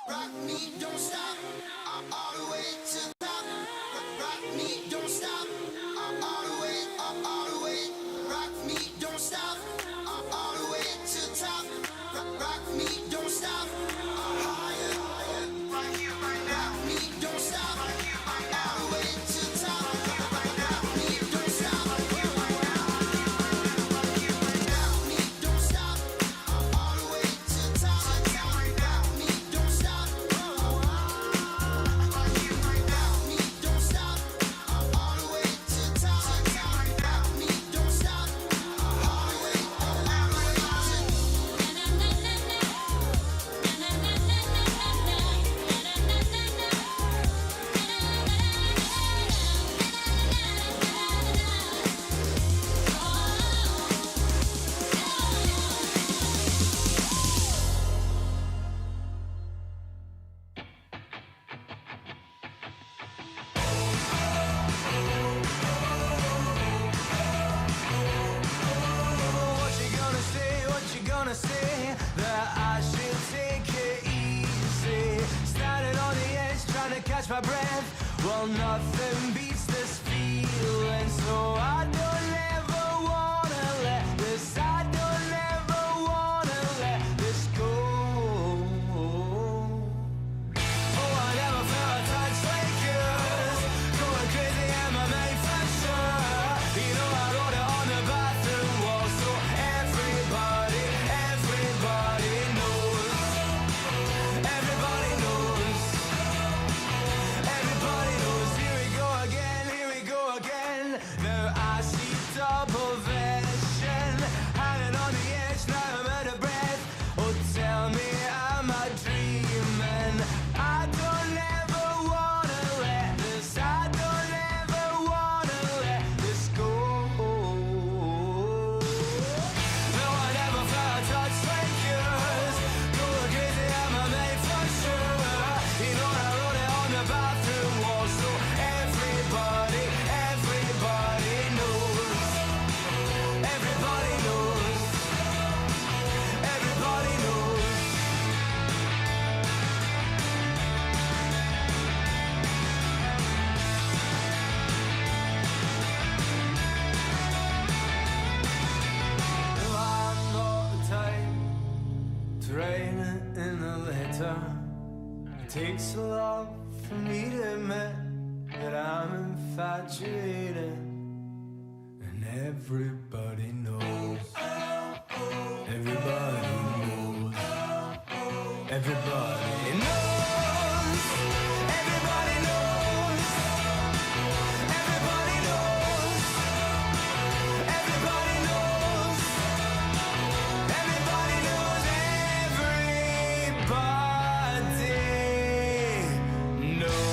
rock me, don't stop, all the way to the top. Rock me, don't stop, all the way, all the way. Rock me, don't stop, all the way to the top. Rock me, don't stop, higher, right here, right now. Rock me, don't stop, all the way to the top. Rock me, don't stop, right now. Rock me, don't stop, all the way to the top. Rock me, don't stop, right here, right now. Rock me, don't stop, all the way to the top. Rock me, don't stop, all the way to the top. What you gonna say? That I should take it easy. Standing on the edge, trying to catch my breath. Well, nothing beats this feeling. So I don't ever wanna let this, I don't ever wanna let this go. Oh, I never felt a touch like yours. Going crazy, am I made for sure? You know I wrote it on the bathroom wall, so everybody, everybody knows. Everybody knows. Everybody knows. Here we go again, here we go again. Now I see double vision, hanging on the edge, now I'm out of breath. Oh, tell me, am I dreaming? I don't ever wanna let this, I don't ever wanna let this go. No, I never felt a touch like yours. Going crazy, am I made for sure? You know I wrote it on the bathroom wall, so everybody, everybody knows. Everybody knows. Everybody knows. No, I'm not the type to rain in the letter. It takes a lot for me to admit that I'm infatuated, and everybody knows. Everybody knows. Everybody knows. Everybody knows. Everybody knows. Everybody knows. Everybody knows. Everybody knows.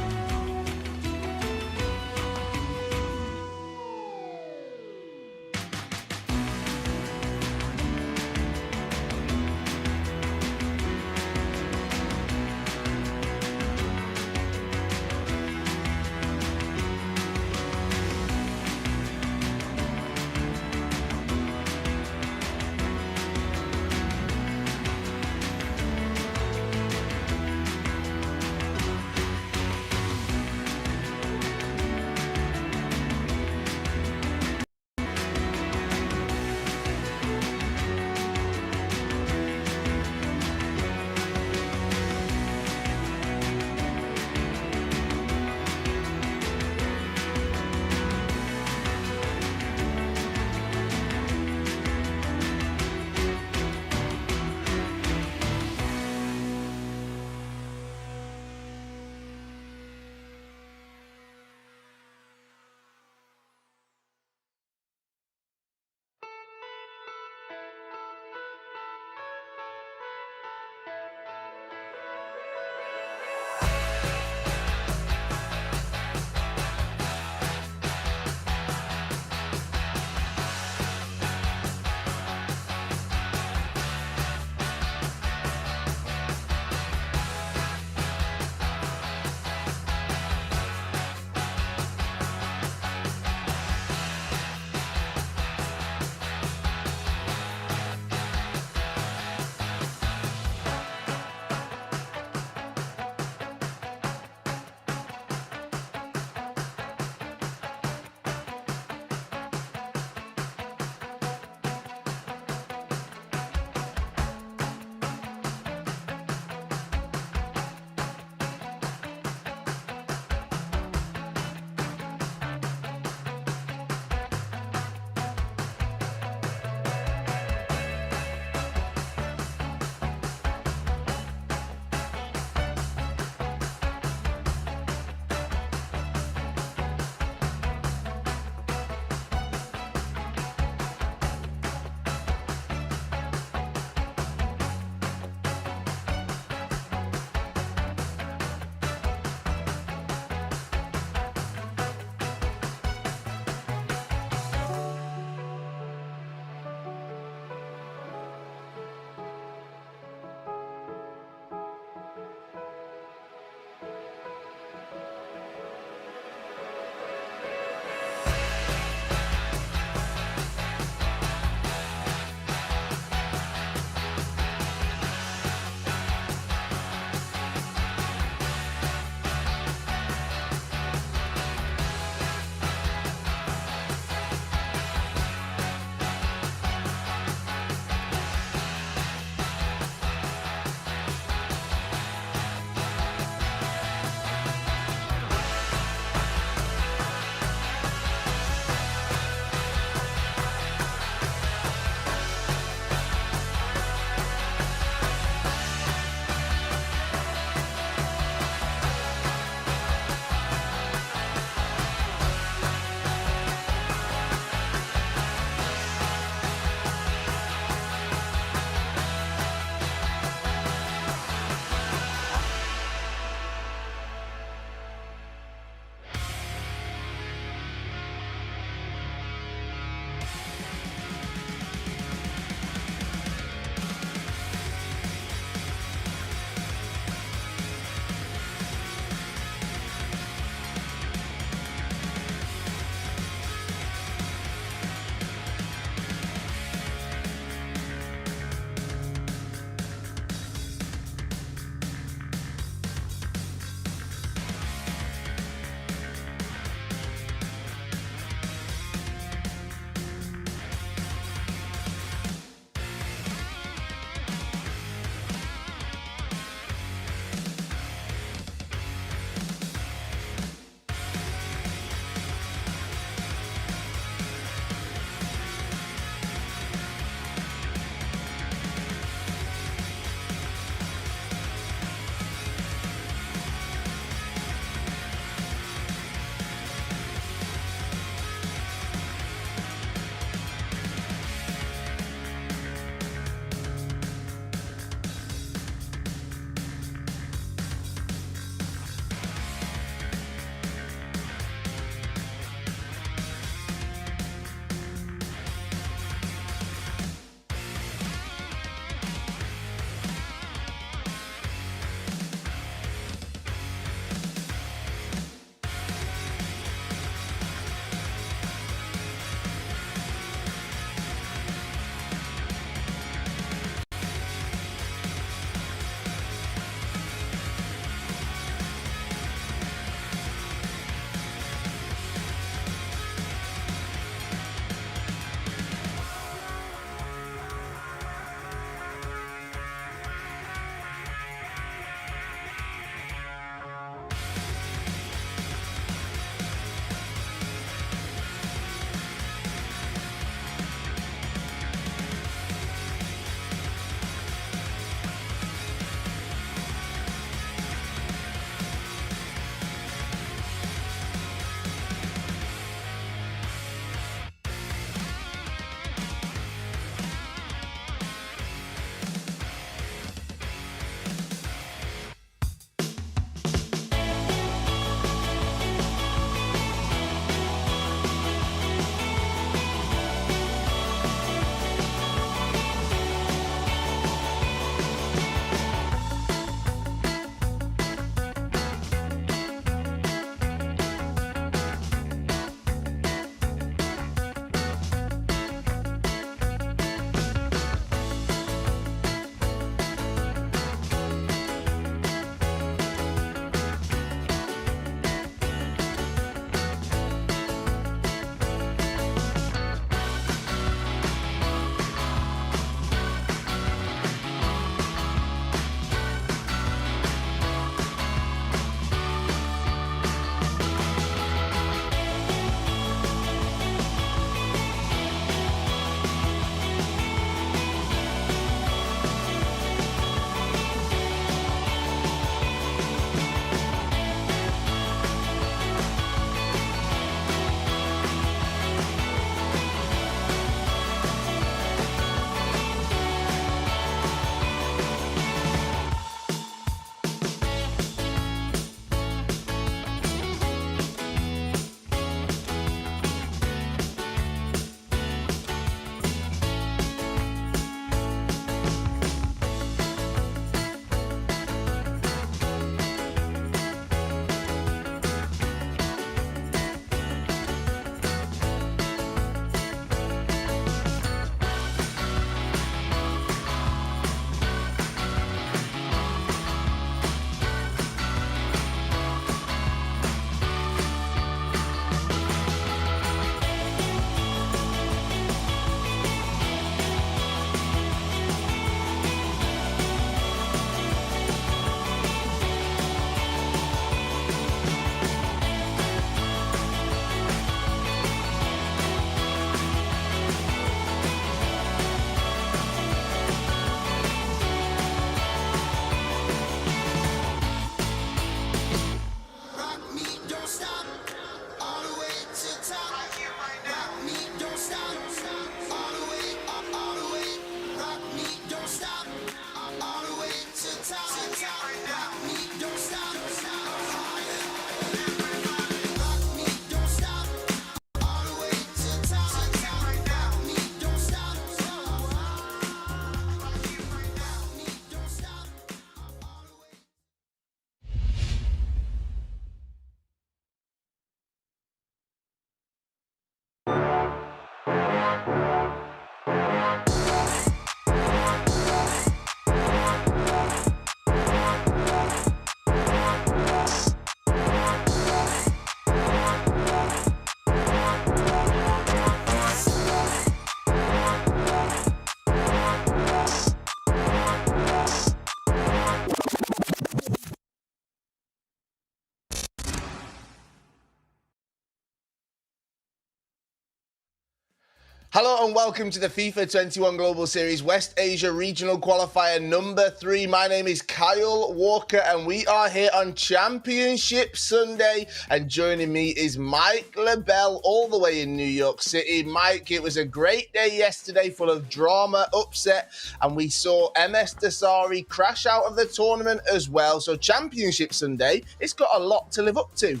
Hello and welcome to the FIFA 21 Global Series West Asia Regional Qualifier number 3. My name is Kyle Walker and we are here on Championship Sunday, and joining me is Mike LaBelle all the way in New York City. Mike, it was a great day yesterday, full of drama, upset, and we saw Msdossary crash out of the tournament as well. So Championship Sunday, it's got a lot to live up to.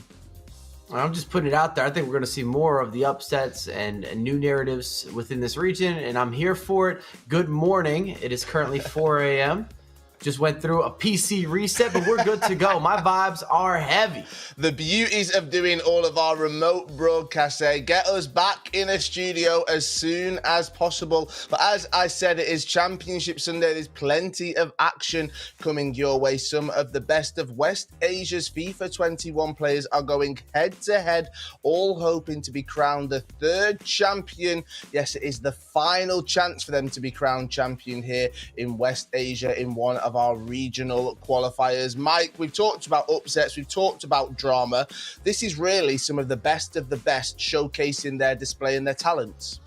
I'm just putting it out there. I think we're going to see more of the upsets and new narratives within this region, and I'm here for it. Good morning. It is currently 4 a.m. Just went through a PC reset, but we're good to go. My vibes are heavy. The beauties of doing all of our remote broadcasts get us back in a studio as soon as possible. But as I said, it is Championship Sunday. There's plenty of action coming your way. Some of the best of West Asia's FIFA 21 players are going head-to-head, all hoping to be crowned the third champion. Yes, it is the final chance for them to be crowned champion here in West Asia in one of our regional qualifiers. Mike, we've talked about upsets, we've talked about drama. This is really some of the best showcasing their display and their talents.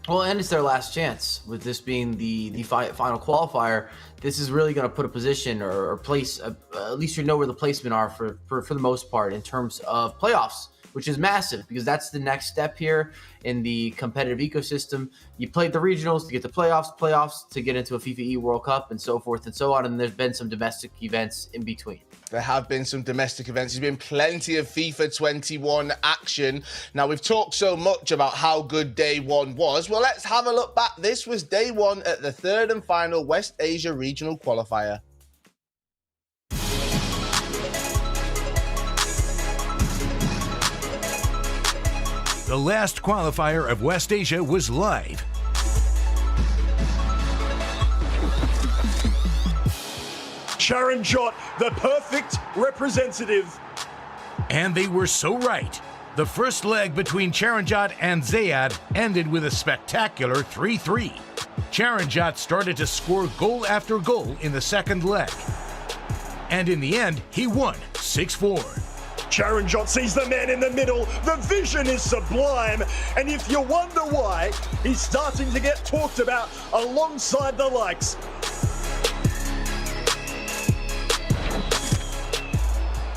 Well, and it's their last chance. With this being the final qualifier, this is really going to put a position or place, at least you know where the placement are for the most part in terms of playoffs, which is massive because that's the next step here in the competitive ecosystem. You played the regionals to get to playoffs to get into a FIFA E World Cup, and so forth and so on. And there's been some domestic events in between. There have been some domestic events. There's been plenty of FIFA 21 action. Now, we've talked so much about how good day one was. Well, let's have a look back. This was day one at the third and final West Asia Regional Qualifier. The last qualifier of West Asia was live. Charanjot, the perfect representative. And they were so right. The first leg between Charanjot and Zayad ended with a spectacular 3-3. Charanjot started to score goal after goal in the second leg. And in the end, he won 6-4. Charanjot sees the man in the middle. The vision is sublime. And if you wonder why, he's starting to get talked about alongside the likes.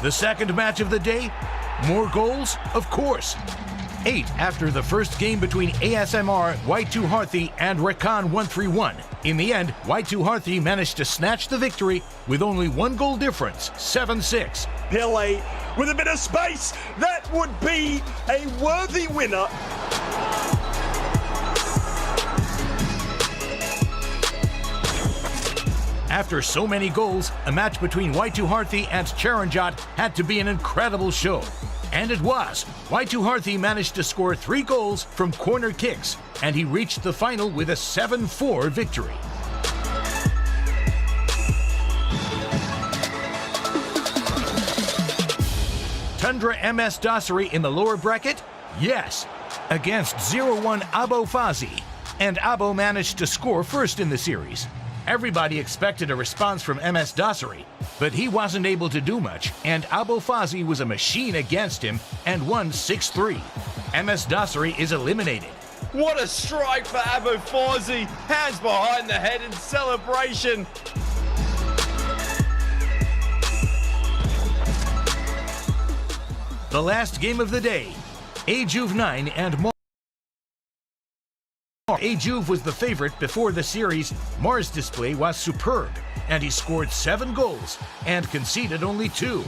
The second match of the day, more goals, of course. 8 after the first game between ASMR, Uae Harthi and Rekan 131. In the end, Uae Harthi managed to snatch the victory with only one goal difference, 7-6. Pele with a bit of space. That would be a worthy winner. After so many goals, a match between Uae Harthi and Charanjot had to be an incredible show. And it was. Uae Harthi managed to score 3 goals from corner kicks, and he reached the final with a 7-4 victory. Tundra Msdossary in the lower bracket? Yes, against 0-1 Abo Fazi. And Abo managed to score first in the series. Everybody expected a response from Msdossary, but he wasn't able to do much, and Abo Fazi was a machine against him and won 6-3. Msdossary is eliminated. What a strike for Abo Fazi! Hands behind the head in celebration. The last game of the day, Ajuve 9 and Mars. Ajuve was the favorite before the series. Mars' display was superb, and he scored 7 goals and conceded only 2.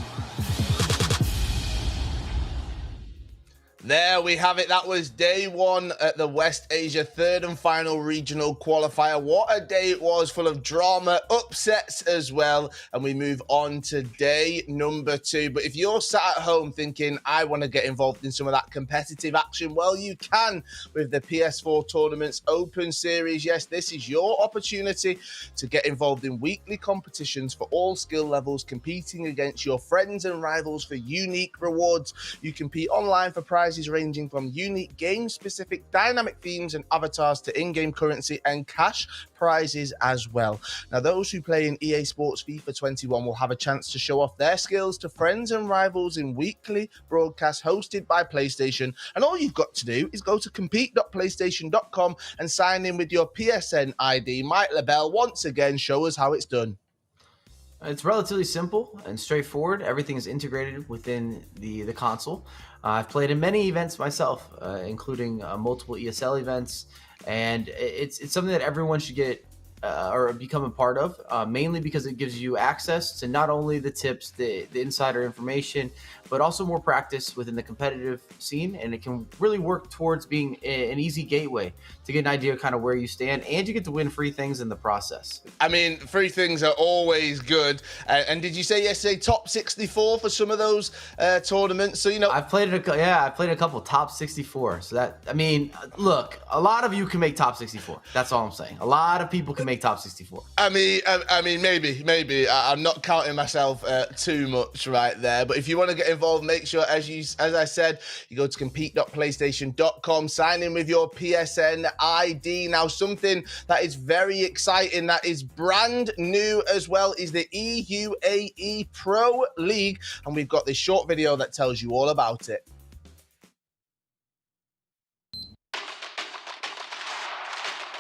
There we have it. That was day one at the West Asia third and final regional qualifier. What a day it was, full of drama, upsets as well. And we move on to day number 2. But if you're sat at home thinking, I want to get involved in some of that competitive action, well, you can with the PS4 Tournaments Open Series. Yes, this is your opportunity to get involved in weekly competitions for all skill levels, competing against your friends and rivals for unique rewards. You compete online for prizes prizes ranging from unique game-specific dynamic themes and avatars to in-game currency and cash prizes as well. Now, those who play in EA Sports FIFA 21 will have a chance to show off their skills to friends and rivals in weekly broadcasts hosted by PlayStation. And all you've got to do is go to compete.playstation.com and sign in with your PSN ID. Mike LaBelle, once again, show us how it's done. It's relatively simple and straightforward. Everything is integrated within the console. I've played in many events myself, including multiple ESL events, and it's something that everyone should get or become a part of, mainly because it gives you access to not only the tips, the insider information, but also more practice within the competitive scene. And it can really work towards being an easy gateway to get an idea of kind of where you stand, and you get to win free things in the process. I mean, free things are always good. And did you say yesterday top 64 for some of those tournaments? So, you know, I played a couple top 64. So that, I mean, look, a lot of you can make top 64. That's all I'm saying. A lot of people can make top 64. I mean, maybe. I'm not counting myself too much right there. But if you want to get involved, make sure, as I said, you go to compete.playstation.com, sign in with your PSN ID. Now, something that is very exciting, that is brand new as well, is the Uae Pro League. And we've got this short video that tells you all about it.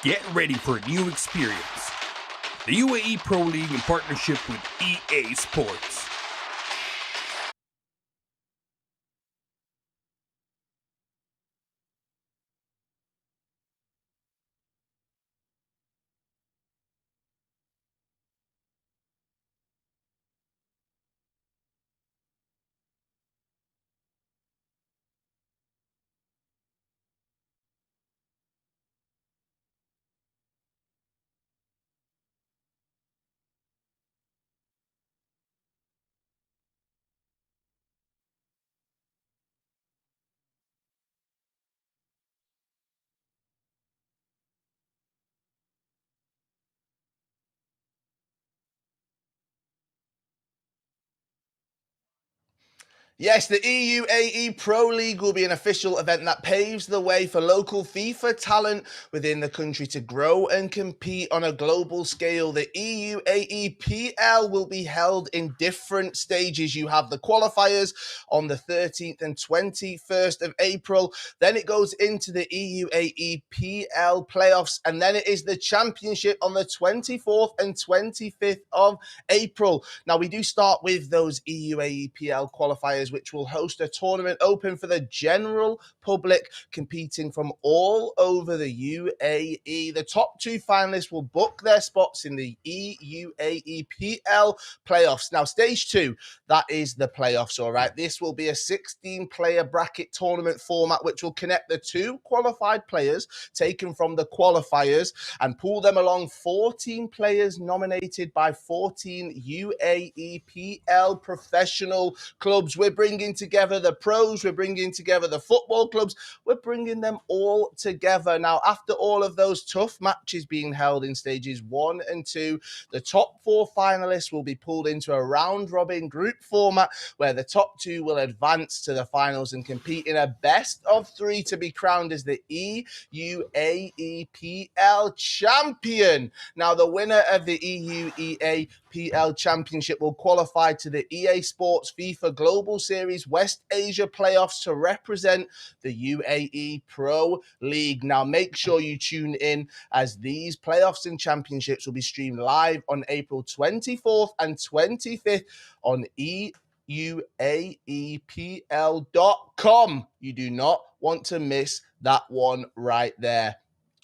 Get ready for a new experience. The Uae Pro League in partnership with EA Sports. Yes, the Uae Pro League will be an official event that paves the way for local FIFA talent within the country to grow and compete on a global scale. The Uae PL will be held in different stages. You have the qualifiers on the 13th and 21st of April. Then it goes into the Uae PL playoffs, and then it is the championship on the 24th and 25th of April. Now, we do start with those Uae PL qualifiers, which will host a tournament open for the general public, competing from all over the UAE. The top two finalists will book their spots in the Uae PL playoffs. Now, stage two, that is the playoffs, all right? This will be a 16-player bracket tournament format, which will connect the two qualified players taken from the qualifiers and pool them along 14 players nominated by 14 Uae PL professional clubs. We're bringing together the pros, we're bringing together the football clubs, we're bringing them all together. Now, after all of those tough matches being held in stages 1 and 2, the top 4 finalists will be pulled into a round-robin group format where the top 2 will advance to the finals and compete in a best of 3 to be crowned as the Uae PL champion. Now, the winner of the Uae PL Championship will qualify to the EA Sports FIFA Global Series West Asia playoffs to represent the Uae Pro League. Now, make sure you tune in, as these playoffs and championships will be streamed live on April 24th and 25th on UaePL.com. You do not want to miss that one right there.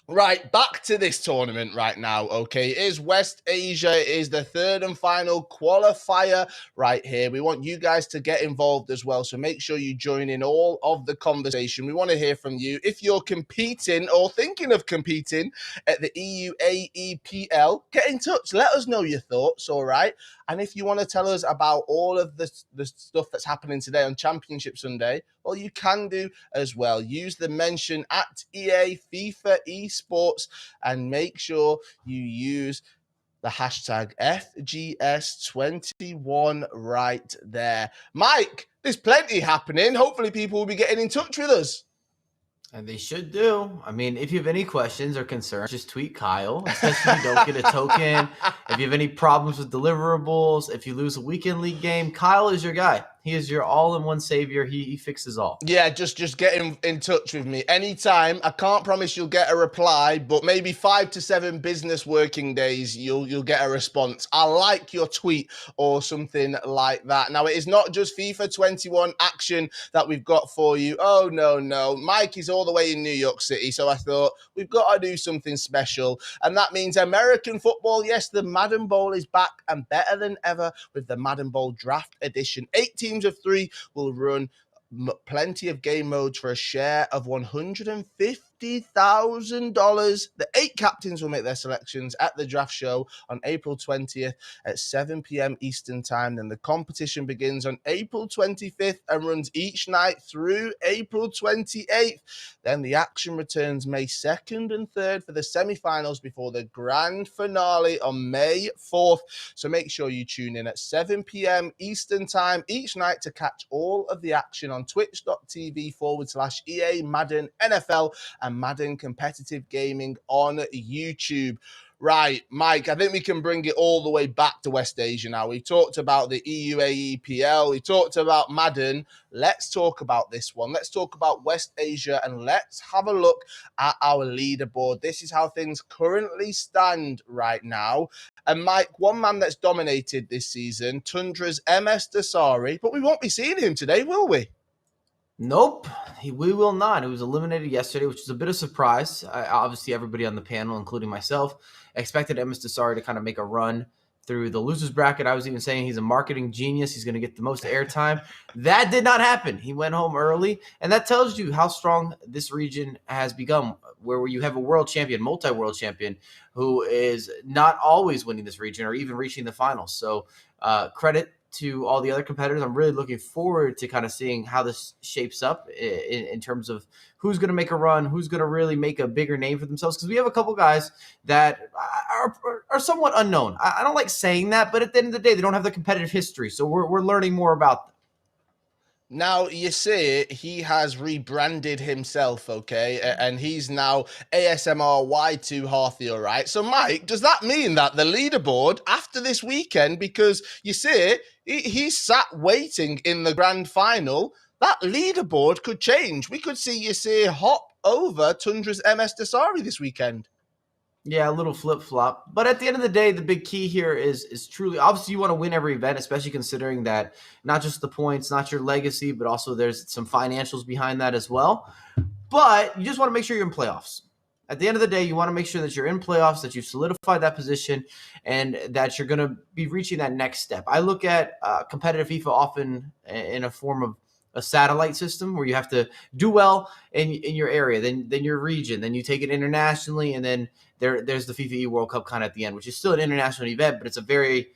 Right, back to this tournament right now, okay? It is West Asia. It is the third and final qualifier right here. We want you guys to get involved as well, so make sure you join in all of the conversation. We want to hear from you. If you're competing or thinking of competing at the Uae get in touch. Let us know your thoughts, all right? And if you want to tell us about all of the stuff that's happening today on Championship Sunday, well, you can do as well. Use the mention at EA FIFA Esports and make sure you use the hashtag FGS21 right there. Mike, there's plenty happening. Hopefully people will be getting in touch with us. And they should do. I mean, if you have any questions or concerns, just tweet Kyle, especially if you don't get a token. If you have any problems with deliverables, if you lose a weekend league game, Kyle is your guy. He is your all-in-one savior. He fixes all. Yeah, just get in touch with me anytime. I can't promise you'll get a reply, but maybe 5 to 7 business working days, you'll get a response. I like your tweet or something like that. Now, it is not just FIFA 21 action that we've got for you. Oh, no. Mike is all the way in New York City, so I thought we've got to do something special. And that means American football. Yes, the Madden Bowl is back and better than ever with the Madden Bowl Draft Edition. 8 teams of 3 will run plenty of game modes for a share of $150,000. The 8 captains will make their selections at the draft show on April 20th at 7 p.m. Eastern Time. Then the competition begins on April 25th and runs each night through April 28th. Then the action returns May 2nd and 3rd for the semi-finals before the grand finale on May 4th. So make sure you tune in at 7 p.m. Eastern Time each night to catch all of the action on twitch.tv/EA Madden NFL and Madden Competitive Gaming on YouTube. Right, Mike, I think we can bring it all the way back to West Asia now. We talked about the EUAEPL. We talked about Madden. Let's talk about this one. Let's talk about West Asia and let's have a look at our leaderboard. This is how things currently stand right now. And Mike, one man that's dominated this season, Tundra's Msdossary, but we won't be seeing him today, will we? Nope, we will not. He was eliminated yesterday, which is a bit of a surprise. Obviously, everybody on the panel, including myself, expected Msdossary to kind of make a run through the losers bracket. I was even saying he's a marketing genius. He's going to get the most airtime. That did not happen. He went home early, and that tells you how strong this region has become, where you have a world champion, multi-world champion, who is not always winning this region or even reaching the finals. So credit to all the other competitors. I'm really looking forward to kind of seeing how this shapes up in terms of who's going to make a run, who's going to really make a bigger name for themselves. Because we have a couple guys that are somewhat unknown. I don't like saying that, but at the end of the day, they don't have the competitive history. So we're learning more about them. Now, you see, he has rebranded himself, okay? And he's now ASMR Y2 Harthiel, right? So, Mike, does that mean that the leaderboard after this weekend, because you see, he's sat waiting in the grand final, that leaderboard could change. We could see, you see, hop over Tundra's Msdossary this weekend. Yeah, a little flip-flop. But at the end of the day, the big key here is truly, obviously you want to win every event, especially considering that not just the points, not your legacy, but also there's some financials behind that as well. But you just want to make sure you're in playoffs. At the end of the day, you want to make sure that you're in playoffs, that you've solidified that position, and that you're going to be reaching that next step. I look at competitive FIFA often in a form of a satellite system where you have to do well in your area, then your region, then you take it internationally, and then there's the FIFA E World Cup kind of at the end, which is still an international event, but it's a very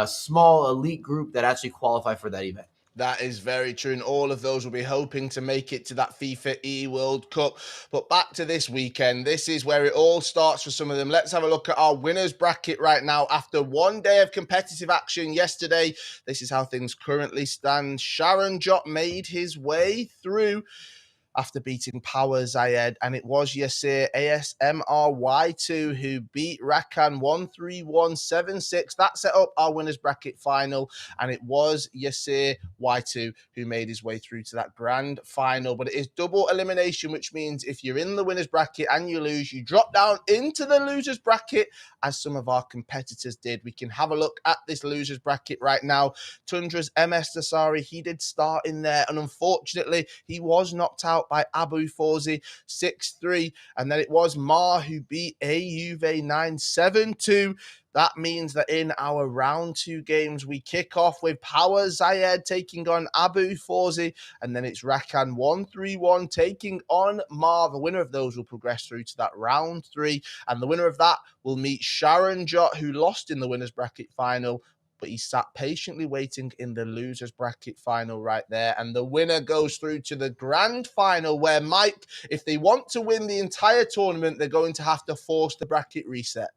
small elite group that actually qualify for that event. That is very true, and all of those will be hoping to make it to that FIFA E World Cup. But back to this weekend, this is where it all starts for some of them. Let's have a look at our winners bracket right now. After one day of competitive action yesterday, this is how things currently stand. Sharon Jot made his way through after beating Power Zayed, and it was Yasir ASMRY2 who beat Rakan 13176. That set up our winners bracket final, and it was Yasir Y2 who made his way through to that grand final. But it is double elimination, which means if you're in the winners bracket and you lose, you drop down into the losers bracket, as some of our competitors did. We can have a look at this losers bracket right now. Tundra's Msdossary, he did start in there, and unfortunately, he was knocked out by Abu Fawzi 6-3, and then it was Mar who beat Uae 9-7-2. That means that in our round 2 games, we kick off with Power Zayed taking on Abu Fawzi, and then it's Rakan 131 taking on Mar. The winner of those will progress through to that round 3, and the winner of that will meet Sharon Jot, who lost in the winners bracket final, but he sat patiently waiting in the losers bracket final right there. And the winner goes through to the grand final where, Mike, if they want to win the entire tournament, they're going to have to force the bracket reset.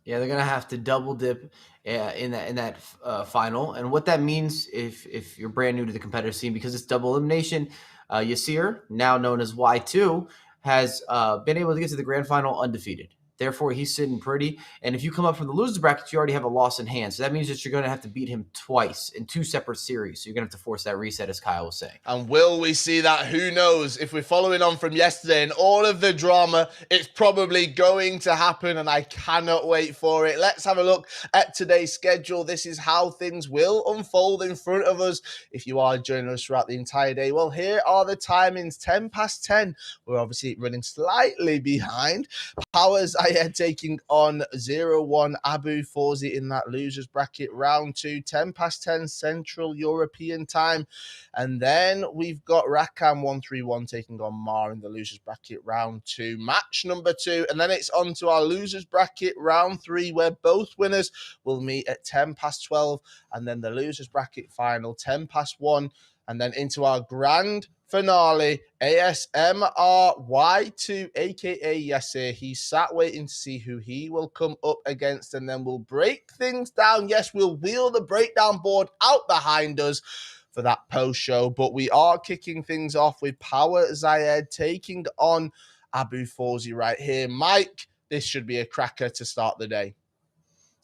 Yeah, they're gonna have to double dip in that final, and what that means if you're brand new to the competitive scene, because it's double elimination, Yasir, now known as Y2, has been able to get to the grand final undefeated. Therefore, he's sitting pretty. And if you come up from the losers bracket, you already have a loss in hand. So that means that you're going to have to beat him twice in 2 separate series. So you're going to have to force that reset, as Kyle was saying. And will we see that? Who knows? If we're following on from yesterday and all of the drama, it's probably going to happen, and I cannot wait for it. Let's have a look at today's schedule. This is how things will unfold in front of us. If you are joining us throughout the entire day, well, here are the timings. 10 past 10. We're obviously running slightly behind. Powers Ayed taking on 0-1 Abu Fawzi in that losers bracket. Round 2, 10 past 10 Central European time. And then we've got Rakam 131 taking on Mar in the losers bracket. Round 2, match number 2. And then it's on to our losers bracket round 3, where both winners will meet at 10 past 12. And then the losers bracket final 10 past 1. And then into our grand finale, ASMRY2, aka Yasir. He's sat waiting to see who he will come up against, and then we'll break things down. Yes, we'll wheel the breakdown board out behind us for that post show, but we are kicking things off with Power Zayed taking on Abu Fawzi right here. Mike, this should be a cracker to start the day.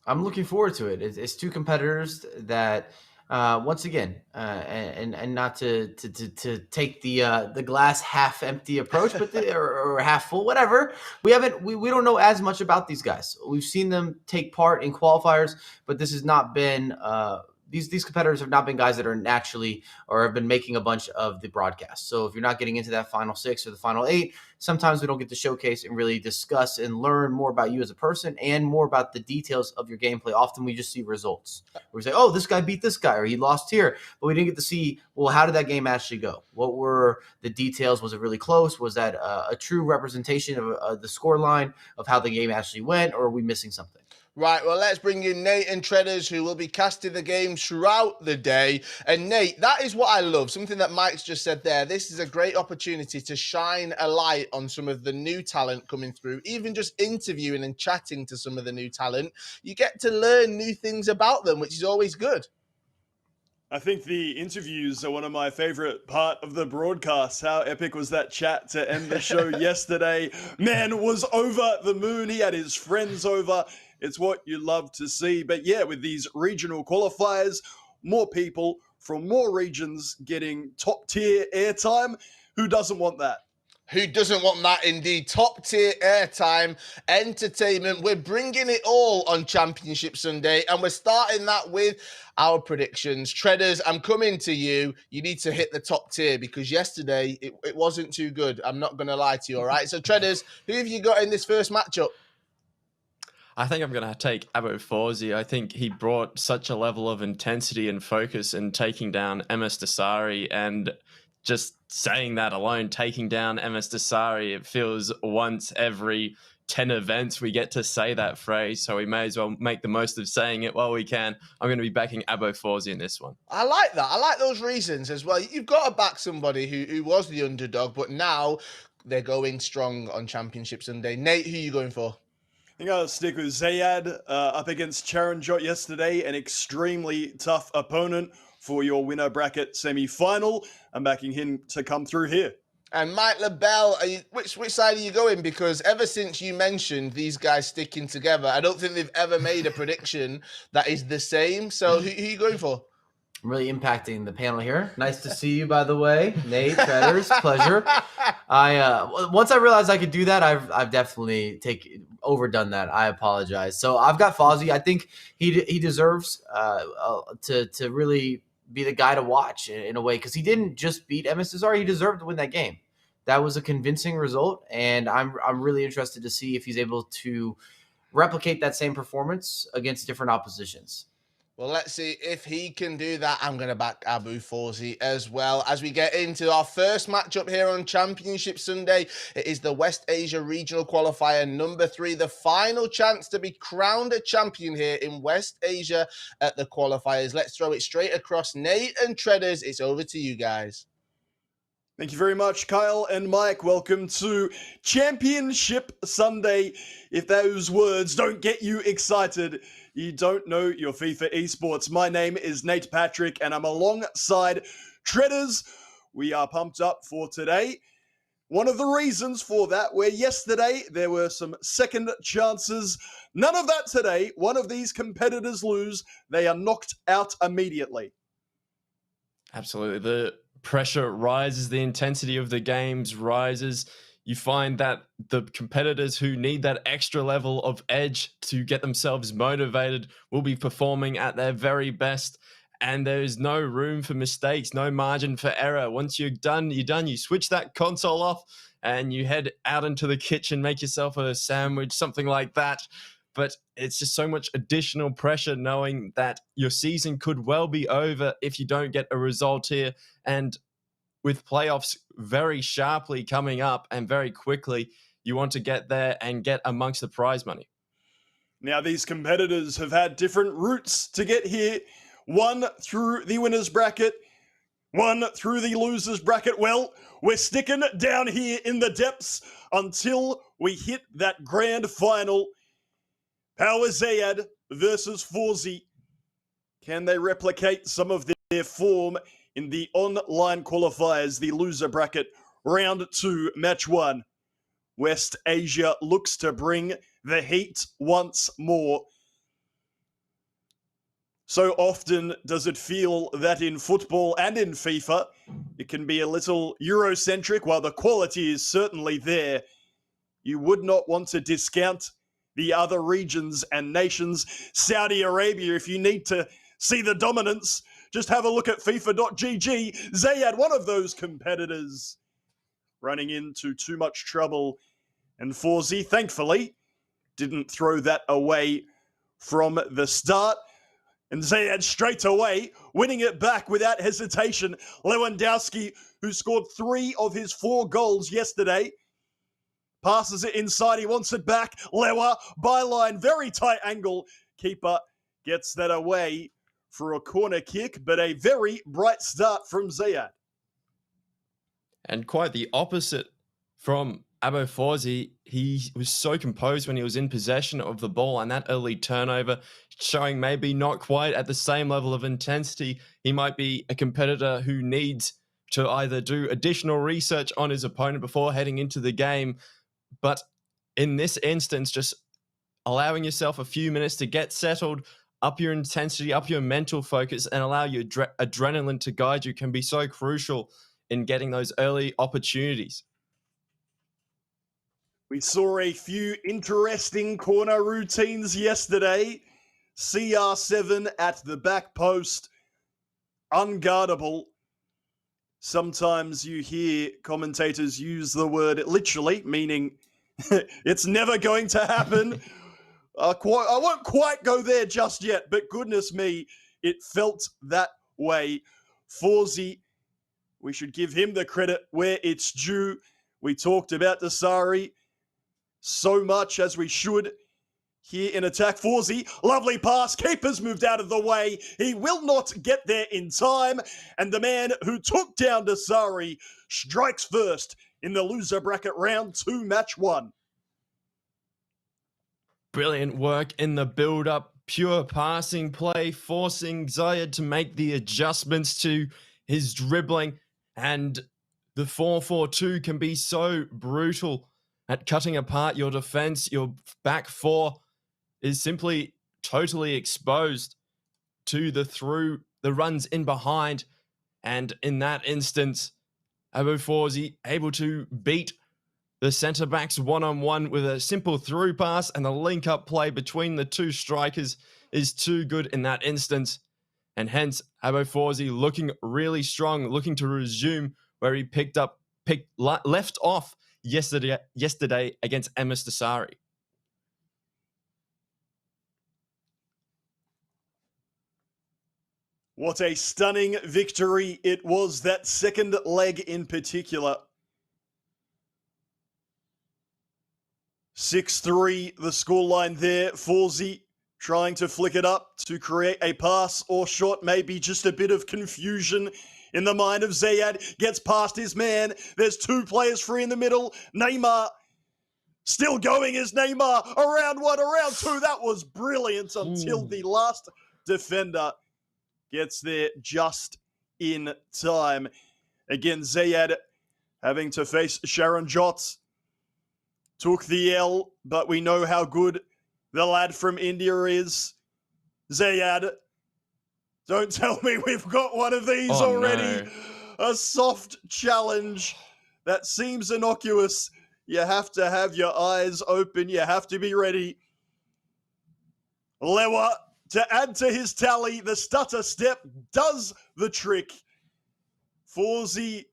I'm looking forward to it. It's 2 competitors that once again, and not to take the glass half empty approach, but or half full, whatever. We don't know as much about these guys. We've seen them take part in qualifiers, but this has not been these competitors have not been guys that are naturally or have been making a bunch of the broadcasts. So if you're not getting into that final 6 or the final 8, sometimes we don't get to showcase and really discuss and learn more about you as a person and more about the details of your gameplay. Often we just see results. We say, oh, this guy beat this guy or he lost here, but we didn't get to see, well, how did that game actually go? What were the details? Was it really close? Was that a true representation of the score line of how the game actually went, or are we missing something? Right, well, let's bring in Nate and Treaders, who will be casting the game throughout the day. And Nate, that is what I love, something that Mike's just said there. This is a great opportunity to shine a light on some of the new talent coming through. Even just interviewing and chatting to some of the new talent, you get to learn new things about them, which is always good. I think the interviews are one of my favorite part of the broadcast. How epic was that chat to end the show yesterday? Man was over the moon. He had his friends over. It's what you love to see. But yeah, with these regional qualifiers, more people from more regions getting top tier airtime. Who doesn't want that? Who doesn't want that indeed? Top tier airtime, entertainment. We're bringing it all on Championship Sunday, and we're starting that with our predictions. Treaders, I'm coming to you. You need to hit the top tier because yesterday it wasn't too good. I'm not going to lie to you, all right? So, Treaders, who have you got in this first matchup? I think I'm going to take Abu Fawzi. I think he brought such a level of intensity and focus in taking down Msdossary, and just saying that alone, taking down Msdossary, it feels once every 10 events we get to say that phrase, so we may as well make the most of saying it while we can. I'm going to be backing Abu Fawzi in this one. I like that. I like those reasons as well. You've got to back somebody who was the underdog, but now they're going strong on Championship Sunday. Nate, who are you going for? I think I'll stick with Zayed up against Charanjot yesterday, an extremely tough opponent for your winner bracket semi-final. I'm backing him to come through here. And Mike LaBelle, which side are you going? Because ever since you mentioned these guys sticking together, I don't think they've ever made a prediction that is the same. So who are you going for? I'm really impacting the panel here. Nice to see you, by the way, Nate Treaders. Pleasure. Once I realized I could do that, I've definitely overdone that. I apologize. So I've got Fawzi. I think he deserves to really be the guy to watch in a way, because he didn't just beat Msdossary. He deserved to win that game. That was a convincing result, and I'm really interested to see if he's able to replicate that same performance against different oppositions. Well, let's see if he can do that. I'm going to back Abu Fawzi as well. As we get into our first matchup here on Championship Sunday, it is the West Asia Regional Qualifier number 3, the final chance to be crowned a champion here in West Asia at the qualifiers. Let's throw it straight across. Nate and Treaders, it's over to you guys. Thank you very much, Kyle and Mike. Welcome to Championship Sunday. If those words don't get you excited, you don't know your FIFA esports. My name is Nate Patrick, and I'm alongside Treaders. We are pumped up for today. One of the reasons for that, where yesterday there were some second chances. None of that today. One of these competitors lose. They are knocked out immediately. Absolutely. The pressure rises, the intensity of the games rises. You find that the competitors who need that extra level of edge to get themselves motivated will be performing at their very best. And there is no room for mistakes, no margin for error. Once you're done, you're done. You switch that console off and you head out into the kitchen, make yourself a sandwich, something like that. But it's just so much additional pressure knowing that your season could well be over if you don't get a result here. And with playoffs very sharply coming up and very quickly, you want to get there and get amongst the prize money. Now, these competitors have had different routes to get here. One through the winner's bracket, one through the loser's bracket. Well, we're sticking down here in the depths until we hit that grand final. Power Zayad versus Forzi. Can they replicate some of their form in the online qualifiers, the loser bracket, round 2, match 1? West Asia looks to bring the heat once more. So often does it feel that in football and in FIFA, it can be a little Eurocentric. While the quality is certainly there, you would not want to discount the other regions and nations. Saudi Arabia, if you need to see the dominance, just have a look at FIFA.gg. Zayad, one of those competitors, running into too much trouble. And Forzi, thankfully, didn't throw that away from the start. And Zayad straight away, winning it back without hesitation. Lewandowski, who scored 3 of his 4 goals yesterday, passes it inside. He wants it back. Lewa, byline, very tight angle. Keeper gets that away for a corner kick, but a very bright start from Zayad. And quite the opposite from Abo Forzi. He was so composed when he was in possession of the ball, and that early turnover showing maybe not quite at the same level of intensity. He might be a competitor who needs to either do additional research on his opponent before heading into the game. But in this instance, just allowing yourself a few minutes to get settled, up your intensity, up your mental focus, and allow your adrenaline to guide you can be so crucial in getting those early opportunities. We saw a few interesting corner routines yesterday. CR7 at the back post, unguardable. Sometimes you hear commentators use the word literally, meaning it's never going to happen. I won't quite go there just yet, but goodness me, it felt that way. Forzi, we should give him the credit where it's due. We talked about Msdossary so much, as we should, here in attack. Forzi, lovely pass. Keeper's moved out of the way. He will not get there in time. And the man who took down Msdossary strikes first in the loser bracket round 2, match 1. Brilliant work in the build-up, pure passing play, forcing Zayad to make the adjustments to his dribbling. And the 4-4-2 can be so brutal at cutting apart your defense. Your back four is simply totally exposed to the runs in behind. And in that instance, Abo Forzi able to beat the centre-backs one-on-one with a simple through pass, and the link-up play between the two strikers is too good in that instance. And hence, Abo Forzi looking really strong, looking to resume where he left off yesterday against Msdossary. What a stunning victory it was, that second leg in particular. 6-3, the scoreline there. Forzi trying to flick it up to create a pass or shot, maybe just a bit of confusion in the mind of Zayad, gets past his man. There's 2 players free in the middle. Neymar still going as Neymar. Around 1, around 2. That was brilliant until the last defender gets there just in time. Again, Zayad having to face Sharon Jot. Took the L, but we know how good the lad from India is. Zayad, don't tell me we've got one of these already. No. A soft challenge that seems innocuous. You have to have your eyes open. You have to be ready. Lewa, to add to his tally, the stutter step does the trick. Fawzi,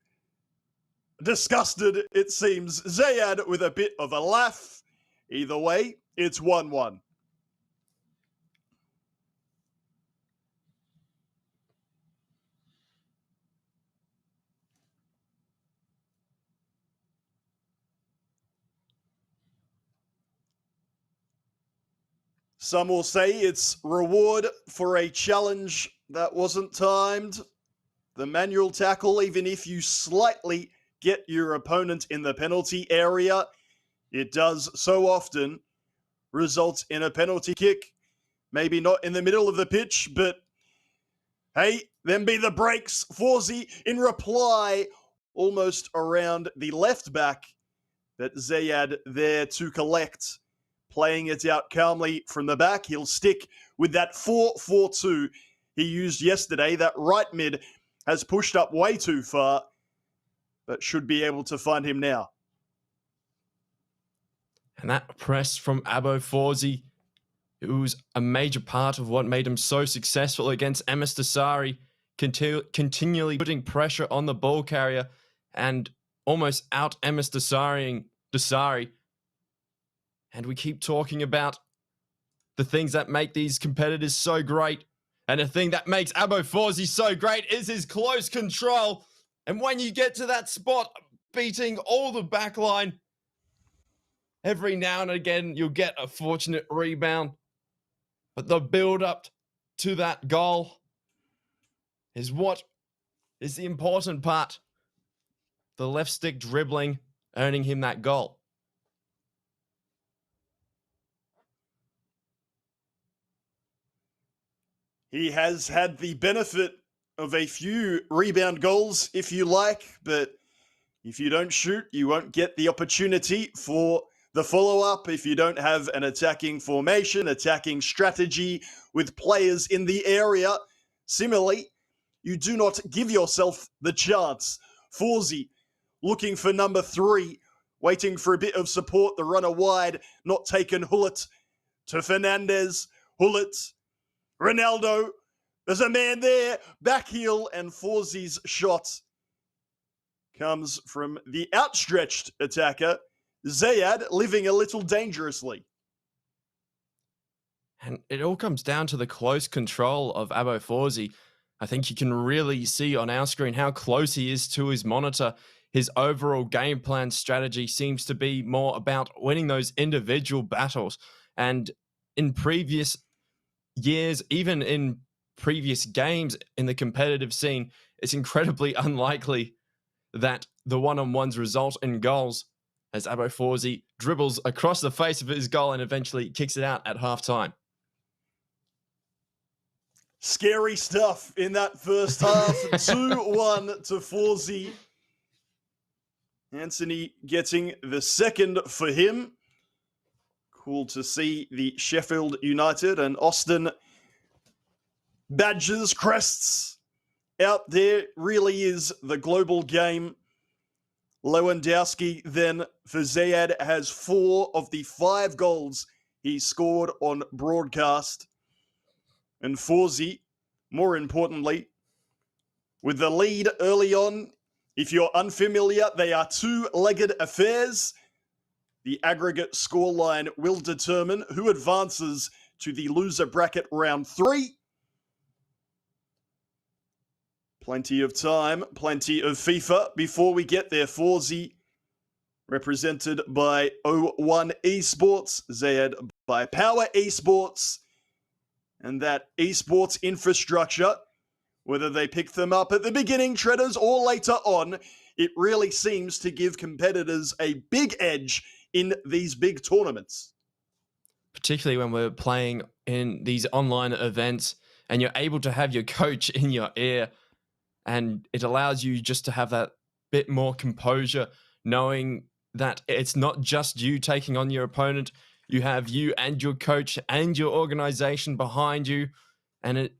disgusted, it seems. Zayad with a bit of a laugh. Either way, it's 1-1. Some will say it's reward for a challenge that wasn't timed. The manual tackle, even if you slightly get your opponent in the penalty area, it does so often result in a penalty kick. Maybe not in the middle of the pitch, but hey, then be the breaks. Fawzi in reply, almost around the left back, that Zayad there to collect. Playing it out calmly from the back. He'll stick with that 4-4-2 he used yesterday. That right mid has pushed up way too far, but should be able to find him now. And that press from Abo Fawzi, it was a major part of what made him so successful against Msdossary, continually putting pressure on the ball carrier and almost out Msdossarying Dosari. And we keep talking about the things that make these competitors so great. And the thing that makes Abo Fawzi so great is his close control. And when you get to that spot, beating all the backline, every now and again, you'll get a fortunate rebound. But the build-up to that goal is what is the important part. The left stick dribbling, earning him that goal. He has had the benefit of a few rebound goals, if you like, but if you don't shoot, you won't get the opportunity for the follow-up. If you don't have an attacking formation, attacking strategy with players in the area, similarly, you do not give yourself the chance. Fawzi looking for number 3, waiting for a bit of support. The runner wide, not taken. Hullet to Fernandez. Hullet, Ronaldo, there's a man there, back heel, and Fawzi's shot comes from the outstretched attacker, Zayad, living a little dangerously. And it all comes down to the close control of Abo Fawzi. I think you can really see on our screen how close he is to his monitor. His overall game plan strategy seems to be more about winning those individual battles. And in previous years, even in previous games in the competitive scene, it's incredibly unlikely that the one-on-ones result in goals, as Abo Fawzi dribbles across the face of his goal and eventually kicks it out at halftime. Scary stuff in that first half. 2-1 to Fawzi. Anthony getting the second for him. Cool to see the Sheffield United and Austin badges, crests out there. Really is the global game. Lewandowski then for Zayad has 4 of the 5 goals he scored on broadcast. And Fawzi, more importantly, with the lead early on. If you're unfamiliar, they are 2-legged affairs. The aggregate scoreline will determine who advances to the loser bracket round 3. Plenty of time, plenty of FIFA before we get there. Fawzi, represented by O1 Esports, Zayad by Power Esports, and that esports infrastructure Whether they pick them up at the beginning, Treaders, or later on, it really seems to give competitors a big edge in these big tournaments. Particularly when we're playing in these online events and you're able to have your coach in your ear, and it allows you just to have that bit more composure, knowing that it's not just you taking on your opponent. You have you and your coach and your organization behind you, and it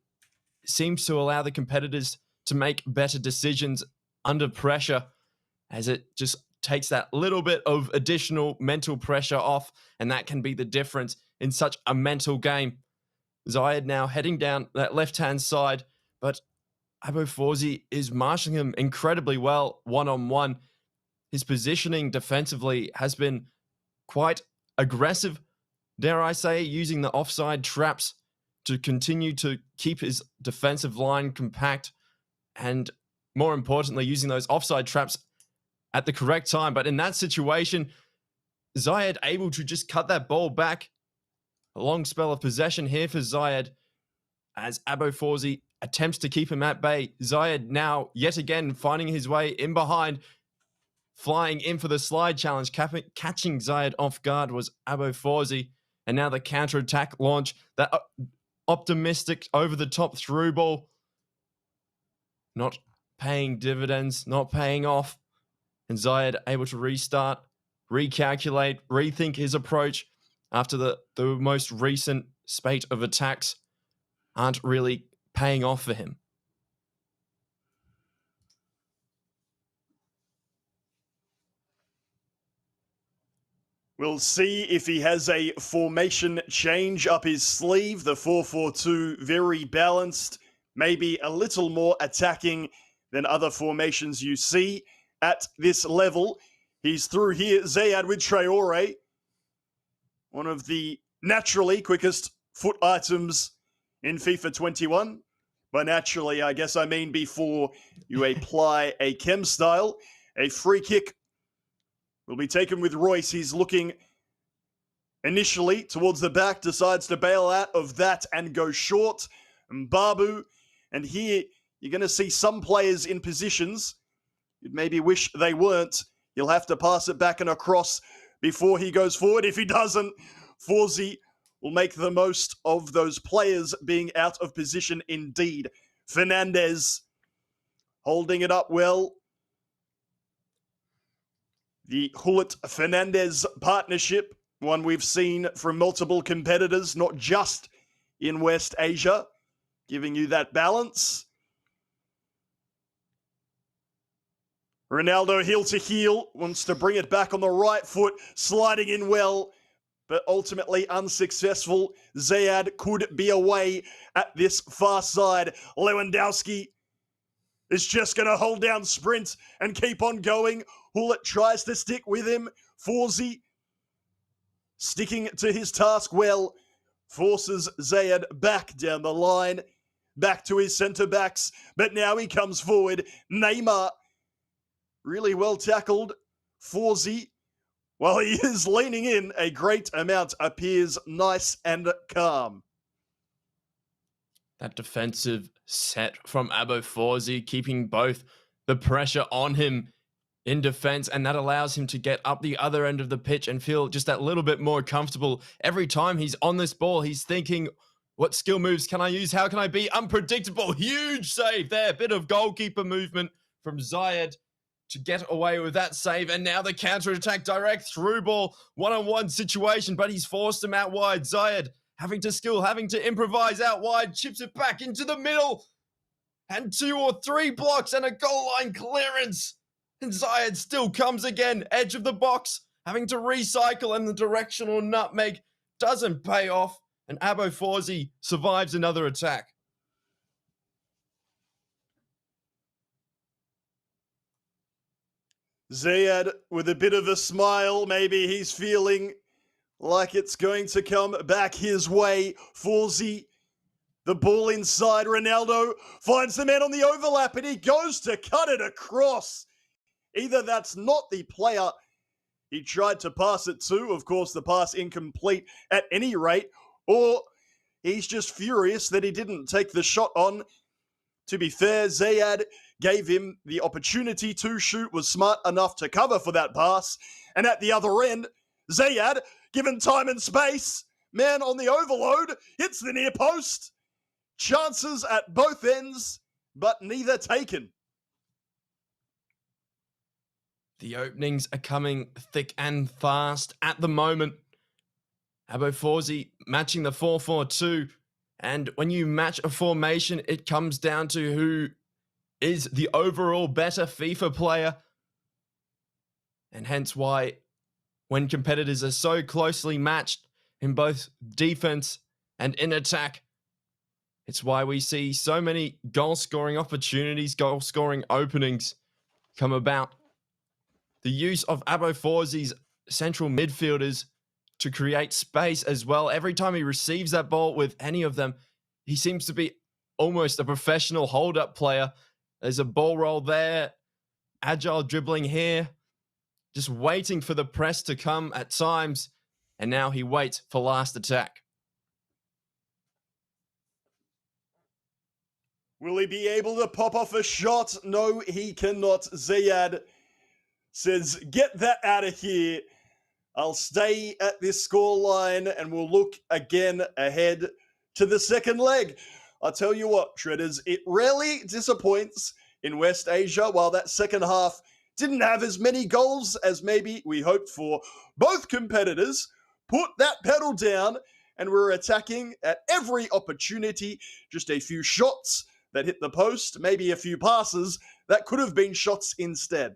seems to allow the competitors to make better decisions under pressure, as it just takes that little bit of additional mental pressure off, and that can be the difference in such a mental game. Zayed now heading down that left-hand side, but Abo Forzi is marshalling him incredibly well one-on-one. His positioning defensively has been quite aggressive, dare I say, using the offside traps to continue to keep his defensive line compact, and more importantly, using those offside traps at the correct time. But in that situation, Zayed able to just cut that ball back. A long spell of possession here for Zayed as Abo Forzi attempts to keep him at bay. Zayed now yet again finding his way in behind, flying in for the slide challenge. Catching Zayed off guard was Abo Forzi, and now the counter-attack launch, that optimistic over-the-top through ball, not paying dividends, not paying off, and Zayed able to restart, recalculate, rethink his approach after the most recent spate of attacks aren't really paying off for him. We'll see if he has a formation change up his sleeve. The 4-4-2, very balanced, maybe a little more attacking than other formations you see at this level. He's through here, Zayed with Traore, one of the naturally quickest foot items in FIFA 21. By naturally, I guess I mean before you apply a chem style. A free kick will be taken with Royce. He's looking initially towards the back, decides to bail out of that and go short. And Babu, and here you're going to see some players in positions you'd maybe wish they weren't. He'll have to pass it back and across before he goes forward. If he doesn't, Forzi will make the most of those players being out of position indeed. Fernandez holding it up well. The Hullet-Fernandez partnership, one we've seen from multiple competitors, not just in West Asia, giving you that balance. Ronaldo heel to heel, wants to bring it back on the right foot, sliding in well, but ultimately unsuccessful. Zayed could be away at this far side. Lewandowski is just going to hold down sprint and keep on going. Hullet tries to stick with him. Forzi sticking to his task well, forces Zayed back down the line, back to his centre-backs, but now he comes forward. Neymar, really well tackled. Forzi, while he is leaning in a great amount, appears nice and calm. That defensive set from Abo Forzi, keeping both the pressure on him in defense, and that allows him to get up the other end of the pitch and feel just that little bit more comfortable. Every time he's on this ball, he's thinking, what skill moves can I use? How can I be unpredictable? Huge save there. Bit of goalkeeper movement from Zayed to get away with that save. And now the counter-attack, direct through ball, one-on-one situation, but he's forced him out wide. Zayed having to improvise out wide, chips it back into the middle, and 2 or 3 blocks and a goal line clearance. And Zayed still comes again, edge of the box, having to recycle, and the directional nutmeg doesn't pay off, and Abo Forzi survives another attack. Zayed with a bit of a smile, maybe he's feeling like it's going to come back his way. Forzi, the ball inside. Ronaldo finds the man on the overlap, and he goes to cut it across. Either that's not the player he tried to pass it to, of course the pass incomplete at any rate, or he's just furious that he didn't take the shot on To be fair, Zayed gave him the opportunity to shoot, was smart enough to cover for that pass. And at the other end, Zayed, given time and space, man on the overload, hits the near post. Chances at both ends, but neither taken. The openings are coming thick and fast at the moment. Abo Forzi matching the 4-4-2. And when you match a formation, it comes down to who is the overall better FIFA player. And hence why when competitors are so closely matched in both defense and in attack, it's why we see so many goal-scoring opportunities, goal-scoring openings come about. The use of Abo Forzi's central midfielders to create space as well. Every time he receives that ball with any of them, he seems to be almost a professional hold-up player. There's a ball roll there, agile dribbling here, just waiting for the press to come at times, and now he waits for last attack. Will he be able to pop off a shot? No, he cannot. Zayed says, get that out of here. I'll stay at this scoreline and we'll look again ahead to the second leg. I'll tell you what, Shredders, it rarely disappoints in West Asia. While that second half didn't have as many goals as maybe we hoped for, both competitors put that pedal down and were attacking at every opportunity. Just a few shots that hit the post, maybe a few passes that could have been shots instead.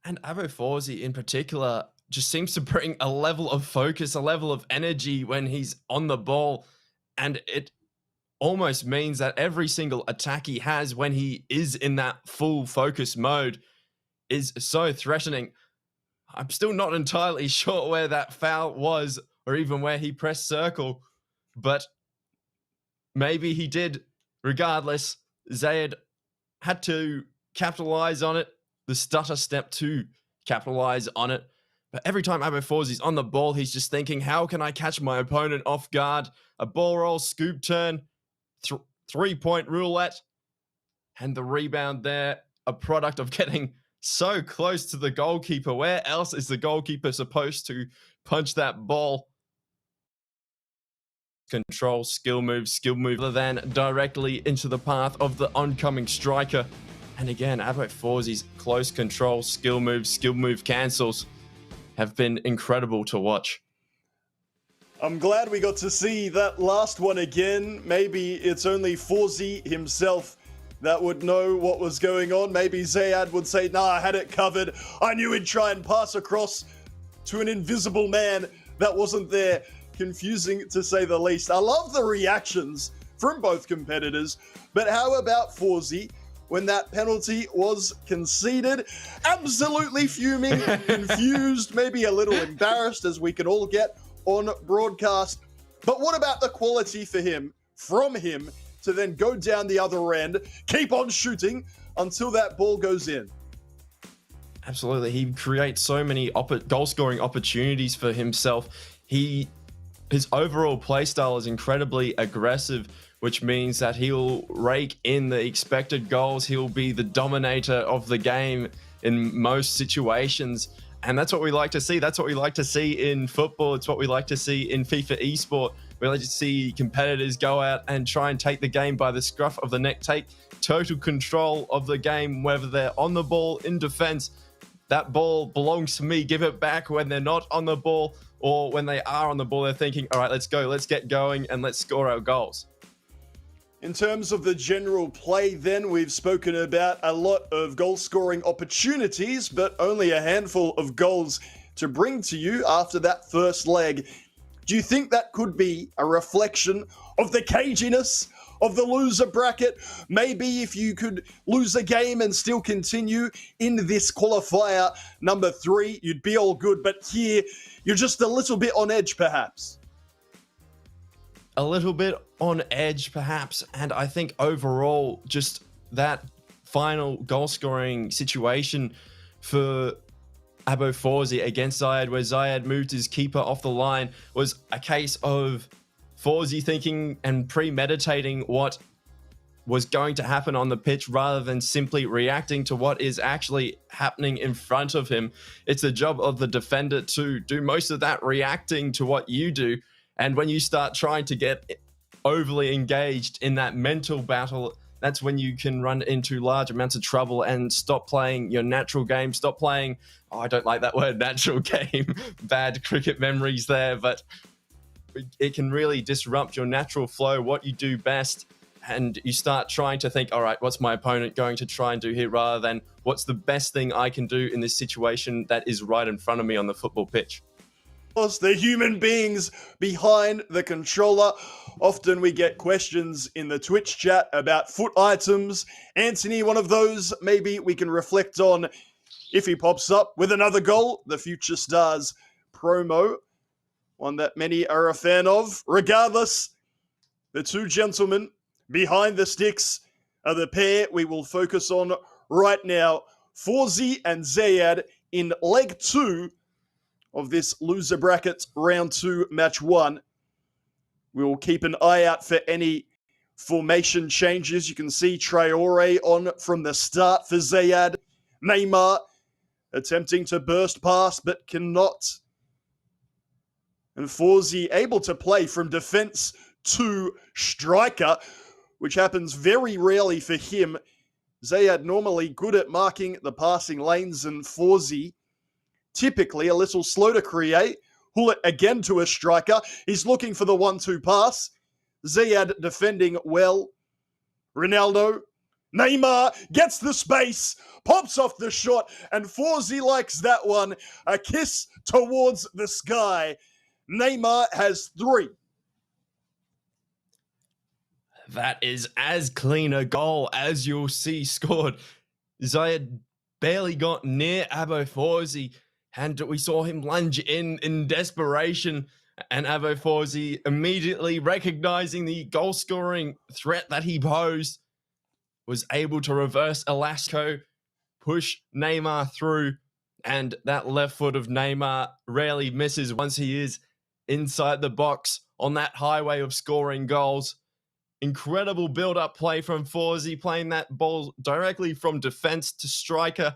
And Abo Forzi in particular just seems to bring a level of focus, a level of energy when he's on the ball. And it almost means that every single attack he has when he is in that full focus mode is so threatening. I'm still not entirely sure where that foul was or even where he pressed circle, but maybe he did. Regardless, Zayed had to capitalize on it. The stutter step to capitalize on it. But every time Abo Forzi's on the ball, he's just thinking, how can I catch my opponent off guard? A ball roll, scoop turn, three-point roulette. And the rebound there, a product of getting so close to the goalkeeper. Where else is the goalkeeper supposed to punch that ball? Control, skill move, other than directly into the path of the oncoming striker. And again, Abo Forzi's close control, skill move cancels have been incredible to watch. I'm glad we got to see that last one again. Maybe it's only Forzi himself that would know what was going on. Maybe Zayed would say, nah, I had it covered. I knew he'd try and pass across to an invisible man that wasn't there. Confusing to say the least. I love the reactions from both competitors, but how about Forzi when that penalty was conceded? Absolutely fuming, confused, maybe a little embarrassed, as we can all get on broadcast. But what about the quality for him, from him, to then go down the other end, keep on shooting until that ball goes in? Absolutely. He creates so many goal-scoring opportunities for himself. His overall playstyle is incredibly aggressive, which means that he'll rake in the expected goals. He'll be the dominator of the game in most situations. And that's what we like to see. That's what we like to see in football. It's what we like to see in FIFA eSport. We like to see competitors go out and try and take the game by the scruff of the neck, take total control of the game, whether they're on the ball, in defense. That ball belongs to me. Give it back when they're not on the ball, or when they are on the ball, they're thinking, all right, let's go, let's get going, and let's score our goals. In terms of the general play then, we've spoken about a lot of goal-scoring opportunities, but only a handful of goals to bring to you after that first leg. Do you think that could be a reflection of the caginess of the loser bracket? Maybe if you could lose a game and still continue in this qualifier number 3, you'd be all good, but here, you're just a little bit on edge, perhaps. A little bit on edge, perhaps, and I think overall, just that final goal-scoring situation for Abo Forzi against Zayed, where Zayed moved his keeper off the line, was a case of Forzi thinking and premeditating what was going to happen on the pitch rather than simply reacting to what is actually happening in front of him. It's the job of the defender to do most of that reacting to what you do. And when you start trying to get overly engaged in that mental battle, that's when you can run into large amounts of trouble and stop playing your natural game. Stop playing, I don't like that word, natural game. Bad cricket memories there, but it can really disrupt your natural flow, what you do best. And you start trying to think, all right, what's my opponent going to try and do here, rather than what's the best thing I can do in this situation that is right in front of me on the football pitch. The human beings behind the controller. Often we get questions in the Twitch chat about foot items. Anthony, one of those maybe we can reflect on if he pops up with another goal. The Future Stars promo, one that many are a fan of. Regardless, the two gentlemen behind the sticks are the pair we will focus on right now. Fawzi and Zayed in leg 2 of this loser bracket round 2 match 1. We will keep an eye out for any formation changes. You can see Traore on from the start for Zayed. Neymar attempting to burst past but cannot. And Fawzi able to play from defense to striker, which happens very rarely for him. Zayed normally good at marking the passing lanes, and Fawzi typically a little slow to create. Hullet again to a striker. He's looking for the 1-2 pass. Zayed defending well. Ronaldo. Neymar gets the space, pops off the shot, and Fawzi likes that one. A kiss towards the sky. Neymar has 3. That is as clean a goal as you'll see scored. Zayed barely got near Abo Fawzi, and we saw him lunge in desperation, and Abo Fawzi immediately recognizing the goal-scoring threat that he posed, was able to reverse Elasco, push Neymar through, and that left foot of Neymar rarely misses once he is inside the box on that highway of scoring goals. Incredible build-up play from Fawzi, playing that ball directly from defense to striker.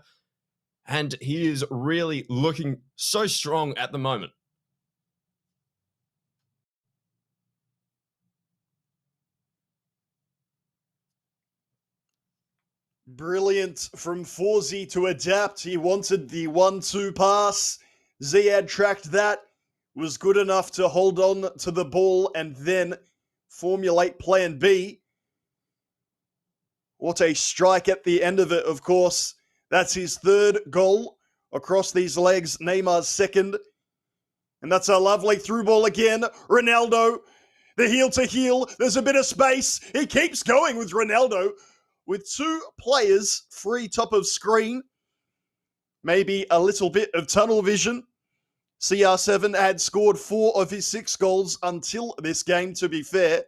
And he is really looking so strong at the moment. Brilliant from Fawzi to adapt. He wanted the 1-2 pass. Zayed tracked that, was good enough to hold on to the ball and then formulate plan B. What a strike at the end of it, of course. That's his 3rd goal across these legs. Neymar's 2nd. And that's a lovely through ball again. Ronaldo, the heel to heel. There's a bit of space. He keeps going with Ronaldo with 2 players free top of screen. Maybe a little bit of tunnel vision. CR7 had scored 4 of his 6 goals until this game, to be fair.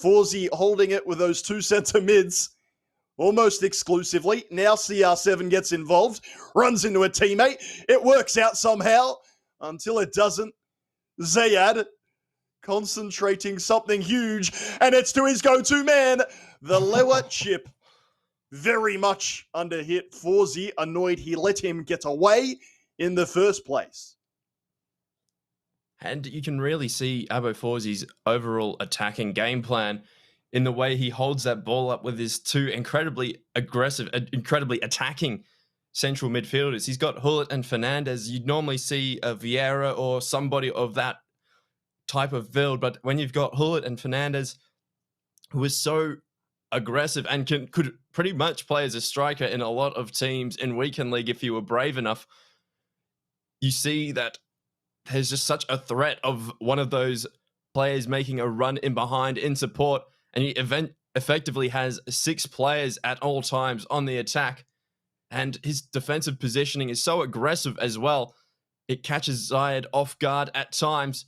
Fawzi holding it with those 2 centre mids almost exclusively. Now CR7 gets involved, runs into a teammate. It works out somehow until it doesn't. Zayed concentrating something huge, and it's to his go-to man, the lower chip. Very much under hit. Fawzi annoyed he let him get away in the first place. And you can really see Abo Fawzi's overall attacking game plan in the way he holds that ball up with his 2 incredibly aggressive, incredibly attacking central midfielders. He's got Hullet and Fernandez. You'd normally see a Vieira or somebody of that type of build, but when you've got Hullet and Fernandez, who is so aggressive and could pretty much play as a striker in a lot of teams in Weekend League if you were brave enough, you see that there's just such a threat of one of those players making a run in behind in support, and he effectively has 6 players at all times on the attack, and his defensive positioning is so aggressive as well. It catches Zayed off guard at times,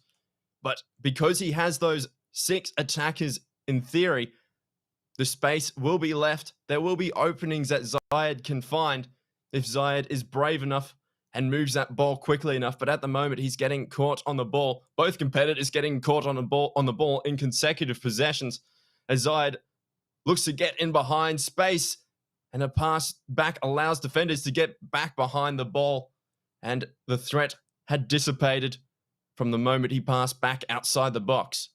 but because he has those 6 attackers in theory, the space will be left. There will be openings that Zayed can find if Zayed is brave enough and moves that ball quickly enough. But at the moment, he's getting caught on the ball. Both competitors getting caught on the ball in consecutive possessions, as Zayed looks to get in behind space, and a pass back allows defenders to get back behind the ball. And the threat had dissipated from the moment he passed back outside the box.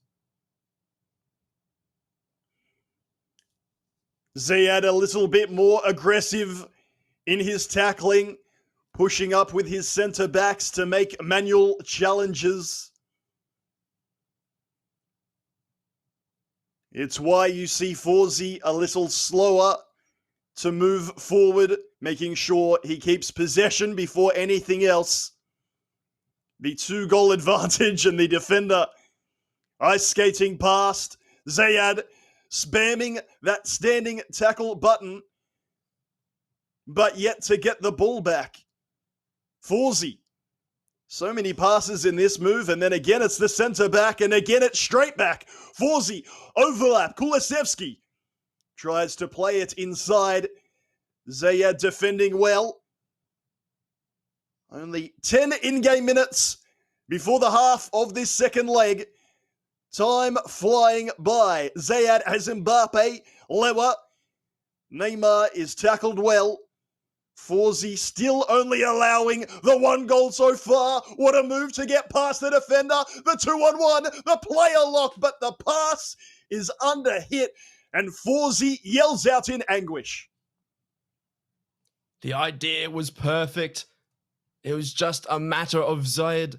Zayad a little bit more aggressive in his tackling, pushing up with his centre backs to make manual challenges. It's why you see Forsey a little slower to move forward, making sure he keeps possession before anything else. The 2-goal advantage and the defender ice skating past. Zayad spamming that standing tackle button, but yet to get the ball back. Forsey, so many passes in this move, and then again it's the centre back, and again it's straight back. Forsey, overlap, Kulusevski tries to play it inside. Zayad defending well. Only 10 in-game minutes before the half of this second leg. Time flying by. Zayad has Mbappe, Lewa. Neymar is tackled well. Forsey still only allowing the 1 goal so far. What a move to get past the defender. The 2-on-1, the player lock, but the pass is under hit, and Forsey yells out in anguish. The idea was perfect. It was just a matter of Zayad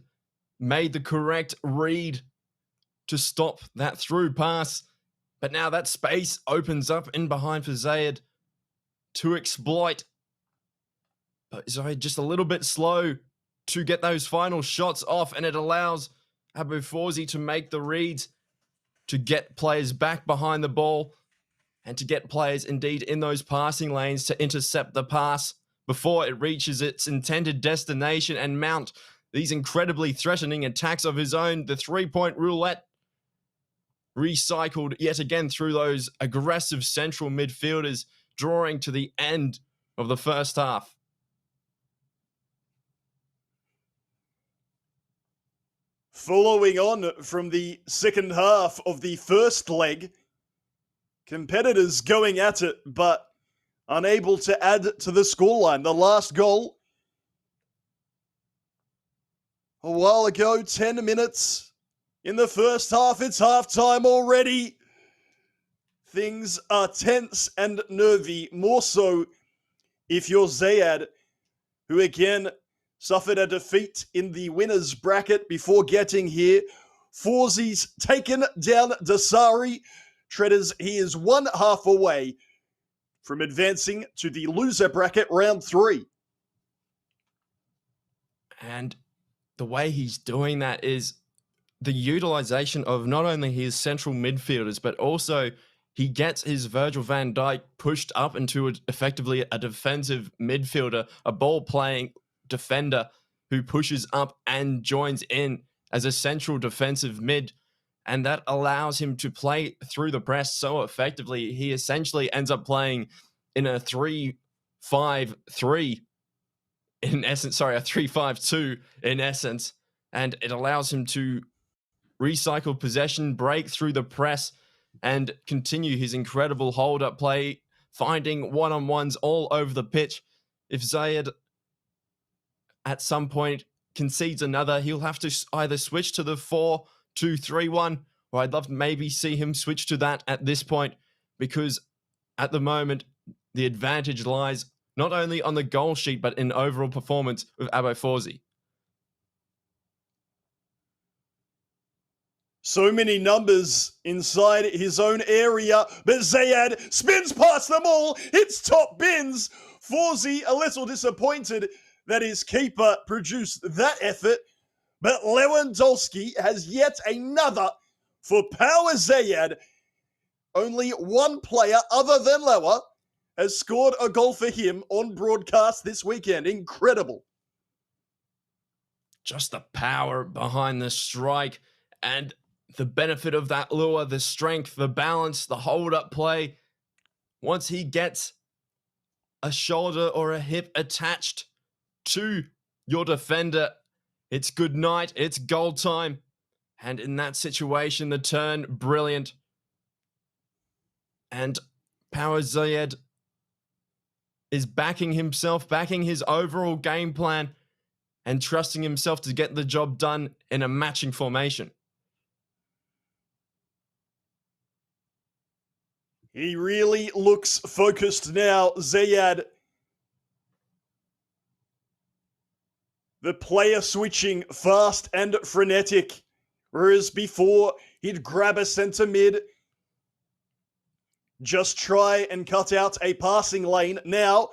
made the correct read to stop that through pass. But now that space opens up in behind for Zayad to exploit. But Zayad just a little bit slow to get those final shots off, and it allows Abu Forsey to make the reads, to get players back behind the ball, and to get players indeed in those passing lanes to intercept the pass before it reaches its intended destination and mount these incredibly threatening attacks of his own. The 3-point roulette recycled yet again through those aggressive central midfielders, drawing to the end of the first half. Following on from the second half of the first leg, competitors going at it, but unable to add to the scoreline. The last goal a while ago, 10 minutes in the first half. It's halftime already. Things are tense and nervy, more so if you're Zayad, who again suffered a defeat in the winners bracket before getting here. Forsey's taken down Msdossary. Treaders, he is 1 half away from advancing to the loser bracket round 3. And the way he's doing that is the utilization of not only his central midfielders, but also he gets his Virgil van Dijk pushed up into effectively a defensive midfielder, a ball-playing defender who pushes up and joins in as a central defensive mid. And that allows him to play through the press so effectively. He essentially ends up playing in a 3-5-3 in essence, sorry, a 3-5-2 in essence. And it allows him to recycle possession, break through the press, and continue his incredible hold-up play, finding one-on-ones all over the pitch. If Zayad at some point concedes another, he'll have to either switch to the 4-2-3-1, or I'd love to maybe see him switch to that at this point, because at the moment, the advantage lies not only on the goal sheet, but in overall performance with Abu Forsey. So many numbers inside his own area, but Zayad spins past them all. It's top bins. Forsey a little disappointed that his keeper produced that effort, but Lewandowski has yet another for Power Zayad. Only one player other than Lewa has scored a goal for him on broadcast this weekend. Incredible. Just the power behind the strike and the benefit of that lure, the strength, the balance, the hold-up play. Once he gets a shoulder or a hip attached to your defender, it's good night, it's goal time. And in that situation, the turn, brilliant. And Power Zayed is backing himself, backing his overall game plan, and trusting himself to get the job done in a matching formation. He really looks focused now, Zayed. The player switching fast and frenetic, whereas before he'd grab a centre mid, just try and cut out a passing lane. Now,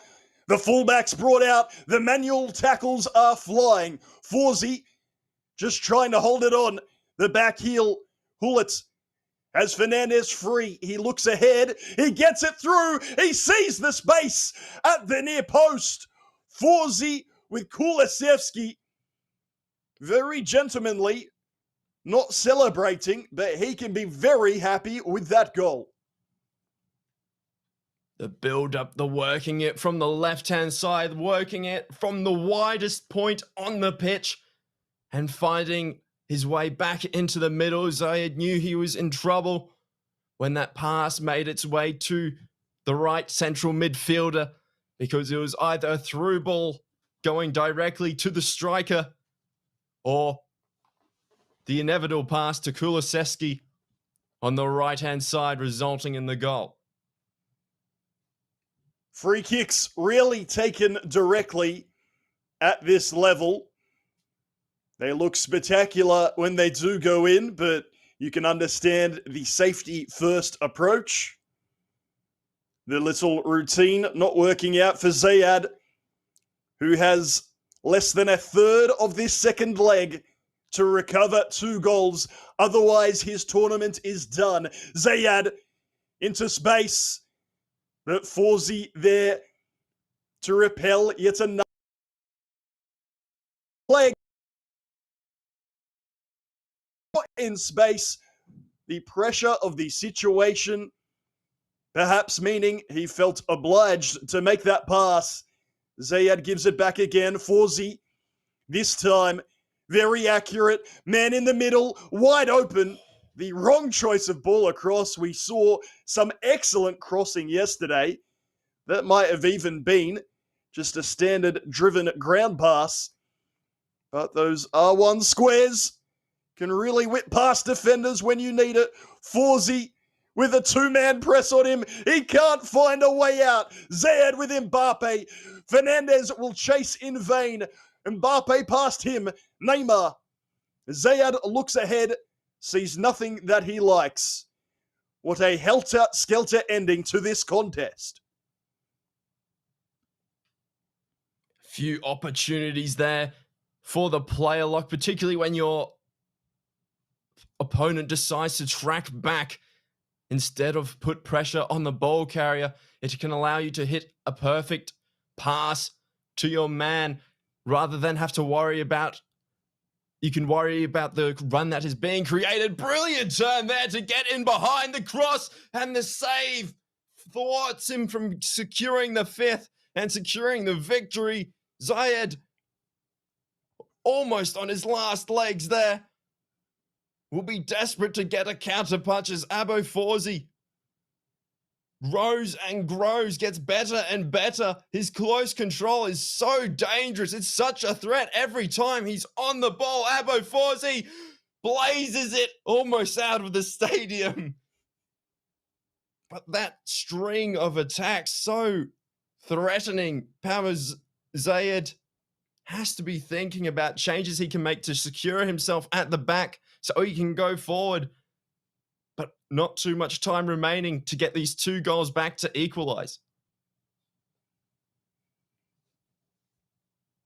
the fullback's brought out, the manual tackles are flying. Forsey just trying to hold it on. The back heel, Hullet has Fernandez free. He looks ahead, he gets it through, he sees the space at the near post. Forsey with Kulusevski, very gentlemanly, not celebrating, but he can be very happy with that goal. The build-up, the working it from the left-hand side, working it from the widest point on the pitch, and finding his way back into the middle. Zayed knew he was in trouble when that pass made its way to the right central midfielder, because it was either a through ball going directly to the striker or the inevitable pass to Kulusevski on the right-hand side, resulting in the goal. Free kicks really taken directly at this level. They look spectacular when they do go in, but you can understand the safety first approach. The little routine not working out for Zayed, who has less than a third of this second leg to recover 2 goals. Otherwise, his tournament is done. Zayed into space, but Forsey there to repel yet another leg. In space, the pressure of the situation, perhaps meaning he felt obliged to make that pass. Zayed gives it back again. Forsey, this time, very accurate. Man in the middle, wide open. The wrong choice of ball across. We saw some excellent crossing yesterday. That might have even been just a standard driven ground pass. But those R1 squares can really whip past defenders when you need it. Forsey with a 2-man press on him. He can't find a way out. Zayed with Mbappe. Fernandez will chase in vain. Mbappe past him. Neymar. Zayed looks ahead, sees nothing that he likes. What a helter-skelter ending to this contest. Few opportunities there for the player lock, particularly when your opponent decides to track back instead of put pressure on the ball carrier. It can allow you to hit a perfect pass to your man rather than have to worry about. You can worry about the run that is being created. Brilliant turn there to get in behind the cross, and the save thwarts him from securing the 5th and securing the victory. Zayed almost on his last legs there. Will be desperate to get a counter punch as Abo Forsey grows and grows, gets better and better. His close control is so dangerous. It's such a threat every time he's on the ball. Abo Forsey blazes it almost out of the stadium. But that string of attacks, so threatening. Power Zayed has to be thinking about changes he can make to secure himself at the back so he can go forward. But not too much time remaining to get these 2 goals back to equalize.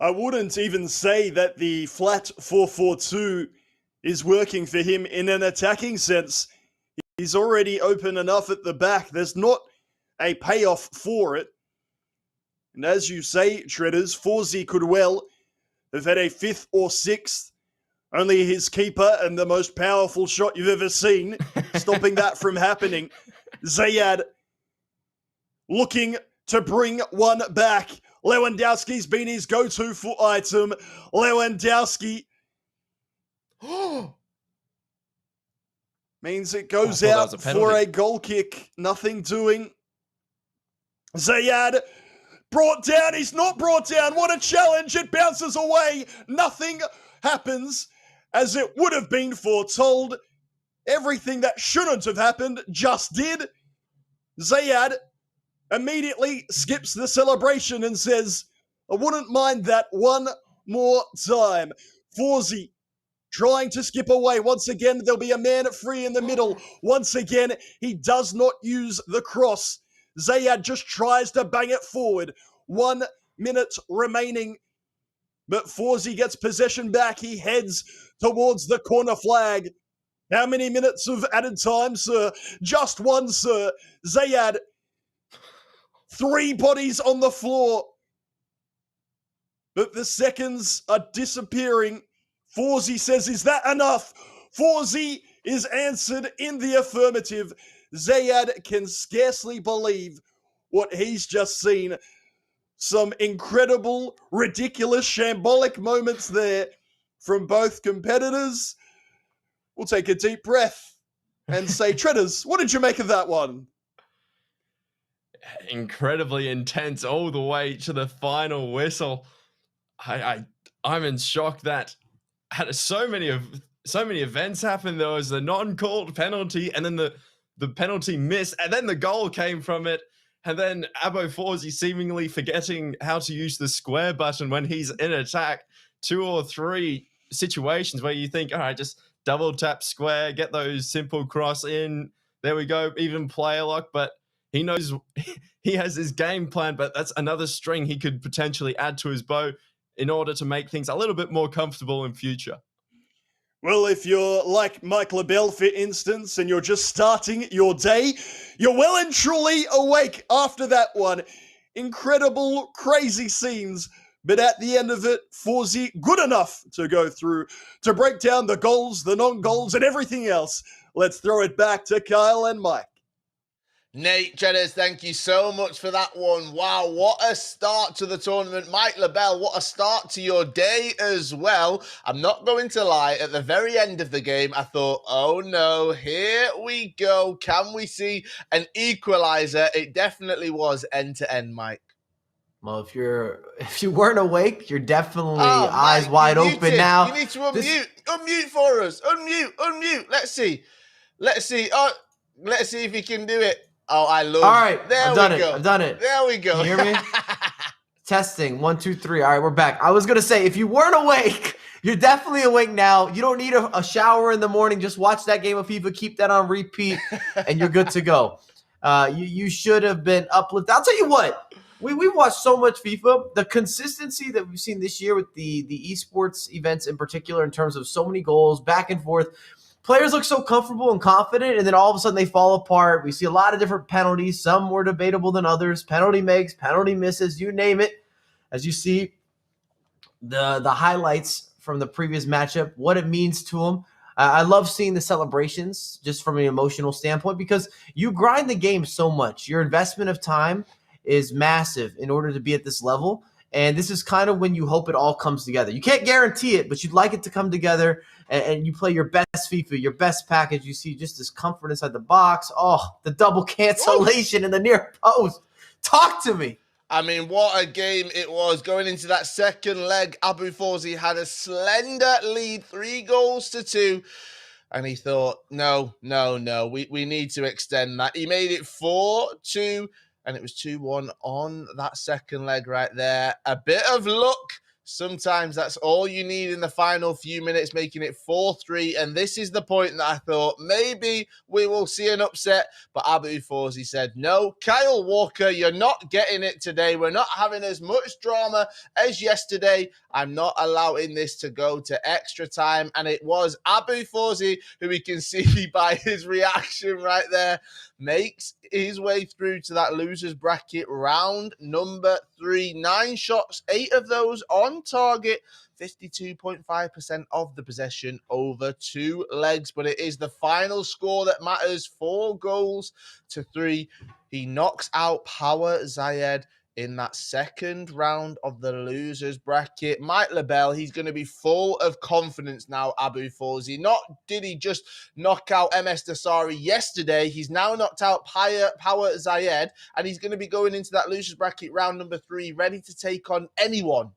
I wouldn't even say that the flat 4-4-2 is working for him in an attacking sense. He's already open enough at the back. There's not a payoff for it. And as you say, Treaders, Forsey could well have had a 5th or 6th. Only his keeper and the most powerful shot you've ever seen, stopping that from happening. Zayed looking to bring one back. Lewandowski's been his go-to for item. Lewandowski means it goes out for a goal kick. Nothing doing. Zayad brought down. He's not brought down. What a challenge. It bounces away. Nothing happens as it would have been foretold. Everything that shouldn't have happened just did. Zayad immediately skips the celebration and says, I wouldn't mind that one more time. Fawzi trying to skip away. Once again, there'll be a man free in the middle. Once again, he does not use the cross. Zayad just tries to bang it forward. 1 minute remaining. But Fawzi gets possession back. He heads towards the corner flag. How many minutes of added time, sir? Just one, sir. Zayad, 3 bodies on the floor. But the seconds are disappearing. Fawzi says, is that enough? Fawzi is answered in the affirmative. Zayad can scarcely believe what he's just seen. Some incredible, ridiculous, shambolic moments there from both competitors. We'll take a deep breath and say, Treaders, what did you make of that one? Incredibly intense all the way to the final whistle. I'm in shock that had so many events happen. There was the non-called penalty, and then the penalty miss, and then the goal came from it, and then Abo Fawzi seemingly forgetting how to use the square button when he's in attack. 2 or 3 situations where you think, all right, just double tap square, get those simple cross in. There we go, even player lock, but he knows he has his game plan, but that's another string he could potentially add to his bow in order to make things a little bit more comfortable in future. Well, if you're like Mike LaBelle, for instance, and you're just starting your day, you're well and truly awake after that one. Incredible, crazy scenes. But at the end of it, Fawzi good enough to go through, to break down the goals, the non-goals, and everything else. Let's throw it back to Kyle and Mike. Nate Cheddars, thank you so much for that one. Wow, what a start to the tournament. Mike LaBelle, what a start to your day as well. I'm not going to lie, at the very end of the game, I thought, oh no, here we go. Can we see an equalizer? It definitely was end-to-end, Mike. Well, if you weren't awake, you're definitely eyes Mike, wide open now. You need to unmute. Unmute for us. Unmute. Let's see. Oh, let's see if he can do it. Oh, I love it. All right, There I've we done it. go. I've done it. There we go. Can you hear me? Testing. 1, 2, 3. All right, we're back. I was going to say, if you weren't awake, you're definitely awake now. You don't need a shower in the morning. Just watch that game of FIFA. Keep that on repeat, and you're good to go. You should have been uplifted. I'll tell you what. We've watched so much FIFA. The consistency that we've seen this year with the esports events in particular, in terms of so many goals, back and forth. Players look so comfortable and confident, and then all of a sudden they fall apart. We see a lot of different penalties, some more debatable than others. Penalty makes, penalty misses, you name it. As you see the highlights from the previous matchup, what it means to them. I love seeing the celebrations just from an emotional standpoint, because you grind the game so much. Your investment of time is massive in order to be at this level. And this is kind of when you hope it all comes together. You can't guarantee it, but you'd like it to come together, and you play your best FIFA, your best package. You see just this comfort inside the box. Oh, the double cancellation in the near post. Talk to me. I mean, what a game it was. Going into that second leg, Abo Fawzi had a slender lead, 3-2. And he thought, no, we need to extend that. He made it 4-2. And it was 2-1 on that second leg right there. A bit of luck. Sometimes that's all you need in the final few minutes, making it 4-3. And this is the point that I thought maybe we will see an upset. But Abo Fawzi said, no, Kyle Walker, you're not getting it today. We're not having as much drama as yesterday. I'm not allowing this to go to extra time. And it was Abo Fawzi, who we can see by his reaction right there, makes his way through to that losers bracket round number 3. 9 shots, 8 of those on target, 52.5% of the possession over 2 legs. But it is the final score that matters, 4-3. He knocks out Power Zayed in that second round of the losers bracket. Mike LaBelle, he's going to be full of confidence now, Abu Fawzi. Not did he just knock out Msdossary yesterday, he's now knocked out Power Zayed, and he's going to be going into that losers bracket round number 3 ready to take on anyone.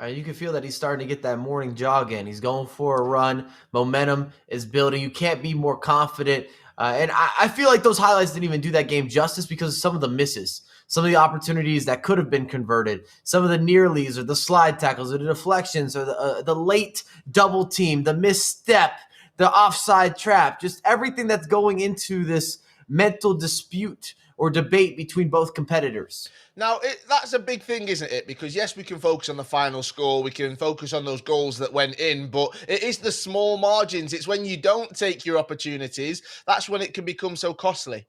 You can feel that he's starting to get that morning jog in. He's going for a run. Momentum is building. You can't be more confident. And I feel like those highlights didn't even do that game justice because of some of the misses, some of the opportunities that could have been converted, some of the nearlies or the slide tackles or the deflections or the late double team, the misstep, the offside trap, just everything that's going into this mental dispute or debate between both competitors. Now, that's a big thing, isn't it? Because, yes, we can focus on the final score. We can focus on those goals that went in. But it is the small margins. It's when you don't take your opportunities. That's when it can become so costly.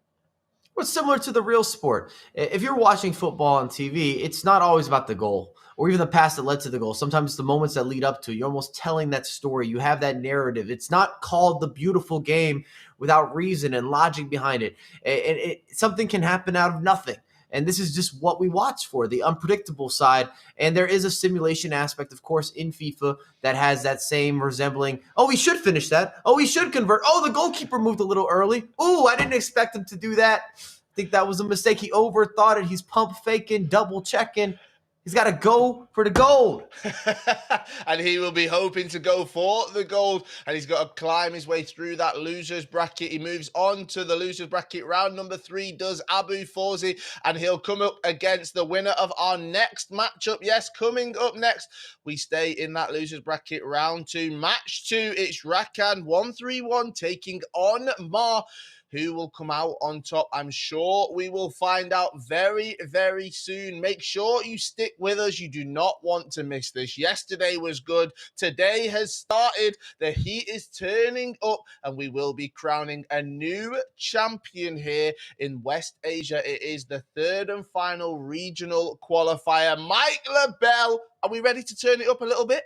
Well, it's similar to the real sport. If you're watching football on TV, it's not always about the goal or even the pass that led to the goal. Sometimes it's the moments that lead up to it. You're almost telling that story. You have that narrative. It's not called the beautiful game without reason and logic behind it. Something can happen out of nothing. And this is just what we watch for, the unpredictable side. And there is a simulation aspect, of course, in FIFA that has that same resembling. Oh, he should finish that. Oh, he should convert. Oh, the goalkeeper moved a little early. Ooh, I didn't expect him to do that. I think that was a mistake. He overthought it. He's pump faking, double checking. He's got to go for the gold. And he will be hoping to go for the gold. And he's got to climb his way through that losers bracket. He moves on to the losers bracket. Round number 3 does Abu Fawzi. And he'll come up against the winner of our next matchup. Yes, coming up next, we stay in that losers bracket. Round 2, match 2. It's Rakan 131 taking on Mar. Who will come out on top? I'm sure we will find out very, very soon. Make sure you stick with us. You do not want to miss this. Yesterday was good. Today has started. The heat is turning up, and we will be crowning a new champion here in West Asia. It is the 3rd and final regional qualifier. Mike LaBelle, are we ready to turn it up a little bit?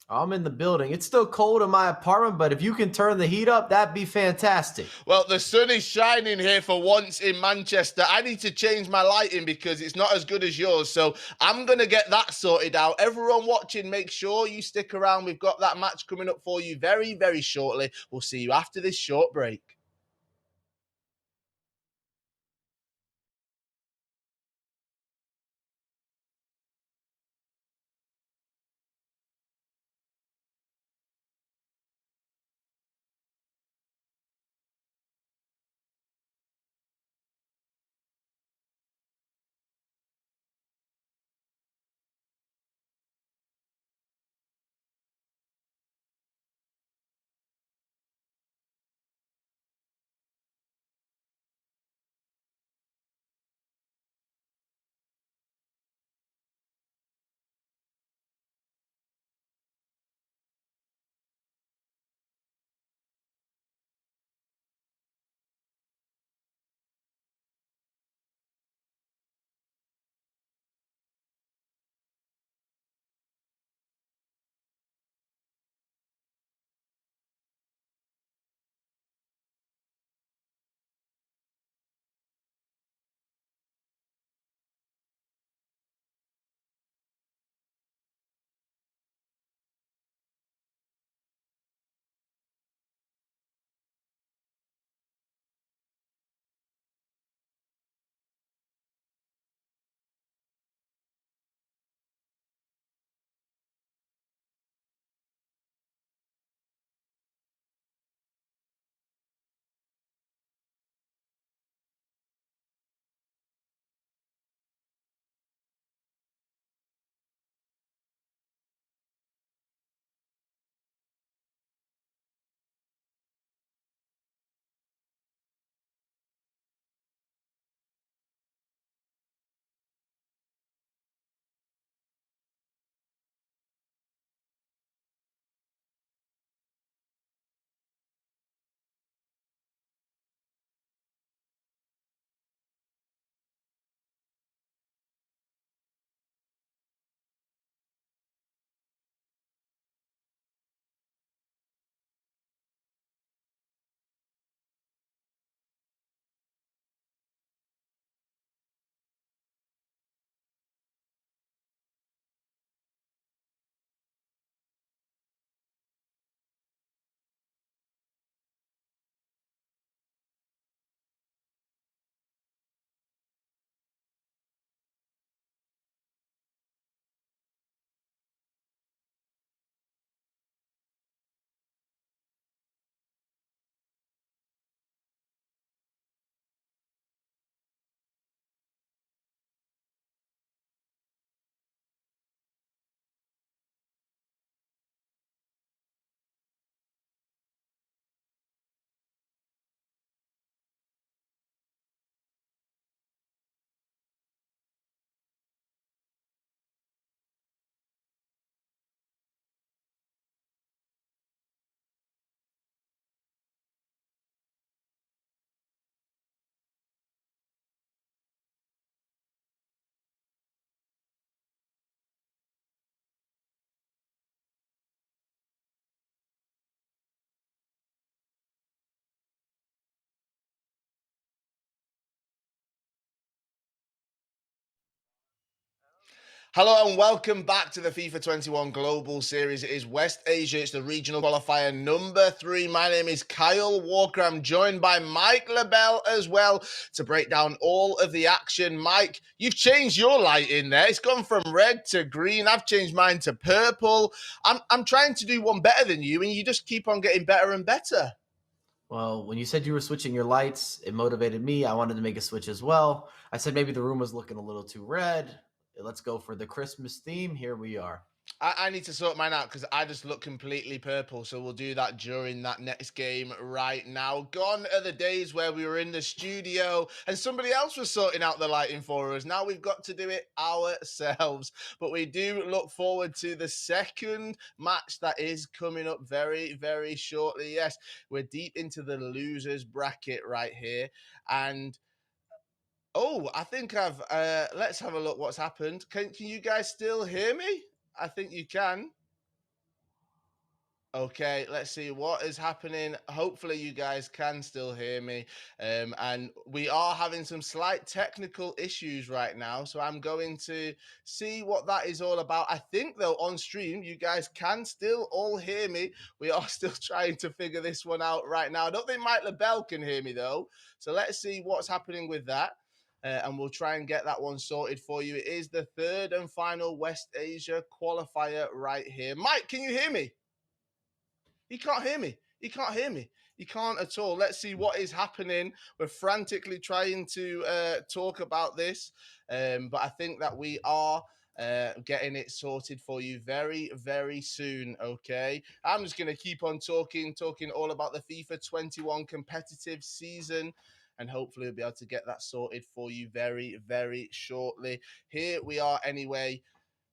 I'm in the building. It's still cold in my apartment, but if you can turn the heat up, that'd be fantastic. Well, the sun is shining here for once in Manchester. I need to change my lighting because it's not as good as yours. So I'm going to get that sorted out. Everyone watching, make sure you stick around. We've got that match coming up for you very, very shortly. We'll see you after this short break. Hello and welcome back to the FIFA 21 Global Series. It is West Asia. It's the regional qualifier number 3. My name is Kyle Walker. I'm joined by Mike LaBelle as well to break down all of the action. Mike, you've changed your light in there. It's gone from red to green. I've changed mine to purple. I'm trying to do one better than you, and you just keep on getting better and better. Well, when you said you were switching your lights, it motivated me. I wanted to make a switch as well. I said maybe the room was looking a little too red. Let's go for the Christmas theme. Here we are. I need to sort mine out because I just look completely purple. So we'll do that during that next game right now. Gone are the days where we were in the studio and somebody else was sorting out the lighting for us. Now we've got to do it ourselves. But we do look forward to the second match that is coming up very, very shortly. Yes, we're deep into the losers bracket right here. And oh, I think I've let's have a look what's happened. Can you guys still hear me? I think you can. Okay, let's see what is happening. Hopefully you guys can still hear me. And we are having some slight technical issues right now. So I'm going to see what that is all about. I think though on stream, you guys can still all hear me. We are still trying to figure this one out right now. I don't think Mike LaBelle can hear me though. So let's see what's happening with that. And we'll try and get that one sorted for you. It is the third and final West Asia qualifier right here. Mike, can you hear me? He can't hear me. He can't hear me. He can't at all. Let's see what is happening. We're frantically trying to talk about this. But I think that we are getting it sorted for you very, very soon, okay? I'm just going to keep on talking all about the FIFA 21 competitive season, and hopefully we'll be able to get that sorted for you very, very shortly. Here we are anyway.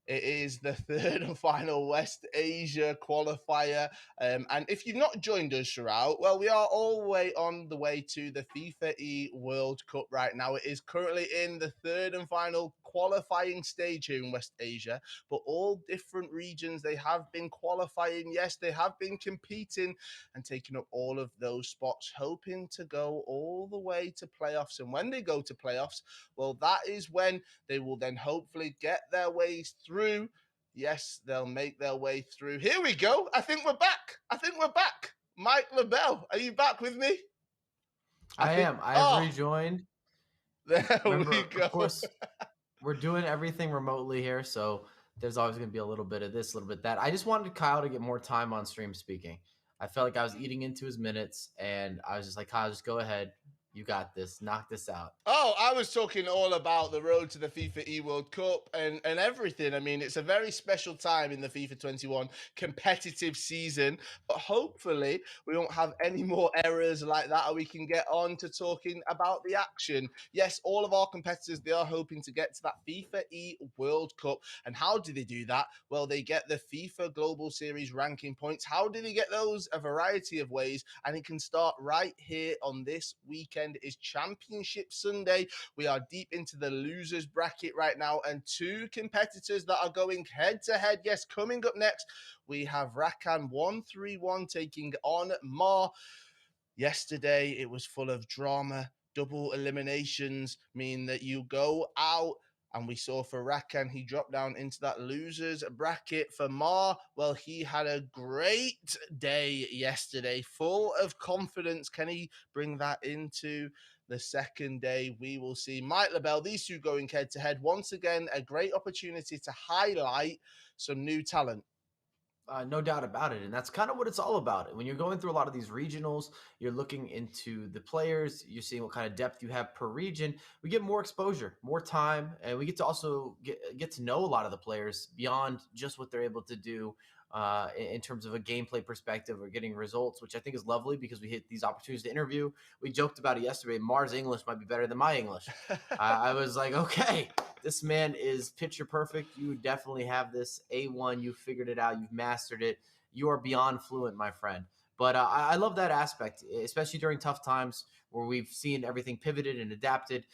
It is the third and final West Asia qualifier. And if you've not joined us throughout, well, we are all the way on the way to the FIFA E World Cup right now. It is currently in the third and final qualifying stage here in West Asia, but all different regions, they have been qualifying. Yes, they have been competing and taking up all of those spots, hoping to go all the way to playoffs. And when they go to playoffs, well, that is when they will then hopefully get their ways through. Yes, they'll make their way through. Here we go. I think we're back. Mike LaBelle, are you back with me? I am. I have rejoined. There Remember, we go. Of course, we're doing everything remotely here, so there's always going to be a little bit of this, a little bit that. I just wanted Kyle to get more time on stream speaking. I felt like I was eating into his minutes, and I was just like, Kyle, just go ahead. You got this. Knock this out. Oh, I was talking all about the road to the FIFA E World Cup and everything. I mean, it's a very special time in the FIFA 21 competitive season, but hopefully we won't have any more errors like that, or we can get on to talking about the action. Yes, all of our competitors, they are hoping to get to that FIFA E World Cup. And how do they do that? Well, they get the FIFA Global Series ranking points. How do they get those? A variety of ways, and it can start right here on this weekend. It is Championship Sunday. We are deep into the losers bracket right now, and two competitors that are going head to head. Yes, coming up next, we have Rakan 131 taking on Mar. Yesterday, it was full of drama. Double eliminations mean that you go out. And we saw for Rakan, he dropped down into that losers bracket. For Mar, well, he had a great day yesterday, full of confidence. Can he bring that into the second day? We will see. Mike LaBelle, these two going head to head. Once again, a great opportunity to highlight some new talent. No doubt about it. And that's kind of what it's all about. When you're going through a lot of these regionals, you're looking into the players, you're seeing what kind of depth you have per region. We get more exposure, more time, and we get to also get to know a lot of the players beyond just what they're able to do in terms of a gameplay perspective or getting results, which I think is lovely because we hit these opportunities to interview. We joked about it yesterday. Mars English might be better than my English. I was like, okay, this man is picture perfect. You definitely have this A1. You figured it out. You've mastered it. You are beyond fluent, my friend. But I love that aspect, especially during tough times where we've seen everything pivoted and adapted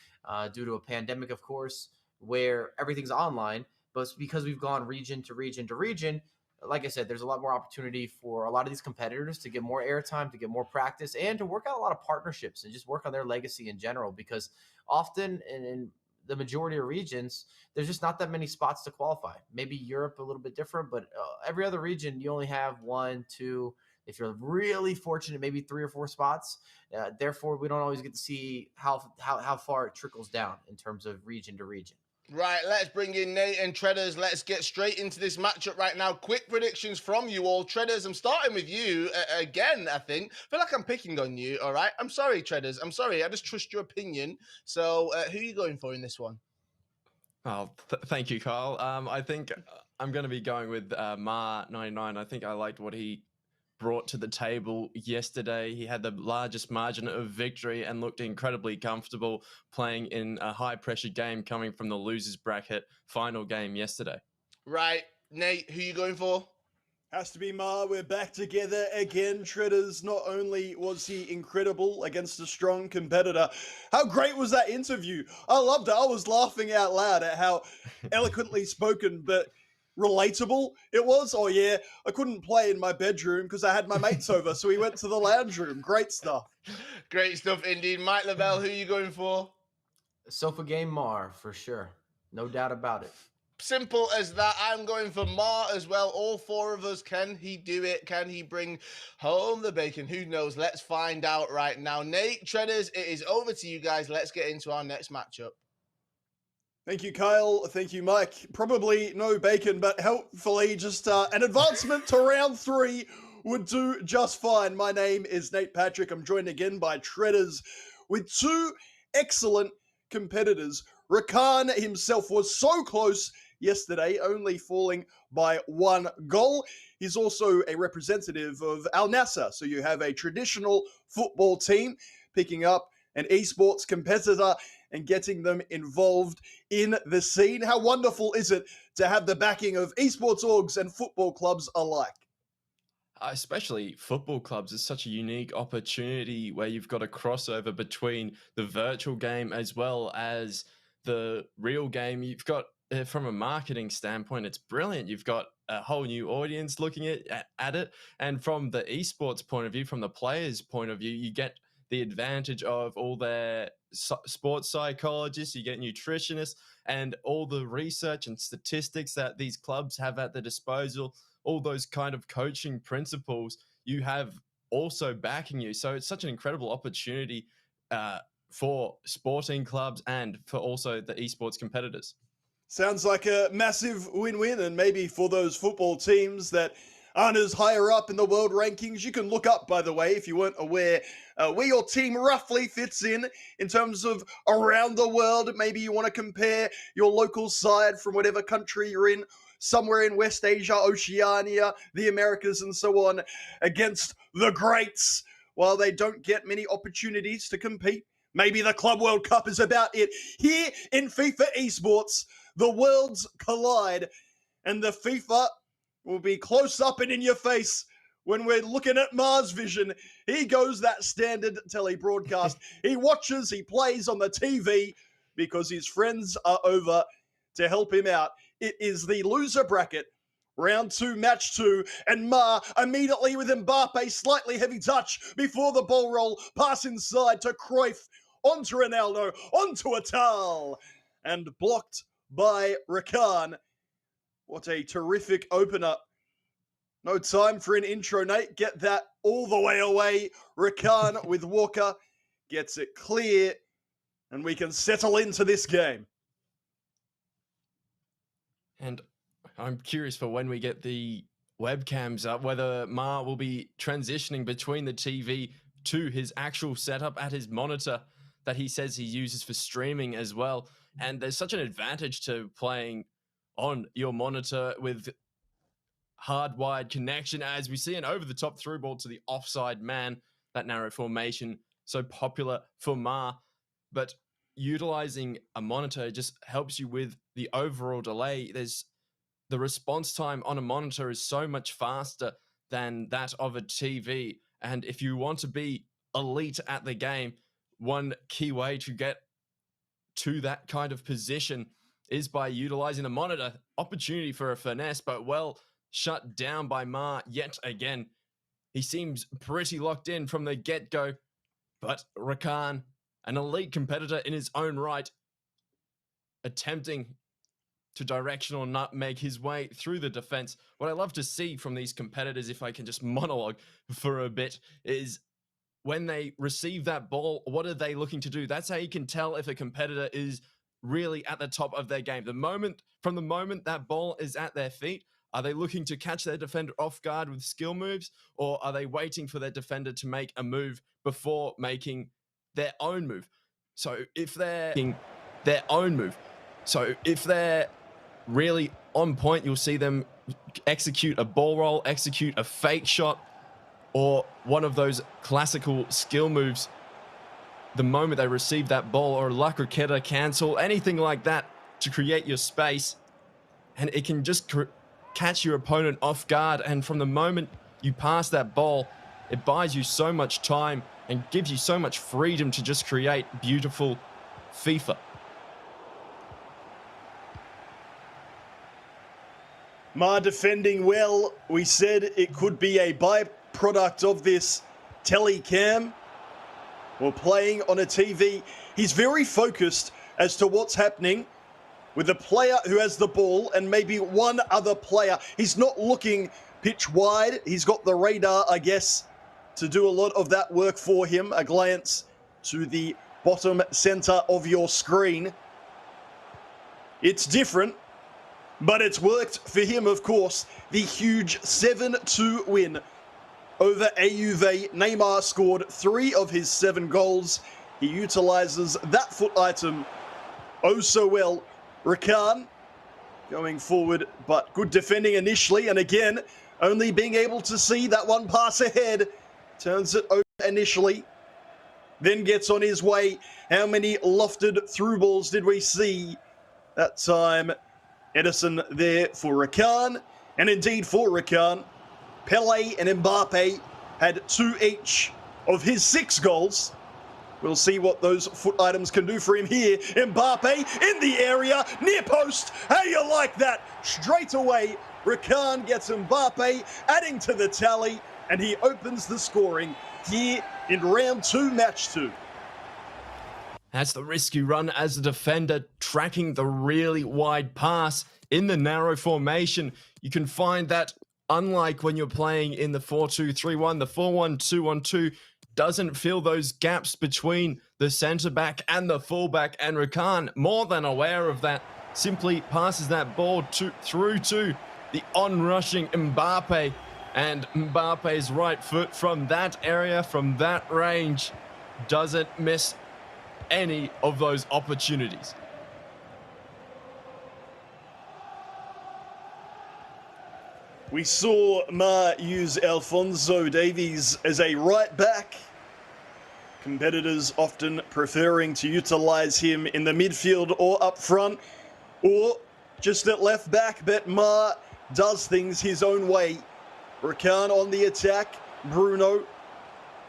due to a pandemic, of course, where everything's online. But it's because we've gone region to region to region. Like I said, there's a lot more opportunity for a lot of these competitors to get more airtime, to get more practice, and to work out a lot of partnerships and just work on their legacy in general. Because often, and the majority of regions, there's just not that many spots to qualify. Maybe Europe a little bit different, but every other region, you only have 1, 2, if you're really fortunate, maybe 3 or 4 spots. Therefore, we don't always get to see how far it trickles down in terms of region to region. Right, let's bring in Nate and Treaders. Let's get straight into this matchup right now. Quick predictions from you all. Treaders, I'm starting with you again, I think. I feel like I'm picking on you, all right? I'm sorry, Treaders. I'm sorry. I just trust your opinion. So who are you going for in this one? Oh, thank you, Kyle. I think I'm going to be going with Ma99. I think I liked what he brought to the table yesterday. He had the largest margin of victory and looked incredibly comfortable playing in a high-pressure game coming from the losers bracket final game yesterday. Right, Nate, who are you going for? Has to be Ma. We're back together again. Treaders, not only was he incredible against a strong competitor, how great was that interview? I loved it. I was laughing out loud at how eloquently spoken but relatable it was. Oh yeah, I couldn't play in my bedroom because I had my mates over, so we went to the lounge room. Great stuff. Great stuff indeed. Mike Lavelle, who are you going for? Sofa game Mar, for sure. No doubt about it. Simple as that. I'm going for Ma as well. All 4 of us. Can he do it? Can he bring home the bacon? Who knows? Let's find out right now. Nate, Treaders, it is over to you guys. Let's get into our next matchup. Thank you, Kyle. Thank you, Mike. Probably no bacon, but hopefully just an advancement to round 3 would do just fine. My name is Nate Patrick. I'm joined again by Treaders with 2 excellent competitors. Rakan himself was so close yesterday, only falling by 1 goal. He's also a representative of Al Nassr, so you have a traditional football team picking up an esports competitor and getting them involved in the scene. How wonderful is it to have the backing of esports orgs and football clubs alike? Especially football clubs is such a unique opportunity where you've got a crossover between the virtual game as well as the real game. You've got, from a marketing standpoint, it's brilliant. You've got a whole new audience looking at it. And from the esports point of view, from the players' point of view, you get the advantage of all their sports psychologists, you get nutritionists, and all the research and statistics that these clubs have at their disposal, all those kind of coaching principles you have also backing you. So it's such an incredible opportunity for sporting clubs and for also the esports competitors. Sounds like a massive win-win, and maybe for those football teams that aren't as higher up in the world rankings, you can look up, by the way, if you weren't aware, where your team roughly fits in terms of around the world. Maybe you want to compare your local side from whatever country you're in, somewhere in West Asia, Oceania, the Americas, and so on, against the greats, while they don't get many opportunities to compete. Maybe the Club World Cup is about it. Here in FIFA esports, the worlds collide, and the FIFA will be close up and in your face when we're looking at Mars Vision. He goes that standard telly broadcast. He watches, he plays on the TV because his friends are over to help him out. It is the loser bracket, round 2, match 2, and Ma immediately with Mbappe, slightly heavy touch before the ball roll, pass inside to Cruyff, onto Ronaldo, onto Atal, and blocked by Rakan. What a terrific opener. No time for an intro, Nate. Get that all the way away. Rakan with Walker gets it clear, and we can settle into this game. And I'm curious for when we get the webcams up, whether Ma will be transitioning between the TV to his actual setup at his monitor that he says he uses for streaming as well. And there's such an advantage to playing on your monitor with hardwired connection, as we see an over-the-top through ball to the offside man, that narrow formation, so popular for Ma. But utilizing a monitor just helps you with the overall delay. There's the response time on a monitor is so much faster than that of a TV. And if you want to be elite at the game, one key way to get to that kind of position is by utilizing the monitor. Opportunity for a finesse, but well shut down by Ma yet again. He seems pretty locked in from the get-go, but Rakan, an elite competitor in his own right, attempting to directional nutmeg his way through the defense. What I love to see from these competitors, if I can just monologue for a bit, is when they receive that ball, what are they looking to do? That's how you can tell if a competitor is really at the top of their game. From the moment that ball is at their feet, are they looking to catch their defender off guard with skill moves, or are they waiting for their defender to make a move before making their own move? So if they're really on point, you'll see them execute a ball roll, execute a fake shot, or one of those classical skill moves the moment they receive that ball, or La Croqueta, cancel, anything like that to create your space. And it can just catch your opponent off guard. And from the moment you pass that ball, it buys you so much time and gives you so much freedom to just create beautiful FIFA. Ma defending well. We said it could be a byproduct of this telecam or playing on a TV. He's very focused as to what's happening with the player who has the ball and maybe one other player. He's not looking pitch wide. He's got the radar, I guess, to do a lot of that work for him. A glance to the bottom center of your screen. It's different, but it's worked for him, of course. The huge 7-2 win over Uae. Neymar scored 3 of his 7 goals. He utilizes that foot item oh so well. Rakan going forward, but good defending initially. And again, only being able to see that one pass ahead. Turns it over initially, then gets on his way. How many lofted through balls did we see that time? Edison there for Rakan. And indeed for Rakan, Pele and Mbappe had 2 each of his 6 goals. We'll see what those foot items can do for him here. Mbappe in the area, near post. How you like that? Straight away, Rakan gets Mbappe adding to the tally, and he opens the scoring here in round 2, match 2. That's the risk you run as a defender, tracking the really wide pass in the narrow formation. You can find that, unlike when you're playing in the 4-2-3-1, the 4-1-2-1-2 doesn't fill those gaps between the centre-back and the full-back, and Rakan, more than aware of that, simply passes that ball through to the on-rushing Mbappe, and Mbappe's right foot from that area, from that range, doesn't miss any of those opportunities. We saw Ma use Alphonso Davies as a right back. Competitors often preferring to utilize him in the midfield or up front, or just at left back, but Ma does things his own way. Rakan on the attack. Bruno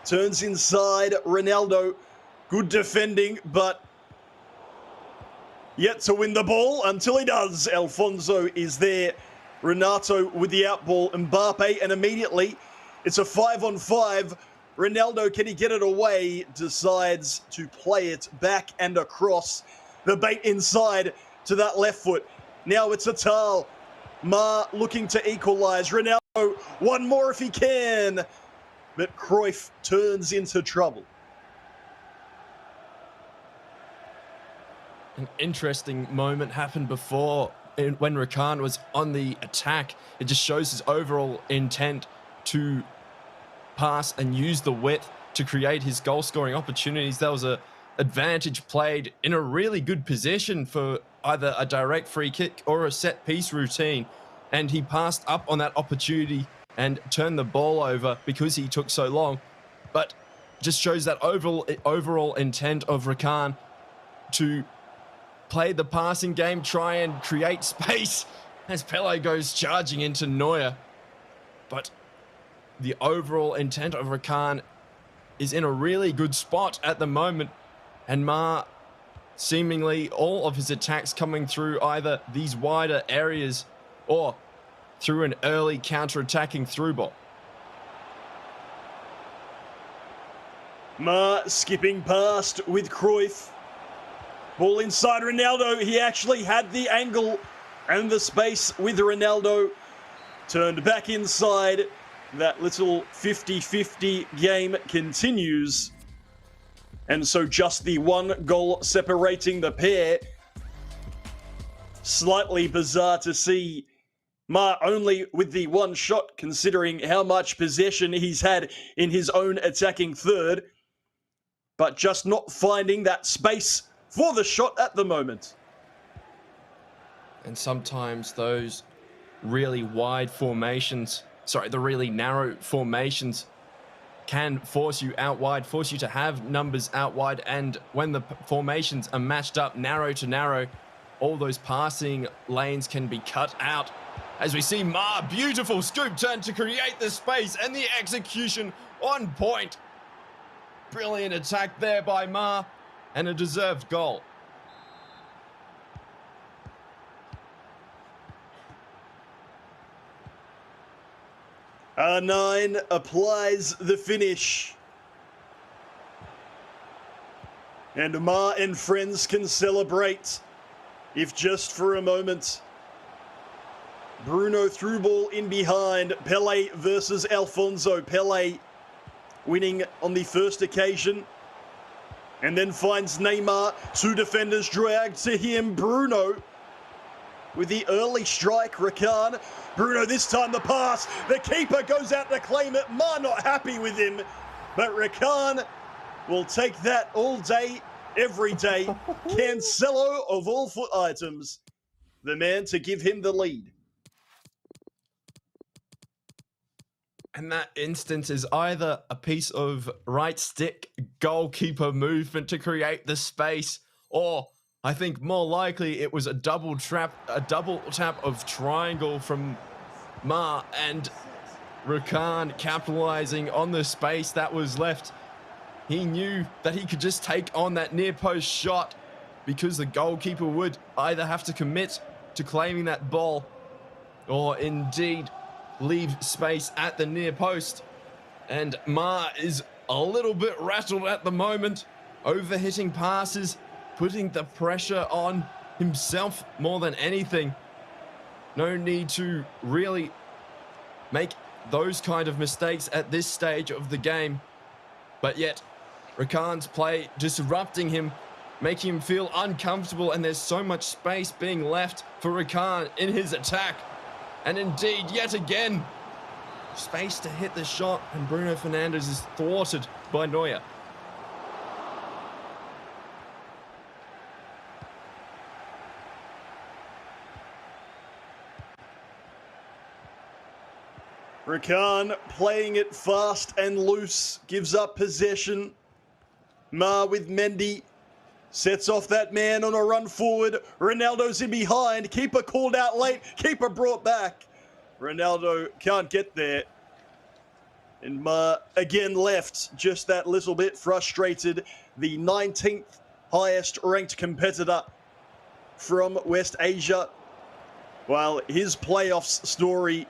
turns inside. Ronaldo, good defending, but yet to win the ball until he does. Alphonso is there. Renato with the outball. Mbappe, and immediately it's a 5-on-5. Ronaldo, can he get it away? Decides to play it back and across. The bait inside to that left foot. Now it's Atal. Ma looking to equalize. Ronaldo, one more if he can. But Cruyff turns into trouble. An interesting moment happened before when Rakan was on the attack. It just shows his overall intent to pass and use the width to create his goal-scoring opportunities. That was a advantage played in a really good position for either a direct free kick or a set-piece routine, and he passed up on that opportunity and turned the ball over because he took so long. But just shows that overall intent of Rakan to play the passing game, try and create space as Pele goes charging into Neuer. But the overall intent of Rakan is in a really good spot at the moment, and Ma seemingly all of his attacks coming through either these wider areas or through an early counter-attacking through ball. Ma skipping past with Cruyff. Ball inside Ronaldo. He actually had the angle and the space with Ronaldo. Turned back inside. That little 50-50 game continues. And so just the one goal separating the pair. Slightly bizarre to see Ma only with the one shot, considering how much possession he's had in his own attacking third. But just not finding that space for the shot at the moment. And sometimes those really wide formations, the really narrow formations can force you out wide, force you to have numbers out wide. And when the formations are matched up narrow to narrow, all those passing lanes can be cut out. As we see Ma, beautiful scoop turn to create the space and the execution on point. Brilliant attack there by Ma and a deserved goal. R9 applies the finish. And Ma and friends can celebrate, if just for a moment. Bruno through ball in behind. Pele versus Alfonso. Pele winning on the first occasion. And then finds Neymar. Two defenders dragged to him. Bruno with the early strike. Rakan. Bruno this time the pass. The keeper goes out to claim it. Ma not happy with him. But Rakan will take that all day, every day. Cancelo of all foot items. The man to give him the lead. And that instance is either a piece of right stick goalkeeper movement to create the space, or I think more likely it was a double tap of triangle from Ma and Rakan capitalizing on the space that was left. He knew that he could just take on that near post shot because the goalkeeper would either have to commit to claiming that ball or indeed leave space at the near post. And Ma is a little bit rattled at the moment, overhitting passes, putting the pressure on himself more than anything. No need to really make those kind of mistakes at this stage of the game. But yet, Rakan's play disrupting him, making him feel uncomfortable, and there's so much space being left for Rakan in his attack. And indeed, yet again, space to hit the shot, and Bruno Fernandes is thwarted by Neuer. Rakan playing it fast and loose, gives up possession. Ma with Mendy, sets off that man on a run forward. Ronaldo's in behind, keeper called out late, keeper brought back. Ronaldo can't get there. And Ma again left, just that little bit frustrated. The 19th highest ranked competitor from West Asia, while his playoffs story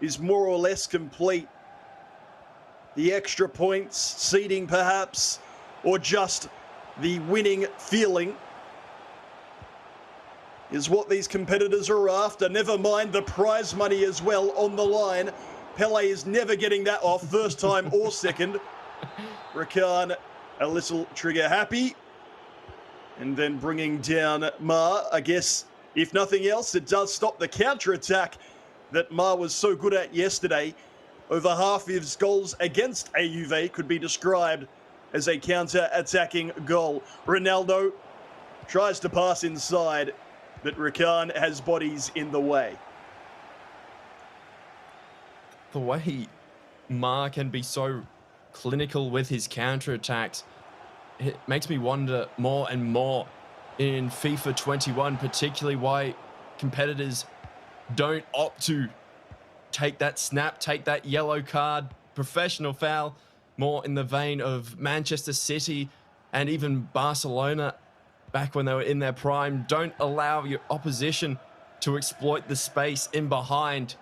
is more or less complete. The extra points, seeding perhaps, or just the winning feeling is what these competitors are after. Never mind the prize money as well on the line. Pele is never getting that off, first time or second. Rakan a little trigger happy. And then bringing down Ma. I guess, if nothing else, it does stop the counter-attack that Ma was so good at yesterday. Over half of his goals against Uae could be described as a counter-attacking goal. Ronaldo tries to pass inside, but Rakan has bodies in the way. The way Ma can be so clinical with his counter-attacks, it makes me wonder more and more in FIFA 21, particularly why competitors don't opt to take that snap, take that yellow card, professional foul, more in the vein of Manchester City and even Barcelona back when they were in their prime. Don't allow your opposition to exploit the space in behind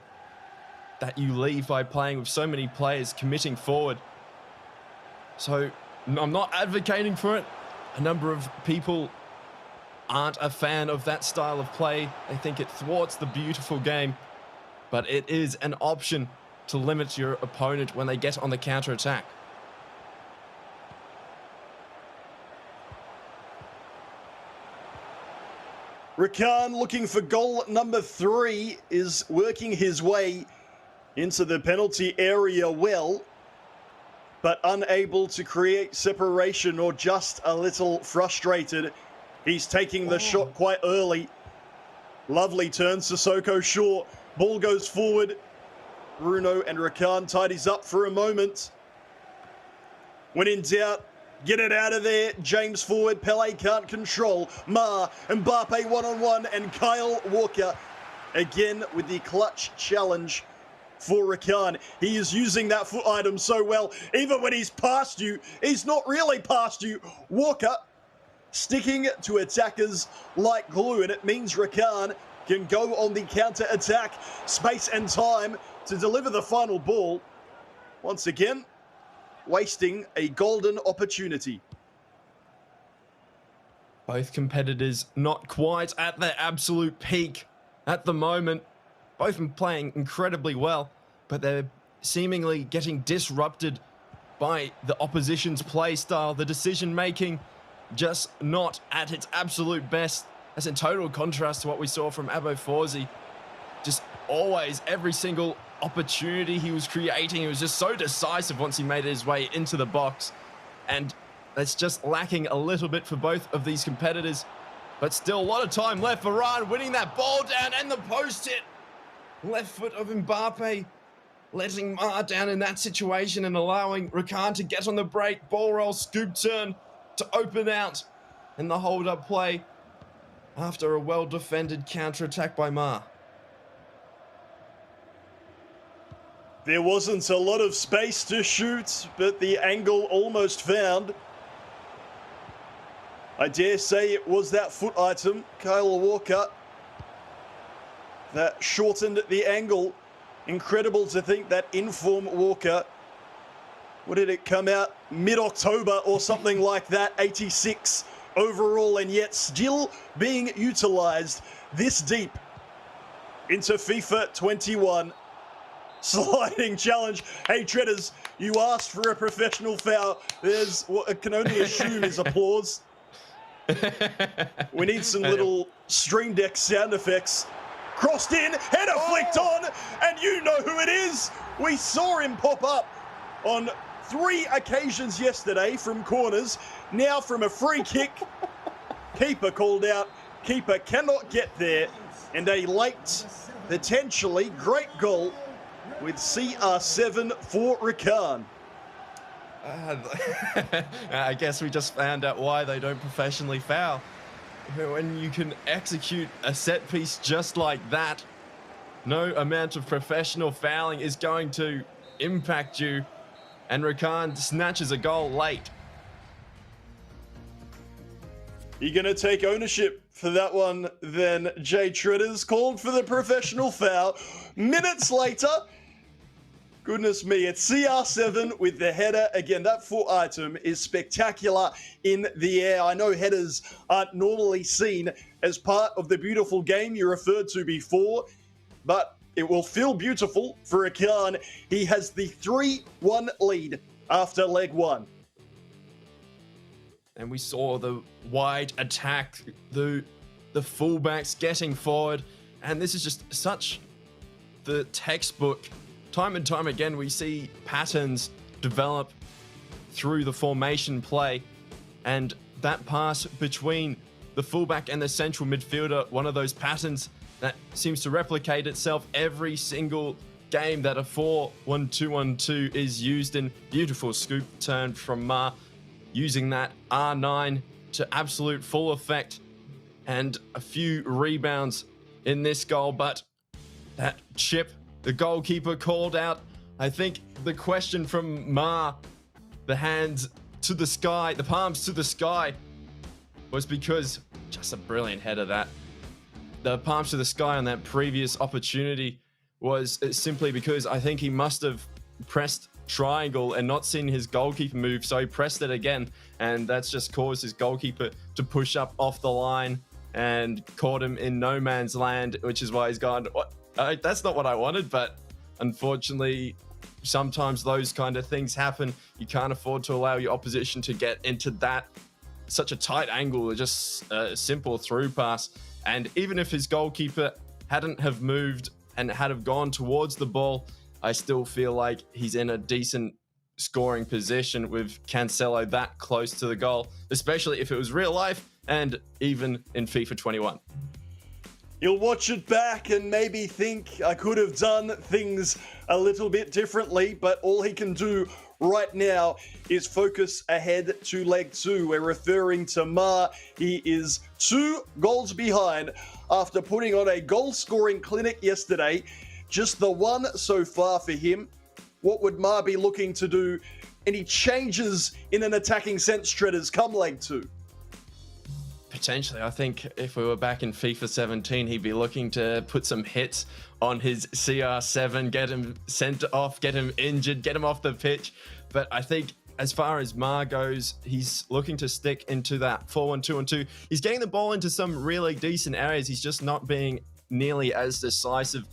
that you leave by playing with so many players committing forward. So I'm not advocating for it. A number of people aren't a fan of that style of play. They think it thwarts the beautiful game, but it is an option to limit your opponent when they get on the counter-attack. Rakan, looking for goal number 3, is working his way into the penalty area well, but unable to create separation, or just a little frustrated. He's taking the shot quite early. Lovely turn, Sissoko short. Ball goes forward. Bruno and Rakan tidies up for a moment. When in doubt, get it out of there. James forward. Pele can't control. Ma, Mbappe one-on-one, and Kyle Walker again with the clutch challenge for Rakan. He is using that foot item so well. Even when he's past you, he's not really past you. Walker sticking to attackers like glue, and it means Rakan can go on the counter-attack. Space and time to deliver the final ball. Once again, wasting a golden opportunity. Both competitors not quite at their absolute peak at the moment. Both playing incredibly well, but they're seemingly getting disrupted by the opposition's play style. The decision-making just not at its absolute best. That's in total contrast to what we saw from Abo Forzi. Just always, every single opportunity he was creating, he was just so decisive once he made his way into the box. And that's just lacking a little bit for both of these competitors. But still, a lot of time left. Varane winning that ball down, and the post hit. Left foot of Mbappe, letting Ma down in that situation and allowing Rakan to get on the break. Ball roll, scoop turn to open out. And the hold-up play after a well-defended counter-attack by Ma. There wasn't a lot of space to shoot, but the angle almost found. I dare say it was that foot item, Kyle Walker, that shortened the angle. Incredible to think that in-form Walker, what did it come out? Mid-October or something like that, 86 overall, and yet still being utilized this deep into FIFA 21. Sliding challenge. Hey, Treaders, you asked for a professional foul. There's what I can only assume is applause. We need some little Stream Deck sound effects. Crossed in, header flicked on, and you know who it is. We saw him pop up on 3 occasions yesterday from corners. Now from a free kick. Keeper called out. Keeper cannot get there. And a late, potentially great goal with CR7 for Rakan. I guess we just found out why they don't professionally foul. When you can execute a set piece just like that, no amount of professional fouling is going to impact you. And Rakan snatches a goal late. You're going to take ownership for that one then, Jay Treaders. Called for the professional foul. Minutes later, goodness me, it's CR7 with the header. Again, that foot item is spectacular in the air. I know headers aren't normally seen as part of the beautiful game you referred to before, but it will feel beautiful for Rakan. He has the 3-1 lead after leg 1. And we saw the wide attack, the fullbacks getting forward. And this is just such the textbook. Time and time again, we see patterns develop through the formation play. And that pass between the fullback and the central midfielder, one of those patterns that seems to replicate itself every single game that a 4-1-2-1-2 is used in. Beautiful scoop turn from Ma, using that R9 to absolute full effect, and a few rebounds in this goal. But that chip, the goalkeeper called out. I think the question from Ma, the hands to the sky, the palms to the sky, was because just a brilliant header. That the palms to the sky on that previous opportunity was simply because I think he must have pressed triangle and not seen his goalkeeper move, so he pressed it again, and that's just caused his goalkeeper to push up off the line. and caught him in no man's land, which is why he's gone, that's not what I wanted. But unfortunately, sometimes those kind of things happen. You can't afford to allow your opposition to get into that such a tight angle, just a simple through pass. And even if his goalkeeper hadn't have moved and had have gone towards the ball, I still feel like he's in a decent scoring position with Cancelo that close to the goal, especially if it was real life and even in FIFA 21. He'll watch it back and maybe think, I could have done things a little bit differently, but all he can do right now is focus ahead to leg 2. We're referring to Ma. He is 2 goals behind after putting on a goal-scoring clinic yesterday. Just the one so far for him. What would Ma be looking to do? Any changes in an attacking sense, Shredders, come leg 2? Potentially. I think if we were back in FIFA 17, he'd be looking to put some hits on his CR7, get him sent off, get him injured, get him off the pitch. But I think as far as Ma goes, he's looking to stick into that 4-1-2-1-2. He's getting the ball into some really decent areas. He's just not being nearly as decisive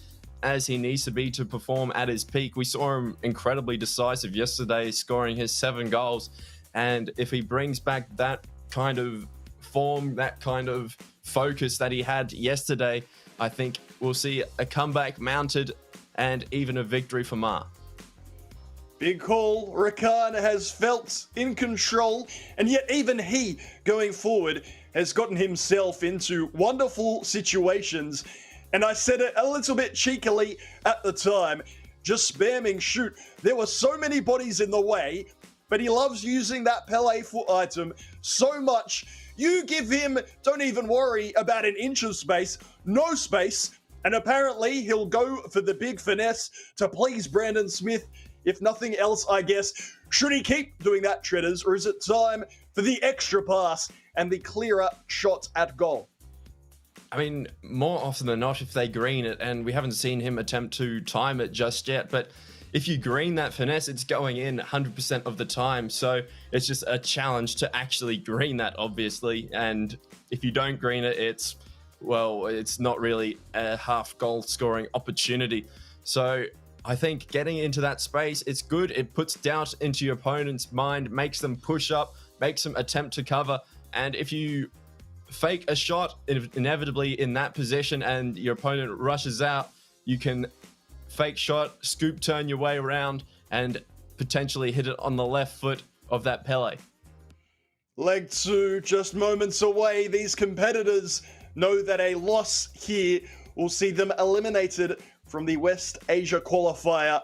as he needs to be to perform at his peak. We saw him incredibly decisive yesterday, scoring his 7 goals. And if he brings back that kind of form, that kind of focus that he had yesterday, I think we'll see a comeback mounted and even a victory for Ma. Big call. Rakan has felt in control, and yet even he, going forward, has gotten himself into wonderful situations. And I said it a little bit cheekily at the time, just spamming shoot. There were so many bodies in the way, but he loves using that Pele foot item so much. You give him, don't even worry about an inch of space, no space, and apparently he'll go for the big finesse to please Brandon Smith. If nothing else, I guess. Should he keep doing that, Shredders, or is it time for the extra pass and the clearer shot at goal? I mean, more often than not, if they green it, and we haven't seen him attempt to time it just yet, but if you green that finesse, it's going in 100% of the time. So it's just a challenge to actually green that, obviously. And if you don't green it, it's not really a half goal scoring opportunity. So I think getting into that space, it's good. It puts doubt into your opponent's mind, makes them push up, makes them attempt to cover. And if you fake a shot inevitably in that position and your opponent rushes out, you can fake shot, scoop turn your way around, and potentially hit it on the left foot of that Pele. Leg 2, just moments away. These competitors know that a loss here will see them eliminated from the West Asia qualifier.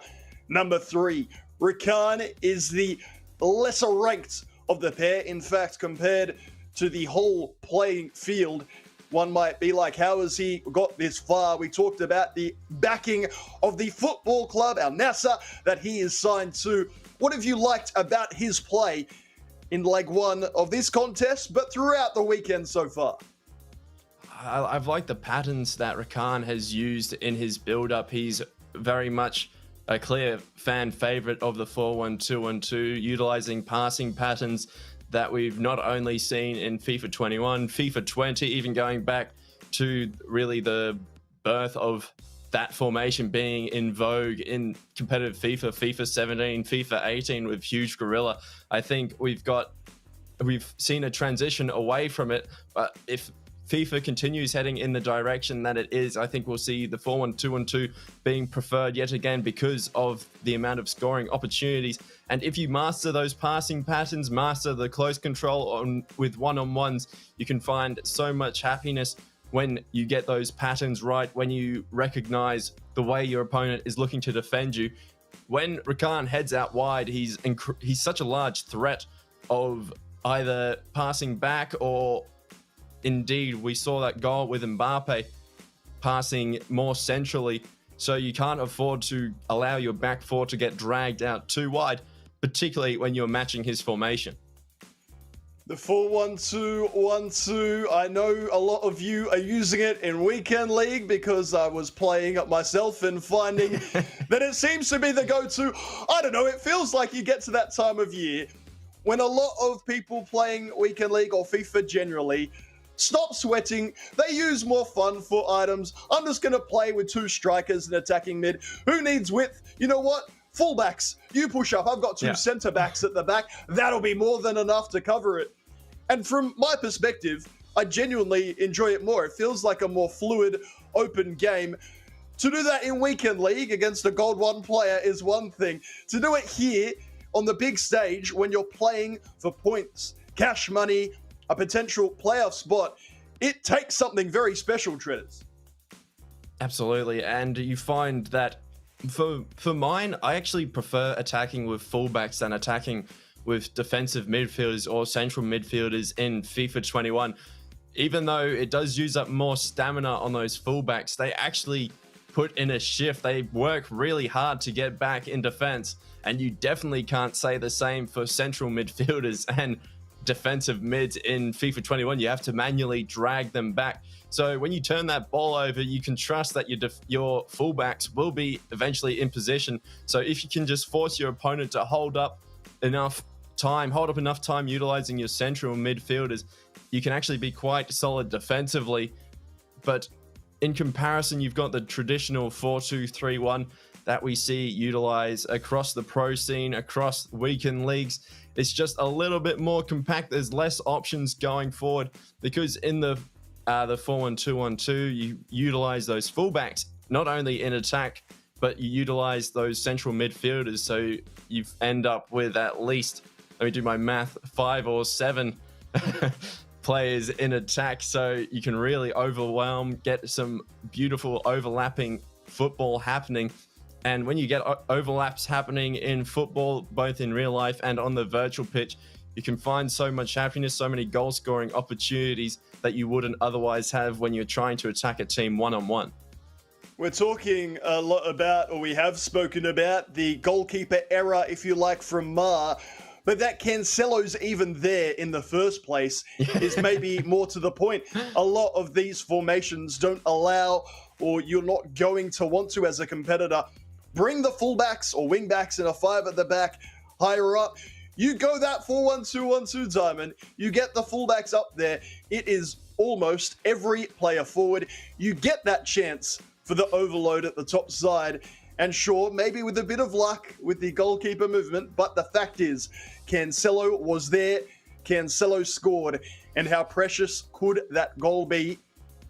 Number 3, Rakan is the lesser ranked of the pair. In fact, compared to the whole playing field, one might be like, how has he got this far? We talked about the backing of the football club, Al Nassr, that he is signed to. What have you liked about his play in leg 1 of this contest, but throughout the weekend so far? I've liked the patterns that Rakan has used in his build-up. He's very much a clear fan favorite of the 4-1-2-1-2, utilizing passing patterns that we've not only seen in FIFA 21, FIFA 20, even going back to really the birth of that formation being in vogue in competitive FIFA, FIFA 17, FIFA 18 with huge gorilla. I think we've seen a transition away from it, but if FIFA continues heading in the direction that it is, I think we'll see the 4-1-2-1-2 being preferred yet again because of the amount of scoring opportunities. And if you master those passing patterns, master the close control with one-on-ones, you can find so much happiness when you get those patterns right, when you recognize the way your opponent is looking to defend you. When Rakan heads out wide, he's such a large threat of either passing back or indeed, we saw that goal with Mbappe passing more centrally, so you can't afford to allow your back four to get dragged out too wide, particularly when you're matching his formation. The 4-1-2-1-2, I know a lot of you are using it in Weekend League because I was playing it myself and finding that it seems to be the go-to. I don't know, it feels like you get to that time of year when a lot of people playing Weekend League or FIFA generally Stop sweating. They use more fun foot items. I'm just going to play with 2 strikers and attacking mid. Who needs width? You know what? Fullbacks. You push up. I've got 2 centre backs at the back. That'll be more than enough to cover it. And from my perspective, I genuinely enjoy it more. It feels like a more fluid, open game. To do that in Weekend League against a Gold 1 player is one thing. To do it here on the big stage when you're playing for points, cash money, a potential playoff spot, it takes something very special, Treaders. Absolutely, and you find that for mine, I actually prefer attacking with fullbacks than attacking with defensive midfielders or central midfielders in FIFA 21. Even though it does use up more stamina on those fullbacks, they actually put in a shift. They work really hard to get back in defense, and you definitely can't say the same for central midfielders and defensive mids in FIFA 21. You have to manually drag them back. So when you turn that ball over, you can trust that your fullbacks will be eventually in position. So if you can just force your opponent to hold up enough time utilizing your central midfielders, you can actually be quite solid defensively. But in comparison, you've got the traditional 4-2-3-1 that we see utilize across the pro scene, across weekend leagues. It's just a little bit more compact. There's less options going forward because in the 4-1-2-1-2, you utilize those fullbacks not only in attack, but you utilize those central midfielders. So you end up with at least, let me do my math, 5 or 7 players in attack. So you can really get some beautiful overlapping football happening. And when you get overlaps happening in football, both in real life and on the virtual pitch, you can find so much happiness, so many goal scoring opportunities that you wouldn't otherwise have when you're trying to attack a team one-on-one. We're talking a lot about, or we have spoken about, the goalkeeper error, if you like, from Ma. But that Cancelo's even there in the first place is maybe more to the point. A lot of these formations don't allow, or you're not going to want to as a competitor, bring the fullbacks or wingbacks in a 5 at the back higher up. You go that 4-1-2-1-2 diamond, you get the fullbacks up there. It is almost every player forward. You get that chance for the overload at the top side. And sure, maybe with a bit of luck with the goalkeeper movement, but the fact is, Cancelo was there, Cancelo scored, and how precious could that goal be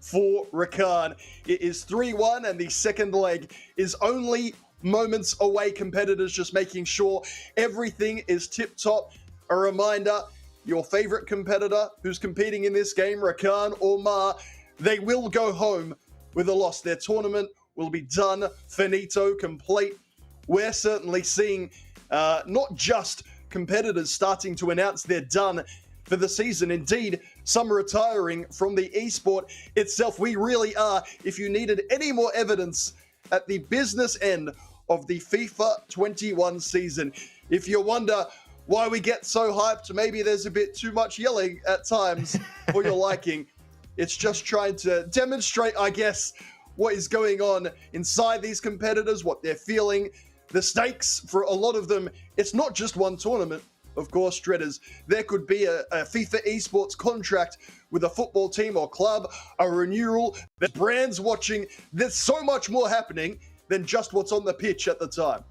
for Rakan? It is 3-1, and the second leg is only moments away. Competitors just making sure everything is tip-top. A reminder, your favorite competitor who's competing in this game, Rakan or Ma, they will go home with a loss. Their tournament will be done, finito, complete. We're certainly seeing not just competitors starting to announce they're done for the season. Indeed, some retiring from the esport itself. We really are, if you needed any more evidence, at the business end of the FIFA 21 season. If you wonder why we get so hyped, maybe there's a bit too much yelling at times for your liking. It's just trying to demonstrate, I guess, what is going on inside these competitors, what they're feeling. The stakes for a lot of them, it's not just one tournament. Of course, Dreaders, there could be a FIFA esports contract with a football team or club, a renewal, there's brands watching. There's so much more happening than just what's on the pitch at the time.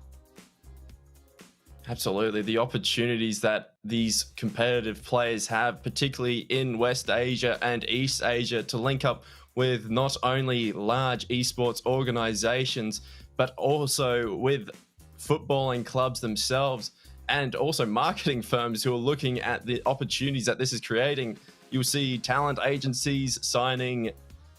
Absolutely. The opportunities that these competitive players have, particularly in West Asia and East Asia, to link up with not only large esports organizations, but also with footballing clubs themselves, and also marketing firms who are looking at the opportunities that this is creating. You'll see talent agencies signing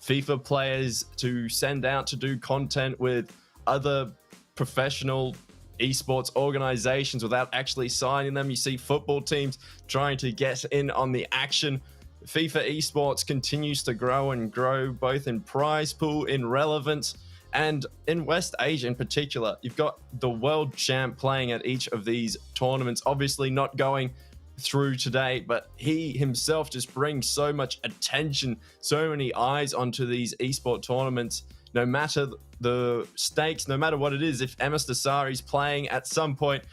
FIFA players to send out to do content with other professional esports organizations without actually signing them. You see football teams trying to get in on the action. FIFA esports continues to grow and grow, both in prize pool, in relevance, and in West Asia in particular. You've got the world champ playing at each of these tournaments, obviously not going through today, but he himself just brings so much attention, so many eyes onto these esport tournaments. No matter the stakes, no matter what it is, if Msdossary is playing at some point,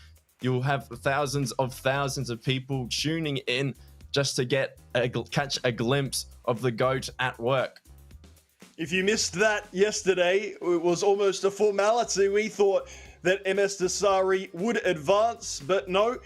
you'll have thousands of people tuning in just to catch a glimpse of the GOAT at work. If you missed that yesterday, it was almost a formality. We thought that Msdossary would advance, but no,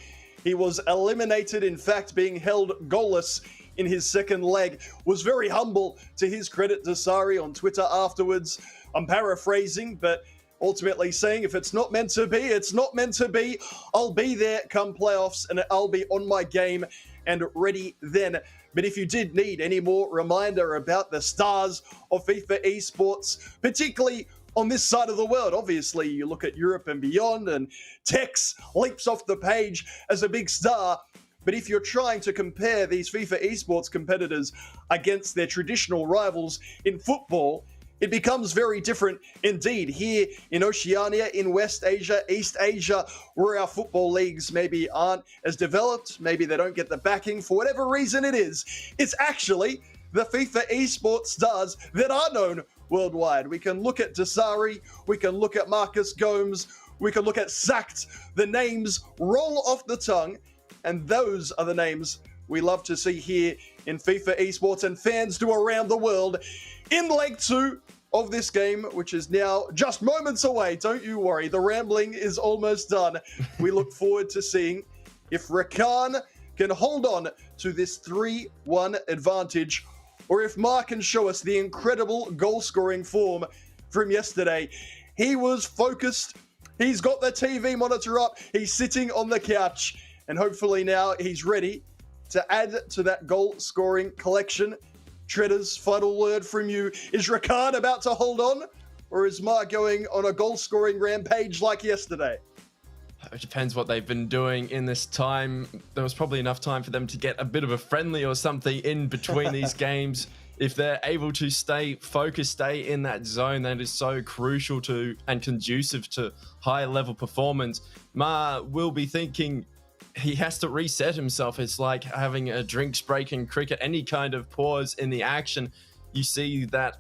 he was eliminated. In fact, being held goalless in his second leg. Was very humble, to his credit, Dossary on Twitter afterwards. I'm paraphrasing, but ultimately saying, if it's not meant to be, it's not meant to be. I'll be there come playoffs, and I'll be on my game and ready then. But if you did need any more reminder about the stars of FIFA esports, particularly on this side of the world, obviously you look at Europe and beyond, and Tex leaps off the page as a big star. But if you're trying to compare these FIFA esports competitors against their traditional rivals in football, it becomes very different indeed. Here in Oceania, in West Asia, East Asia, where our football leagues maybe aren't as developed, maybe they don't get the backing for whatever reason it is, it's actually the FIFA esports stars that are known worldwide. We can look at Dossary, we can look at Marcus Gomes, we can look at Sacked. The names roll off the tongue, and those are the names we love to see here in FIFA esports, and fans do around the world. In leg 2 of this game, which is now just moments away, don't you worry, the rambling is almost done. We look forward to seeing if Rakan can hold on to this 3-1 advantage, or if Mark can show us the incredible goal-scoring form from yesterday. He was focused, he's got the TV monitor up, he's sitting on the couch, and hopefully now he's ready to add to that goal-scoring collection. Treaders, final word from you. Is Rakan about to hold on, or is Mark going on a goal-scoring rampage like yesterday? It depends what they've been doing in this time. There was probably enough time for them to get a bit of a friendly or something in between these games. If they're able to stay focused, stay in that zone that is so crucial to and conducive to high level performance, Ma will be thinking he has to reset himself. It's like having a drinks break in cricket. Any kind of pause in the action, you see that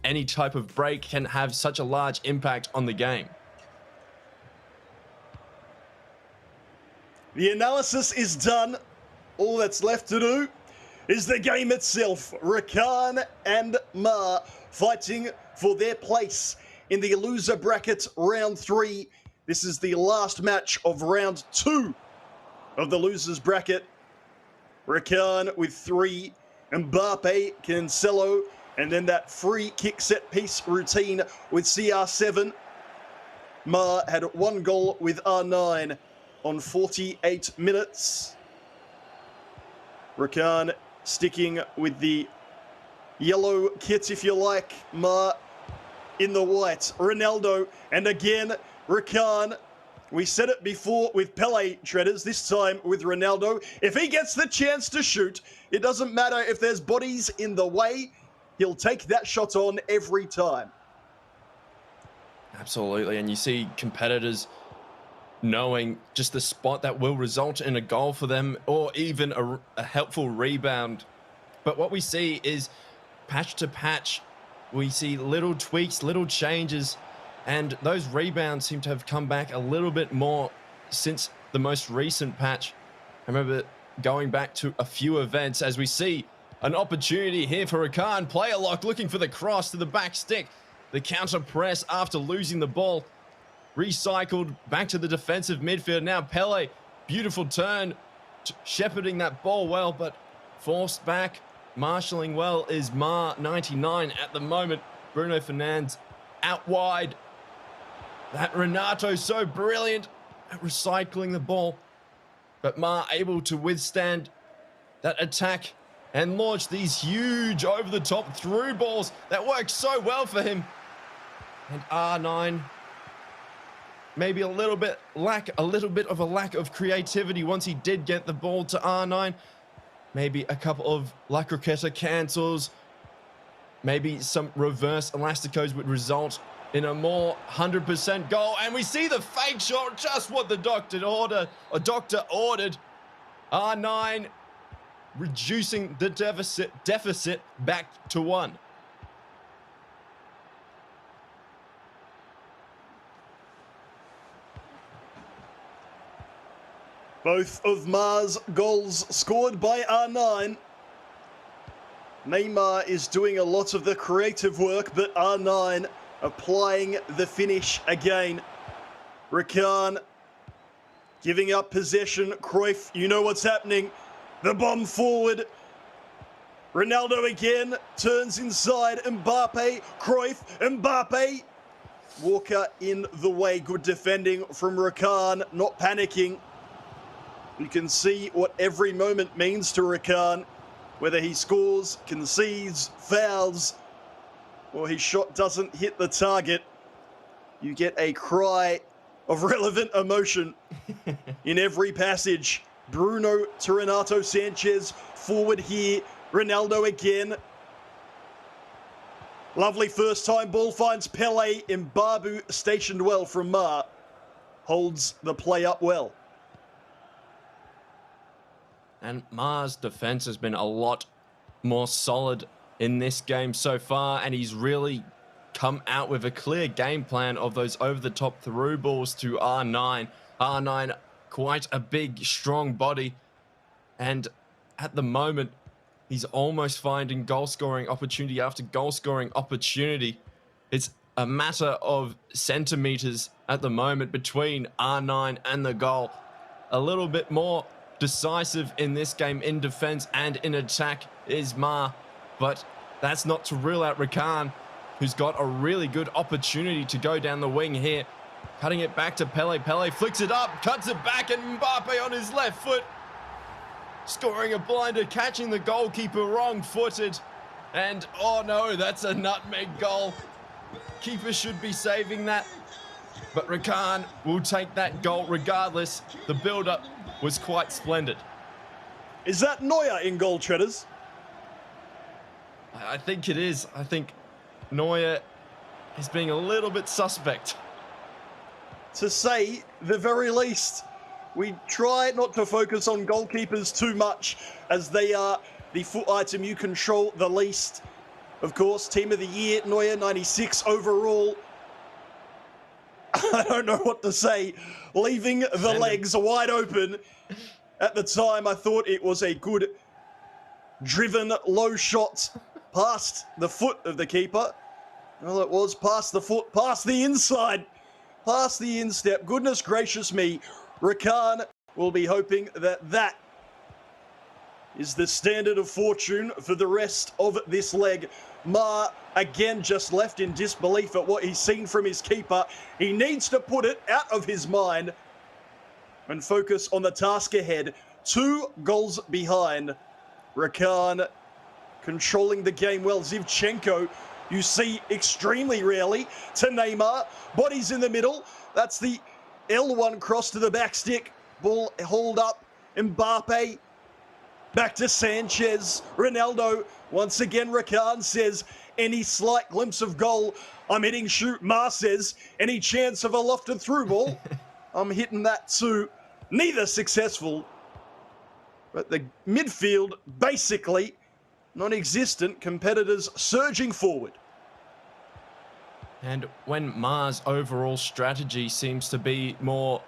any type of break can have such a large impact on the game. The analysis is done. All that's left to do is the game itself. Rakan and Ma fighting for their place in the loser bracket round 3. This is the last match of round 2 of the losers bracket. Rakan with 3, Mbappe, Cancelo, and then that free kick set piece routine with CR7. Ma had 1 goal with R9 on 48 minutes. Rakan sticking with the yellow kit, if you like. Ma in the white. Ronaldo, and again, Rakan. We said it before with Pele, Treaders, this time with Ronaldo. If he gets the chance to shoot, it doesn't matter if there's bodies in the way, he'll take that shot on every time. Absolutely, and you see competitors knowing just the spot that will result in a goal for them, or even a helpful rebound. But what we see is patch to patch, we see little tweaks, little changes, and those rebounds seem to have come back a little bit more since the most recent patch. I remember going back to a few events as we see an opportunity here for Rakan. Player lock, looking for the cross to the back stick. The counter press after losing the ball. Recycled back to the defensive midfield. Now Pele, beautiful turn, shepherding that ball well, but forced back. Marshalling well is Ma, 99 at the moment. Bruno Fernandes out wide. That Renato so brilliant at recycling the ball, but Ma able to withstand that attack and launch these huge over-the-top through balls that work so well for him. And R9, maybe a little bit of a lack of creativity once he did get the ball to R9. Maybe a couple of La Croqueta cancels, maybe some reverse elasticos would result in a more 100% goal. And we see the fake shot, just what the doctor ordered. R9 reducing the deficit back to 1. Both of Ma's goals scored by R9. Neymar is doing a lot of the creative work, but R9 applying the finish again. Rakan giving up possession. Cruyff, you know what's happening. The bomb forward. Ronaldo again turns inside. Mbappe, Cruyff, Mbappe. Walker in the way. Good defending from Rakan, not panicking. You can see what every moment means to Rakan, whether he scores, concedes, fouls, or his shot doesn't hit the target. You get a cry of relevant emotion in every passage. Bruno to Renato Sanchez, forward here. Ronaldo again. Lovely first time ball, finds Pele. Mbabu stationed well from Ma. Holds the play up well. And Ma's defense has been a lot more solid in this game so far, and he's really come out with a clear game plan of those over-the-top through balls to R9. R9, quite a big, strong body, and at the moment, he's almost finding goal-scoring opportunity after goal-scoring opportunity. It's a matter of centimeters at the moment between R9 and the goal. A little bit more decisive in this game in defense and in attack is Ma, but that's not to rule out Rakan, who's got a really good opportunity to go down the wing here. Cutting it back to Pele. Pele flicks it up, cuts it back, and Mbappe on his left foot. Scoring a blinder, catching the goalkeeper wrong-footed. And, oh no, that's a nutmeg goal. Keeper should be saving that. But Rakan will take that goal regardless. The build-up was quite splendid. Is that Neuer in goal, Treaders? I think it is. I think Neuer is being a little bit suspect. To say the very least. We try not to focus on goalkeepers too much, as they are the foot item you control the least. Of course, team of the year, Neuer, 96 overall. I don't know what to say. Leaving the legs wide open. At the time, I thought it was a good driven low shot past the foot of the keeper. Well, it was past the foot, past the inside, past the instep. Goodness gracious me. Rakan will be hoping that that is the standard of fortune for the rest of this leg. Ma, again, just left in disbelief at what he's seen from his keeper. He needs to put it out of his mind and focus on the task ahead. 2 goals behind. Rakan controlling the game well. Zivchenko, you see extremely rarely, to Neymar. Bodies in the middle. That's the L1 cross to the back stick. Ball hauled up. Mbappe. Back to Sanchez. Ronaldo. Once again, Rakan says, any slight glimpse of goal, I'm hitting shoot. Ma says, any chance of a lofted through ball? I'm hitting that too. Neither successful. But the midfield, basically non-existent. Competitors surging forward. And when Ma's overall strategy seems to be more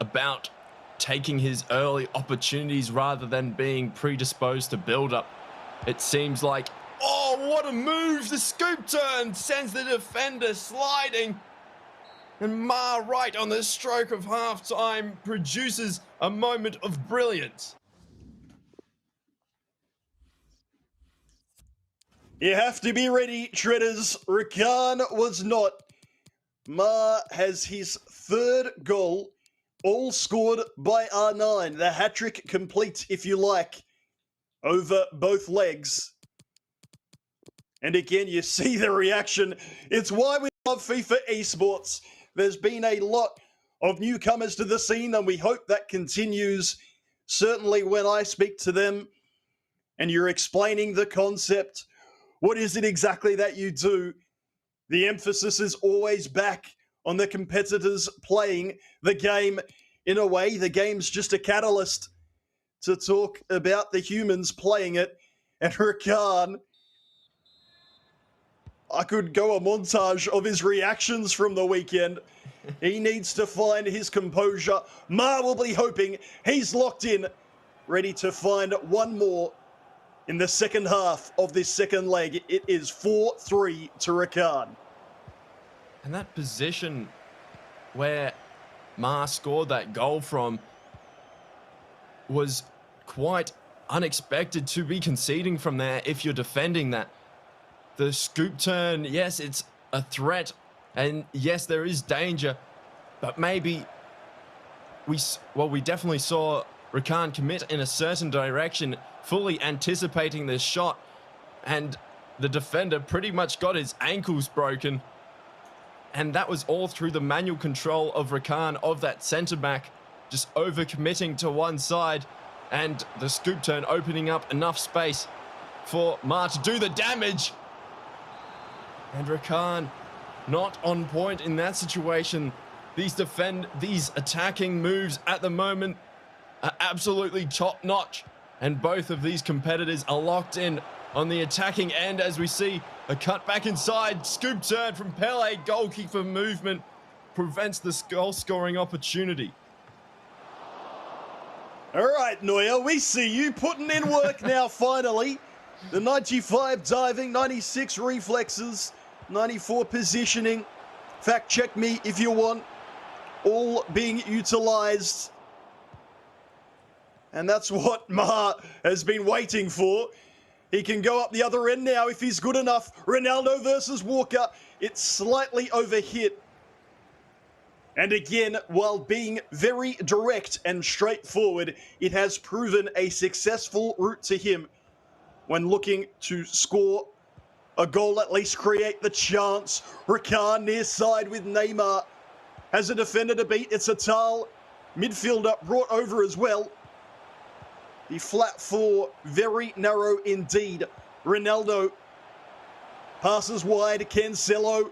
about taking his early opportunities rather than being predisposed to build up, it seems like, oh, what a move! The scoop turn sends the defender sliding. And Ma, right on the stroke of halftime, produces a moment of brilliance. You have to be ready, Shredders. Rakan was not. Ma has his 3rd goal, all scored by R9. The hat-trick complete, if you like, over both legs. And again, you see the reaction. It's why we love FIFA esports. There's been a lot of newcomers to the scene, and we hope that continues. Certainly when I speak to them and you're explaining the concept, what is it exactly that you do? The emphasis is always back on the competitors playing the game. In a way, the game's just a catalyst to talk about the humans playing it. And Rakan, I could go a montage of his reactions from the weekend. He needs to find his composure. Ma will be hoping he's locked in, ready to find one more in the second half of this second leg. It is 4-3 to Rakan. And that position where Ma scored that goal from was quite unexpected to be conceding from there if you're defending that. The scoop turn, yes, it's a threat, and yes, there is danger, but maybe we definitely saw Rakan commit in a certain direction, fully anticipating this shot, and the defender pretty much got his ankles broken, and that was all through the manual control of Rakan, of that centre-back, just overcommitting to one side, and the scoop turn opening up enough space for Ma to do the damage. And Rakan not on point in that situation. These attacking moves at the moment are absolutely top-notch, and both of these competitors are locked in on the attacking end as we see a cut back inside, scoop turn from Pele, goalkeeper movement prevents the goal-scoring opportunity. All right, Neuer, we see you putting in work now, finally. The 95 diving, 96 reflexes, 94 positioning. Fact check me if you want. All being utilized. And that's what Ma has been waiting for. He can go up the other end now if he's good enough. Ronaldo versus Walker. It's slightly overhit. And again, while being very direct and straightforward, it has proven a successful route to him when looking to score a goal, at least create the chance. Rakan near side with Neymar. Has a defender to beat. It's a Tal. Midfielder brought over as well. The flat four, very narrow indeed. Ronaldo passes wide. Cancelo.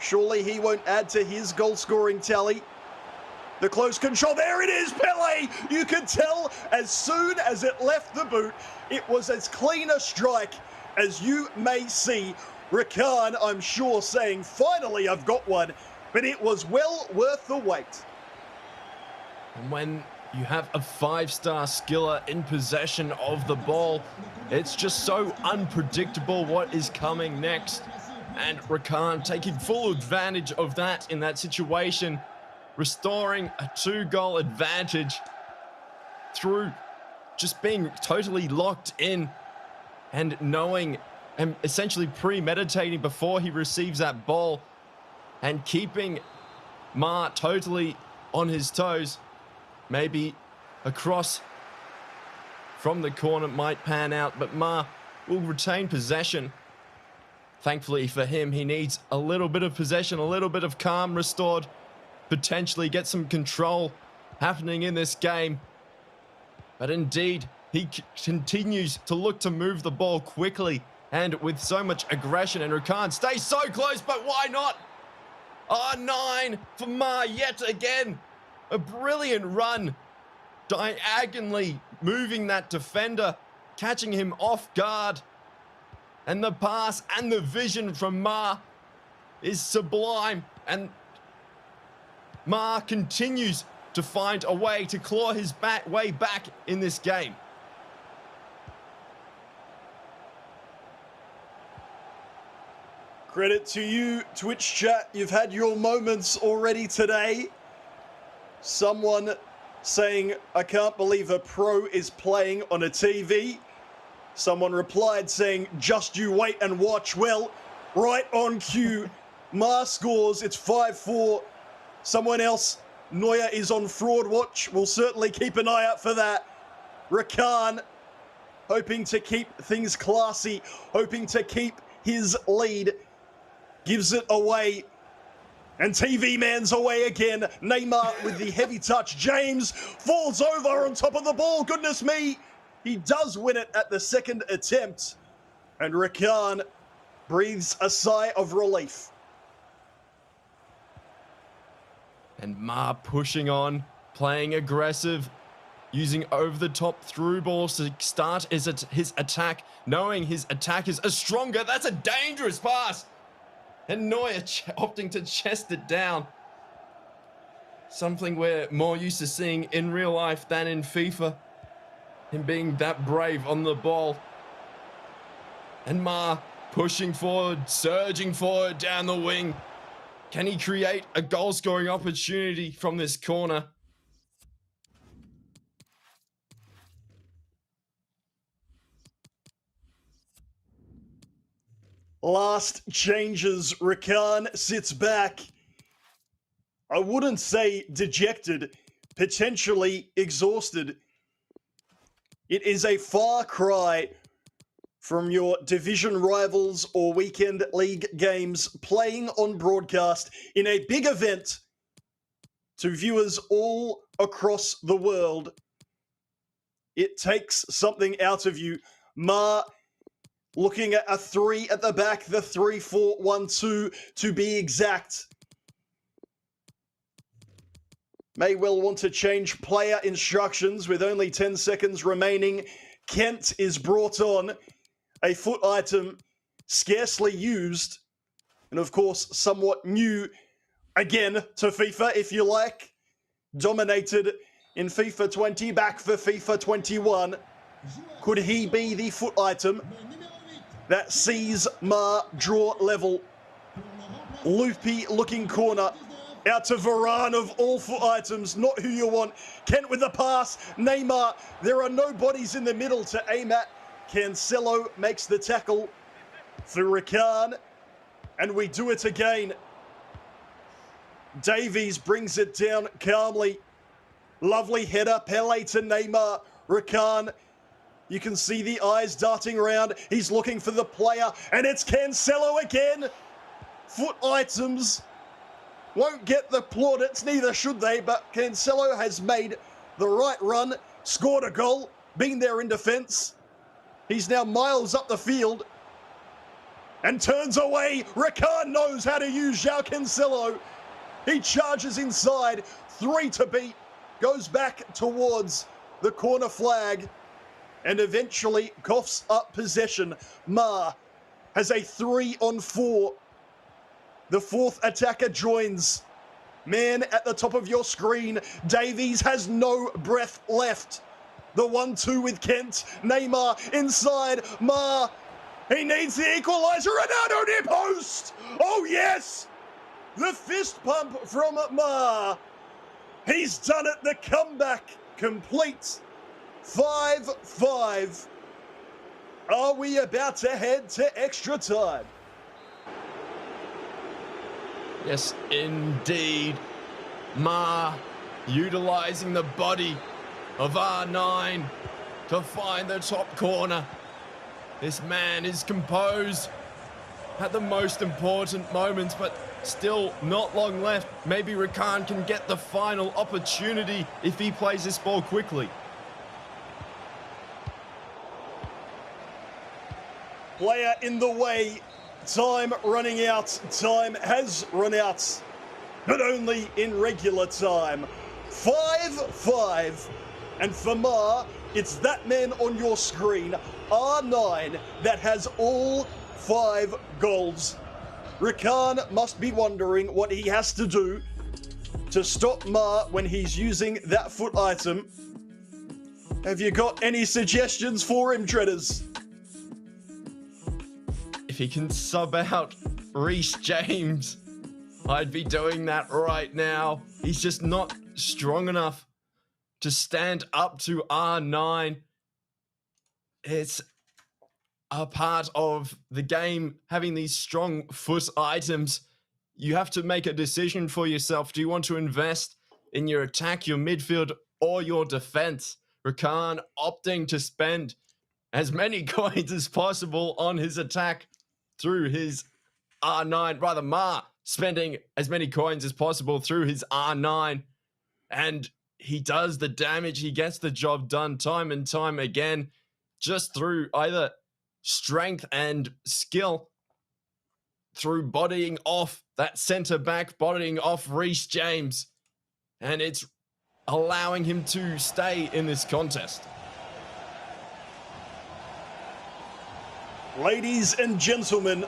Surely he won't add to his goal-scoring tally. The close control. There it is, Pele! You could tell as soon as it left the boot, it was as clean a strike as you may see. Rakan, I'm sure, saying, finally I've got one. But it was well worth the wait. And when you have a five-star skiller in possession of the ball, it's just so unpredictable what is coming next. And Rakan taking full advantage of that in that situation, restoring a 2-goal advantage through just being totally locked in and knowing and essentially premeditating before he receives that ball and keeping Ma totally on his toes. Maybe a cross from the corner might pan out, but Ma will retain possession. Thankfully for him, he needs a little bit of possession, a little bit of calm restored, potentially get some control happening in this game. But indeed, he continues to look to move the ball quickly and with so much aggression, and Rakan stays so close, but why not? R9 for Ma yet again. A brilliant run, diagonally moving that defender, catching him off guard. And the pass and the vision from Ma is sublime. And Ma continues to find a way to claw his way back in this game. Credit to you, Twitch chat. You've had your moments already today. Someone saying, I can't believe a pro is playing on a TV. Someone replied saying, just you wait and watch. Well, right on cue. Ma scores. It's 5-4. Someone else, Neuer is on fraud watch. We'll certainly keep an eye out for that. Rakan hoping to keep things classy, hoping to keep his lead. Gives it away. And TV man's away again. Neymar with the heavy touch. James falls over on top of the ball. Goodness me. He does win it at the second attempt. And Rakan breathes a sigh of relief. And Ma pushing on, playing aggressive, using over-the-top through balls to start his attack, knowing his attackers are stronger. That's a dangerous pass. And Neuer opting to chest it down. Something we're more used to seeing in real life than in FIFA. Him being that brave on the ball. And Ma pushing forward, surging forward down the wing. Can he create a goal-scoring opportunity from this corner? Last changes. Rakan sits back. I wouldn't say dejected, potentially exhausted. It is a far cry from your division rivals or weekend league games playing on broadcast in a big event to viewers all across the world. It takes something out of you. Ma looking at a 3 at the back, the 3-4-1-2 to be exact. May well want to change player instructions with only 10 seconds remaining. Kent is brought on. A foot item scarcely used. And of course, somewhat new again to FIFA, if you like. Dominated in FIFA 20, back for FIFA 21. Could he be the foot item that sees Ma draw level? Loopy looking corner. Out to Varane of all foot items, not who you want. Kent with the pass. Neymar. There are no bodies in the middle to aim at. Cancelo makes the tackle for Rakan. And we do it again. Davies brings it down calmly. Lovely header. Pele to Neymar. Rakan. You can see the eyes darting around. He's looking for the player. And it's Cancelo again. Foot items won't get the plaudits, neither should they, but Cancelo has made the right run, scored a goal, been there in defence. He's now miles up the field and turns away. Rakan knows how to use João Cancelo. He charges inside, 3 to beat, goes back towards the corner flag and eventually coughs up possession. Ma has a 3-on-4. The fourth attacker joins. Man at the top of your screen. Davies has no breath left. The 1-2 with Kent. Neymar inside. Ma. He needs the equaliser. Ronaldo near post. Oh, yes. The fist pump from Ma. He's done it. The comeback complete. 5-5. Are we about to head to extra time? Yes, indeed. Ma utilizing the body of R9 to find the top corner. This man is composed at the most important moments, but still not long left. Maybe Rakan can get the final opportunity if he plays this ball quickly. Player in the way. Time running out. Time has run out. But only in regular time. 5-5. And for Ma, it's that man on your screen, R9, that has all 5 goals. Rakan must be wondering what he has to do to stop Ma when he's using that foot item. Have you got any suggestions for him, Treaders? If he can sub out Reece James, I'd be doing that right now. He's just not strong enough to stand up to R9. It's a part of the game, having these strong foot items. You have to make a decision for yourself. Do you want to invest in your attack, your midfield, or your defense? Rakan opting to spend as many coins as possible on his attack through his R9, rather Ma spending as many coins as possible through his R9, and he does the damage. He gets the job done time and time again, just through either strength and skill, through bodying off that centre back, bodying off Reece James, and it's allowing him to stay in this contest. Ladies and gentlemen,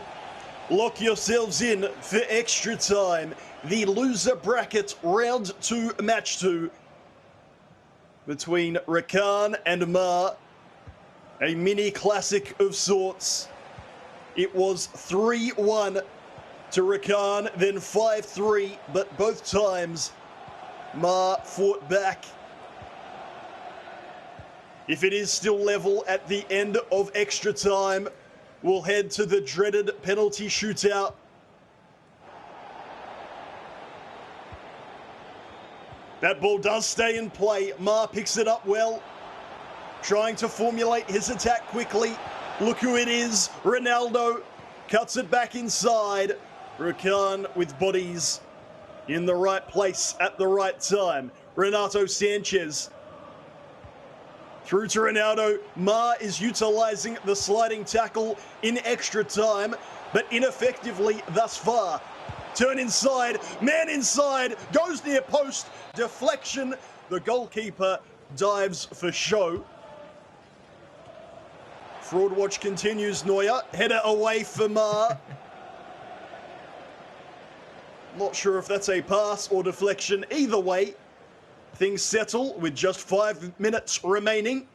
Lock yourselves in for extra time. The loser bracket round 2, match 2 between Rakan and Ma. A mini classic of sorts. It was 3-1 to Rakan, then 5-3, but both times Ma fought back. If it is still level at the end of extra time, we'll head to the dreaded penalty shootout. That ball does stay in play. Ma picks it up well, trying to formulate his attack quickly. Look who it is. Ronaldo cuts it back inside. Rakan with bodies in the right place at the right time. Renato Sanchez through to Ronaldo. Ma is utilizing the sliding tackle in extra time, but ineffectively thus far. Turn inside, man inside, goes near post, deflection. The goalkeeper dives for show. Fraud watch continues, Neuer. Header away for Ma. Not sure if that's a pass or deflection. Either way, things settle with just 5 minutes remaining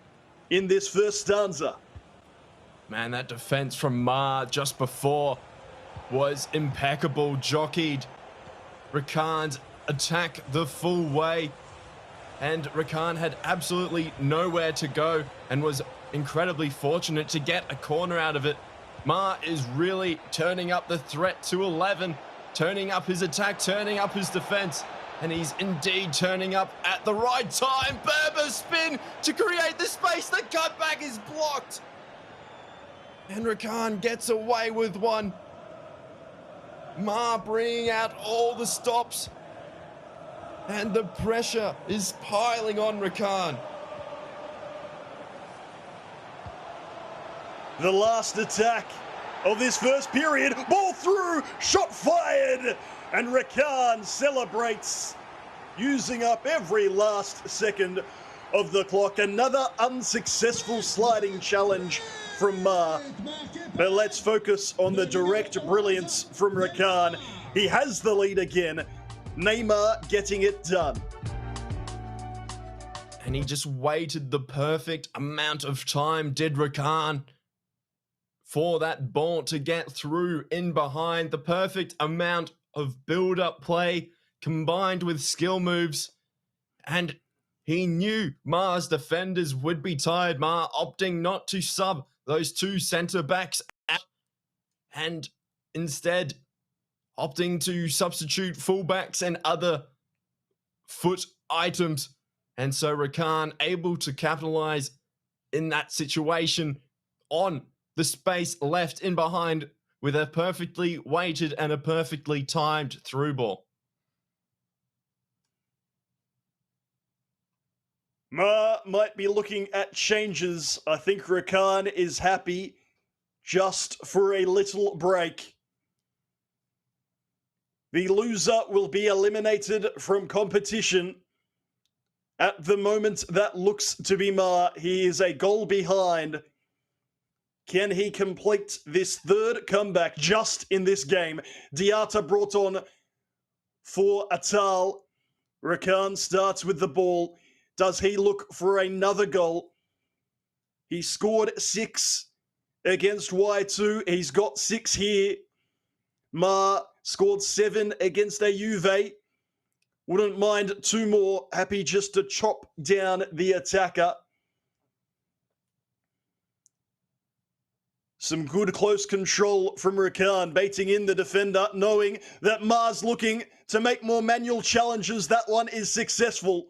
in this first stanza. Man, that defense from Ma just before was impeccable. Jockeyed Rakan's attack the full way, and Rakan had absolutely nowhere to go and was incredibly fortunate to get a corner out of it. Ma is really turning up the threat to 11, turning up his attack, turning up his defense, and he's indeed turning up at the right time. Berber spin to create the space. The cutback is blocked, and Rakan gets away with one. Ma bringing out all the stops, and the pressure is piling on Rakan. The last attack of this first period. Ball through, shot fired, and Rakan celebrates, using up every last second of the clock. Another unsuccessful sliding challenge from Ma. But let's focus on the direct brilliance from Rakan. He has the lead again. Neymar getting it done. And he just waited the perfect amount of time, did Rakan, for that ball to get through in behind. The perfect amount of build-up play combined with skill moves. And he knew Ma's defenders would be tired. Ma opting not to sub those two centre-backs out, and instead opting to substitute fullbacks and other foot items. And so Rakan able to capitalize in that situation on the space left in behind with a perfectly weighted and a perfectly timed through ball. Ma might be looking at changes. I think Rakan is happy just for a little break. The loser will be eliminated from competition. At the moment, that looks to be Ma. He is a goal behind. Can he complete this third comeback just in this game? Diatta brought on for Atal. Rakan starts with the ball. Does he look for another goal? He scored 6 against Y2. He's got 6 here. Ma scored 7 against a Uae. Wouldn't mind 2 more. Happy just to chop down the attacker. Some good close control from Rakan, baiting in the defender, knowing that Ma's looking to make more manual challenges. That one is successful.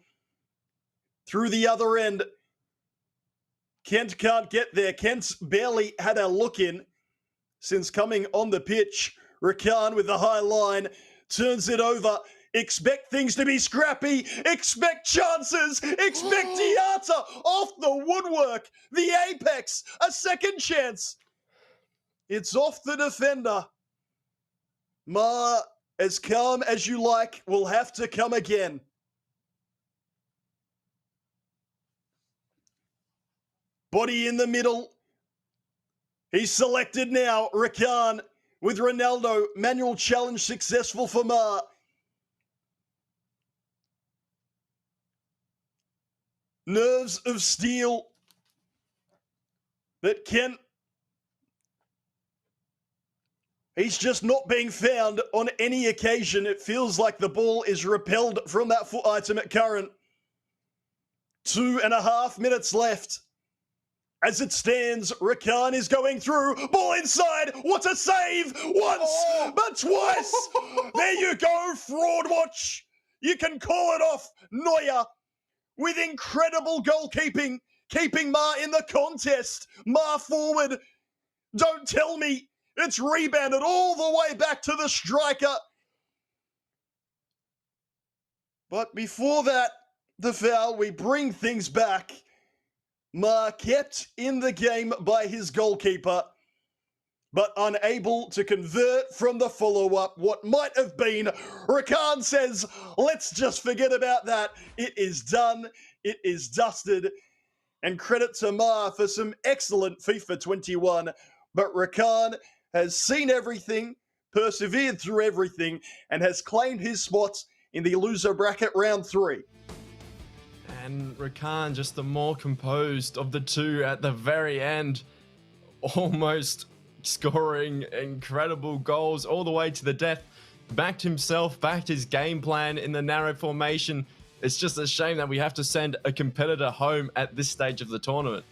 Through the other end, Kent can't get there. Kent's barely had a look in since coming on the pitch. Rakan with the high line, turns it over. Expect things to be scrappy. Expect chances. Expect Diatta off the woodwork. The apex. A second chance. It's off the defender. Ma, as calm as you like, will have to come again. Body in the middle. He's selected now. Rakan with Ronaldo. Manual challenge successful for Ma. Nerves of steel. But Kent, he's just not being found on any occasion. It feels like the ball is repelled from that foot item at current. 2.5 minutes left. As it stands, Rakan is going through. Ball inside. What a save! Once, but twice. There you go, fraud watch. You can call it off. Neuer with incredible goalkeeping, keeping Ma in the contest. Ma forward. Don't tell me it's rebounded all the way back to the striker. But before that, the foul, we bring things back. Ma kept in the game by his goalkeeper, but unable to convert from the follow-up. What might have been, Rakan says, let's just forget about that. It is done. It is dusted. And credit to Ma for some excellent FIFA 21. But Rakan has seen everything, persevered through everything, and has claimed his spots in the loser bracket round 3. And Rakan, just the more composed of the two at the very end, almost scoring incredible goals all the way to the death, backed himself, backed his game plan in the narrow formation. It's just a shame that we have to send a competitor home at this stage of the tournament.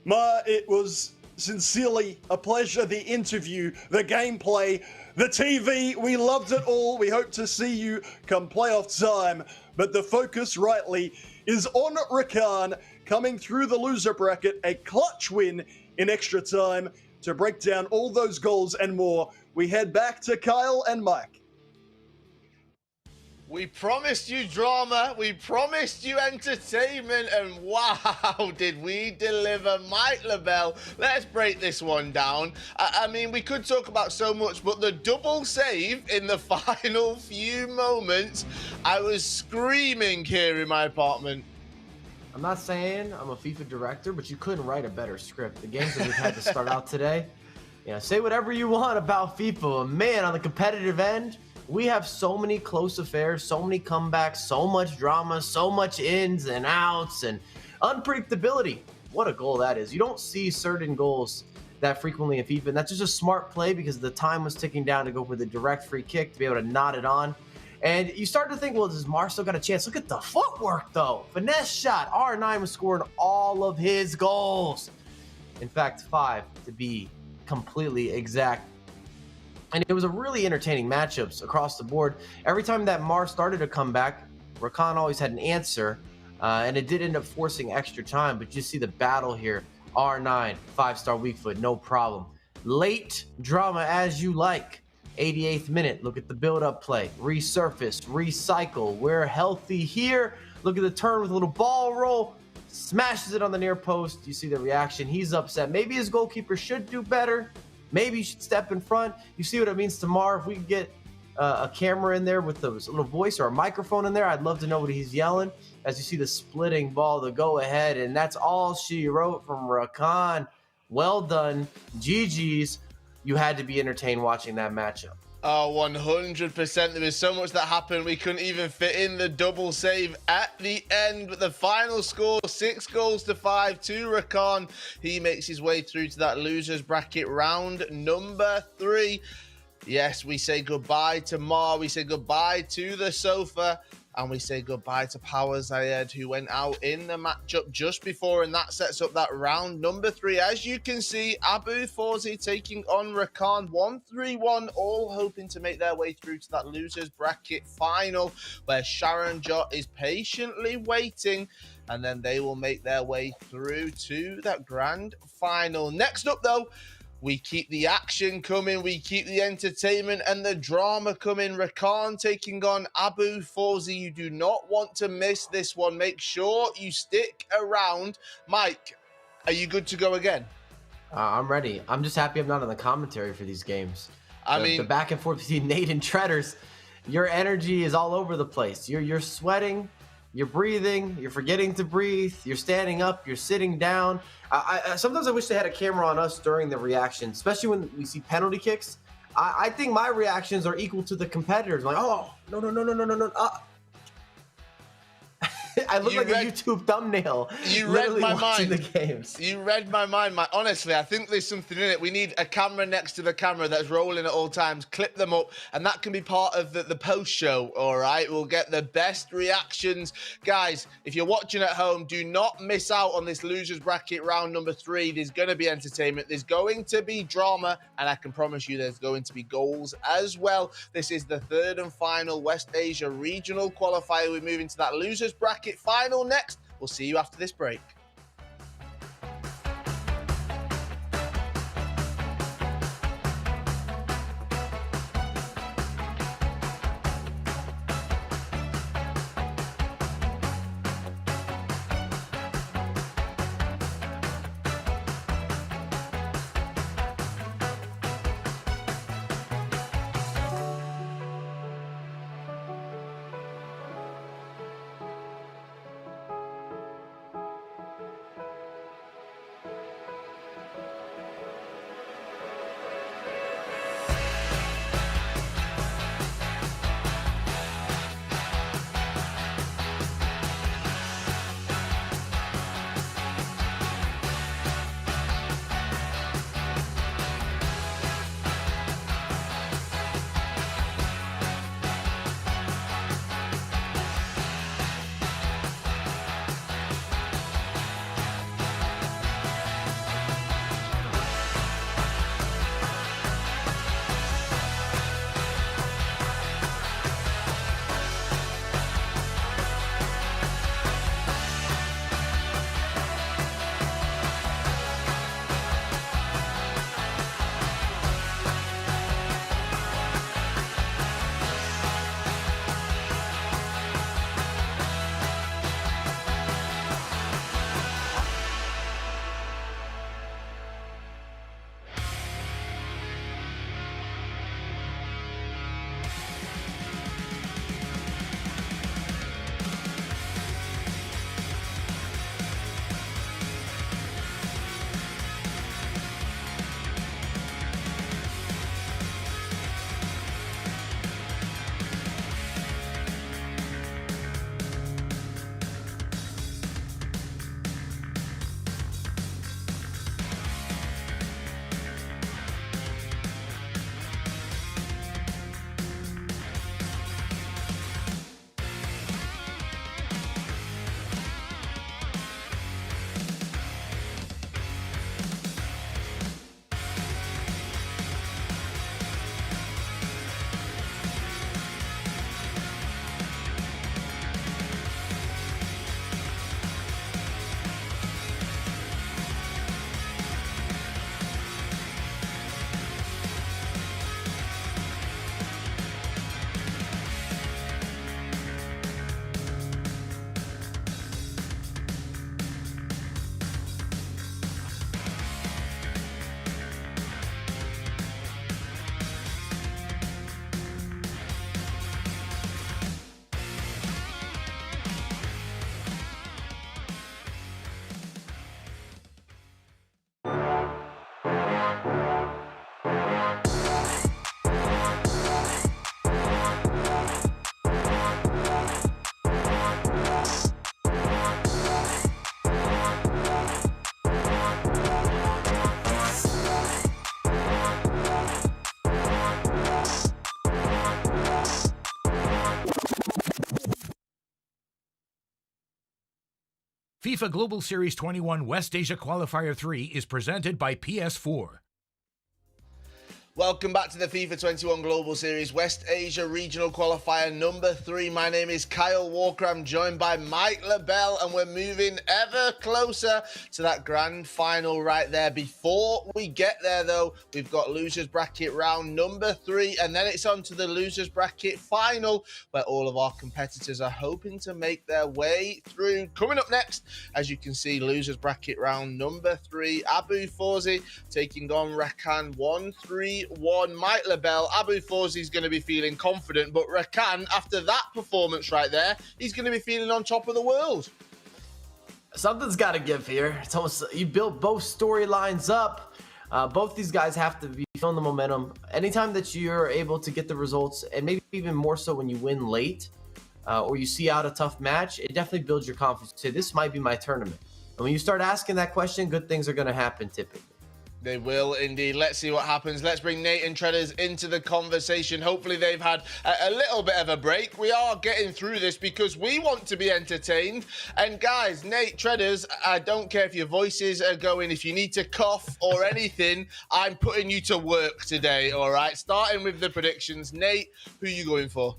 Ma, it was sincerely a pleasure. The interview, the gameplay, the TV, we loved it all. We hope to see you come playoff time. But the focus, rightly, is on Rakan coming through the loser bracket, a clutch win in extra time to break down all those goals and more. We head back to Kyle and Mike. We promised you drama, we promised you entertainment, and wow, did we deliver. Mike LaBelle, let's break this one down. I mean, we could talk about so much, but the double save in the final few moments, I was screaming here in my apartment. I'm not saying I'm a FIFA director, but you couldn't write a better script. The games that we've had to start out today, say whatever you want about FIFA, man, on the competitive end, we have so many close affairs, so many comebacks, so much drama, so much ins and outs and unpredictability. What a goal that is. You don't see certain goals that frequently in FIFA, and that's just a smart play because the time was ticking down to go for the direct free kick to be able to knot it on. And you start to think, well, does Mar still got a chance? Look at the footwork, though. Finesse shot. R9 was scoring all of his goals. In fact, 5 to be completely exact. And it was a really entertaining matchups across the board. Every time that Mar started to come back, Rakan always had an answer, and it did end up forcing extra time. But you see the battle here. R9, 5-star weak foot, no problem. Late drama as you like. 88th minute, look at the build-up play. Resurface, recycle. We're healthy here. Look at the turn with a little ball roll. Smashes it on the near post. You see the reaction. He's upset. Maybe his goalkeeper should do better. Maybe he should step in front. You see what it means to Mar. If we could get a camera in there with a little voice or a microphone in there, I'd love to know what he's yelling. As you see the splitting ball, the go-ahead, and that's all she wrote from Rakan. Well done. GG's. You had to be entertained watching that matchup. Oh, 100%. There was so much that happened. We couldn't even fit in the double save at the end. But the final score, 6-5 to Rakan. He makes his way through to that losers bracket round number 3. Yes, we say goodbye to Mar. We say goodbye to the sofa. And we say goodbye to Power Zayed, who went out in the matchup just before, and that sets up that round number 3. As you can see, Abu Fawzi taking on Rakan, 1-3-1, all hoping to make their way through to that losers bracket final, where Sharon Jot is patiently waiting, and then they will make their way through to that grand final. Next up, though, we keep the action coming, we keep the entertainment and the drama coming. Rakan taking on Abu Fawzi. You do not want to miss this one. Make sure you stick around. Mike, are you good to go again? I'm ready. I'm just happy I'm not on the commentary for these games. I mean, the back and forth between Nate and Treaders, your energy is all over the place. You're sweating, you're breathing, you're forgetting to breathe, you're standing up, you're sitting down. Sometimes I wish they had a camera on us during the reaction, especially when we see penalty kicks. I think my reactions are equal to the competitors. Like, oh, no. I look like a YouTube thumbnail. You read my watching mind. The games. You read my mind. Honestly, I think there's something in it. We need a camera next to the camera that's rolling at all times. Clip them up, and that can be part of the post show. All right, we'll get the best reactions, guys. If you're watching at home, do not miss out on this losers bracket round number 3. There's going to be entertainment. There's going to be drama, and I can promise you, there's going to be goals as well. This is the 3rd and final West Asia regional qualifier. We move into that losers bracket final next. We'll see you after this break. FIFA Global Series 21 West Asia Qualifier 3 is presented by PS4. Welcome back to the FIFA 21 Global Series West Asia Regional Qualifier number 3. My name is Kyle Walker. I'm joined by Mike LaBelle, and we're moving ever closer to that grand final right there. Before we get there, though, we've got losers bracket round number 3, and then it's on to the losers bracket final, where all of our competitors are hoping to make their way through. Coming up next, as you can see, losers bracket round number 3, Abu Fawzi taking on Rakan 1-3-1. Mike LaBelle, Abu Fawzi's going to be feeling confident, but Rakan, after that performance right there, he's going to be feeling on top of the world. Something's got to give here. It's almost, you build both storylines up. Both these guys have to be feeling the momentum. Anytime that you're able to get the results, and maybe even more so when you win late, or you see out a tough match, it definitely builds your confidence to say, this might be my tournament. And when you start asking that question, good things are going to happen typically. They will indeed. Let's see what happens. Let's bring Nate and Treaders into the conversation. Hopefully they've had a little bit of a break. We are getting through this because we want to be entertained. And guys, Nate, Treaders, I don't care if your voices are going, if you need to cough or anything, I'm putting you to work today, all right? Starting with the predictions. Nate, who are you going for?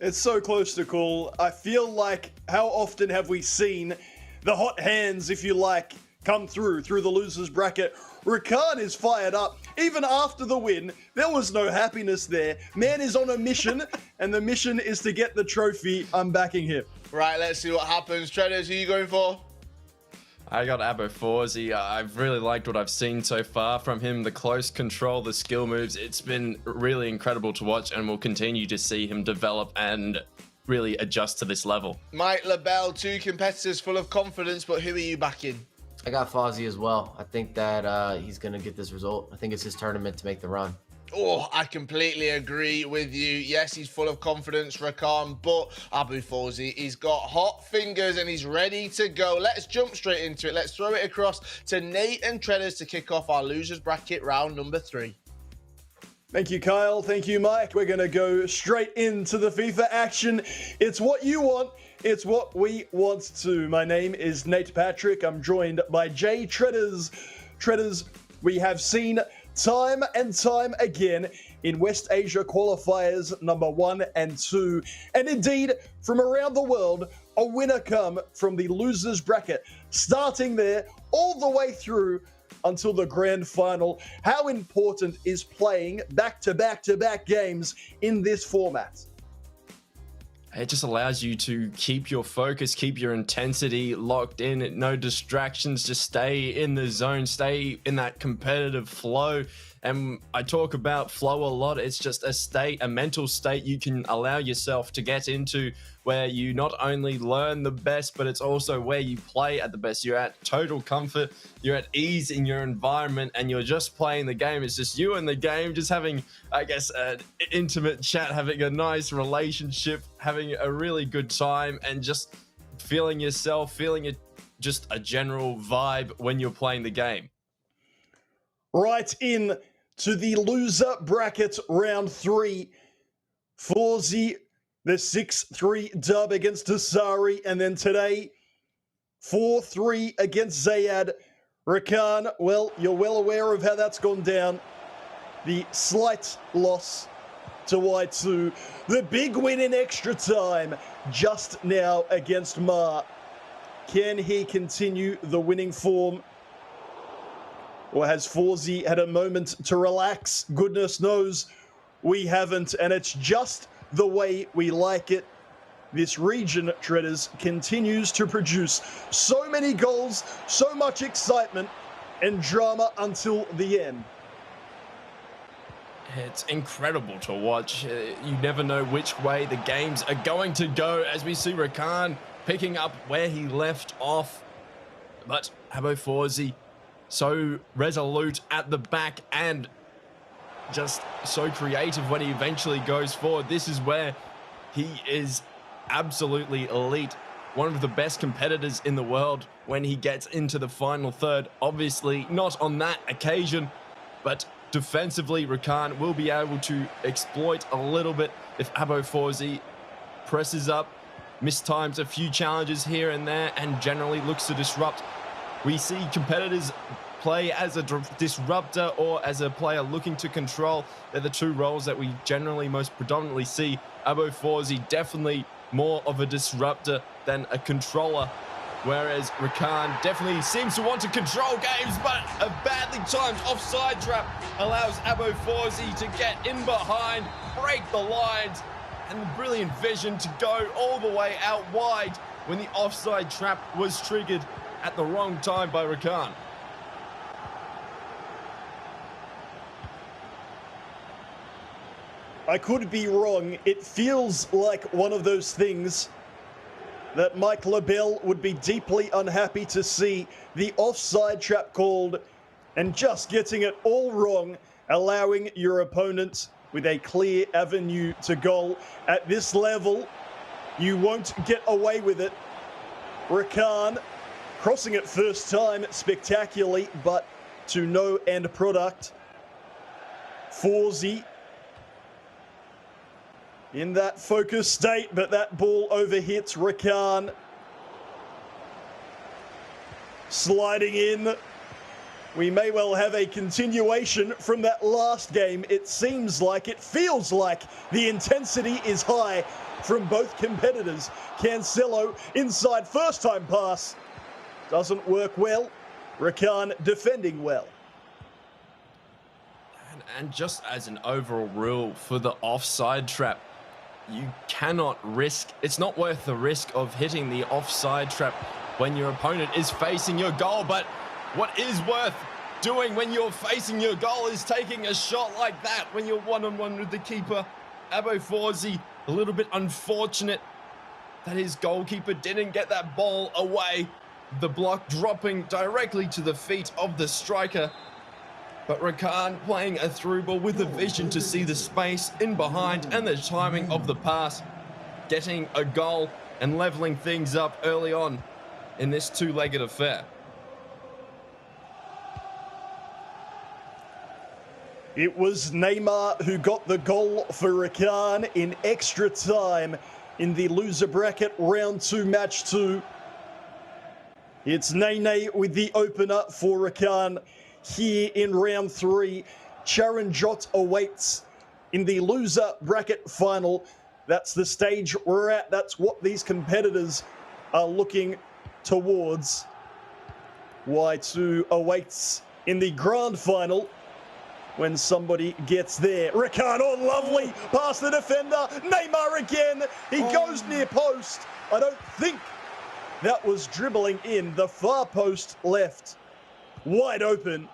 It's so close to call. I feel like, how often have we seen the hot hands, if you like, come through the losers bracket? Rakan is fired up. Even after the win, there was no happiness there. Man is on a mission, and the mission is to get the trophy. I'm backing him. Right, let's see what happens. Treaders, who are you going for? I got Abo Forzi. I've really liked what I've seen so far from him. The close control, the skill moves. It's been really incredible to watch, and we'll continue to see him develop and really adjust to this level. Mike LaBelle, two competitors full of confidence, but who are you backing? I got Fozzy as well. I think that he's going to get this result. I think it's his tournament to make the run. Oh, I completely agree with you. Yes, he's full of confidence, Rakan, but Abu Forzi, he's got hot fingers and he's ready to go. Let's jump straight into it. Let's throw it across to Nate and Treaders to kick off our losers bracket round number 3. Thank you, Kyle. Thank you, Mike. We're going to go straight into the FIFA action. It's what you want. It's what we want to. My name is Nate Patrick. I'm joined by Jay Treaders. Treaders, we have seen time and time again in West Asia qualifiers number 1 and 2. And indeed, from around the world, a winner come from the losers bracket, starting there all the way through until the grand final. How important is playing back-to-back-to-back games in this format? It just allows you to keep your focus, keep your intensity locked in, no distractions, just stay in the zone, stay in that competitive flow. And I talk about flow a lot. It's just a state, a mental state you can allow yourself to get into where you not only learn the best, but it's also where you play at the best. You're at total comfort, you're at ease in your environment, and you're just playing the game. It's just you and the game, just having, I guess, an intimate chat, having a nice relationship, having a really good time, and just feeling yourself, feeling it, just a general vibe when you're playing the game. Right in to the loser bracket round 3. Forzi, the 6-3 dub against Msdossary, and then today 4-3 against Zayad. Rakan, well, you're well aware of how that's gone down. The slight loss to Uae 2. The big win in extra time just now against Ma. Can he continue the winning form? Or has Forzi had a moment to relax? Goodness knows we haven't, and it's just the way we like it. This region, Treaders, continues to produce so many goals, so much excitement and drama until the end. It's incredible to watch. You never know which way the games are going to go as we see Rakan picking up where he left off. But Abo Forzi, so resolute at the back and just so creative when he eventually goes forward. This is where he is absolutely elite. One of the best competitors in the world when he gets into the final third. Obviously not on that occasion, but defensively Rakan will be able to exploit a little bit if Abo Forzi presses up, mistimes a few challenges here and there, and generally looks to disrupt. We see competitors play as a disruptor or as a player looking to control. They're the two roles that we generally most predominantly see. Abo Forzi definitely more of a disruptor than a controller, whereas Rakan definitely seems to want to control games, but a badly timed offside trap allows Abo Forzi to get in behind, break the lines, and the brilliant vision to go all the way out wide when the offside trap was triggered at the wrong time by Rakan. I could be wrong. It feels like one of those things that Mike LaBelle would be deeply unhappy to see. The offside trap called and just getting it all wrong, allowing your opponent with a clear avenue to goal. At this level, you won't get away with it. Rakan crossing it first time spectacularly, but to no end product. Forsey in that focus state, but that ball overhits Rakan. Sliding in. We may well have a continuation from that last game. It seems like, it feels like the intensity is high from both competitors. Cancelo inside, first time pass. Doesn't work well. Rakan defending well. And just as an overall rule for the offside trap, you cannot risk, it's not worth the risk of hitting the offside trap when your opponent is facing your goal. But what is worth doing when you're facing your goal is taking a shot like that when you're one-on-one with the keeper. Abo Forsey, a little bit unfortunate that his goalkeeper didn't get that ball away. The block dropping directly to the feet of the striker. But Rakan playing a through ball with the vision to see the space in behind and the timing of the pass, getting a goal and leveling things up early on in this two-legged affair. It was Neymar who got the goal for Rakan in extra time in the loser bracket round 2, match 2. It's Nene with the opener for Rakan here in round 3. Charon Jot awaits in the loser bracket final. That's the stage we're at. That's what these competitors are looking towards. Y2 awaits in the grand final when somebody gets there. Rakan, oh, lovely, past the defender. Neymar again. He goes near post. I don't think that was dribbling in. The far post left wide open,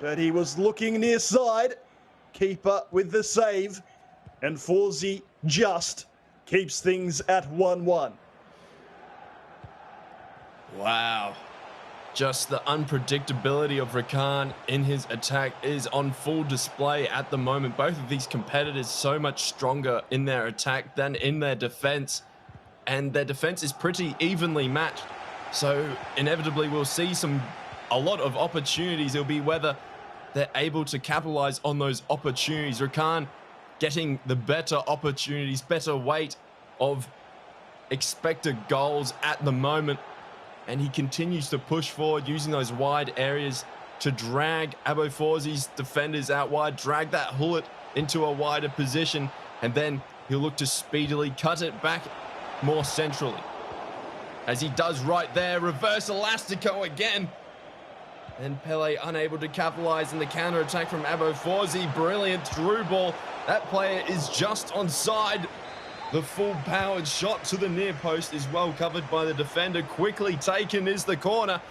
but he was looking near side. Keeper with the save, and Forsey just keeps things at 1-1. Wow. Just the unpredictability of Rakan in his attack is on full display at the moment. Both of these competitors so much stronger in their attack than in their defense, and their defense is pretty evenly matched. So inevitably we'll see a lot of opportunities. It'll be whether they're able to capitalize on those opportunities. Rakan getting the better opportunities, better weight of expected goals at the moment. And he continues to push forward using those wide areas to drag Abo Forsey's defenders out wide, drag that Hullet into a wider position, and then he'll look to speedily cut it back more centrally. As he does right there, reverse elastico again. And Pele unable to capitalize in the counter-attack from Abo Forsey. Brilliant through ball. That player is just onside. The full-powered shot to the near post is well covered by the defender. Quickly taken is the corner.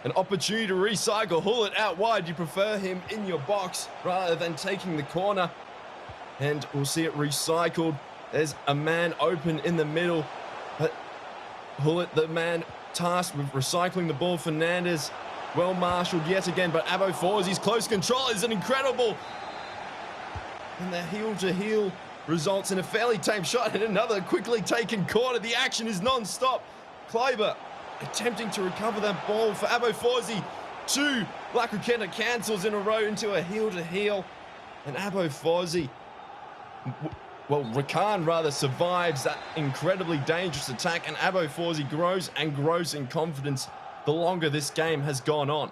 An opportunity to recycle. Hullet out wide. You prefer him in your box rather than taking the corner. And we'll see it recycled. There's a man open in the middle. But Hullet, the man tasked with recycling the ball. Fernandez, well marshaled yet again. But Abo Forsey's close control is an incredible. And the heel-to-heel results in a fairly tame shot and another quickly taken corner. The action is non-stop. Kleiber attempting to recover that ball for Abo Forsey. 2 Lakruketa cancels in a row into a heel-to-heel. And Abo Forsey, well, Rakan rather, survives that incredibly dangerous attack, and Abo Forsey grows and grows in confidence the longer this game has gone on.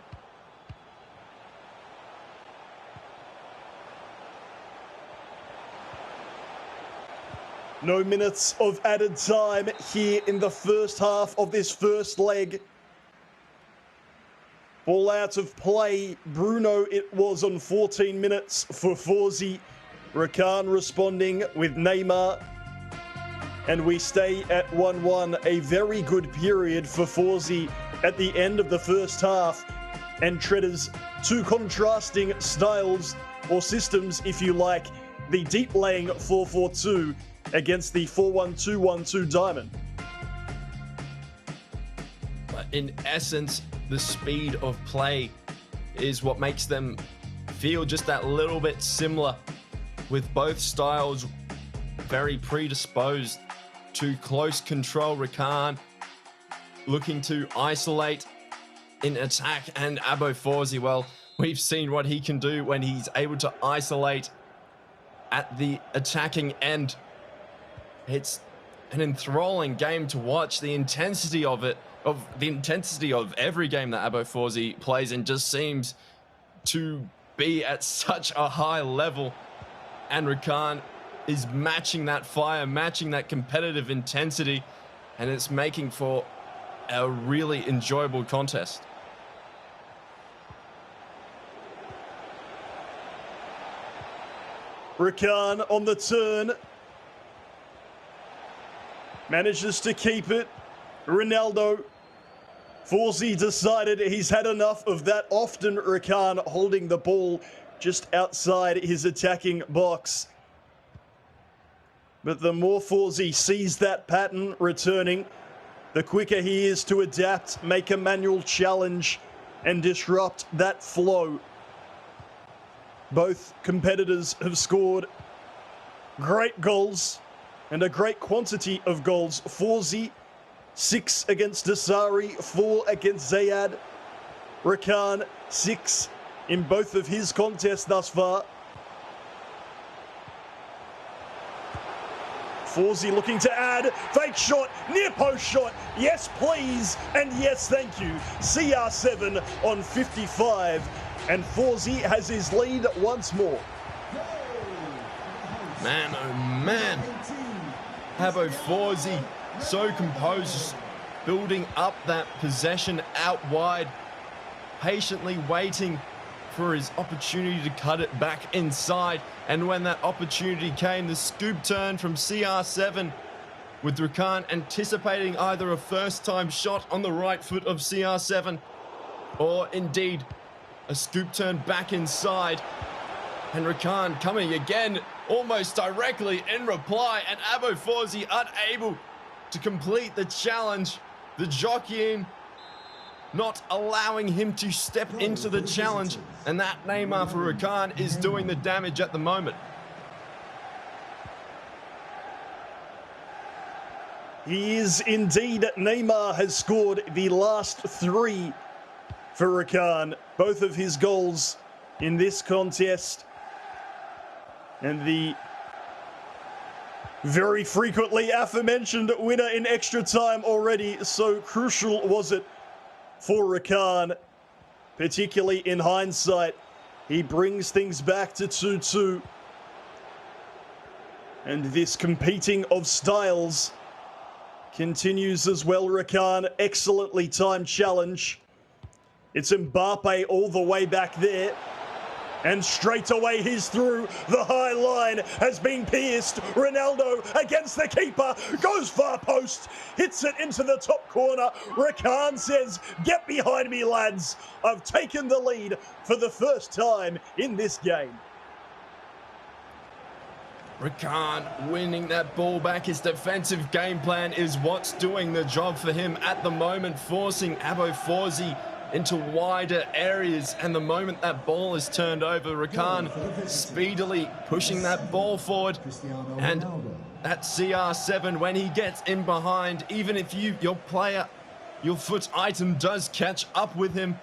No minutes of added time here in the first half of this first leg. Ball out of play. Bruno it was on 14 minutes for Forsey. Rakan responding with Neymar. And we stay at 1-1. A very good period for Forsey at the end of the first half. And Treader's two contrasting styles, or systems if you like. The deep laying 4-4-2 against the 4-1-2-1-2 diamond. But in essence, the speed of play is what makes them feel just that little bit similar, with both styles very predisposed to close control. Rakan looking to isolate in attack, and Abo Forzi, well, we've seen what he can do when he's able to isolate at the attacking end. It's an enthralling game to watch. The intensity of it, of the intensity of every game that Abo Forzi plays in, just seems to be at such a high level, and Rakan is matching that fire, matching that competitive intensity, and it's making for a really enjoyable contest. Rakan on the turn. Manages to keep it. Ronaldo. Forzi decided he's had enough of that. Often Rakan holding the ball just outside his attacking box. But the more Forzi sees that pattern returning, the quicker he is to adapt, make a manual challenge, and disrupt that flow. Both competitors have scored great goals and a great quantity of goals. Forzi, 6 against Msdossary, 4 against Zayad. Rakan, 6 in both of his contests thus far. Forzi looking to add, fake shot, near post shot, yes please, and yes thank you. CR7 on 55, and Forzi has his lead once more. Man, oh man, Abo Forzi so composed, building up that possession out wide, patiently waiting for his opportunity to cut it back inside. And when that opportunity came, the scoop turn from CR7, with Rakan anticipating either a first-time shot on the right foot of CR7, or indeed a scoop turn back inside. And Rakan coming again, almost directly in reply, and Abo Forzi unable to complete the challenge. The jockeying not allowing him to step into the challenge, and that Neymar for Rakan is doing the damage at the moment. He is indeed. Neymar has scored the last 3 for Rakan, both of his goals in this contest. And the very frequently aforementioned winner in extra time already. So crucial was it for Rakan, particularly in hindsight. He brings things back to 2-2. And this competing of styles continues as well. Rakan, excellently timed challenge. It's Mbappe all the way back there. And straight away he's through. The high line has been pierced. Ronaldo against the keeper. Goes far post. Hits it into the top corner. Rakan says, "Get behind me, lads. I've taken the lead for the first time in this game." Rakan winning that ball back. His defensive game plan is what's doing the job for him at the moment, forcing Abo Forzi into wider areas. And the moment that ball is turned over, Rakan speedily pushing that ball forward. And that CR7, when he gets in behind, even if your foot item does catch up with him,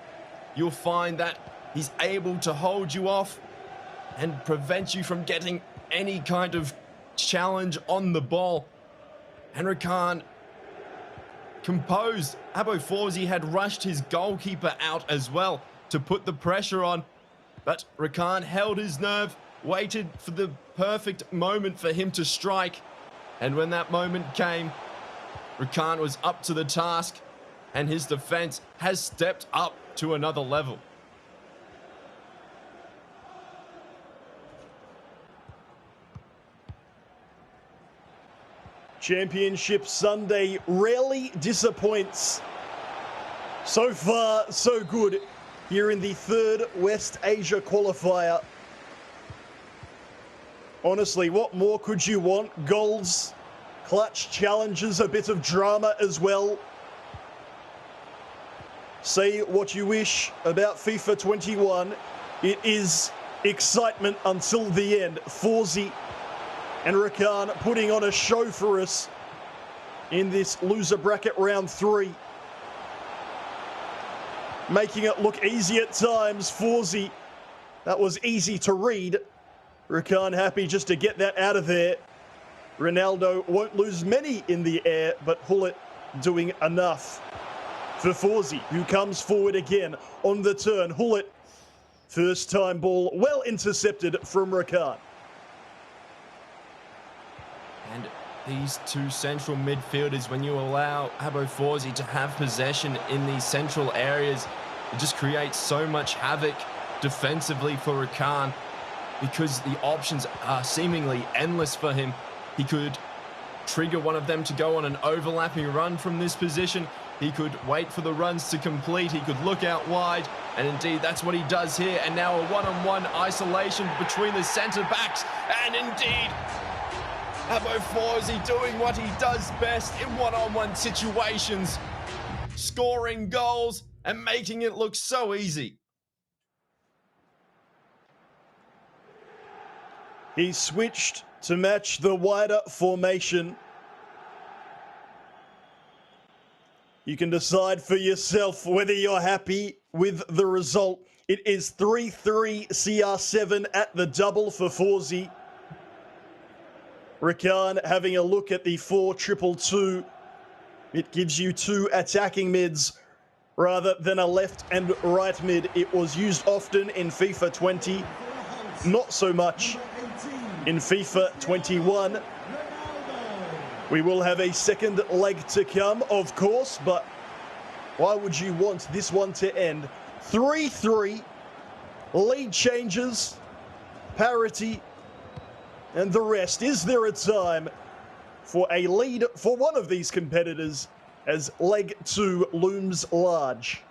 you'll find that he's able to hold you off and prevent you from getting any kind of challenge on the ball. And Rakan composed. Abo Forzi had rushed his goalkeeper out as well to put the pressure on, but Rakan held his nerve, waited for the perfect moment for him to strike, and when that moment came, Rakan was up to the task, and his defense has stepped up to another level. Championship Sunday rarely disappoints. So far, so good here in the 3rd West Asia qualifier. Honestly, what more could you want? Goals, clutch challenges, a bit of drama as well. Say what you wish about FIFA 21. It is excitement until the end. Fawzi and Rakan putting on a show for us in this loser bracket round 3. Making it look easy at times. Fawzi, that was easy to read. Rakan happy just to get that out of there. Ronaldo won't lose many in the air, but Hullet doing enough for Fawzi, who comes forward again on the turn. Hullet, first time ball, well intercepted from Rakan. And these two central midfielders, when you allow Abo Fawzi to have possession in these central areas, it just creates so much havoc defensively for Rakan, because the options are seemingly endless for him. He could trigger one of them to go on an overlapping run from this position. He could wait for the runs to complete. He could look out wide. And indeed, that's what he does here. And now a one-on-one isolation between the centre-backs. And indeed, Abo Fawzi doing what he does best in one-on-one situations. Scoring goals and making it look so easy. He switched to match the wider formation. You can decide for yourself whether you're happy with the result. It is 3-3 CR7 at the double for Fawzi. Rakan having a look at the 4-2-2. It gives you 2 attacking mids rather than a left and right mid. It was used often in FIFA 20, not so much in FIFA 21. We will have a second leg to come, of course, but why would you want this one to end? 3-3, lead changes, parity, and the rest. Is there a time for a lead for one of these competitors as leg 2 looms large?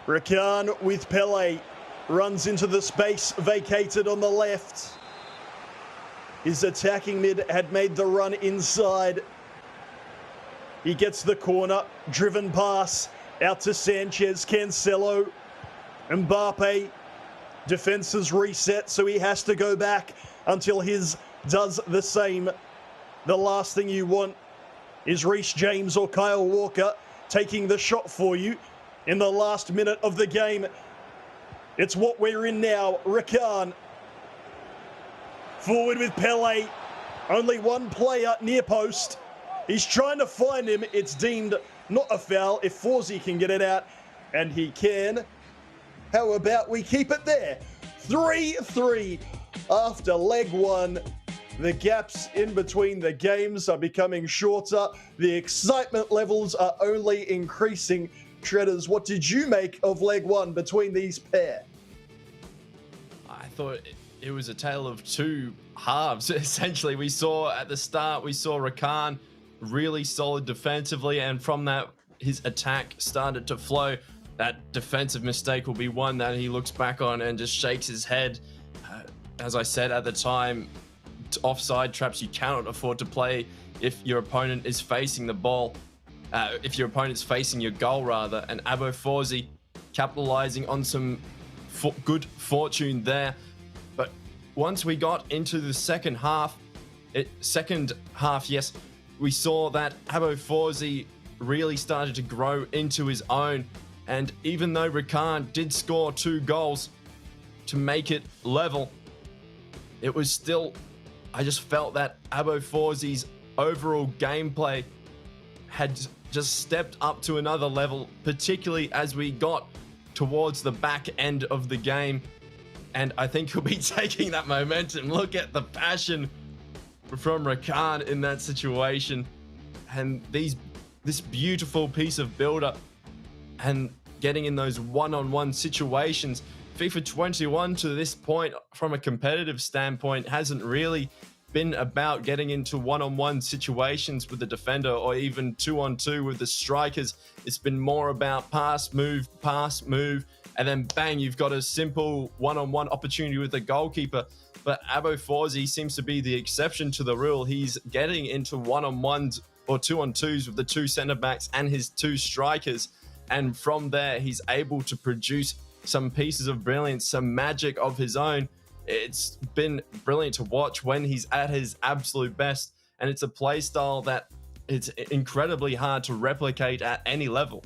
Rakan with Pele, runs into the space vacated on the left. His attacking mid had made the run inside. He gets the corner, driven pass out to Sanchez, Cancelo, Mbappe. Defenses reset, so he has to go back until his does the same. The last thing you want is Reece James or Kyle Walker taking the shot for you in the last minute of the game. It's what we're in now. Rakan forward with Pele. Only one player near post. He's trying to find him. It's deemed not a foul if Fawzi can get it out, and he can. How about we keep it there? 3-3 after leg 1. The gaps in between the games are becoming shorter. The excitement levels are only increasing. Shredders, what did you make of leg 1 between these pair? I thought it was a tale of two halves. Essentially, we saw at the start, we saw Rakan really solid defensively, and from that, his attack started to flow. That defensive mistake will be one that he looks back on and just shakes his head. As I said at the time, offside traps you cannot afford to play if your opponent is facing the ball. If your opponent's facing your goal, rather. And Abo Fawzi capitalizing on some good fortune there. But once we got into the second half, yes, we saw that Abo Fawzi really started to grow into his own. And even though Rakan did score 2 goals to make it level, it was still, I just felt that Abo Fawzi's overall gameplay had just stepped up to another level, particularly as we got towards the back end of the game. And I think he'll be taking that momentum. Look at the passion from Rakan in that situation. And this beautiful piece of build-up and getting in those one-on-one situations. FIFA 21 to this point, from a competitive standpoint, hasn't really been about getting into one-on-one situations with the defender or even 2-on-2 with the strikers. It's been more about pass, move, and then bang, you've got a simple one-on-one opportunity with the goalkeeper. But Abo Forzi seems to be the exception to the rule. He's getting into one-on-ones or two-on-twos with the two centre-backs and his two strikers. And from there, he's able to produce some pieces of brilliance, some magic of his own. It's been brilliant to watch when he's at his absolute best. And it's a play style that it's incredibly hard to replicate at any level.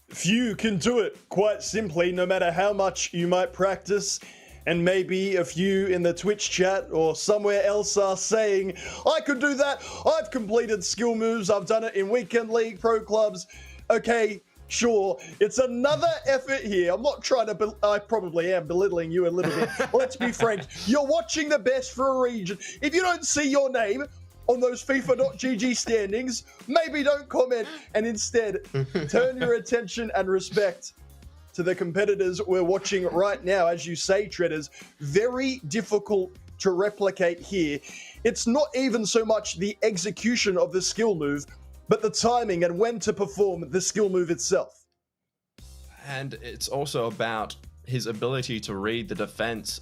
Few can do it, quite simply, no matter how much you might practice. And maybe a few in the Twitch chat or somewhere else are saying, I could do that. I've completed skill moves. I've done it in weekend league, pro clubs. Okay, sure. It's another effort here. I'm not trying to, I probably am belittling you a little bit. Let's be frank. You're watching the best for a region. If you don't see your name on those FIFA.gg standings, maybe don't comment and instead turn your attention and respect to the competitors we're watching right now. As you say, Treaders, very difficult to replicate here. It's not even so much the execution of the skill move, but the timing and when to perform the skill move itself. And it's also about his ability to read the defense.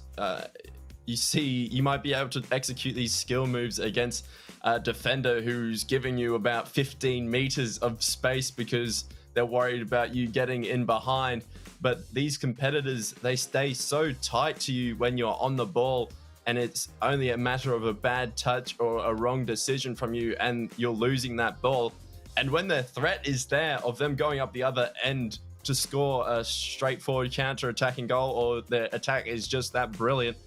You might be able to execute these skill moves against a defender who's giving you about 15 meters of space because they're worried about you getting in behind. But these competitors, they stay so tight to you when you're on the ball, and it's only a matter of a bad touch or a wrong decision from you and you're losing that ball. And when the threat is there of them going up the other end to score a straightforward counter-attacking goal, or their attack is just that brilliant,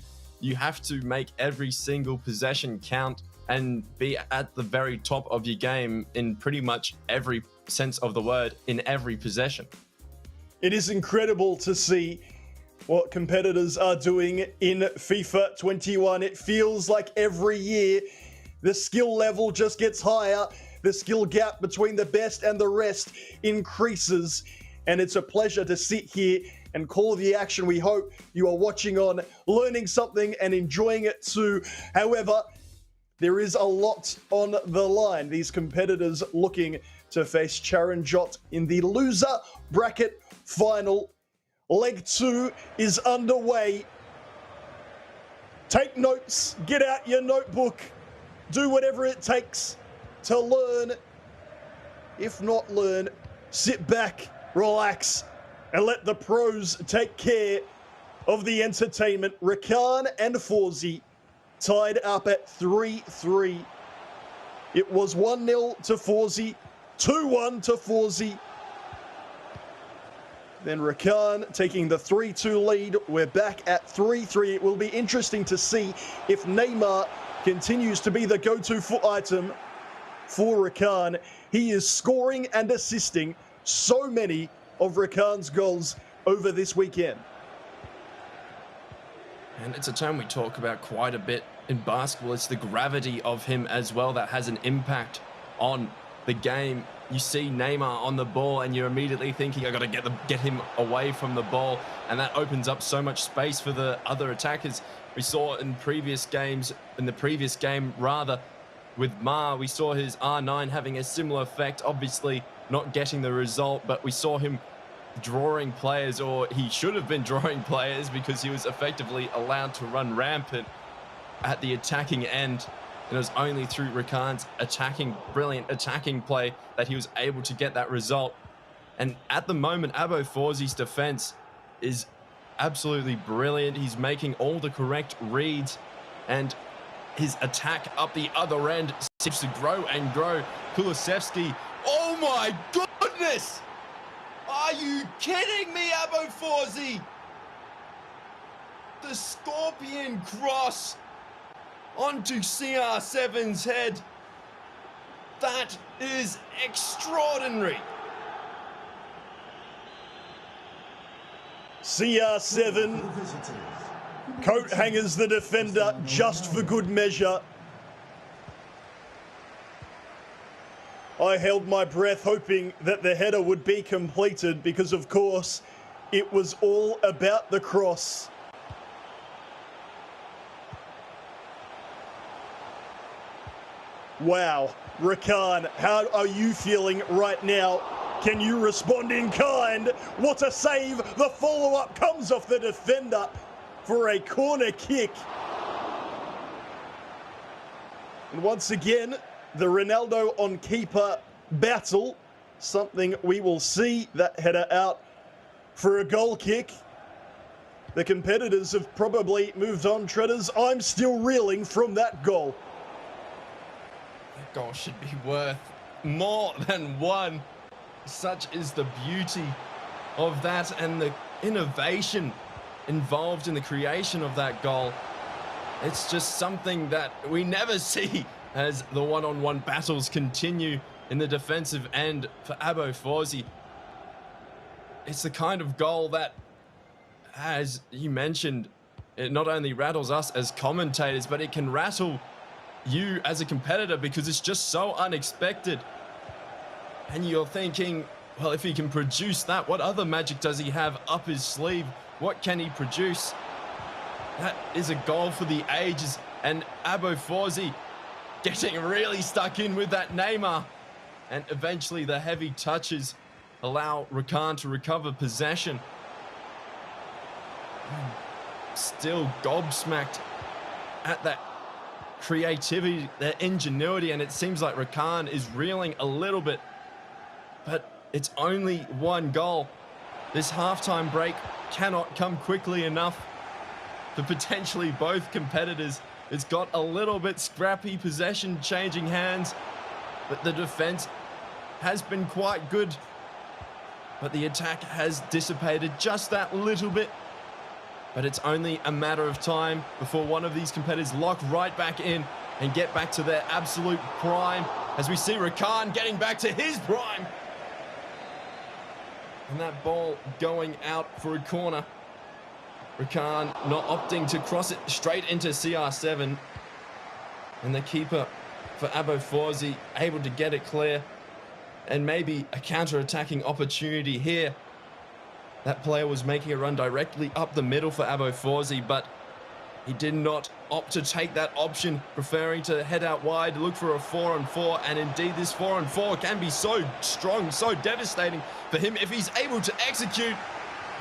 you have to make every single possession count and be at the very top of your game in pretty much every sense of the word, in every possession. It is incredible to see what competitors are doing in FIFA 21. It feels like every year the skill level just gets higher. The skill gap between the best and the rest increases. And it's a pleasure to sit here and call the action. We hope you are watching on, learning something and enjoying it too. However, there is a lot on the line. These competitors looking to face Charanjot in the loser bracket final. Leg 2 is underway. Take notes, get out your notebook, do whatever it takes to learn. If not learn, sit back, relax, and let the pros take care of the entertainment. Rakan and Forzi tied up at 3-3. It was 1-0 to Forzi, 2-1 to Forzi. Then Rakan taking the 3-2 lead. We're back at 3-3. It will be interesting to see if Neymar continues to be the go-to foot item for Rakan. He is scoring and assisting so many of Rakan's goals over this weekend. And it's a term we talk about quite a bit in basketball. It's the gravity of him as well that has an impact on the game. You see Neymar on the ball and you're immediately thinking, I got to get him away from the ball, and that opens up so much space for the other attackers. We saw in the previous game with Ma, we saw his R9 having a similar effect, obviously not getting the result, but we saw him drawing players, or he should have been drawing players because he was effectively allowed to run rampant at the attacking end. And it was only through Rakan's brilliant attacking play that he was able to get that result. And at the moment, Abo Forzi's defense is absolutely brilliant. He's making all the correct reads, and his attack up the other end seems to grow and grow. Kulusevski, oh my goodness! Are you kidding me, Abo Forzi? The Scorpion cross onto CR7's head. That is extraordinary. CR7 coat hangers the defender just for good measure. I held my breath hoping that the header would be completed because, of course, it was all about the cross. Wow, Rakan, how are you feeling right now? Can you respond in kind? What a save! The follow-up comes off the defender for a corner kick. And once again, the Ronaldo on keeper battle. Something we will see, that header out for a goal kick. The competitors have probably moved on, Treaders. I'm still reeling from that goal. That goal should be worth more than one. Such is the beauty of that and the innovation involved in the creation of that goal. It's just something that we never see as the one-on-one battles continue in the defensive end for Abo Forzi. It's the kind of goal that, as you mentioned, it not only rattles us as commentators, but it can rattle you as a competitor because it's just so unexpected. And you're thinking, well, if he can produce that, what other magic does he have up his sleeve? What can he produce? That is a goal for the ages. And Abo Forzi getting really stuck in with that Neymar. And eventually the heavy touches allow Rakan to recover possession. Still gobsmacked at that creativity, that ingenuity, and it seems like Rakan is reeling a little bit. But it's only one goal. This halftime break cannot come quickly enough for potentially both competitors. It's got a little bit scrappy, possession changing hands, but the defense has been quite good. But the attack has dissipated just that little bit. But it's only a matter of time before one of these competitors lock right back in and get back to their absolute prime, as we see Rakan getting back to his prime. And that ball going out for a corner. Rakan not opting to cross it straight into CR7. And the keeper for Abo Forzi able to get it clear. And maybe a counter-attacking opportunity here. That player was making a run directly up the middle for Abo Forzi, but he did not opt to take that option, preferring to head out wide, look for a 4-on-4, and indeed this 4-on-4 can be so strong, so devastating for him if he's able to execute,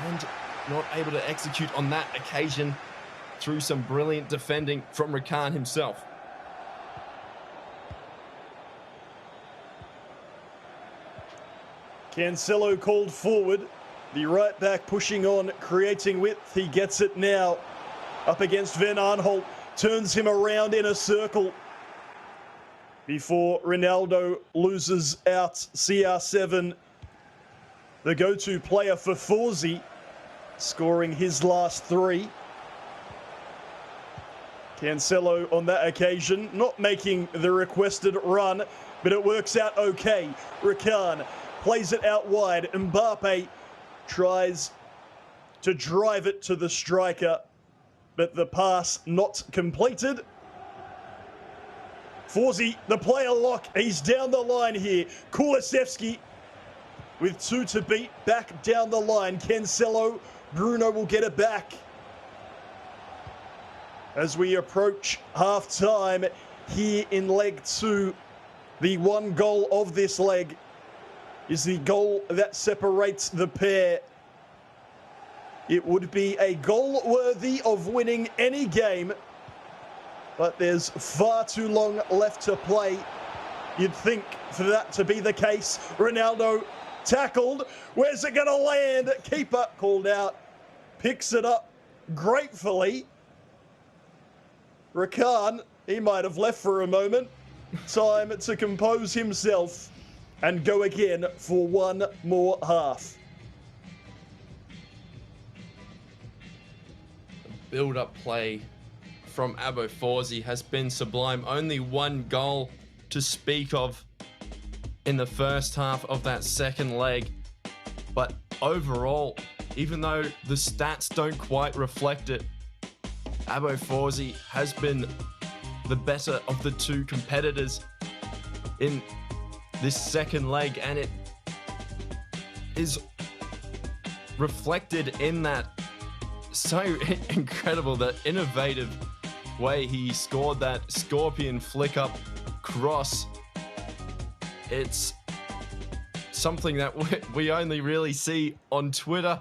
and not able to execute on that occasion through some brilliant defending from Rakan himself. Cancelo called forward. The right back pushing on, creating width. He gets it now. Up against Van Aanholt. Turns him around in a circle. Before Ronaldo loses out. CR7, the go-to player for Forzi, scoring his last three. Cancelo on that occasion, not making the requested run, but it works out okay. Rakan plays it out wide. Mbappe tries to drive it to the striker, but the pass not completed. Forzi, the player lock, he's down the line here. Kulusevski with 2 to beat, back down the line. Cancelo, Bruno will get it back. As we approach half-time here in leg 2, the one goal of this leg is the goal that separates the pair. It would be a goal worthy of winning any game, but there's far too long left to play. You'd think for that to be the case. Ronaldo tackled. Where's it going to land? Keeper called out. Picks it up gratefully. Rakan, he might have left for a moment. Time to compose himself and go again for one more half. Build-up play from Abo Forzi has been sublime. Only one goal to speak of in the first half of that second leg. But overall, even though the stats don't quite reflect it, Abo Forzi has been the better of the two competitors in this second leg, and it is reflected in that so incredible, that innovative way he scored that scorpion flick up cross. It's something that we only really see on Twitter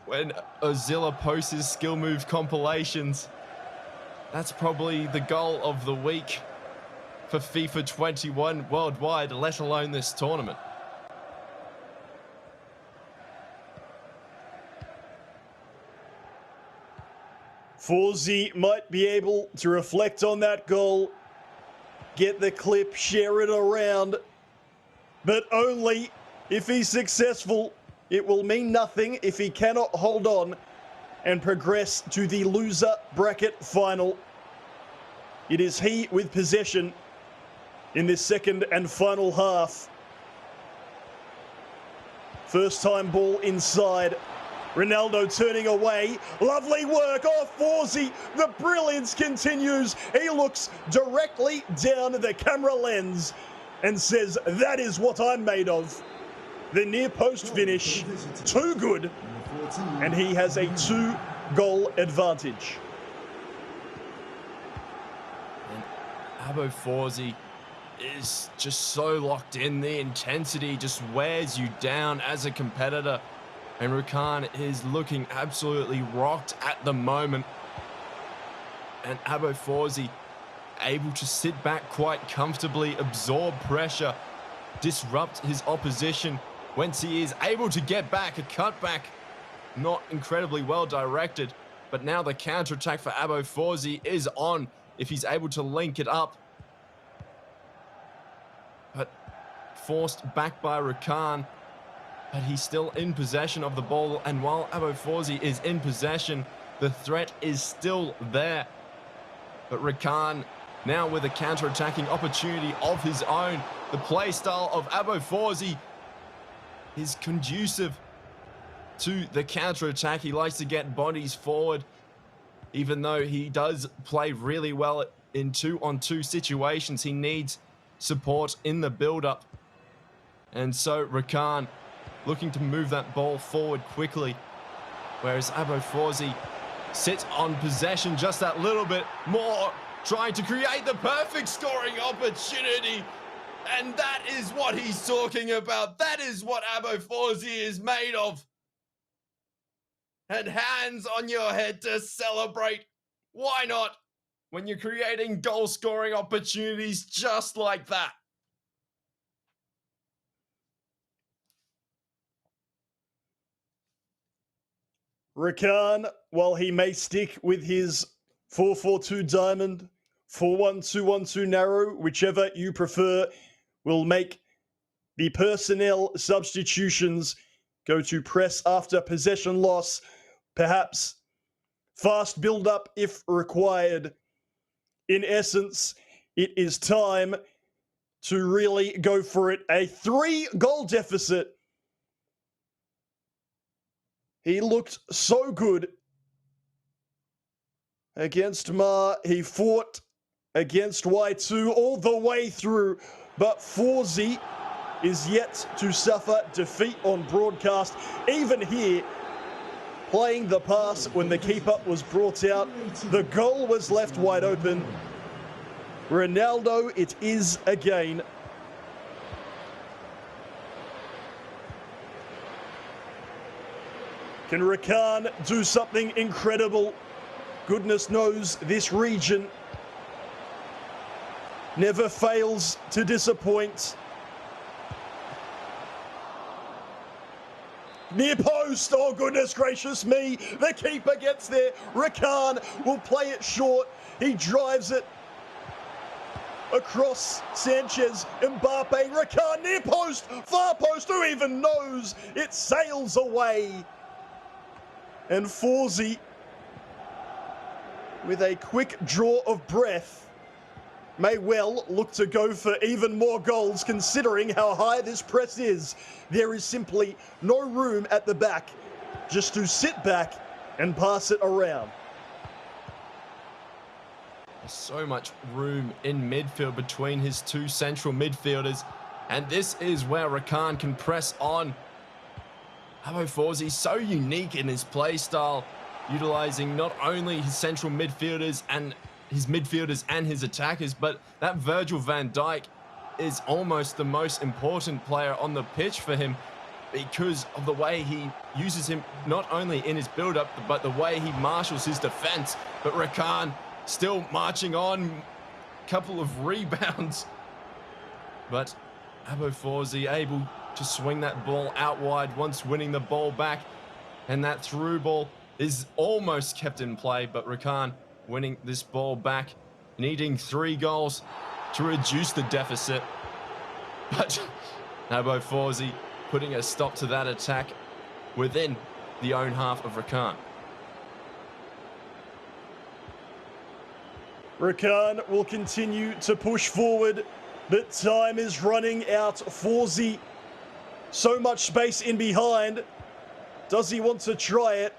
when Ozilla posts his skill move compilations. That's probably the goal of the week for FIFA 21 worldwide, let alone this tournament. Forsey might be able to reflect on that goal, get the clip, share it around, but only if he's successful. It will mean nothing if he cannot hold on and progress to the loser bracket final. It is he with possession in this second and final half. First time ball inside. Ronaldo turning away. Lovely work. Oh, Forsey. The brilliance continues. He looks directly down the camera lens and says, that is what I'm made of. The near post finish. Too good. And he has a 2-goal advantage. And Abo Forsey is just so locked in. The intensity just wears you down as a competitor. And Rakan is looking absolutely rocked at the moment. And Abo Forsey able to sit back quite comfortably, absorb pressure, disrupt his opposition. Once he is able to get back, a cutback, not incredibly well directed. But now the counter-attack for Abo Forsey is on if he's able to link it up. But forced back by Rakan. But he's still in possession of the ball, and while Abo Forsey is in possession, the threat is still there. But Rakan now with a counter-attacking opportunity of his own. The play style of Abo Forsey is conducive to the counter-attack. He likes to get bodies forward, even though he does play really well in 2-on-2 situations. He needs support in the build-up. And so Rakan looking to move that ball forward quickly, whereas Abo Forsey sits on possession just that little bit more, trying to create the perfect scoring opportunity. And that is what he's talking about. That is what Abo Forsey is made of. And hands on your head to celebrate. Why not? When you're creating goal scoring opportunities just like that. Rakan, while he may stick with his 4-4-2 diamond, 4-1-2-1-2 narrow, whichever you prefer, will make the personnel substitutions go to press after possession loss, perhaps fast build-up if required. In essence, it is time to really go for it. A 3-goal deficit. He looked so good against Ma. He fought against Y2 all the way through, but Forsey is yet to suffer defeat on broadcast. Even here, playing the pass when the keeper was brought out, the goal was left wide open. Ronaldo, it is again. Can Rakan do something incredible? Goodness knows this region never fails to disappoint. Near post, oh goodness gracious me, the keeper gets there. Rakan will play it short. He drives it across Sanchez, Mbappe, Rakan, near post, far post, who even knows? It sails away. And Forsey, with a quick draw of breath, may well look to go for even more goals considering how high this press is. There is simply no room at the back, just to sit back and pass it around. There's so much room in midfield between his two central midfielders, and this is where Rakan can press on. Abo Forsey so unique in his play style, utilizing not only his central midfielders and his attackers, but that Virgil van Dijk is almost the most important player on the pitch for him because of the way he uses him not only in his build-up, but the way he marshals his defense. But Rakan still marching on, couple of rebounds. But Abo Forzi able to swing that ball out wide once winning the ball back. And that through ball is almost kept in play, but Rakan winning this ball back, needing 3 goals to reduce the deficit. But Abo Forzi putting a stop to that attack within the own half of Rakan. Rakan will continue to push forward, but time is running out. Forzi, so much space in behind. Does he want to try it?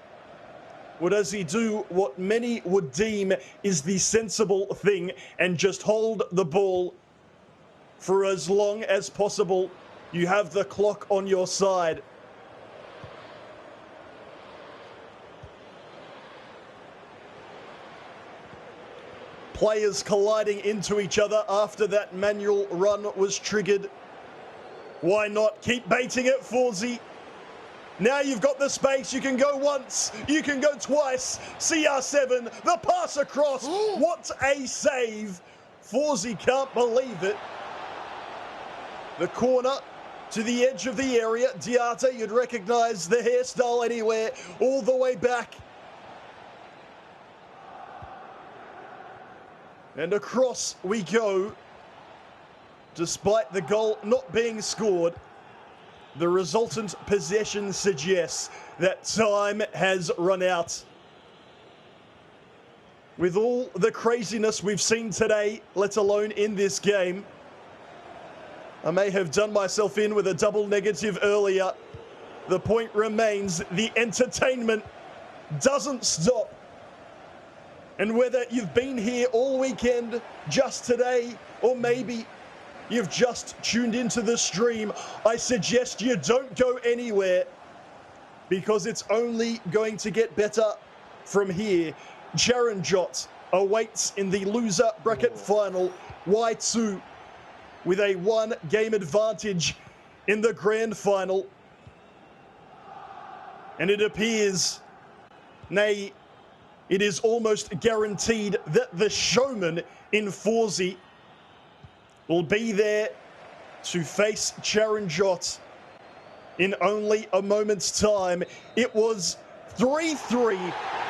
Or does he do what many would deem is the sensible thing and just hold the ball for as long as possible? You have the clock on your side. Players colliding into each other after that manual run was triggered. Why not keep baiting it, Forzi? Now you've got the space. You can go once. You can go twice. CR7, the pass across. What a save. Forzi can't believe it. The corner to the edge of the area. Diarte, you'd recognize the hairstyle anywhere. All the way back. And across we go. Despite the goal not being scored, the resultant possession suggests that time has run out. With all the craziness we've seen today, let alone in this game, I may have done myself in with a double negative earlier. The point remains, the entertainment doesn't stop. And whether you've been here all weekend, just today, or maybe you've just tuned into the stream, I suggest you don't go anywhere because it's only going to get better from here. Charanjot awaits in the loser bracket final. Y2 with a 1-game advantage in the grand final. And it appears, nay, it is almost guaranteed that the showman in Forzi will be there to face Charanjot in only a moment's time. It was 3-3.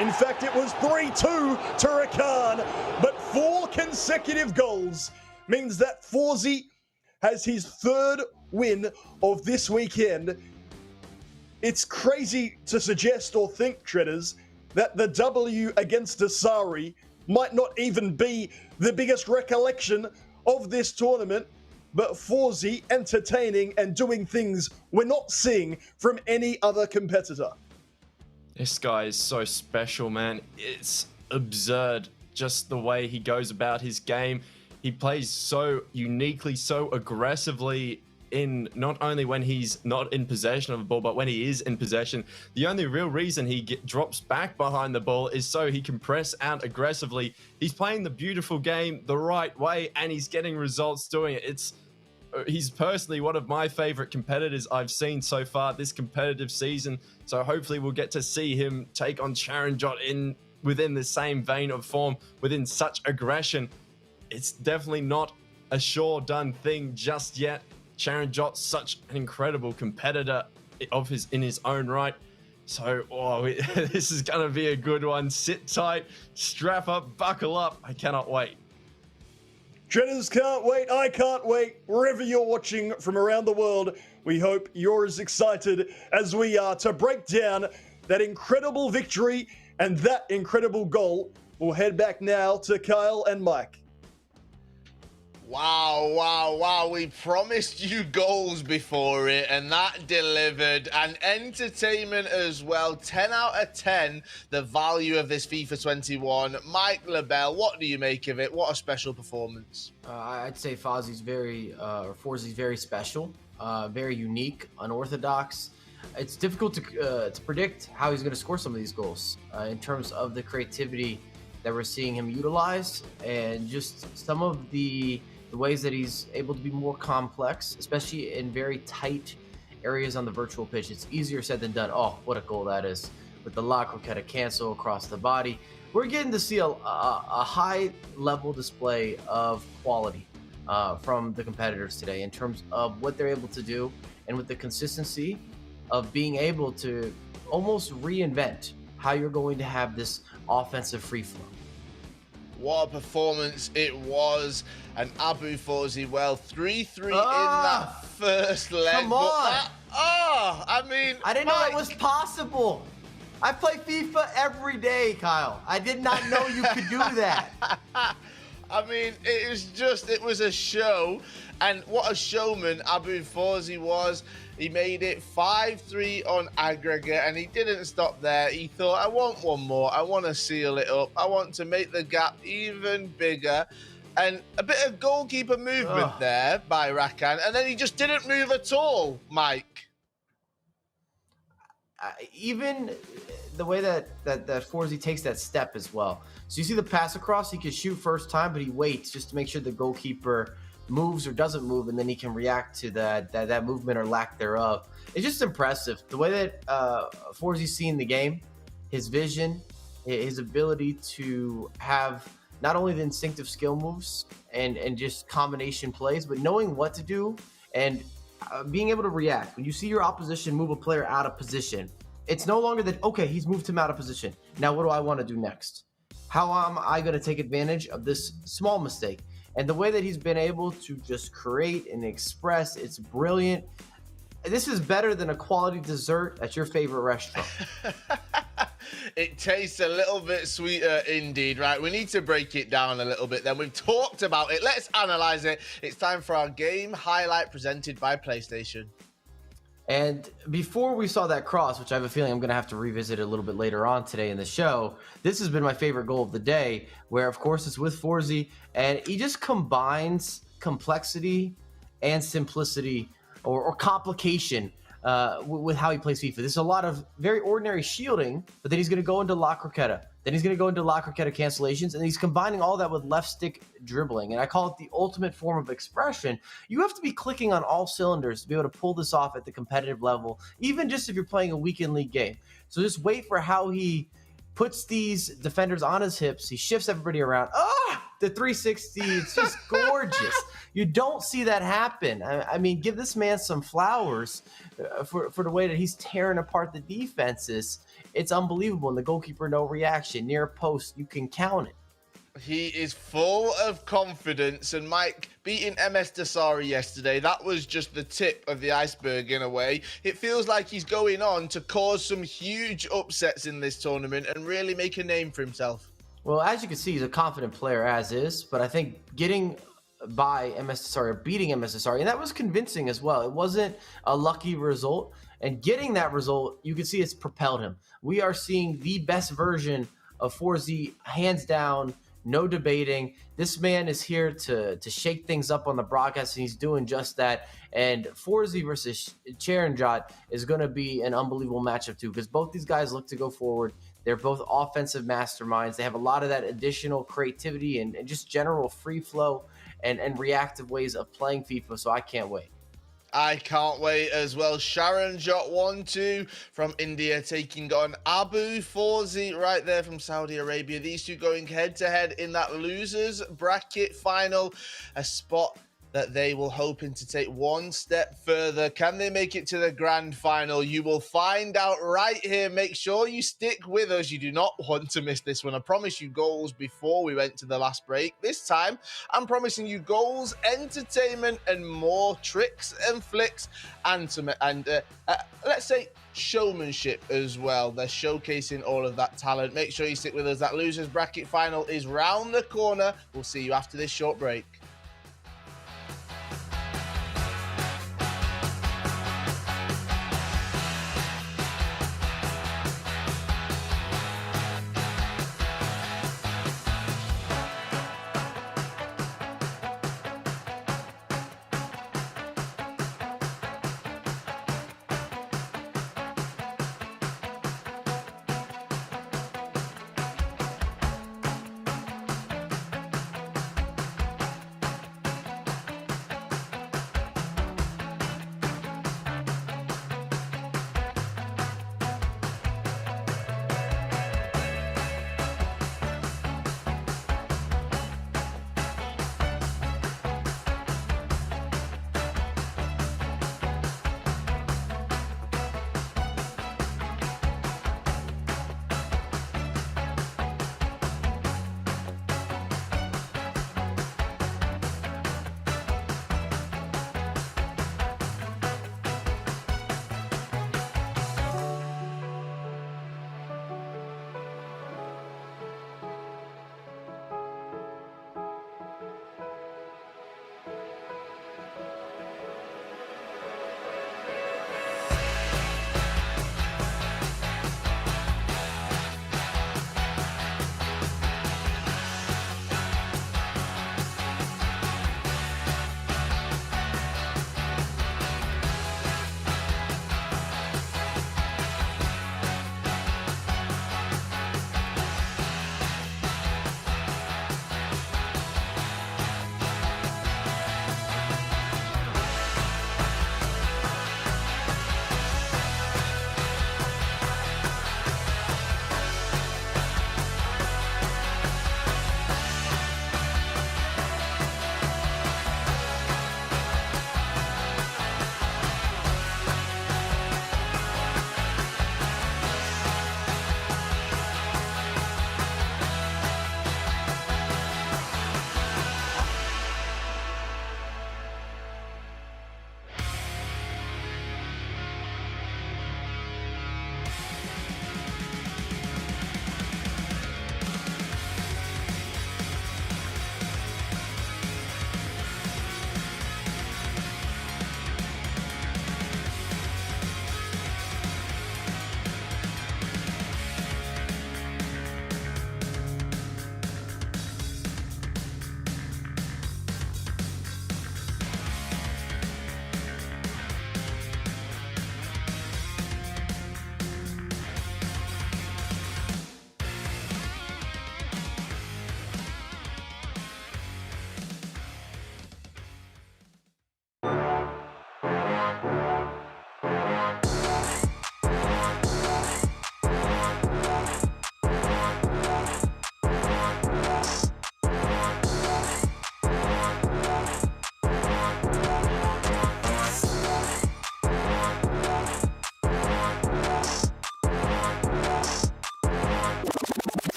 In fact, it was 3-2 to Rakan, but 4 consecutive goals means that Forzi has his 3rd win of this weekend. It's crazy to suggest or think, Treaders, that the W against Msdossary might not even be the biggest recollection of this tournament, but Forzi entertaining and doing things we're not seeing from any other competitor. This guy is so special, man. It's absurd just the way he goes about his game. He plays so uniquely, so aggressively in not only when he's not in possession of the ball, but when he is in possession. The only real reason he drops back behind the ball is so he can press out aggressively. He's playing the beautiful game the right way, and he's getting results doing it. He's personally one of my favorite competitors I've seen so far this competitive season. So hopefully we'll get to see him take on Charanjot within the same vein of form, within such aggression. It's definitely not a sure done thing just yet. Charanjot's such an incredible competitor in his own right. So, this is going to be a good one. Sit tight, strap up, buckle up. I cannot wait. Treaders can't wait. I can't wait. Wherever you're watching from around the world, we hope you're as excited as we are to break down that incredible victory and that incredible goal. We'll head back now to Kyle and Mike. Wow. We promised you goals before it, and that delivered. And entertainment as well. 10 out of 10, the value of this FIFA 21. Mike LaBelle, what do you make of it? What a special performance. I'd say Forzi's very special, very unique, unorthodox. It's difficult to predict how he's going to score some of these goals in terms of the creativity that we're seeing him utilize, and just some of the the ways that he's able to be more complex, especially in very tight areas on the virtual pitch. It's easier said than done. Oh, what a goal that is, with the La Croqueta cancel across the body. We're getting to see a high level display of quality from the competitors today in terms of what they're able to do, and with the consistency of being able to almost reinvent how you're going to have this offensive free flow. What a performance it was. And Abu Fawzi, well, 3-3 in that first leg. Come on. I mean, I didn't know that was possible. I play FIFA every day, Kyle. I did not know you could do that. I mean, it was a show. And what a showman Abu Fawzi was. He made it 5-3 on aggregate, and he didn't stop there. He thought, I want one more. I want to seal it up. I want to make the gap even bigger. And a bit of goalkeeper movement there by Rakan, and then he just didn't move at all, Mike. Even the way that Fawzi takes that step as well. So you see the pass across, he can shoot first time, but he waits just to make sure the goalkeeper moves or doesn't move, and then he can react to that movement or lack thereof. It's just impressive the way that Fawzi's seeing the game, his vision, his ability to have not only the instinctive skill moves and just combination plays, but knowing what to do and being able to react. When you see your opposition move a player out of position, it's no longer that, okay, he's moved him out of position. Now what do I want to do next? How am I going to take advantage of this small mistake? And the way that he's been able to just create and express, it's brilliant. This is better than a quality dessert at your favorite restaurant. It tastes a little bit sweeter indeed, right? We need to break it down a little bit then. We've talked about it. Let's analyze it. It's time for our game highlight presented by PlayStation. And before we saw that cross, which I have a feeling I'm going to have to revisit a little bit later on today in the show, this has been my favorite goal of the day, where, of course, it's with Fawzi, and he just combines complexity and simplicity or complication with how he plays FIFA. There's a lot of very ordinary shielding, but then he's going to go into La Croqueta. Then he's going to go into La Croqueta cancellations, and he's combining all that with left stick dribbling. And I call it the ultimate form of expression. You have to be clicking on all cylinders to be able to pull this off at the competitive level, even just if you're playing a weekend league game. So just wait for how he puts these defenders on his hips. He shifts everybody around. The 360, it's just gorgeous. You don't see that happen. I mean, give this man some flowers for the way that he's tearing apart the defenses. It's unbelievable. And the goalkeeper, no reaction. Near post, you can count it. He is full of confidence. And Mike, beating Msdossary yesterday, that was just the tip of the iceberg in a way. It feels like he's going on to cause some huge upsets in this tournament and really make a name for himself. Well, as you can see, he's a confident player as is, but I think getting by Msdossary, or beating Msdossary, and that was convincing as well. It wasn't a lucky result, and getting that result, you can see it's propelled him. We are seeing the best version of Fawzi, hands down, no debating. This man is here to shake things up on the broadcast, and he's doing just that. And Fawzi versus Cherenjot is going to be an unbelievable matchup too, because both these guys look to go forward. They're both offensive masterminds. They have a lot of that additional creativity and just general free flow and reactive ways of playing FIFA, so I can't wait. I can't wait as well. Cherenjot 1-2 from India taking on Abu Fawzi right there from Saudi Arabia. These two going head-to-head in that losers bracket final, a spot that they will hoping to take one step further. Can they make it to the grand final? You will find out right here. Make sure you stick with us. You do not want to miss this one. I promised you goals before we went to the last break. This time, I'm promising you goals, entertainment, and more tricks and flicks, and let's say showmanship as well. They're showcasing all of that talent. Make sure you stick with us. That losers bracket final is round the corner. We'll see you after this short break.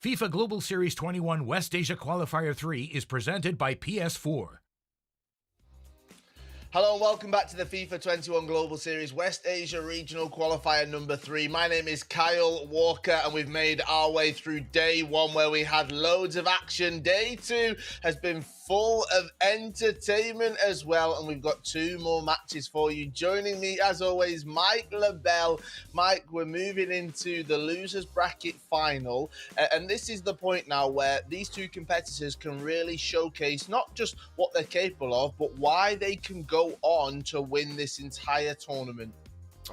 FIFA Global Series 21 West Asia Qualifier 3 is presented by PS4. Hello and welcome back to the FIFA 21 Global Series West Asia Regional Qualifier number 3. My name is Kyle Walker and we've made our way through day 1 where we had loads of action. Day 2 has been full of entertainment as well, and we've got 2 more matches for you. Joining me as always, Mike LaBelle. Mike, we're moving into the losers bracket final, and this is the point now where these 2 competitors can really showcase not just what they're capable of, but why they can go on to win this entire tournament.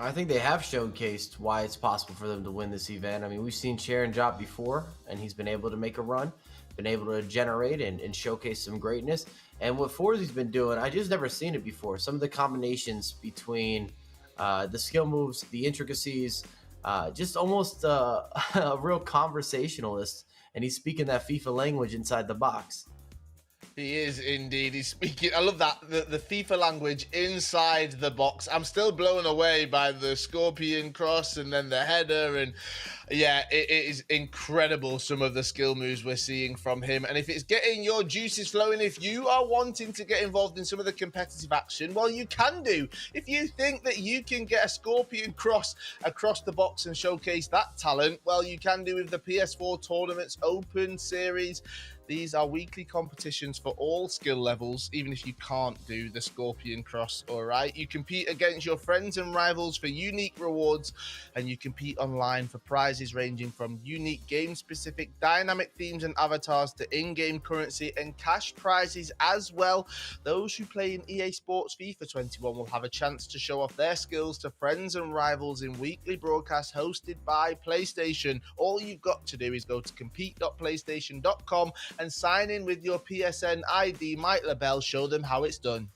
I think they have showcased why it's possible for them to win this event. I mean, we've seen Sharon Jot before, and he's been able to make a run, been able to generate and showcase some greatness. And what Forzy's been doing, I just never seen it before. Some of the combinations between the skill moves, the intricacies, just almost a real conversationalist. And he's speaking that FIFA language inside the box. He is indeed. He's speaking. I love that. The FIFA language inside the box. I'm still blown away by the scorpion cross and then the header. And yeah, it is incredible, some of the skill moves we're seeing from him. And if it's getting your juices flowing, if you are wanting to get involved in some of the competitive action, well, you can do. If you think that you can get a scorpion cross across the box and showcase that talent, well, you can do with the PS4 Tournaments Open Series. These are weekly competitions for all skill levels, even if you can't do the Scorpion Cross, all right? You compete against your friends and rivals for unique rewards, and you compete online for prizes ranging from unique game-specific dynamic themes and avatars to in-game currency and cash prizes as well. Those who play in EA Sports FIFA 21 will have a chance to show off their skills to friends and rivals in weekly broadcasts hosted by PlayStation. All you've got to do is go to compete.playstation.com and sign in with your PSN ID. Mike LaBelle, show them how it's done.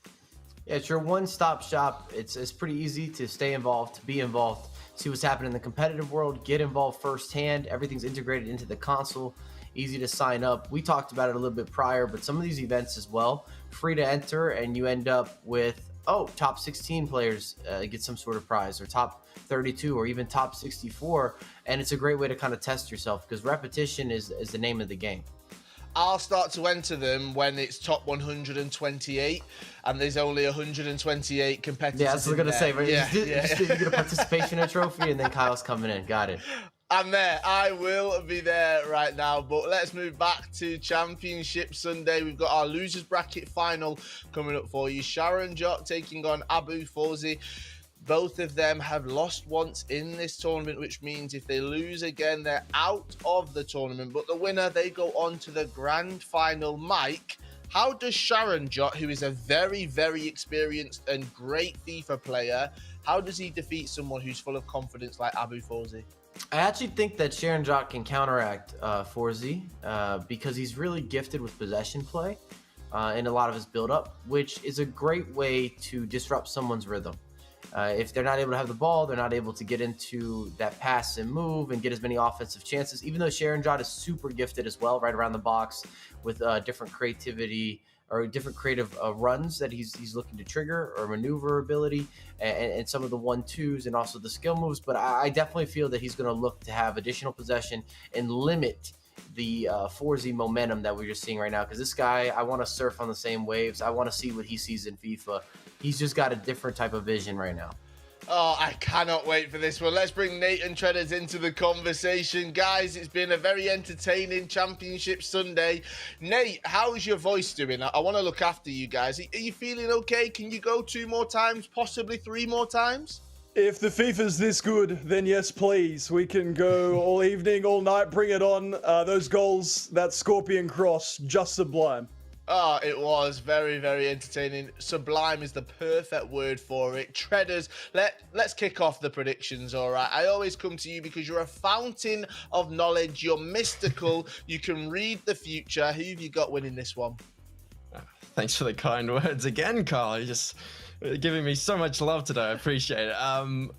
Yeah, it's your one-stop shop. It's pretty easy to stay involved, to be involved, see what's happening in the competitive world, get involved firsthand. Everything's integrated into the console, easy to sign up. We talked about it a little bit prior, but some of these events as well, free to enter, and you end up with, top 16 players get some sort of prize, or top 32, or even top 64, and it's a great way to kind of test yourself because repetition is the name of the game. I'll start to enter them when it's top 128, and there's only 128 competitors. Yeah, that's what I'm going to say. Right? Yeah, you get a participation trophy, and then Kyle's coming in. Got it. I'm there. I will be there right now. But let's move back to Championship Sunday. We've got our losers bracket final coming up for you. Sharon Jot taking on Abu Forzi. Both of them have lost once in this tournament, which means if they lose again, they're out of the tournament. But the winner, they go on to the grand final. Mike, how does Sharon Jot, who is a very, very experienced and great FIFA player, how does he defeat someone who's full of confidence like Abu Forzi? I actually think that Sharon Jot can counteract Forzi because he's really gifted with possession play in a lot of his build-up, which is a great way to disrupt someone's rhythm. If they're not able to have the ball, they're not able to get into that pass and move and get as many offensive chances, even though Sharon Jot is super gifted as well, right around the box with different creativity or different creative runs that he's looking to trigger or maneuverability and some of the 1-2s and also the skill moves. But I definitely feel that he's going to look to have additional possession and limit the Forzi momentum that we're just seeing right now, because this guy, I want to surf on the same waves. I want to see what he sees in FIFA. He's just got a different type of vision right now. Oh, I cannot wait for this one. Let's bring Nate and Treaders into the conversation. Guys, it's been a very entertaining Championship Sunday. Nate, how's your voice doing? I want to look after you guys. Are you feeling okay? Can you go 2 more times, possibly 3 more times? If the FIFA's this good, then yes, please. We can go all evening, all night, bring it on. Those goals, that Scorpion cross, just sublime. Oh, it was very, very entertaining. Sublime is the perfect word for it. Treaders, let's kick off the predictions, all right? I always come to you because you're a fountain of knowledge. You're mystical. You can read the future. Who have you got winning this one? Thanks for the kind words again, Carl. giving me so much love today. I appreciate it. I'm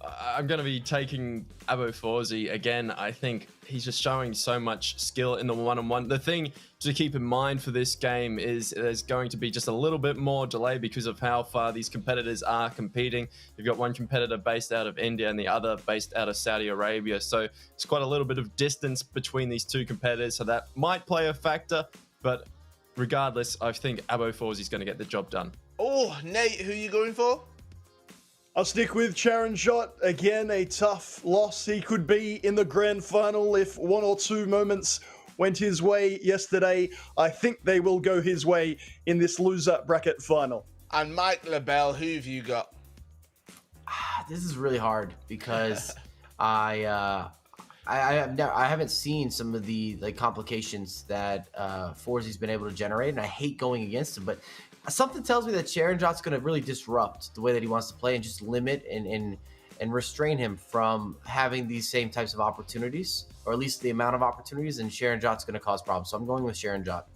going to be taking Abo Forzi again. I think he's just showing so much skill in the one-on-one. The thing to keep in mind for this game is there's going to be just a little bit more delay because of how far these competitors are competing. You've got one competitor based out of India and the other based out of Saudi Arabia. So it's quite a little bit of distance between these two competitors. So that might play a factor. But regardless, I think Abo Forzi is going to get the job done. Oh, Nate, who are you going for? I'll stick with Charon Jot. Again, a tough loss. He could be in the grand final if one or two moments went his way yesterday. I think they will go his way in this loser bracket final. And Mike LaBelle, who have you got? This is really hard because I haven't seen some of the complications that Forzi's been able to generate, and I hate going against him. But something tells me that Charon Jot's going to really disrupt the way that he wants to play and just limit and restrain him from having these same types of opportunities, or at least the amount of opportunities. And Charon Jot's going to cause problems, so I'm going with Charon Jot.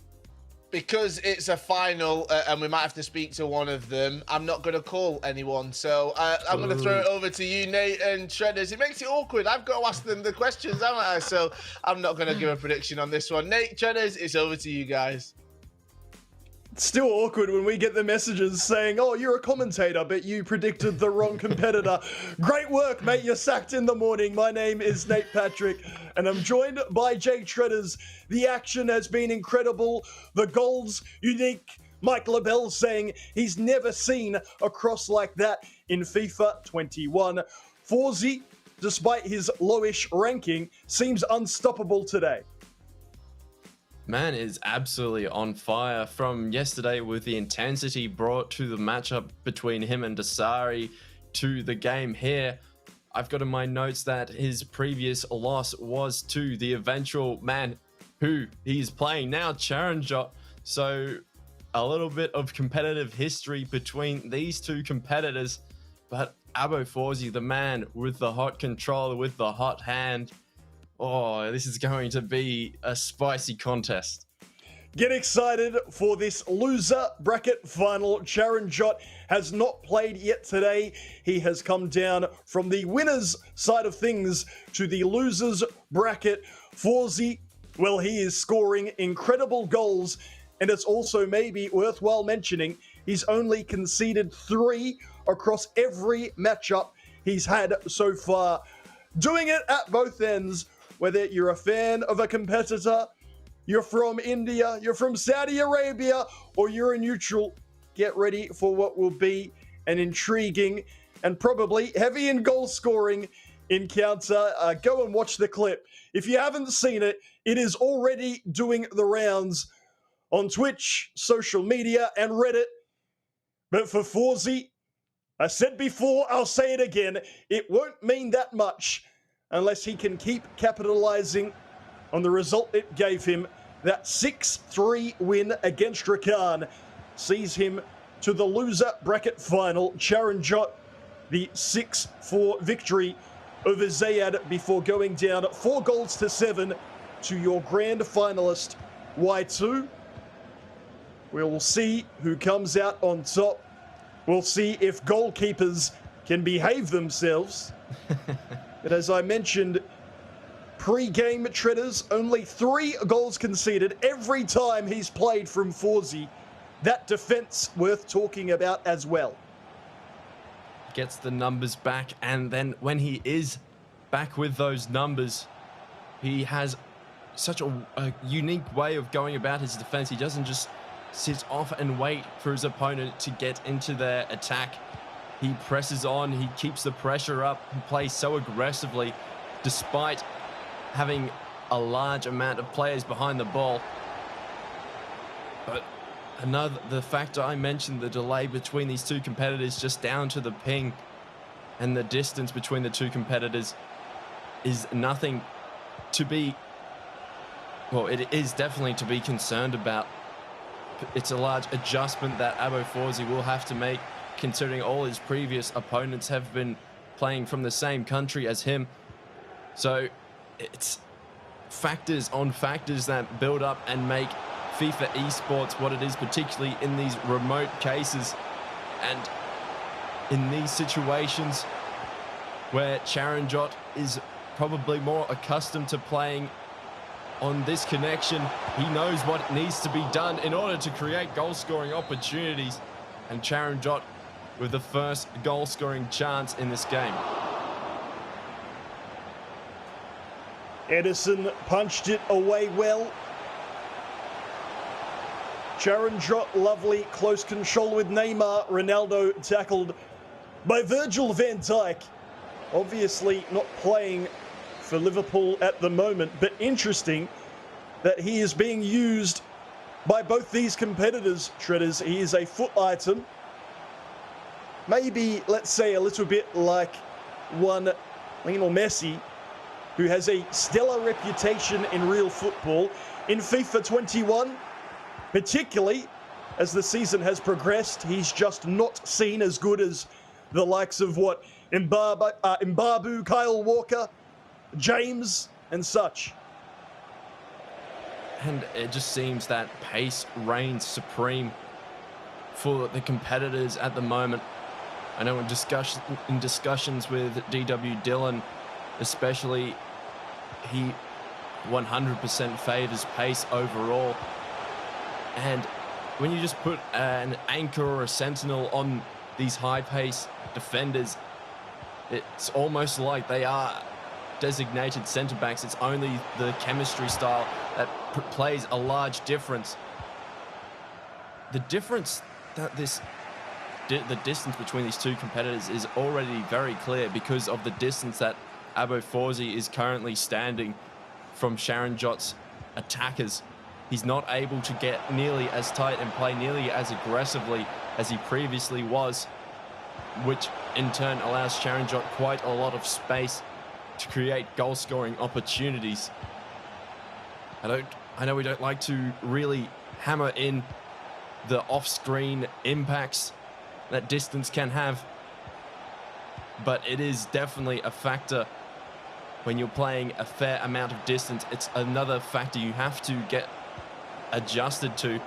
Because it's a final and we might have to speak to one of them, I'm not going to call anyone. So I'm going to throw it over to you, Nate and Shredders. It makes it awkward. I've got to ask them the questions, haven't I? So I'm not going to give a prediction on this one. Nate, Shredders, it's over to you guys. It's still awkward when we get the messages saying, oh, you're a commentator, but you predicted the wrong competitor. Great work, mate. You're sacked in the morning. My name is Nate Patrick, and I'm joined by Jake Shredders. The action has been incredible. The goals, unique. Mike LaBelle saying he's never seen a cross like that in FIFA 21. Forzi, despite his lowish ranking, seems unstoppable today. Man is absolutely on fire from yesterday with the intensity brought to the matchup between him and Msdossary to the game here. I've got in my notes that his previous loss was to the eventual man who he's playing now, Charon Jot. So a little bit of competitive history between these two competitors. But Abo Forzi, the man with the hot controller, with the hot hand. Oh, this is going to be a spicy contest. Get excited for this loser bracket final. Charon Jot has not played yet today. He has come down from the winners side of things to the losers bracket. Forzi, well, he is scoring incredible goals, and it's also maybe worthwhile mentioning he's only conceded 3 across every matchup he's had so far. Doing it at both ends. Whether you're a fan of a competitor, you're from India, you're from Saudi Arabia, or you're a neutral, get ready for what will be an intriguing and probably heavy in goal scoring encounter. Go and watch the clip. If you haven't seen it, it is already doing the rounds on Twitch, social media, and Reddit. But for Forzi, I said before, I'll say it again, it won't mean that much unless he can keep capitalizing on the result it gave him. That 6-3 win against Rakan sees him to the loser bracket final. Charon Jot, the 6-4 victory over Zayad before going down 4-7 to your grand finalist, Y2. We'll see who comes out on top. We'll see if goalkeepers can behave themselves. But as I mentioned, pre-game Treaders, only 3 goals conceded every time he's played from Forzi. That defense worth talking about as well. Gets the numbers back, and then when he is back with those numbers, he has such a unique way of going about his defense. He doesn't just sit off and wait for his opponent to get into their attack. He presses on, he keeps the pressure up, he plays so aggressively despite having a large amount of players behind the ball. But the factor I mentioned, the delay between these two competitors, just down to the ping, and the distance between the two competitors is nothing to be, well, it is definitely to be concerned about. It's a large adjustment that Abo Forzi will have to make, considering all his previous opponents have been playing from the same country as him. So it's factors on factors that build up and make FIFA esports what it is, particularly in these remote cases. And in these situations where Charanjot is probably more accustomed to playing on this connection. He knows what needs to be done in order to create goal-scoring opportunities. And Charanjot with the first goal-scoring chance in this game. Edison punched it away well. Charanjot, lovely close control with Neymar. Ronaldo tackled by Virgil van Dijk. Obviously not playing for Liverpool at the moment, but interesting that he is being used by both these competitors, Shredders. He is a foot item. Maybe, let's say, a little bit like one Lionel Messi, who has a stellar reputation in real football. In FIFA 21, particularly as the season has progressed, he's just not seen as good as the likes of what Mbabu, Kyle Walker, James, and such. And it just seems that pace reigns supreme for the competitors at the moment. I know in discussions with DW Dillon, especially, he 100% favors pace overall. And when you just put an anchor or a sentinel on these high-pace defenders, it's almost like they are designated centre-backs. It's only the chemistry style that plays a large difference. The difference that the distance between these two competitors is already very clear because of the distance that Abo Forzi is currently standing from Charanjot's attackers. He's not able to get nearly as tight and play nearly as aggressively as he previously was, which in turn allows Charanjot quite a lot of space to create goal-scoring opportunities. I know we don't like to really hammer in the off-screen impacts that distance can have, but it is definitely a factor when you're playing a fair amount of distance. It's another factor you have to get adjusted to,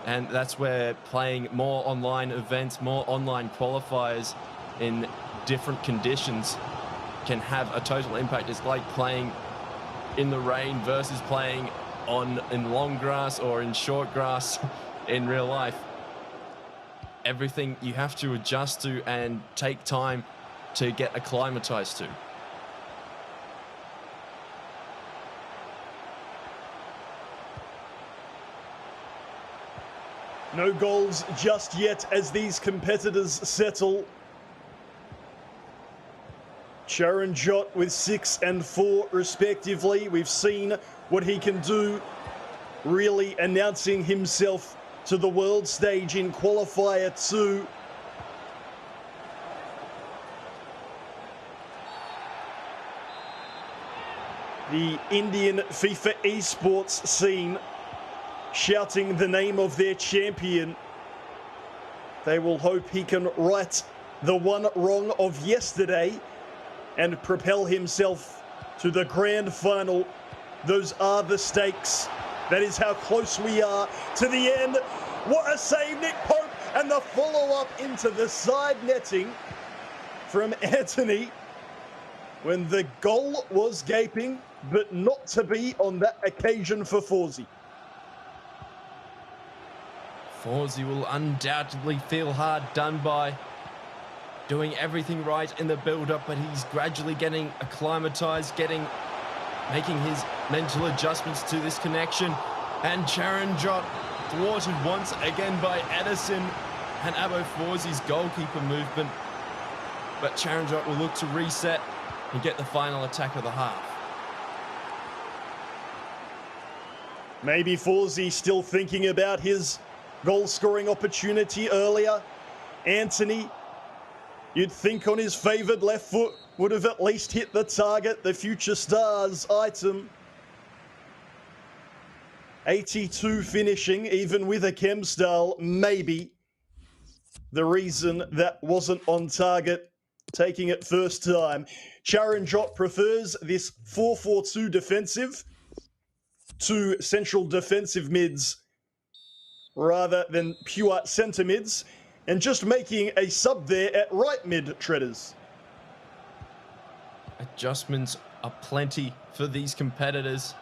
and that's where playing more online events, more online qualifiers in different conditions can have a total impact. It's like playing in the rain versus playing in long grass or in short grass in real life. Everything you have to adjust to and take time to get acclimatized to. No goals just yet as these competitors settle. Charanjot with 6 and 4 respectively. We've seen what he can do, really announcing himself to the world stage in Qualifier 2. The Indian FIFA esports scene shouting the name of their champion. They will hope he can right the one wrong of yesterday and propel himself to the grand final. Those are the stakes. That is how close we are to the end. What a save, Nick Pope, and the follow-up into the side netting from Anthony when the goal was gaping, but not to be on that occasion for Forzi. Forzi will undoubtedly feel hard done by, doing everything right in the build-up, but he's gradually getting acclimatized, making his mental adjustments to this connection. And Charanjot thwarted once again by Edison and Abo Forzi's goalkeeper movement. But Charanjot will look to reset and get the final attack of the half. Maybe Forzi still thinking about his goal-scoring opportunity earlier. Anthony, you'd think on his favoured left foot, would have at least hit the target, the future stars item. 82 finishing, even with a chem style, maybe the reason that wasn't on target, taking it first time. Charanjot prefers this 4-4-2 defensive to central defensive mids rather than pure centre mids. and just making a sub there at right mid, Treaders. Adjustments are plenty for these competitors.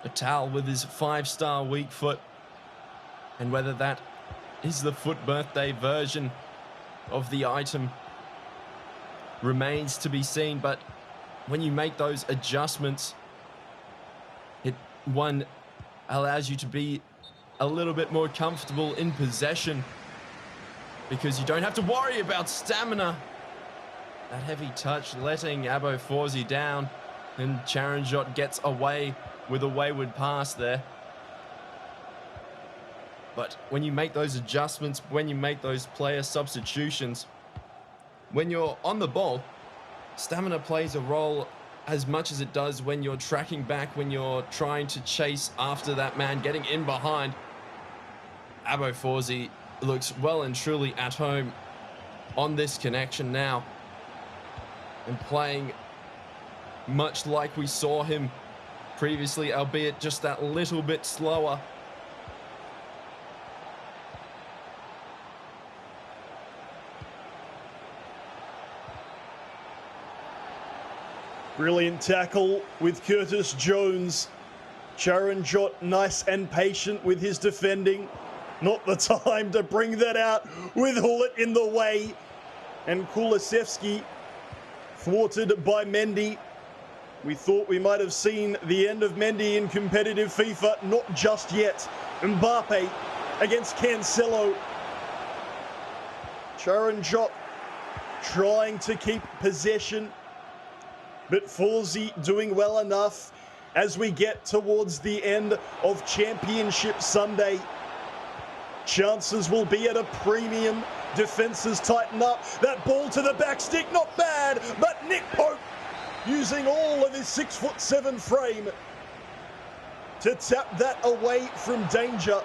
Atal with his 5-star weak foot, and whether that is the foot birthday version of the item remains to be seen. But when you make those adjustments, it allows you to be a little bit more comfortable in possession, because you don't have to worry about stamina. That heavy touch letting Abo Forzi down, and Charanjot gets away with a wayward pass there. But when you make those adjustments, when you make those player substitutions, when you're on the ball, stamina plays a role as much as it does when you're tracking back, when you're trying to chase after that man, getting in behind. Abo Forzi looks well and truly at home on this connection now, and playing much like we saw him previously, albeit just that little bit slower. Brilliant tackle with Curtis Jones. Charanjot nice and patient with his defending. Not the time to bring that out with Hullet in the way. And Kulusevski thwarted by Mendy. We thought we might have seen the end of Mendy in competitive FIFA. Not just yet. Mbappe against Cancelo. Charanjot trying to keep possession, but Forzi doing well enough as we get towards the end of Championship Sunday. Chances will be at a premium. Defenses tighten up. That ball to the back stick, not bad, but Nick Pope using all of his 6'7" frame to tap that away from danger.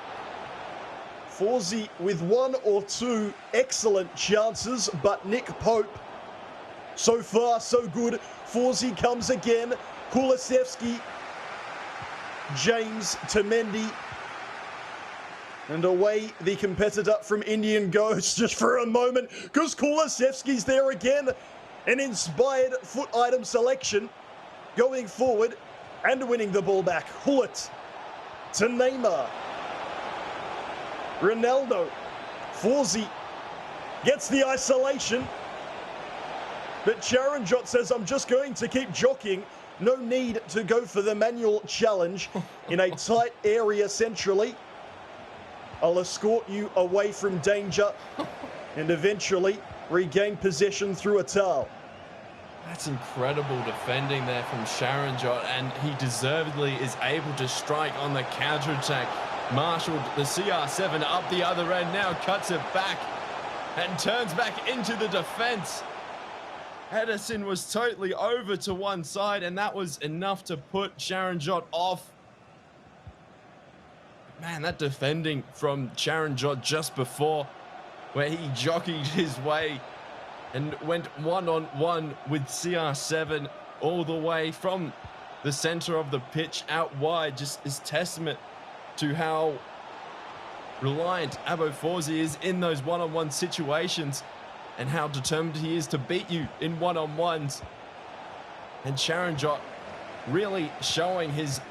Forzi with one or two excellent chances, but Nick Pope, so far so good. Forzi comes again. Kulusevski, James to Mendy. And away the competitor from Indian goes just for a moment, because Kulusevski's there again. An inspired foot item selection going forward and winning the ball back. Hullet to Neymar. Ronaldo. Forzi gets the isolation, but Charanjot says, I'm just going to keep jockeying. No need to go for the manual challenge in a tight area centrally. I'll escort you away from danger and eventually regain possession through Atal. That's incredible defending there from Charanjot, and he deservedly is able to strike on the counter-attack. Marshaled the CR7 up the other end, now cuts it back and turns back into the defense. Edison was totally over to one side, and that was enough to put Charanjot off. Man, that defending from Charanjot just before, where he jockeyed his way and went one-on-one with CR7 all the way from the center of the pitch out wide, just is testament to how reliant Abo Forzi is in those one-on-one situations and how determined he is to beat you in one-on-ones. And Charanjot really showing his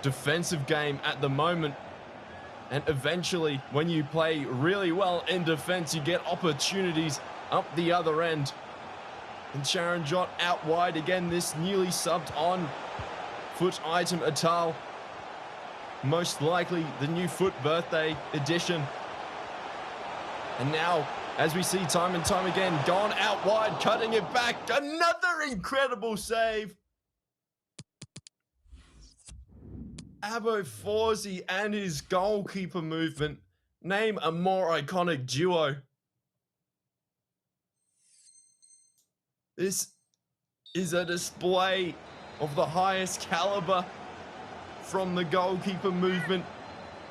defensive game at the moment. And eventually, when you play really well in defense, you get opportunities up the other end. And Charanjot out wide again, this newly subbed on foot item Atal. Most likely the new foot birthday edition. And now, as we see time and time again, gone out wide, cutting it back. Another incredible save. Abo Forzi and his goalkeeper movement. Name a more iconic duo. This is a display of the highest caliber, from the goalkeeper movement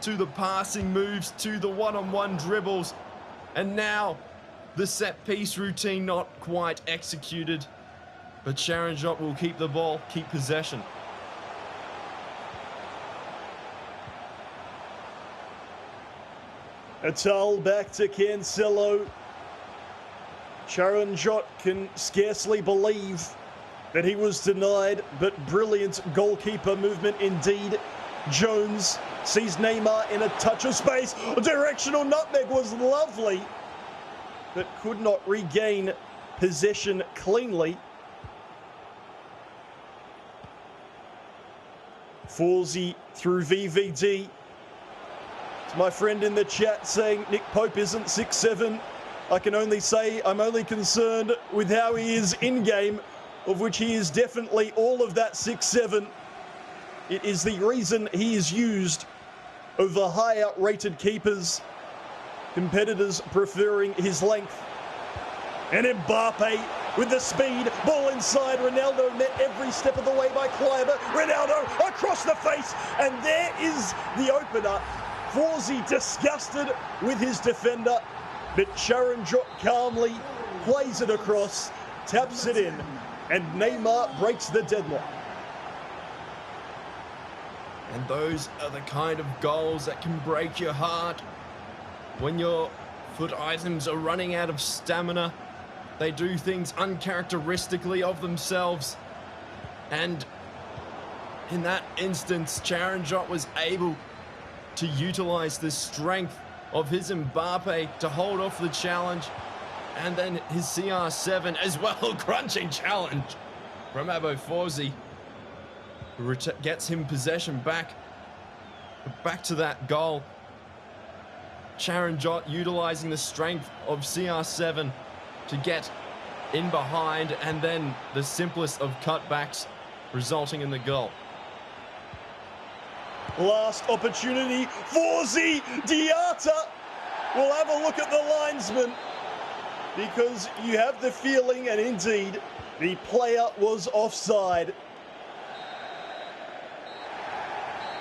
to the passing moves to the one-on-one dribbles, and now the set piece routine not quite executed, but Charanjot will keep the ball, keep possession. Atal back to Cancelo. Sharon Jot can scarcely believe that he was denied, but brilliant goalkeeper movement indeed. Jones sees Neymar in a touch of space. A directional nutmeg was lovely, but could not regain possession cleanly. Forsey through VVD. It's my friend in the chat saying Nick Pope isn't 6'7". I can only say I'm only concerned with how he is in-game, of which he is definitely all of that 6'7". It is the reason he is used over higher rated keepers, competitors preferring his length. And Mbappe with the speed, ball inside, Ronaldo met every step of the way by Kleiber, Ronaldo across the face, and there is the opener. Forsey disgusted with his defender, but Sharon Jot calmly plays it across, taps it in, and Neymar breaks the deadlock. And those are the kind of goals that can break your heart. When your foot items are running out of stamina, they do things uncharacteristically of themselves. And in that instance, Sharon Jot was able to utilize the strength of his Mbappe to hold off the challenge. And then his CR7 as well, crunching challenge from Abo Forsey. Gets him possession back to that goal. Sharon Jot utilizing the strength of CR7 to get in behind, and then the simplest of cutbacks resulting in the goal. Last opportunity, Forsey, Diata. We'll have a look at the linesman, because you have the feeling, and indeed, the player was offside.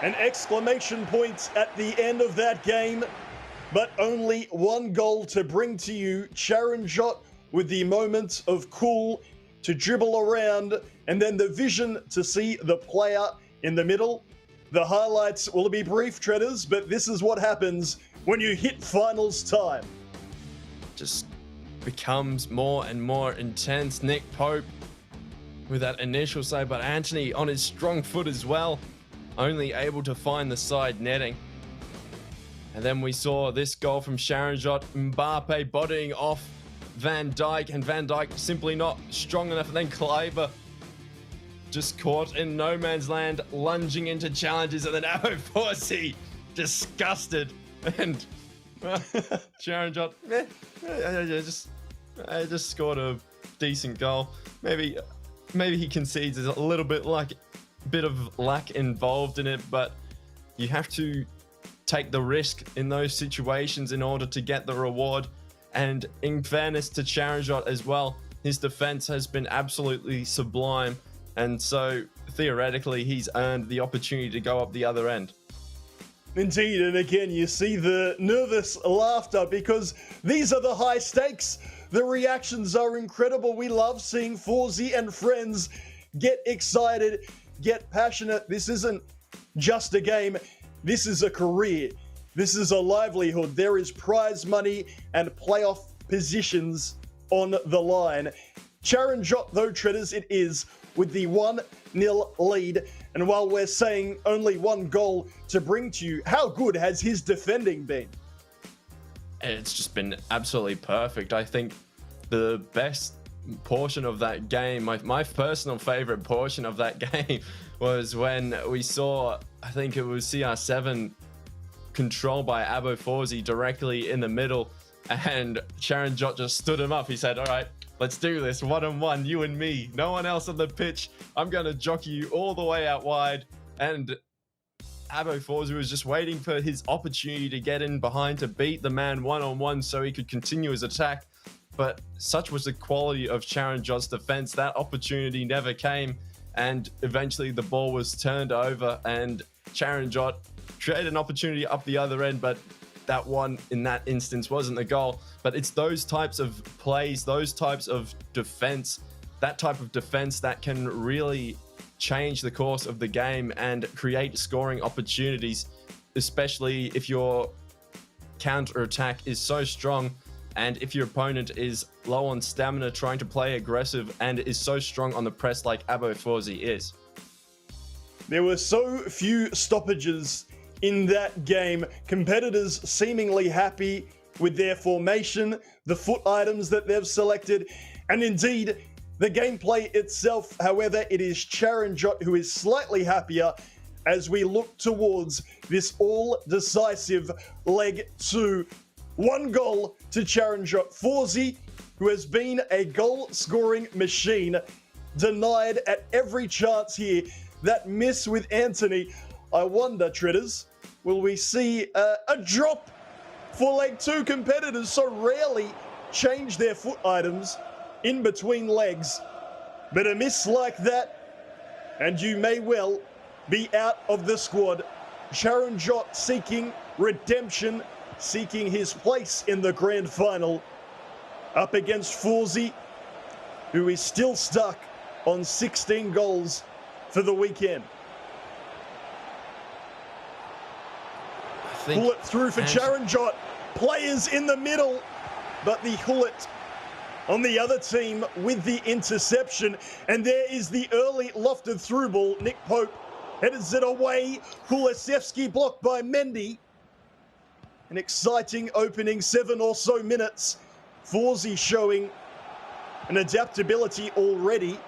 An exclamation point at the end of that game, but only one goal to bring to you. Sharon Jot with the moment of cool to dribble around, and then the vision to see the player in the middle. The highlights will be brief, Treaders, but this is what happens when you hit finals time. Just becomes more and more intense. Nick Pope with that initial save, but Anthony on his strong foot as well, only able to find the side netting. And then we saw this goal from Sharon Jot, Mbappe bodying off Van Dijk, and Van Dijk simply not strong enough. And then Kleiber just caught in no man's land, lunging into challenges, and then Abo Forsey disgusted, and Sharon Jot just scored a decent goal. Maybe he concedes. There's a little bit of lack involved in it, but you have to take the risk in those situations in order to get the reward. And in fairness to Sharon Jot as well, his defense has been absolutely sublime, and so theoretically he's earned the opportunity to go up the other end. Indeed, and again, you see the nervous laughter, because these are the high stakes. The reactions are incredible. We love seeing Forsey and friends get excited, get passionate. This isn't just a game. This is a career. This is a livelihood. There is prize money and playoff positions on the line. Sharon Jot, though, Treaders, it is with the 1-0 lead. And while we're saying only one goal to bring to you, how good has his defending been? It's just been absolutely perfect. I think the best portion of that game, my personal favorite portion of that game, was when we saw, I think it was CR7 controlled by Abo Forsey directly in the middle, and Sharon Jot just stood him up. He said, all right, let's do this one-on-one, you and me, no one else on the pitch. I'm going to jockey you all the way out wide. And Abo Forsey was just waiting for his opportunity to get in behind to beat the man one-on-one so he could continue his attack. But such was the quality of Sharon Jot's defense, that opportunity never came, and eventually the ball was turned over, and Sharon Jot created an opportunity up the other end, but that one in that instance wasn't the goal. But it's those types of plays, those types of defense, that type of defense that can really change the course of the game and create scoring opportunities, especially if you're counter-attack is so strong, and if your opponent is low on stamina trying to play aggressive and is so strong on the press like Abo Forzi is. There were so few stoppages in that game. Competitors seemingly happy with their formation, the foot items that they've selected, and indeed the gameplay itself. However, it is Charanjot who is slightly happier as we look towards this all-decisive leg 2. 1 goal to Charanjot. Forzi, who has been a goal-scoring machine, denied at every chance here. That miss with Anthony, I wonder, Tritters, will we see a drop for leg 2? Competitors so rarely change their foot items in between legs, but a miss like that, and you may well be out of the squad. Charanjot seeking redemption, seeking his place in the grand final, up against Forzi, who is still stuck on 16 goals for the weekend. Hullet through for Charanjot. Players in the middle, but the Hullet on the other team with the interception. And there is the early lofted through ball. Nick Pope headers it away. Kulusevski blocked by Mendy. An exciting opening 7 or so minutes. Forzi showing an adaptability already.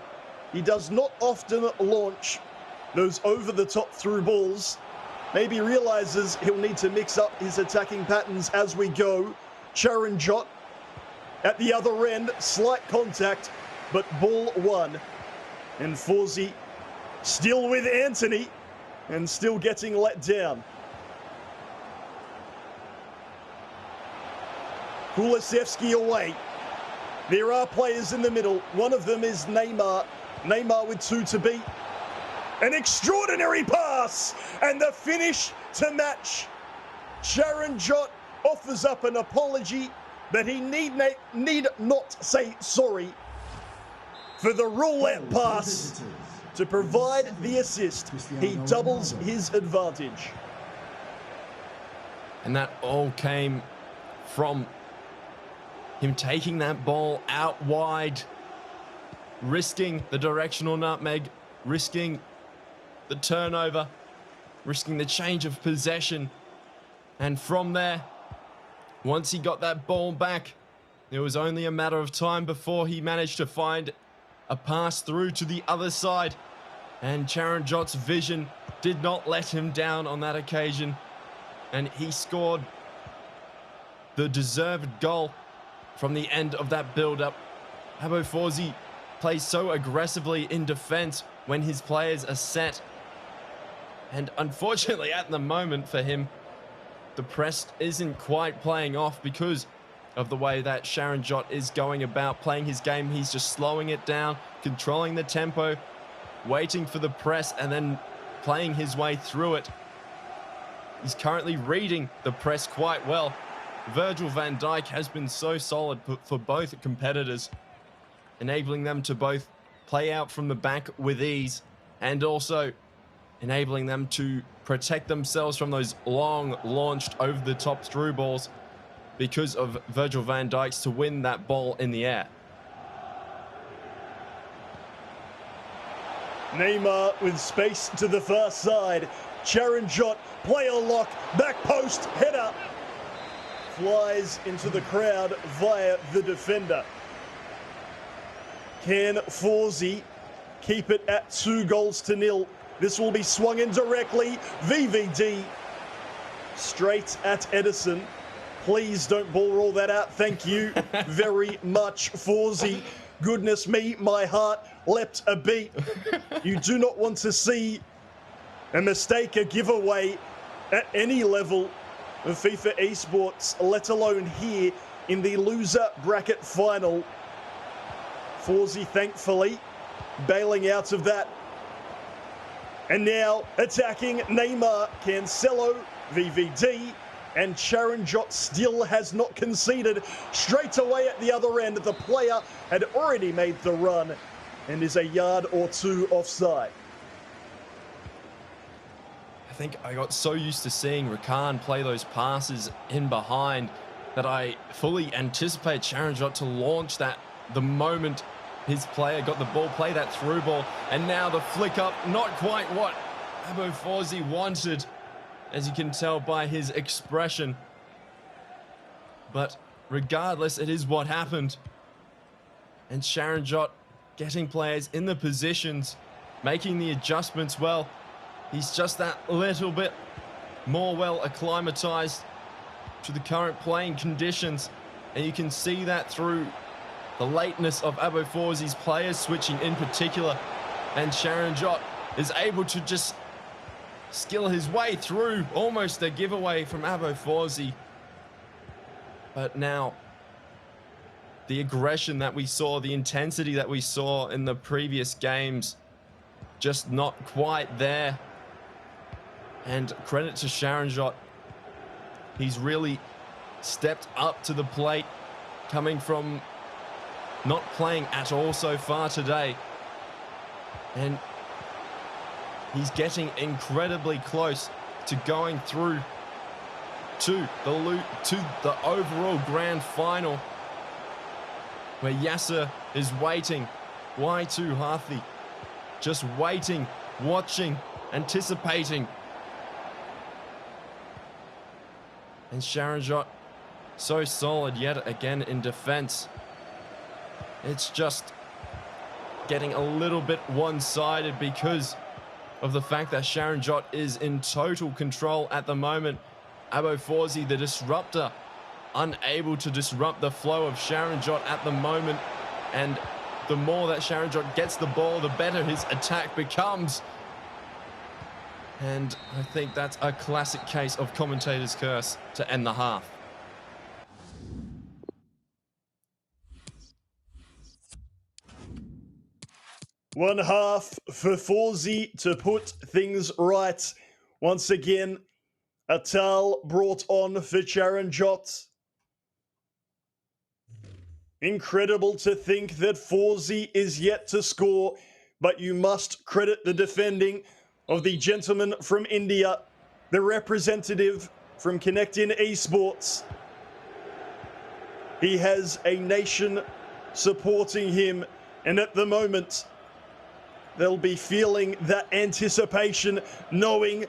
He does not often launch those over-the-top through balls. Maybe realizes he'll need to mix up his attacking patterns as we go. Charanjot at the other end, slight contact, but ball 1. And Forzi still with Anthony and still getting let down. Kulusevski away. There are players in the middle. One of them is Neymar. Neymar with 2 to beat. An extraordinary pass and the finish to match. Charanjot offers up an apology, but he need not say sorry for the roulette pass to provide the assist. He doubles his advantage. And that all came from him taking that ball out wide, risking the directional nutmeg, risking the turnover, risking the change of possession. And from there, once he got that ball back, it was only a matter of time before he managed to find a pass through to the other side. And Charanjot's vision did not let him down on that occasion. And he scored the deserved goal from the end of that build-up. Abo Forzi plays so aggressively in defense when his players are set. And unfortunately, at the moment for him, the press isn't quite playing off because of the way that Charanjot is going about playing his game. He's just slowing it down, controlling the tempo, waiting for the press, and then playing his way through it. He's currently reading the press quite well. Virgil van Dijk has been so solid for both competitors, enabling them to both play out from the back with ease and also enabling them to protect themselves from those long launched over the top through balls because of Virgil van Dijk's to win that ball in the air. Neymar with space to the far side. Charanjot, player lock, back post, header. Flies into the crowd via the defender. Can Forzi keep it at 2-0? This will be swung in directly. VVD straight at Edison. Please don't ball roll that out. Thank you very much, Forzi. Goodness me, my heart leapt a beat. You do not want to see a mistake, a giveaway at any level of FIFA esports, let alone here in the loser bracket final. Forzi, thankfully, bailing out of that. And now attacking Neymar, Cancelo, VVD, and Charanjot still has not conceded. Straight away at the other end, the player had already made the run and is a yard or two offside. I think I got so used to seeing Rakan play those passes in behind that I fully anticipate Sharanjot to launch that the moment his player got the ball, play that through ball, and now the flick up, not quite what Abo Forzi wanted, as you can tell by his expression. But regardless, it is what happened. And Sharanjot getting players in the positions, making the adjustments well. He's just that little bit more well acclimatized to the current playing conditions. And you can see that through the lateness of Abo Forzi's players switching in particular. And Sharanjot is able to just skill his way through, almost a giveaway from Abo Forzi. But now, the aggression that we saw, the intensity that we saw in the previous games, just not quite there. And credit to Sharanjot. He's really stepped up to the plate, coming from not playing at all so far today. And he's getting incredibly close to going through to the overall grand final, where Yasser is waiting. Y2 Hathi just waiting, watching, anticipating. And Sharanjot so solid yet again in defense. It's just getting a little bit one-sided because of the fact that Sharanjot is in total control at the moment. Abo Forzi, the disruptor, unable to disrupt the flow of Sharanjot at the moment. And the more that Sharanjot gets the ball, the better his attack becomes. And I think that's a classic case of commentator's curse to end the half. One half for Forzi to put things right. Once again, Atal brought on for Sharanjot. Incredible to think that Forzi is yet to score, but you must credit the defending of the gentleman from India, the representative from Connect In Esports. He has a nation supporting him, and at the moment, they'll be feeling that anticipation, knowing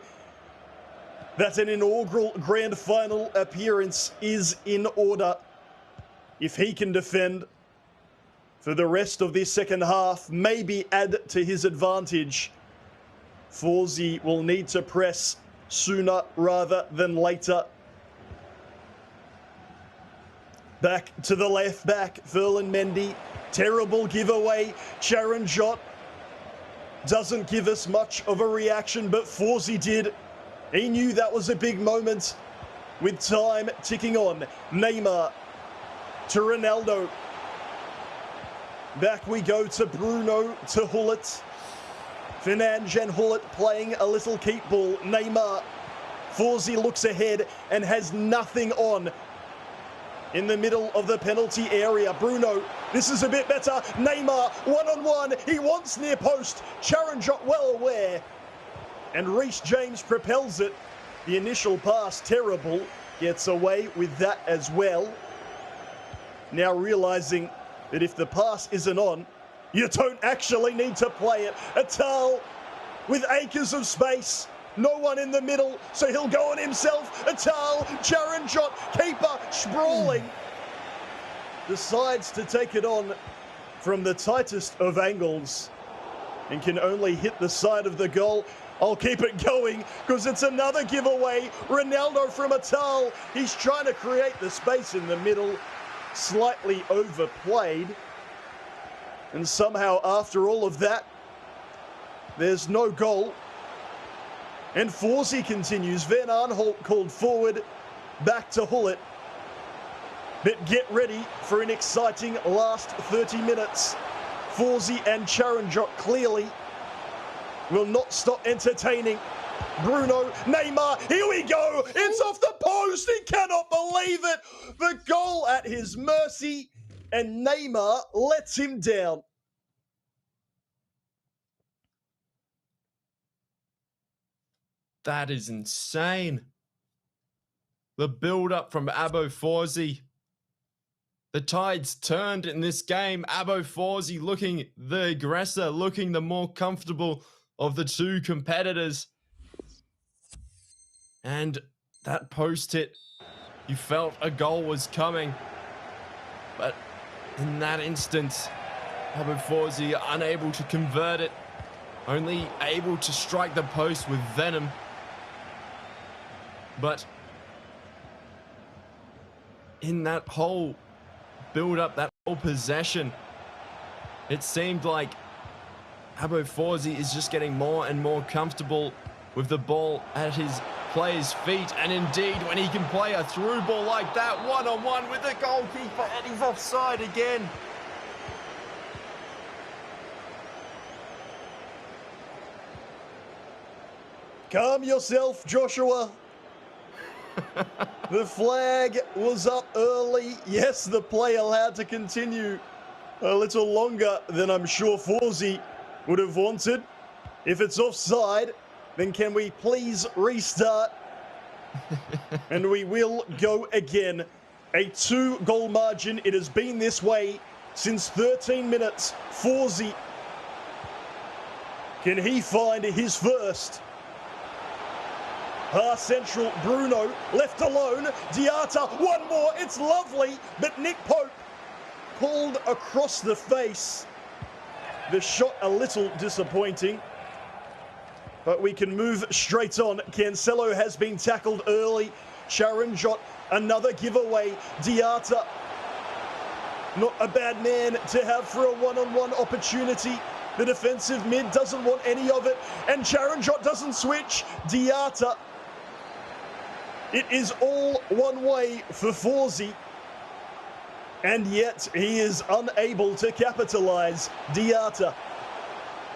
that an inaugural grand final appearance is in order. If he can defend for the rest of this second half, maybe add to his advantage, Forzi will need to press sooner rather than later. Back to the left back, Ferland Mendy. Terrible giveaway. Sharanjot doesn't give us much of a reaction, but Forzi did. He knew that was a big moment with time ticking on. Neymar to Ronaldo. Back we go to Bruno to Hullet. Fernandes and Hullet playing a little keep ball. Neymar. Forzi looks ahead and has nothing on in the middle of the penalty area. Bruno, this is a bit better. Neymar, one-on-one. He wants near post. Sharanjot well aware. And Reece James propels it. The initial pass, terrible. Gets away with that as well. Now realizing that if the pass isn't on, you don't actually need to play it. Atal with acres of space. No one in the middle, so he'll go on himself. Atal, Sharanjot, keeper, sprawling. Decides to take it on from the tightest of angles and can only hit the side of the goal. I'll keep it going because it's another giveaway. Ronaldo from Atal. He's trying to create the space in the middle. Slightly overplayed. And somehow after all of that, there's no goal. And Forzi continues. Van Aanholt called forward. Back to Hullet. But get ready for an exciting last 30 minutes. Forzi and Sharanjot clearly will not stop entertaining. Bruno, Neymar, here we go. It's off the post. He cannot believe it. The goal at his mercy, and Neymar lets him down. That is insane. The build-up from Abo Forzi. The tides turned in this game. Abo Forzi looking the aggressor, looking the more comfortable of the two competitors. And that post hit, you felt a goal was coming. But in that instance, Abo Forzi unable to convert it. Only able to strike the post with venom. But in that whole build-up, that whole possession, it seemed like Abo Forzi is just getting more and more comfortable with the ball at his player's feet. And indeed, when he can play a through ball like that, one-on-one with the goalkeeper, and he's offside again. Calm yourself, Joshua. The flag was up early. Yes, the play allowed to continue a little longer than I'm sure Forzi would have wanted. If it's offside, then can we please restart? And we will go again. A 2-goal margin. It has been this way since 13 minutes. Forzi, can he find his first? Pass central, Bruno, left alone, Diata, one more, it's lovely, but Nick Pope pulled across the face. The shot a little disappointing, but we can move straight on. Cancelo has been tackled early. Sharanjot, another giveaway. Diata, not a bad man to have for a one-on-one opportunity. The defensive mid doesn't want any of it, and Sharanjot doesn't switch. Diata, it is all one way for Forzi, and yet he is unable to capitalize. Diata,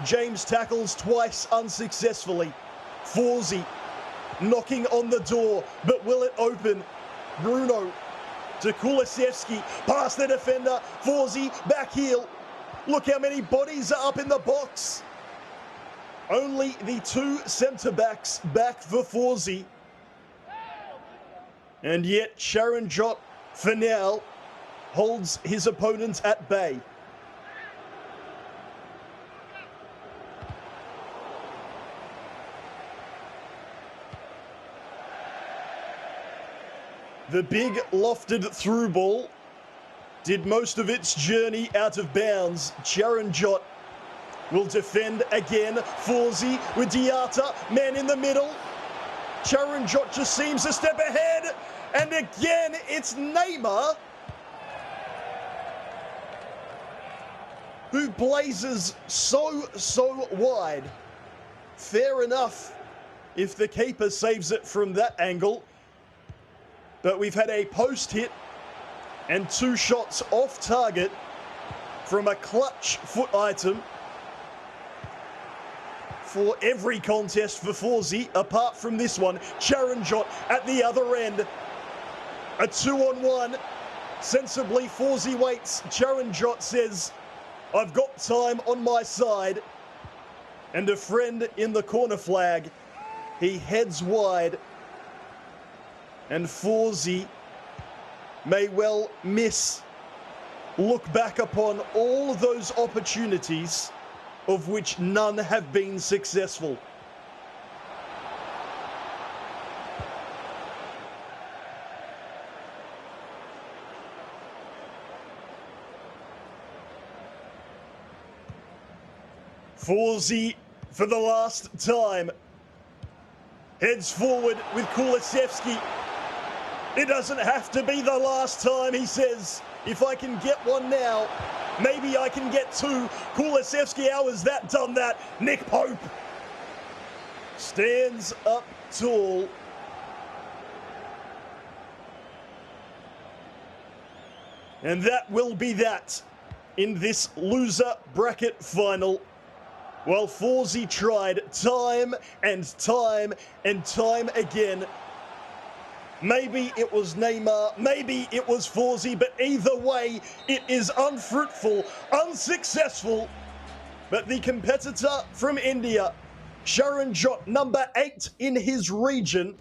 James tackles twice unsuccessfully. Forzi knocking on the door, but will it open? Bruno to Kulusevski, past the defender. Forzi back heel. Look how many bodies are up in the box. Only the two centre-backs back for Forzi. And yet Sharanjot, for now, holds his opponents at bay. The big lofted through ball did most of its journey out of bounds. Sharanjot will defend again. Forzi with Diata, man in the middle. Sharanjot just seems a step ahead. And again, it's Neymar who blazes so wide. Fair enough if the keeper saves it from that angle. But we've had a post hit and 2 shots off target from a clutch foot item for every contest for Forzi, apart from this one. Sharanjot at the other end. A 2-on-1. Sensibly, Forzi waits. Sharanjot says, I've got time on my side. And a friend in the corner flag. He heads wide. And Forzi may well look back upon all those opportunities, of which none have been successful. Forzi, for the last time, heads forward with Kulusevski. It doesn't have to be the last time, he says. If I can get one now, maybe I can get 2. Kulusevski, how has that done that? Nick Pope stands up tall. And that will be that in this loser bracket final. While Forzi tried time and time and time again. Maybe it was Neymar, maybe it was Forzi, but either way, it is unfruitful, unsuccessful. But the competitor from India Sharon Jot, number 8 in his region,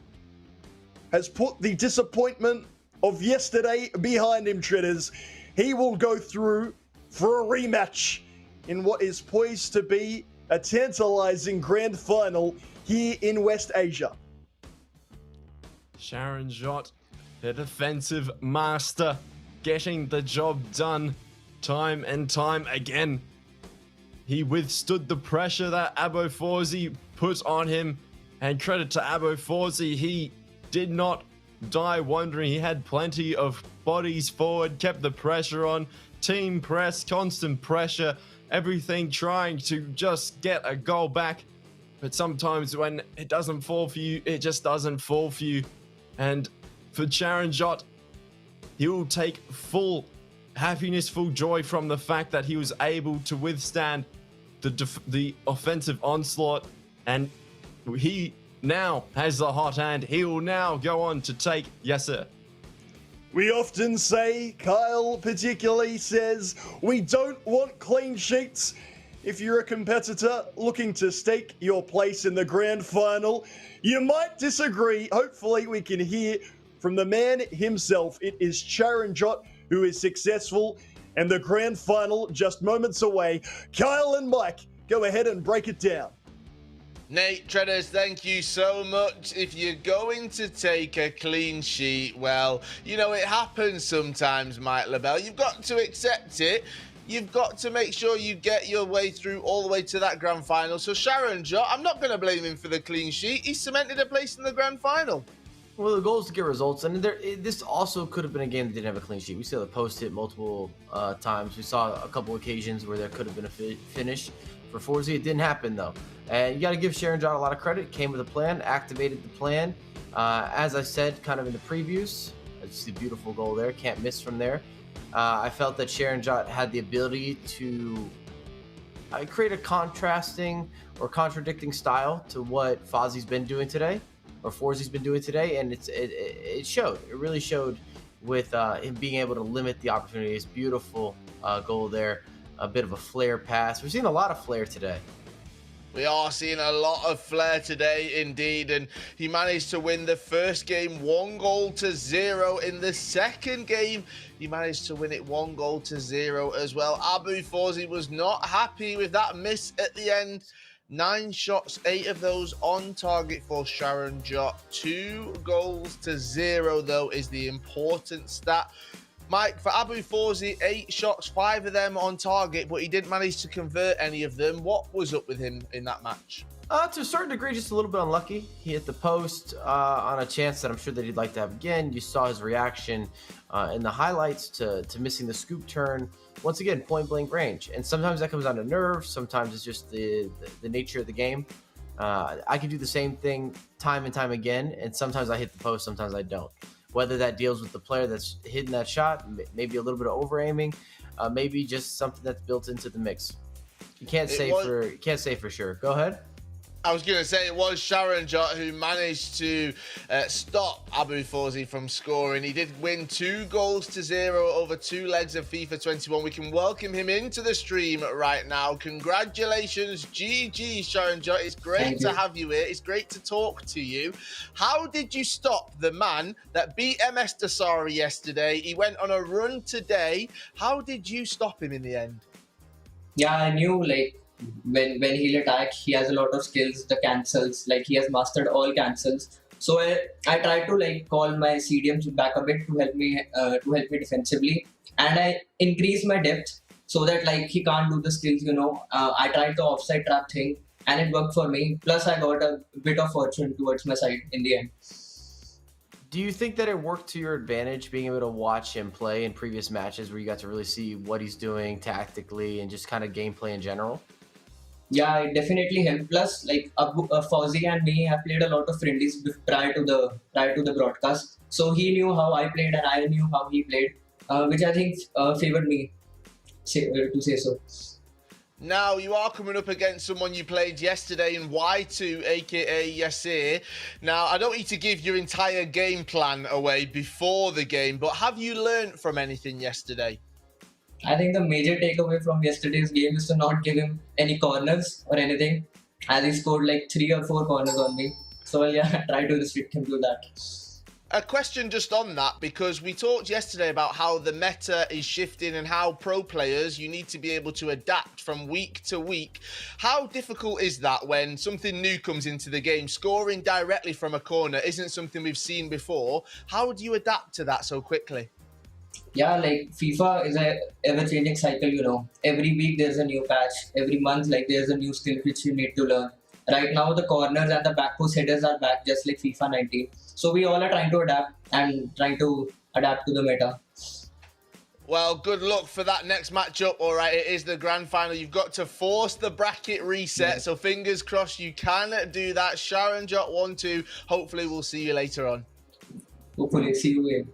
has put the disappointment of yesterday behind him, Tritters. He will go through for a rematch in what is poised to be a tantalizing grand final here in West Asia. Sharon Jot, the defensive master, getting the job done time and time again. He withstood the pressure that Abo Forzi put on him, and credit to Abo Forzi, he did not die wondering. He had plenty of bodies forward, kept the pressure on, team press, constant pressure, everything trying to just get a goal back. But sometimes when it doesn't fall for you, it just doesn't fall for you. And for Sharon Jot, he will take full happiness, full joy from the fact that he was able to withstand the offensive onslaught, and he now has the hot hand. He will now go on to take, yes sir. We often say, Kyle particularly says, we don't want clean sheets. If you're a competitor looking to stake your place in the grand final, you might disagree. Hopefully we can hear from the man himself. It is Sharon Jot who is successful, and the grand final just moments away. Kyle and Mike, go ahead and break it down. Nate, Treaders, thank you so much. If you're going to take a clean sheet, well, you know, it happens sometimes, Mike LaBelle. You've got to accept it. You've got to make sure you get your way through all the way to that grand final. So Sharon Jot, I'm not going to blame him for the clean sheet. He cemented a place in the grand final. Well, the goal is to get results, and this also could have been a game that didn't have a clean sheet. We saw the post hit multiple times. We saw a couple occasions where there could have been a finish for Forzi. It didn't happen, though. And you got to give Sharon Jot a lot of credit. Came with a plan, activated the plan. As I said, kind of in the previews, it's a beautiful goal there. Can't miss from there. I felt that Sharon Jot had the ability to create a contrasting or contradicting style to what Fozzie's been doing today, or Forzi's been doing today, and it showed. It really showed with him being able to limit the opportunities. Beautiful goal there. A bit of a flare pass. We're seeing a lot of flare today. We are seeing a lot of flair today, indeed, and he managed to win the first game 1-0. In the second game, he managed to win it 1-0 as well. Abo Forzi was not happy with that miss at the end. 9 shots, 8 of those on target for Sharon Jot. 2-0, though, is the important stat. Mike, for Abo Forzi, 8 shots, 5 of them on target, but he didn't manage to convert any of them. What was up with him in that match? To a certain degree, just a little bit unlucky. He hit the post on a chance that I'm sure that he'd like to have again. You saw his reaction in the highlights to missing the scoop turn. Once again, point blank range. And sometimes that comes down to nerves. Sometimes it's just the nature of the game. I can do the same thing time and time again. And sometimes I hit the post, sometimes I don't. Whether that deals with the player that's hitting that shot, maybe a little bit of over-aiming, maybe just something that's built into the mix. You can't say for sure. Go ahead. I was going to say it was Sharon Jot who managed to stop Abo Forzi from scoring. He did win 2-0 over 2 legs of FIFA 21. We can welcome him into the stream right now. Congratulations, GG, Sharon Jot. It's great to have you here. It's great to talk to you. How did you stop the man that beat Msdossary yesterday? He went on a run today. How did you stop him in the end? Yeah, I knew, like, when he'll attack, he has a lot of skills, the cancels, like he has mastered all cancels. So I tried to like call my CDMs back a bit to help me defensively, and I increased my depth so that like he can't do the skills, you know. I tried the offside trap thing and it worked for me. Plus I got a bit of fortune towards my side in the end. Do you think that it worked to your advantage being able to watch him play in previous matches where you got to really see what he's doing tactically and just kind of gameplay in general? Yeah, it definitely helped. Plus, like Fauzi and me have played a lot of friendlies prior to the broadcast, so he knew how I played and I knew how he played, which I think favored me, to say so. Now, you are coming up against someone you played yesterday in Y2, aka Yasir. Now, I don't need to give your entire game plan away before the game, but have you learned from anything yesterday? I think the major takeaway from yesterday's game is to not give him any corners or anything. as he scored like 3 or 4 corners on me. So well, yeah, I try to restrict him to that. A question just on that, because we talked yesterday about how the meta is shifting and how pro players, you need to be able to adapt from week to week. How difficult is that when something new comes into the game? Scoring directly from a corner isn't something we've seen before. How do you adapt to that so quickly? Yeah, like FIFA is a ever-changing cycle, you know. Every week there's a new patch. Every month, like there's a new skill which you need to learn. Right now, the corners and the back post headers are back, just like FIFA 19. So we all are trying to adapt and trying to adapt to the meta. Well, good luck for that next matchup. All right, it is the grand final. You've got to force the bracket reset. So fingers crossed you can do that. Sharon Jot 1-2. Hopefully we'll see you later on. Hopefully, see you again.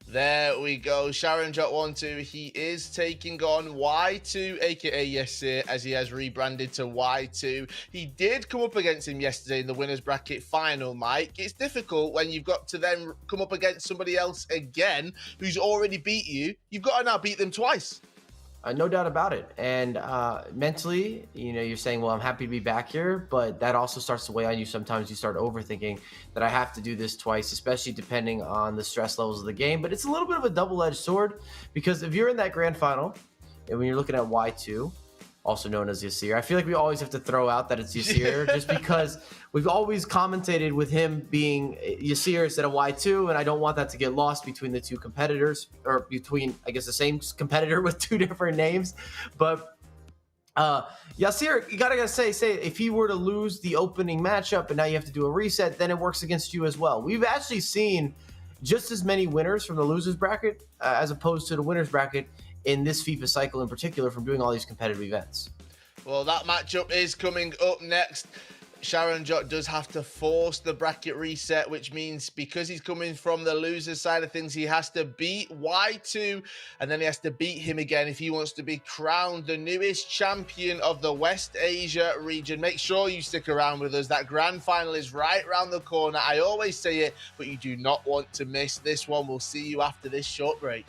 There we go. Sharon Jot 1-2. He is taking on Y2, aka Yasir, as he has rebranded to Y2. He did come up against him yesterday in the winners bracket final, Mike. It's difficult when you've got to then come up against somebody else again who's already beat you. You've got to now beat them twice. No doubt about it. And mentally, you know, you're saying, well, I'm happy to be back here, but that also starts to weigh on you. Sometimes you start overthinking that I have to do this twice, especially depending on the stress levels of the game. But it's a little bit of a double-edged sword, because if you're in that grand final and when you're looking at Y2, also known as Yasir, I feel like we always have to throw out that it's Yasir just because we've always commentated with him being Yasir instead of Y2, and I don't want that to get lost between the two competitors, or between, I guess, the same competitor with two different names. But Yasir, you gotta say, if he were to lose the opening matchup and now you have to do a reset, then it works against you as well. We've actually seen just as many winners from the losers bracket as opposed to the winners bracket in this FIFA cycle in particular from doing all these competitive events. Well, that matchup is coming up next. Sharon Jot does have to force the bracket reset, which means because he's coming from the loser side of things, he has to beat Y2, and then he has to beat him again if he wants to be crowned the newest champion of the West Asia region. Make sure you stick around with us. That grand final is right around the corner. I always say it, but you do not want to miss this one. We'll see you after this short break.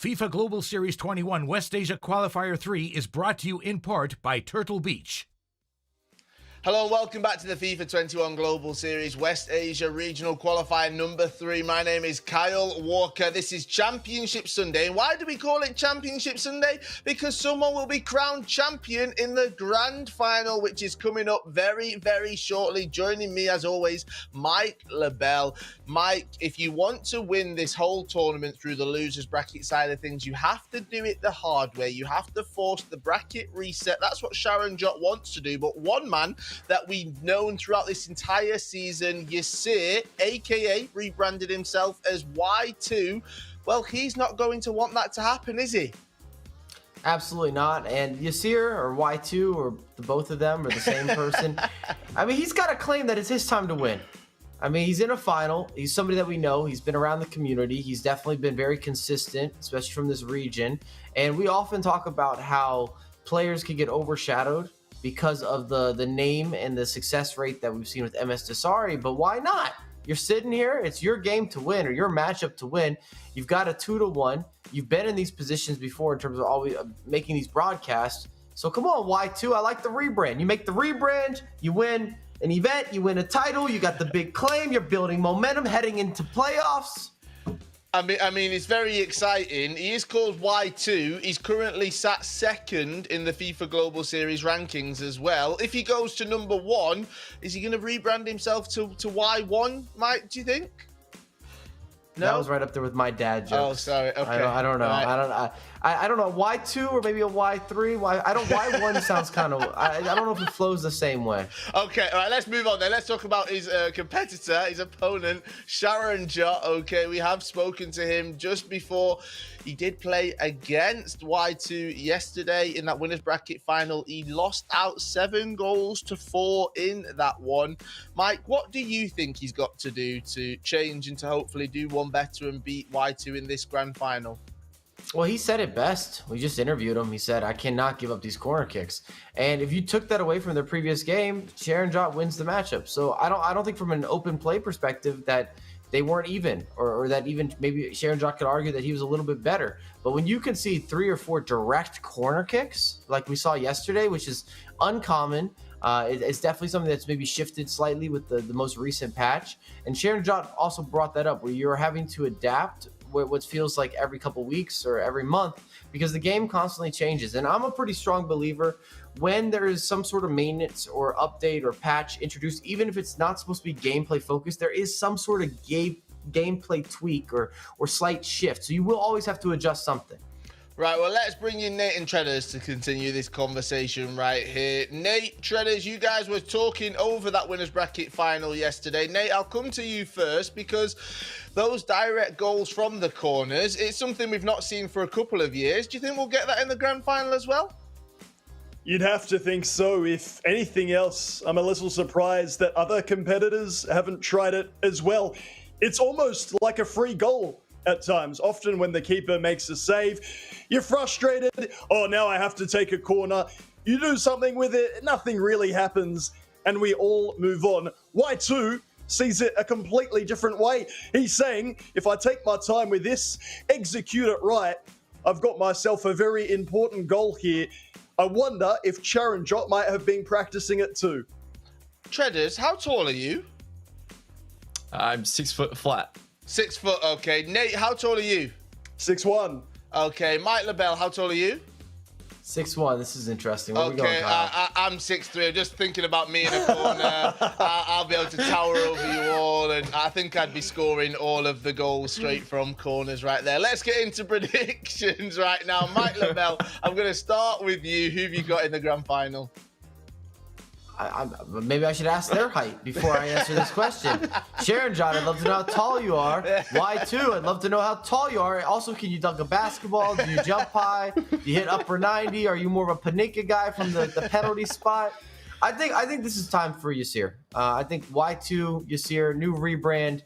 FIFA Global Series 21 West Asia Qualifier 3 is brought to you in part by Turtle Beach. Hello and welcome back to the FIFA 21 Global Series West Asia Regional Qualifier number 3. My name is Kyle Walker. This is Championship Sunday. And why do we call it Championship Sunday? Because someone will be crowned champion in the grand final, which is coming up very, very shortly. Joining me, as always, Mike LaBelle. Mike, if you want to win this whole tournament through the losers bracket side of things, you have to do it the hard way. You have to force the bracket reset. That's what Sharon Jot wants to do. But one man that we've known throughout this entire season, Yasir, aka rebranded himself as Y2, well, he's not going to want that to happen, is he? Absolutely not. And Yasir or Y2 or the both of them are the same person. I mean, he's got to claim that it's his time to win. I mean, he's in a final. He's somebody that we know. He's been around the community. He's definitely been very consistent, especially from this region. And we often talk about how players can get overshadowed because of the name and the success rate that we've seen with Msdossary, but why not? You're sitting here, it's your game to win or your matchup to win. You've got a 2-1. You've been in these positions before in terms of always making these broadcasts. So come on, Y2, I like the rebrand. You make the rebrand, you win an event, you win a title, you got the big claim, you're building momentum heading into playoffs. I mean, it's very exciting. He is called Y2. He's currently sat second in the FIFA Global Series rankings as well. If he goes to number 1, is he going to rebrand himself to Y1, Mike, do you think? No? That was right up there with my dad jokes. Oh, sorry. Okay. I don't know. Right. I don't know. Y2 or maybe a Y3. Y1 sounds kind of. I don't know if it flows the same way. Okay. All right. Let's move on then. Let's talk about his competitor, his opponent, Sharon Jot. Okay. We have spoken to him just before. He did play against Y2 yesterday in that winners bracket final. He lost out 7-4 in that one. Mike, what do you think he's got to do to change and to hopefully do one better and beat Y2 in this grand final? Well, he said it best. We just interviewed him. He said, I cannot give up these corner kicks. And if you took that away from their previous game, Sharon Jot wins the matchup. So I don't think from an open play perspective that they weren't even, or that even maybe Sharon Jot could argue that he was a little bit better. But when you can see 3 or 4 direct corner kicks like we saw yesterday, which is uncommon, it's definitely something that's maybe shifted slightly with the most recent patch. And Sharon Jot also brought that up, where you're having to adapt what feels like every couple weeks or every month, because the game constantly changes. And I'm a pretty strong believer when there is some sort of maintenance or update or patch introduced, even if it's not supposed to be gameplay focused, there is some sort of gameplay tweak or slight shift. So you will always have to adjust something. Right, well, let's bring in Nate and Treaders to continue this conversation right here. Nate, Treaders, you guys were talking over that winners bracket final yesterday. Nate, I'll come to you first because those direct goals from the corners, it's something we've not seen for a couple of years. Do you think we'll get that in the grand final as well? You'd have to think so. If anything else, I'm a little surprised that other competitors haven't tried it as well. It's almost like a free goal at times. Often when the keeper makes a save, you're frustrated. Oh, now I have to take a corner. You do something with it, nothing really happens, and we all move on. Y2 sees it a completely different way. He's saying, if I take my time with this, execute it right, I've got myself a very important goal here. I wonder if Sharon Jot might have been practicing it too. Treaders, how tall are you? I'm 6 foot flat. 6 foot, okay. Nate, how tall are you? 6'1". Okay. Mike LaBelle, how tall are you? 6'1". This is interesting. Where are we going, Okay, Kyle? I'm 6'3". I'm just thinking about me in a corner. I'll be able to tower over you all, and I think I'd be scoring all of the goals straight from corners right there. Let's get into predictions right now. Mike LaBelle, I'm going to start with you. Who have you got in the grand final? Maybe I should ask their height before I answer this question. Sharon Jot, I'd love to know how tall you are. Y2, I'd love to know how tall you are. Also, can you dunk a basketball? Do you jump high? Do you hit upper 90? Are you more of a Panika guy from the penalty spot? I think this is time for Yasir. I think Y2, Yasir, new rebrand.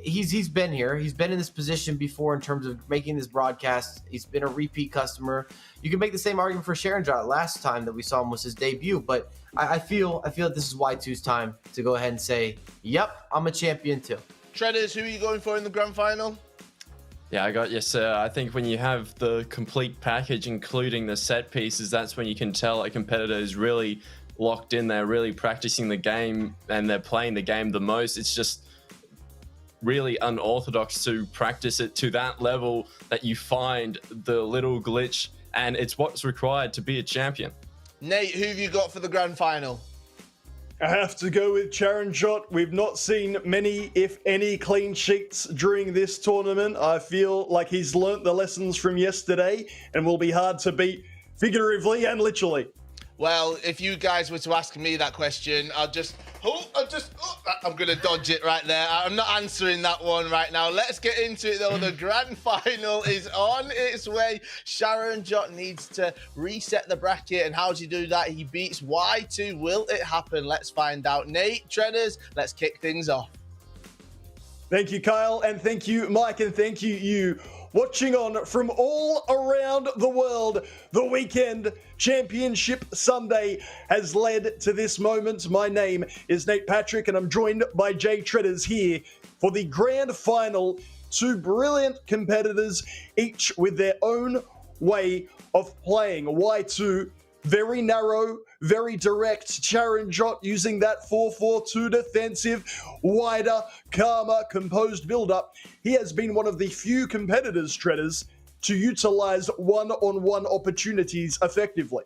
He's been here. He's been in this position before in terms of making this broadcast. He's been a repeat customer. You can make the same argument for Sharon Jot. Last time that we saw him was his debut, but I feel that this is Y2's time to go ahead and say, yep, I'm a champion too. Treaders, who are you going for in the grand final? Yeah, I got you, sir. I think when you have the complete package, including the set pieces, that's when you can tell a competitor is really locked in. They're really practicing the game and they're playing the game the most. It's just really unorthodox to practice it to that level that you find the little glitch, and it's what's required to be a champion. Nate, who have you got for the grand final? I have to go with Charanjot. We've not seen many, if any, clean sheets during this tournament. I feel like he's learnt the lessons from yesterday and will be hard to beat figuratively and literally. Well, if you guys were to ask me that question, I'm going to dodge it right there. I'm not answering that one right now. Let's get into it, though. The grand final is on its way. Charanjot needs to reset the bracket, and how does he do that? He beats Y2. Will it happen? Let's find out. Nate, Treaders, let's kick things off. Thank you, Kyle, and thank you, Mike, and thank you, watching on from all around the world. The weekend championship Sunday has led to this moment. My name is Nate Patrick, and I'm joined by Jay Treaders here for the grand final. Two brilliant competitors, each with their own way of playing. Y2, very narrow, very direct. Charanjot using that 4-4-2 defensive, wider, calmer, composed build-up. He has been one of the few competitors, Treaders, to utilize one-on-one opportunities effectively.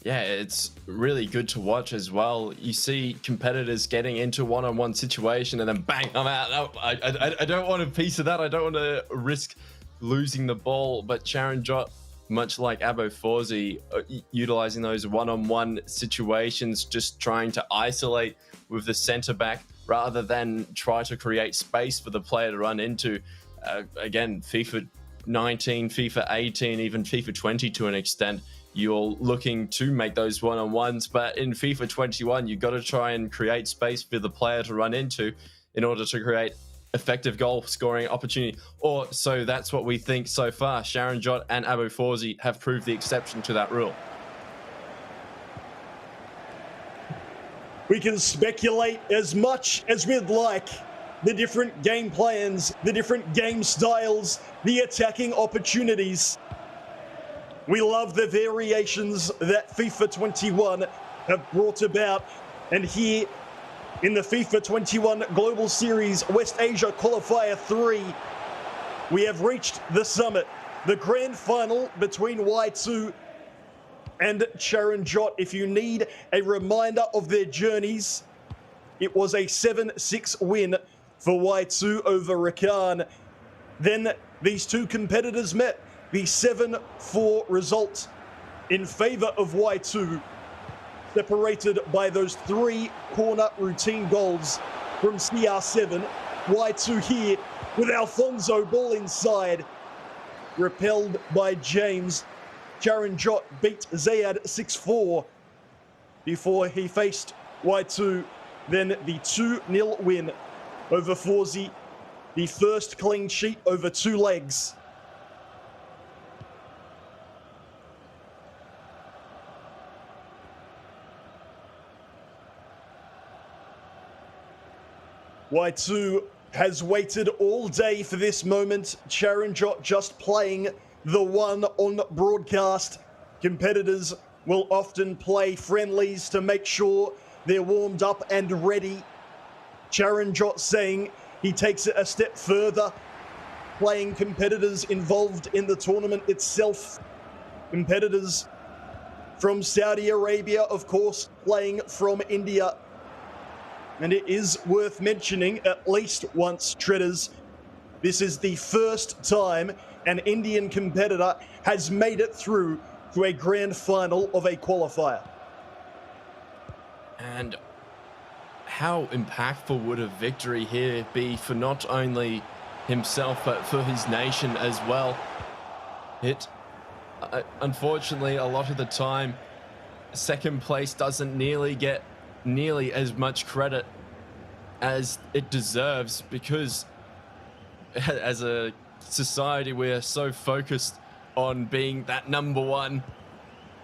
Yeah, it's really good to watch as well. You see competitors getting into one-on-one situation and then bang, I'm out. No, I don't want a piece of that. I don't want to risk losing the ball. But Charanjot, much like Abo Forzi, utilizing those one-on-one situations, just trying to isolate with the center back rather than try to create space for the player to run into. Again, FIFA 19, FIFA 18, even FIFA 20 to an extent, you're looking to make those one-on-ones, but in FIFA 21, you've got to try and create space for the player to run into in order to create effective goal scoring opportunity. Or so that's what we think so far. Charanjot and Abo Forzi have proved the exception to that rule. We can speculate as much as we'd like. The different game plans, the different game styles, the attacking opportunities. We love the variations that FIFA 21 have brought about. And here in the FIFA 21 Global Series West Asia Qualifier 3, we have reached the summit, the grand final between Y2 and Charanjot. If you need a reminder of their journeys, it was a 7-6 win for Y2 over Rakan. Then these two competitors met. The 7-4 result in favor of Y2, separated by those 3 corner routine goals from CR7. Y2 here with Alfonso, ball inside, repelled by James. Charanjot beat Zayad 6-4 before he faced Y2. Then the 2-0 win over Forzi, the first clean sheet over 2 legs. Y2 has waited all day for this moment. Charanjot just playing the one on broadcast. Competitors will often play friendlies to make sure they're warmed up and ready. Charanjot saying he takes it a step further, playing competitors involved in the tournament itself. Competitors from Saudi Arabia, of course, playing from India. And it is worth mentioning at least once, Treaders, this is the first time an Indian competitor has made it through to a grand final of a qualifier. And how impactful would a victory here be for not only himself, but for his nation as well? Unfortunately, a lot of the time, second place doesn't get nearly as much credit as it deserves, because as a society we're so focused on being that number one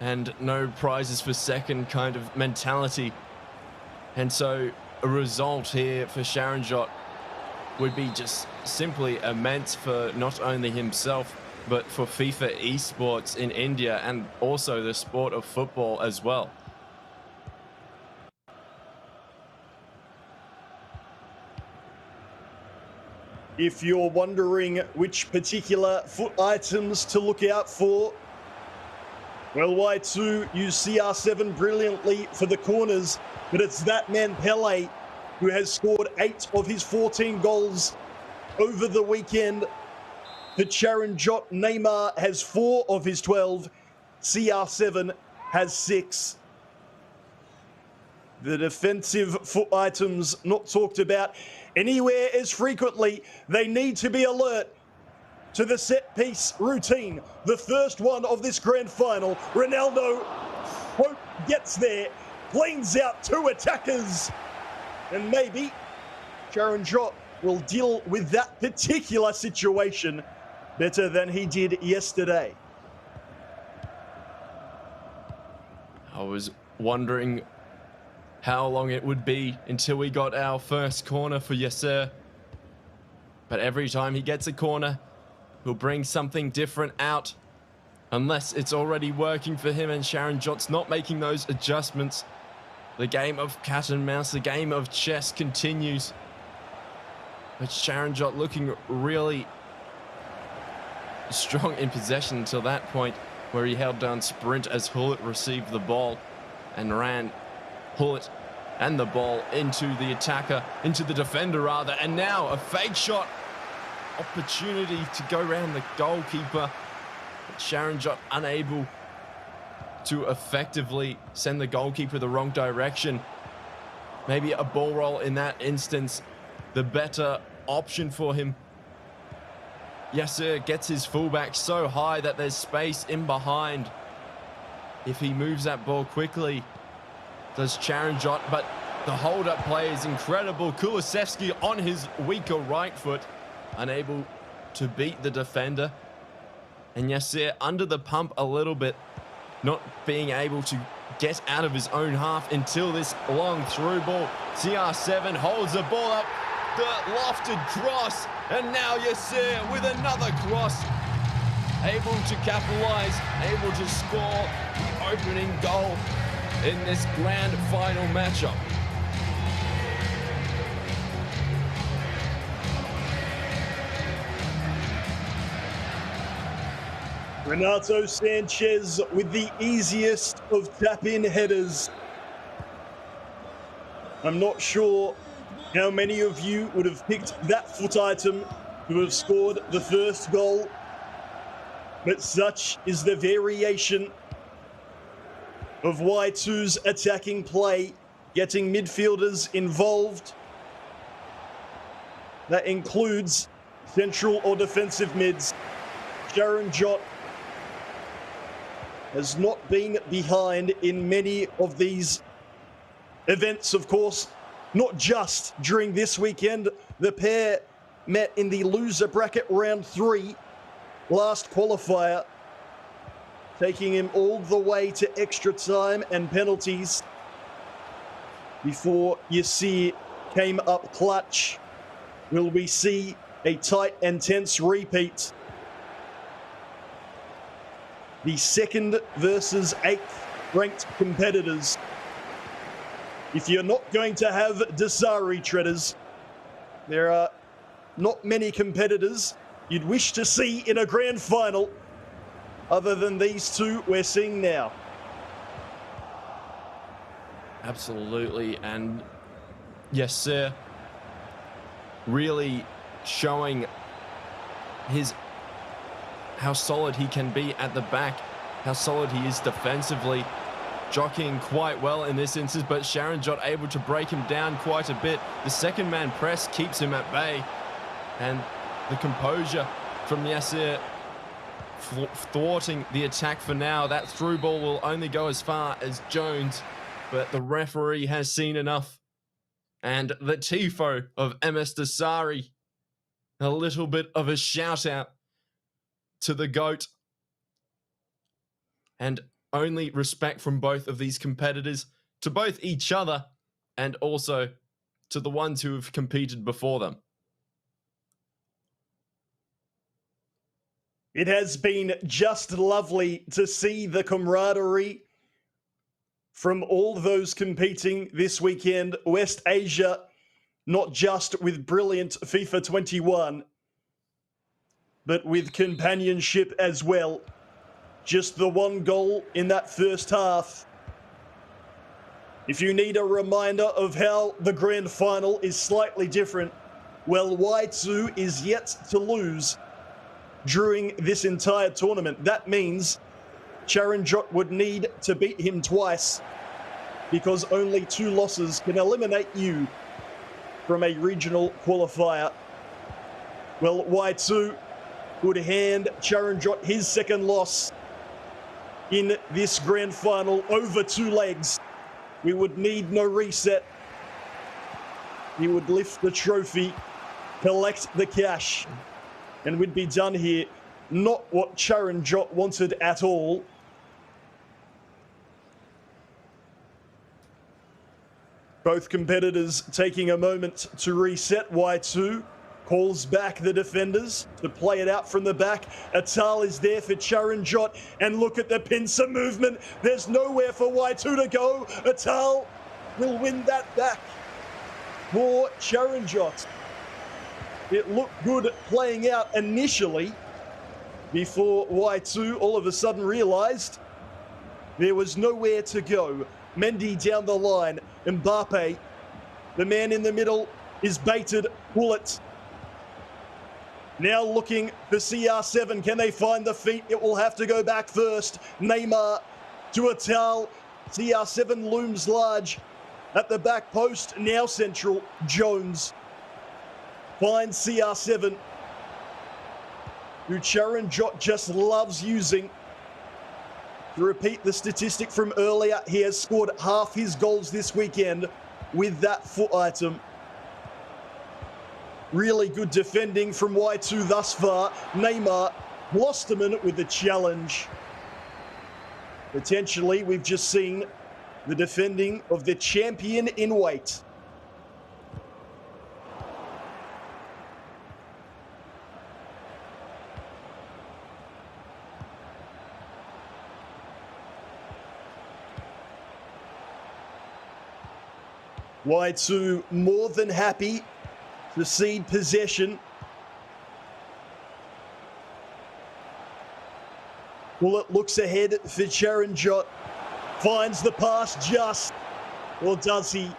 and no prizes for second kind of mentality. And so a result here for Charanjot would be just simply immense for not only himself, but for FIFA esports in India and also the sport of football as well. If you're wondering which particular foot items to look out for, well, Y2 used CR7 brilliantly for the corners, but it's that man Pele who has scored 8 of his 14 goals over the weekend. The Charon Jot Neymar has 4 of his 12. CR7 has 6. The defensive foot items not talked about anywhere as frequently. They need to be alert to the set piece routine. The first one of this grand final. Ronaldo Hope gets there, cleans out 2 attackers. And maybe Charon Jot will deal with that particular situation better than he did yesterday. I was wondering how long it would be until we got our first corner for Yasser. But every time he gets a corner, he'll bring something different out. Unless it's already working for him and Charon Jot's not making those adjustments. The game of cat and mouse, the game of chess continues. But Charon Jot looking really strong in possession until that point where he held down sprint as Hullet received the ball and ran Hullet and the ball into the attacker, into the defender rather, and now a fake shot opportunity to go around the goalkeeper. But Charon Jot unable to effectively send the goalkeeper the wrong direction. Maybe a ball roll in that instance, the better option for him. Yasser gets his fullback so high that there's space in behind. If he moves that ball quickly, does Charon Jot, but the hold-up play is incredible. Kulusevski on his weaker right foot, unable to beat the defender. And Yasser under the pump a little bit, not being able to get out of his own half until this long through ball. CR7 holds the ball up, the lofted cross, and now Yasser with another cross. Able to capitalize, able to score the opening goal in this grand final matchup. Renato Sanchez with the easiest of tap-in headers. I'm not sure how many of you would have picked that foot item to have scored the first goal, but such is the variation of Y2's attacking play, getting midfielders involved. That includes central or defensive mids. Charon Jot has not been behind in many of these events, of course, not just during this weekend. The pair met in the loser bracket round 3 last qualifier, taking him all the way to extra time and penalties before Yasser came up clutch. Will we see a tight and tense repeat? The 2nd versus 8th ranked competitors. If you're not going to have Msdossary, Treaders, there are not many competitors you'd wish to see in a grand final other than these two we're seeing now. Absolutely, and Yasser really showing how solid he can be at the back, how solid he is defensively, jockeying quite well in this instance, but Charon Jot able to break him down quite a bit. The second man press keeps him at bay, and the composure from Yasser thwarting the attack for now. That through ball will only go as far as Jones, but the referee has seen enough. And the tifo of Msdossary, a little bit of a shout out to the GOAT. And only respect from both of these competitors to both each other and also to the ones who have competed before them. It has been just lovely to see the camaraderie from all those competing this weekend. West Asia, not just with brilliant FIFA 21, but with companionship as well. Just the one goal in that first half. If you need a reminder of how the grand final is slightly different, well, Uae is yet to lose during this entire tournament. That means Charanjot would need to beat him twice, because only 2 losses can eliminate you from a regional qualifier. Well, Uae would hand Charanjot his second loss in this grand final over 2 legs. We would need no reset. He would lift the trophy, collect the cash, and we'd be done here. Not what Charanjot wanted at all. Both competitors taking a moment to reset. Uae calls back the defenders to play it out from the back. Atal is there for Charanjot, and look at the pincer movement. There's nowhere for Uae to go. Atal will win that back for Charanjot. It looked good playing out initially before Uae all of a sudden realised there was nowhere to go. Mendy down the line. Mbappe, the man in the middle, is baited. Bullet. Now looking for CR7. Can they find the feet? It will have to go back first. Neymar to Atal. CR7 looms large at the back post. Now central. Jones finds CR7, who Charanjot just loves using. To repeat the statistic from earlier, he has scored half his goals this weekend with that foot item. Really good defending from Uae thus far. Neymar, Blosterman with the challenge. Potentially, we've just seen the defending of the champion in weight. Uae more than happy to cede possession. Bullet looks ahead for Charanjot. Finds the pass just. Or does he?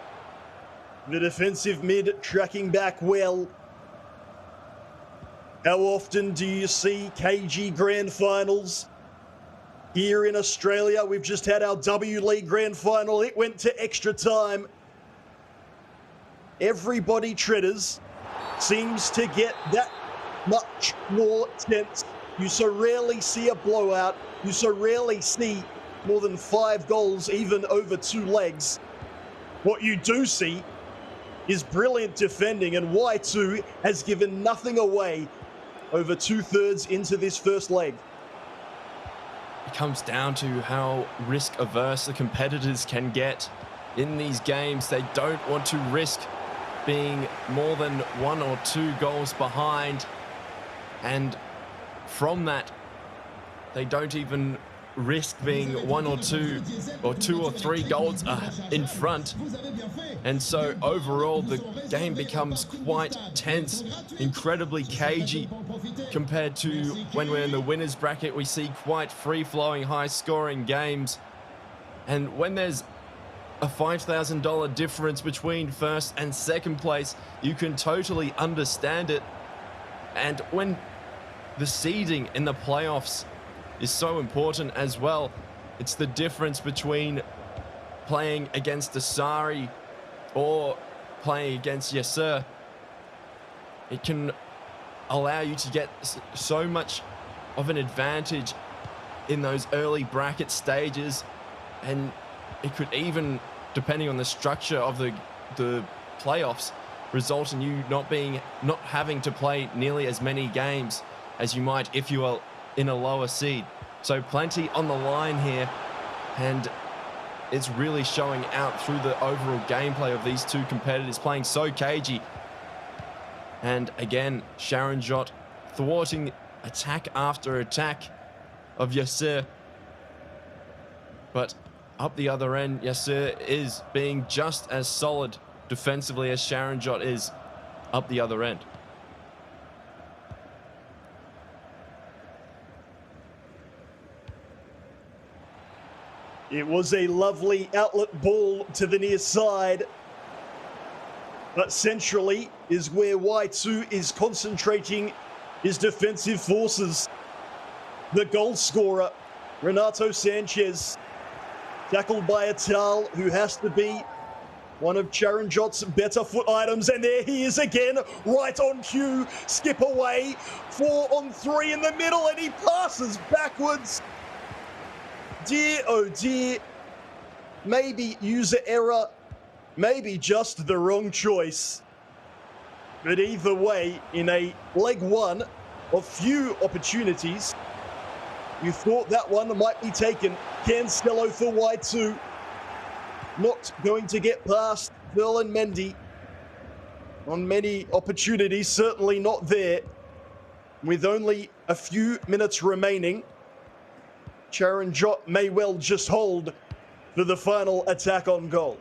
The defensive mid tracking back well. How often do you see KG Grand Finals? Here in Australia, we've just had our W League Grand Final. It went to extra time. Everybody treaders seems to get that much more tense. You so rarely see a blowout. You so rarely see more than 5 goals, even over 2 legs. What you do see is brilliant defending, and Uae has given nothing away over 2/3 into this first leg. It comes down to how risk averse the competitors can get in these games. They don't want to risk being more than 1 or 2 goals behind, and from that they don't even risk being 1 or 2 or 2 or 3 goals in front. And so overall the game becomes quite tense, incredibly cagey, compared to when we're in the winners bracket. We see quite free-flowing, high-scoring games, and when there's a $5,000 difference between first and second place, you can totally understand it. And when the seeding in the playoffs is so important as well, it's the difference between playing against Msdossary or playing against Yasser. It can allow you to get so much of an advantage in those early bracket stages, and it could even, depending on the structure of the playoffs, result in you not having to play nearly as many games as you might if you are in a lower seed. So plenty on the line here, and it's really showing out through the overall gameplay of these two competitors playing so cagey. And again, Charanjot thwarting attack after attack of Yasser. But up the other end, Yasser is being just as solid defensively as Sharonjot is up the other end. It was a lovely outlet ball to the near side. But centrally is where Y2 is concentrating his defensive forces. The goal scorer, Renato Sanchez, tackled by a Tal who has to be one of Charanjot's better foot items. And there he is again, right on cue. Skip away, 4-on-3 in the middle, and he passes backwards. Dear, oh dear. Maybe user error. Maybe just the wrong choice. But either way, in a leg one of few opportunities, you thought that one might be taken. Cancelo for Y2. Not going to get past Verlin Mendy on many opportunities, certainly not there. With only a few minutes remaining, Charanjot may well just hold for the final attack on goal.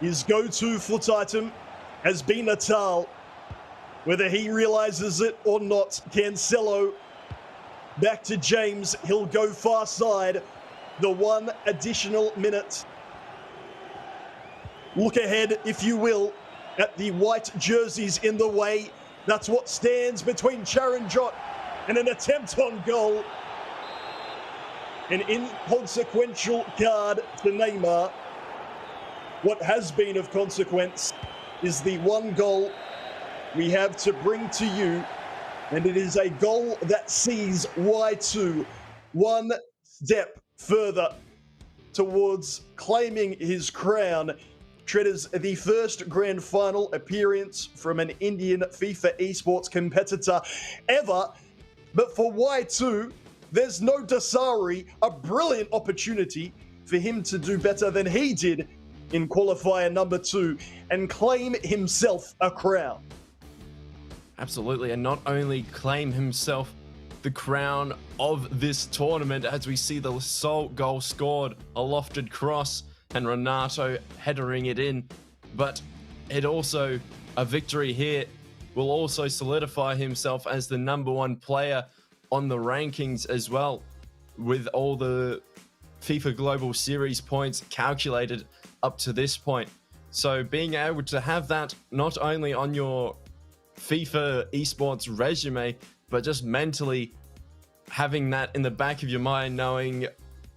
His go-to foot item has been a Tal. Whether he realizes it or not, Cancelo back to James. He'll go far side. The 1 additional minute. Look ahead, if you will, at the white jerseys in the way. That's what stands between Charanjot and an attempt on goal. An inconsequential card to Neymar. What has been of consequence is the one goal we have to bring to you, and it is a goal that sees Y2 one step further towards claiming his crown. Triggers the first grand final appearance from an Indian FIFA esports competitor ever. But for Y2, there's no Msdossary, a brilliant opportunity for him to do better than he did in qualifier number 2 and claim himself a crown. Absolutely, and not only claim himself the crown of this tournament, as we see the sole goal scored, a lofted cross, and Renato headering it in, but it also, a victory here, will also solidify himself as the #1 player on the rankings as well, with all the FIFA Global Series points calculated up to this point. So being able to have that not only on your FIFA esports resume, but just mentally having that in the back of your mind, knowing,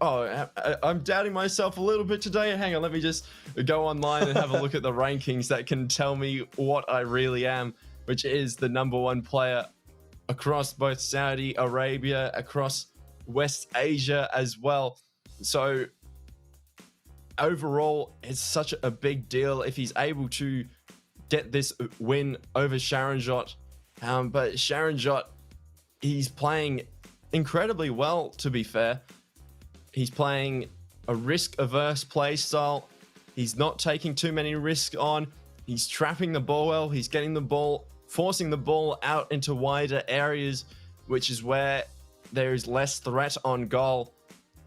oh, I'm doubting myself a little bit today. Hang on, let me just go online and have a look at the rankings that can tell me what I really am, which is the #1 player across both Saudi Arabia, across West Asia as well. So overall, it's such a big deal if he's able to get this win over Charanjot. But Charanjot, he's playing incredibly well, to be fair. He's playing a risk-averse play style. He's not taking too many risks on. He's trapping the ball well. He's getting the ball, forcing the ball out into wider areas, which is where there is less threat on goal.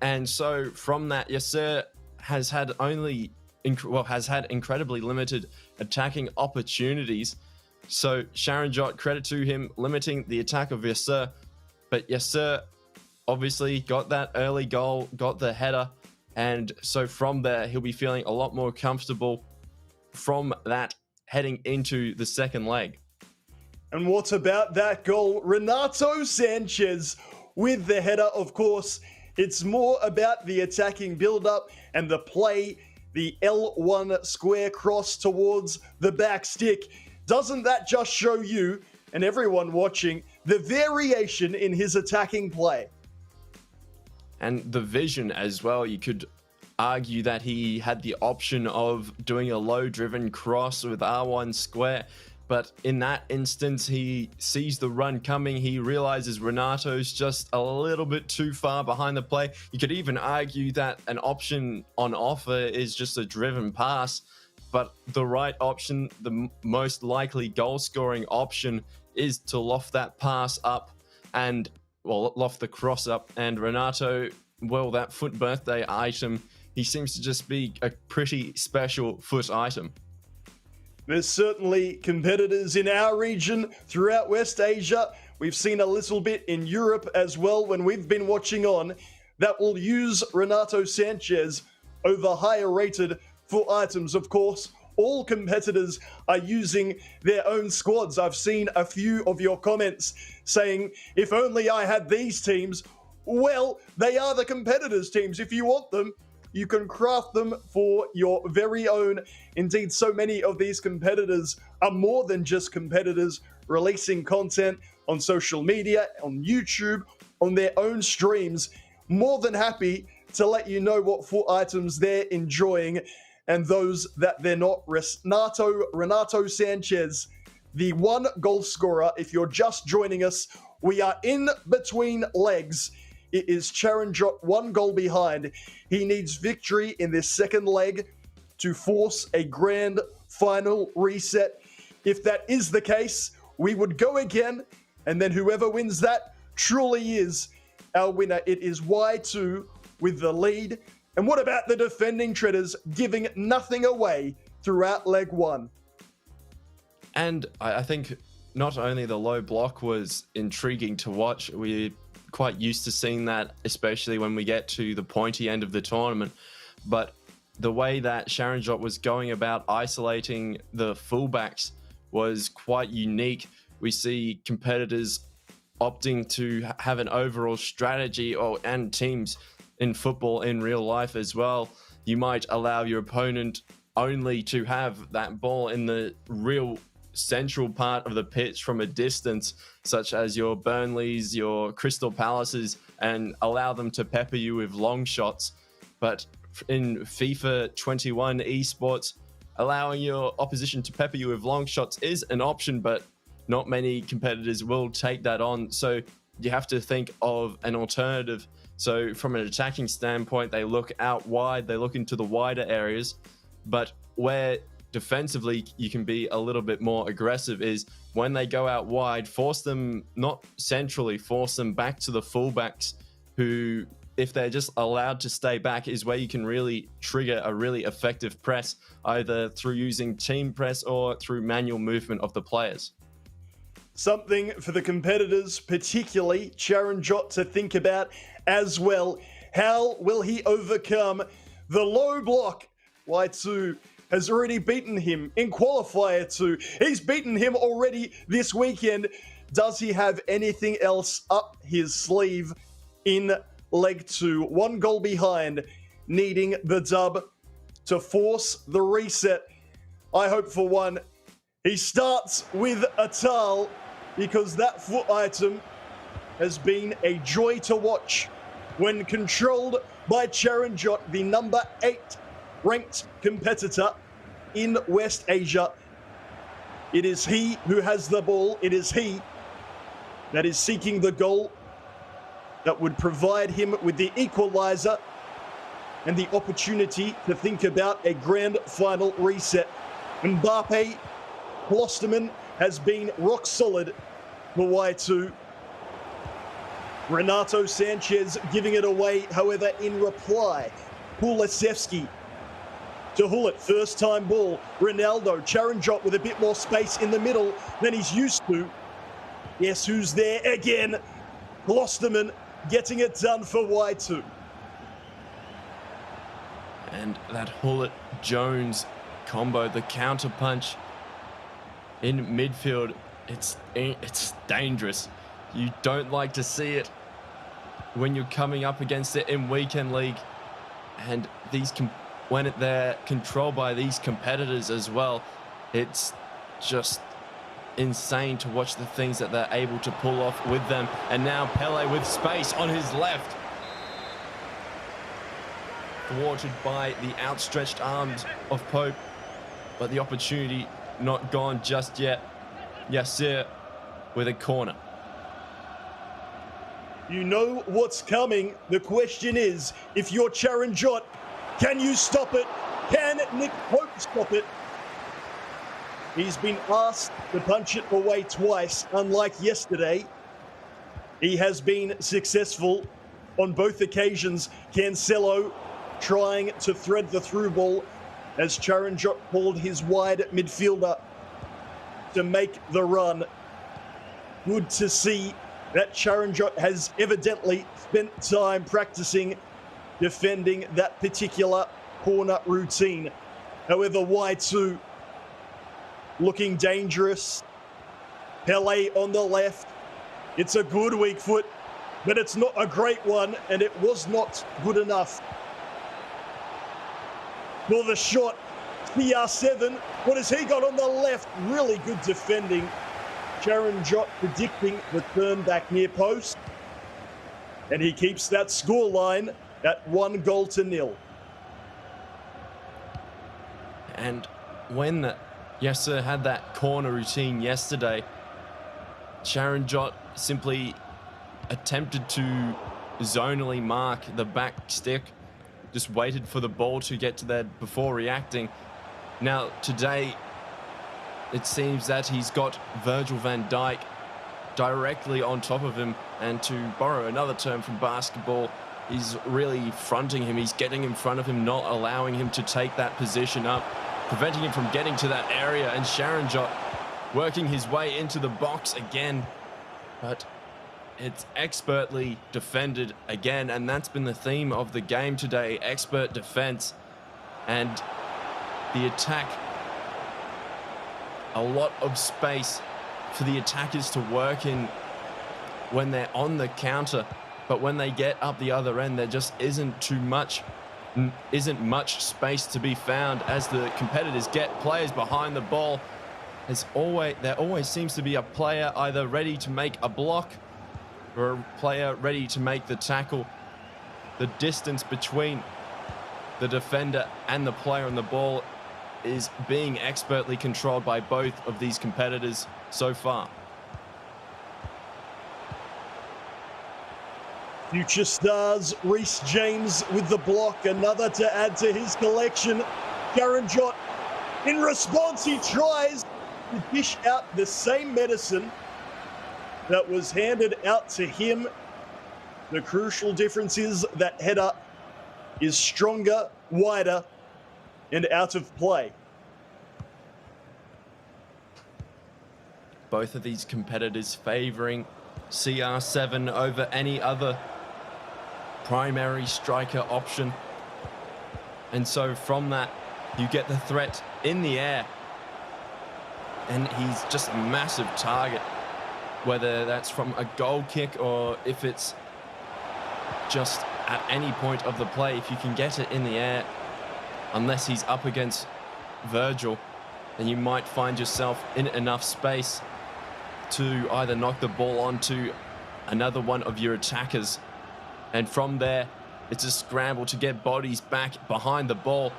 And so from that, Yasser has had incredibly limited attacking opportunities. So Charanjot, credit to him, limiting the attack of Yasser. But Yasser obviously got that early goal, got the header, and so from there he'll be feeling a lot more comfortable from that heading into the second leg. And what about that goal? Renato Sanchez with the header, of course. It's more about the attacking build-up and the play, the L1 square cross towards the back stick. Doesn't that just show you, and everyone watching, the variation in his attacking play? And the vision as well. You could argue that he had the option of doing a low-driven cross with R1 square, but in that instance, he sees the run coming. He realizes Renato's just a little bit too far behind the play. You could even argue that an option on offer is just a driven pass, but the right option, the most likely goal-scoring option, is to loft that pass up and, well, loft the cross up. And Renato, well, that foot birthday item, he seems to just be a pretty special foot item. There's certainly competitors in our region throughout West Asia. We've seen a little bit in Europe as well when we've been watching on, that will use Renato Sanchez over higher rated foot items. Of course, all competitors are using their own squads. I've seen a few of your comments saying, if only I had these teams. Well, they are the competitors' teams. If you want them, you can craft them for your very own. Indeed, so many of these competitors are more than just competitors, releasing content on social media, on YouTube, on their own streams. More than happy to let you know what foot items they're enjoying and those that they're not. Renato Sanchez, the one goal scorer. If you're just joining us, we are in between legs. It is Charanjot 1 goal behind. He needs victory in this second leg to force a grand final reset. If that is the case, we would go again, and then whoever wins that truly is our winner. It is Y2 with the lead. And what about the defending Treaders giving nothing away throughout leg one? And I think not only the low block was intriguing to watch, we're quite used to seeing that, especially when we get to the pointy end of the tournament, but the way that Charanjot was going about isolating the fullbacks was quite unique. We see competitors opting to have an overall strategy, and teams in football in real life as well. You might allow your opponent only to have that ball in the real central part of the pitch from a distance, such as your Burnleys, your Crystal Palaces, and allow them to pepper you with long shots. But in FIFA 21 esports, allowing your opposition to pepper you with long shots is an option, but not many competitors will take that on. So you have to think of an alternative. So from an attacking standpoint, they look out wide, they look into the wider areas, but where defensively you can be a little bit more aggressive is when they go out wide, force them, not centrally, force them back to the fullbacks who, if they're just allowed to stay back, is where you can really trigger a really effective press, either through using team press or through manual movement of the players. Something for the competitors, particularly Charanjot, to think about as well. How will he overcome the low block? Y2 has already beaten him in Qualifier 2. He's beaten him already this weekend. Does he have anything else up his sleeve in leg 2? 1 goal behind, needing the dub to force the reset. I hope for one, he starts with a towel, because that foot item has been a joy to watch when controlled by Charanjot, the number 8 ranked competitor in West Asia. It is he who has the ball. It is he that is seeking the goal that would provide him with the equalizer and the opportunity to think about a grand final reset. Mbappe, Klosterman has been rock solid for Y2. Renato Sanchez giving it away, however, in reply. Kulusevski to Hullet, first time ball. Ronaldo, Charanjot with a bit more space in the middle than he's used to. Yes, who's there again? Klosterman getting it done for Y2. And that Hullet-Jones combo, the counter punch in midfield, it's dangerous. You don't like to see it when you're coming up against it in weekend league, and when they're controlled by these competitors as well, it's just insane to watch the things that they're able to pull off with them. And now Pele with space on his left, thwarted by the outstretched arms of Pope, but the opportunity not gone just yet. Yasser with a corner. You know what's coming. The question is, if you're Charanjot, can you stop it? Can Nick Pope stop it? He's been asked to punch it away twice, unlike yesterday. He has been successful on both occasions. Cancelo trying to thread the through ball as Charanjot pulled his wide midfielder to make the run. Good to see that Charanjot has evidently spent time practicing defending that particular corner routine. However, Y2 looking dangerous. Pele on the left. It's a good weak foot, but it's not a great one, and it was not good enough. For the shot, CR7, what has he got on the left? Really good defending. Charanjot predicting the turn back near post. And he keeps that scoreline at 1-0. And when Yasser had that corner routine yesterday, Charanjot simply attempted to zonally mark the back stick, just waited for the ball to get to that before reacting. Now, today, it seems that he's got Virgil van Dijk directly on top of him, and to borrow another term from basketball, he's really fronting him. He's getting in front of him, not allowing him to take that position up, preventing him from getting to that area, and Charanjot working his way into the box again. But it's expertly defended again, and that's been the theme of the game today, expert defense. And the attack, a lot of space for the attackers to work in when they're on the counter, but when they get up the other end, there just isn't much space to be found as the competitors get players behind the ball. There always seems to be a player either ready to make a block or a player ready to make the tackle. The distance between the defender and the player on the ball is being expertly controlled by both of these competitors so far. Future stars, Reece James with the block, another to add to his collection. Charanjot, in response, he tries to dish out the same medicine that was handed out to him. The crucial difference is that header is stronger, wider, and out of play. Both of these competitors favoring CR7 over any other primary striker option. And so from that, you get the threat in the air. And he's just a massive target, whether that's from a goal kick or if it's just at any point of the play. If you can get it in the air, unless he's up against Virgil, then you might find yourself in enough space to either knock the ball onto another one of your attackers. And from there, it's a scramble to get bodies back behind the ball.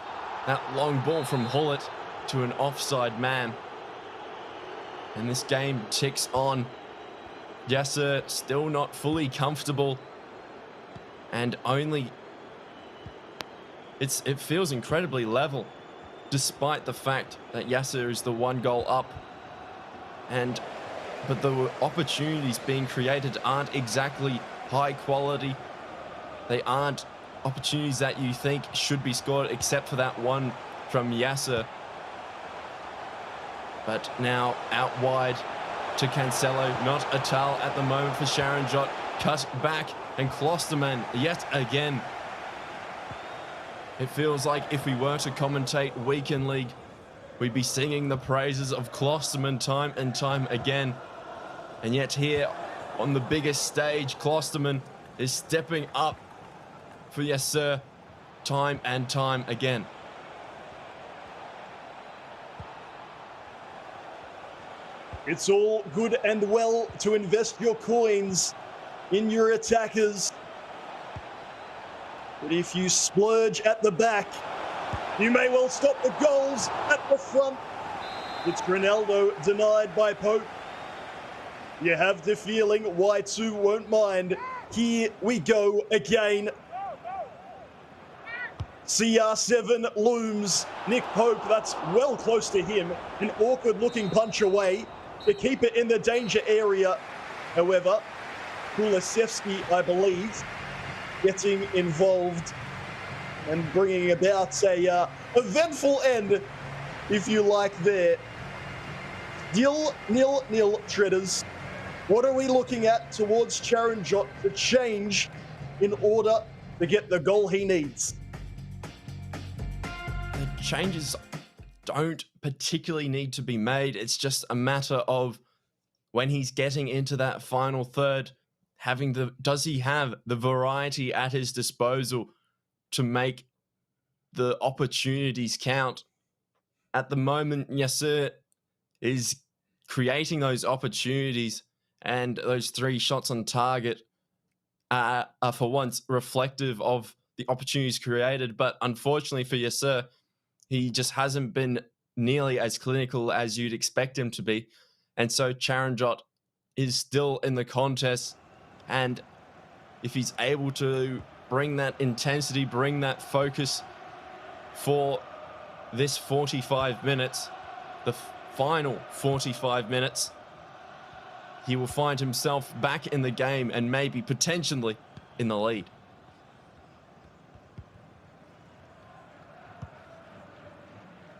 That long ball from Hullet to an offside man. And this game ticks on. Yasser still not fully comfortable. And it feels incredibly level, despite the fact that Yasser is the 1 goal up. But the opportunities being created aren't exactly high quality. They aren't opportunities that you think should be scored, except for that one from Yasser. But now out wide to Cancelo, not a towel at the moment for Charanjot. Cut back, and Klosterman yet again. It feels like if we were to commentate Weekend League, we'd be singing the praises of Klosterman time and time again. And yet here on the biggest stage, Klosterman is stepping up for Yasser time and time again. It's all good and well to invest your coins in your attackers. But if you splurge at the back, you may well stop the goals at the front. It's Ronaldo denied by Pope. You have the feeling Y2 won't mind. Here we go again. CR7 looms. Nick Pope, that's well close to him. An awkward looking punch away to keep it in the danger area. However, Kulisevsky, I believe, getting involved and bringing about a eventful end, if you like, there. Still 0-0 Treaders. What are we looking at towards Charanjot to change in order to get the goal he needs? The changes don't particularly need to be made. It's just a matter of when he's getting into that final third, does he have the variety at his disposal to make the opportunities count? At the moment, Yasser is creating those opportunities, and those 3 shots on target are for once reflective of the opportunities created. But unfortunately for Yasser, he just hasn't been nearly as clinical as you'd expect him to be. And so Charanjot is still in the contest. And if he's able to bring that intensity, bring that focus for this 45 minutes, the final 45 minutes, he will find himself back in the game and maybe potentially in the lead.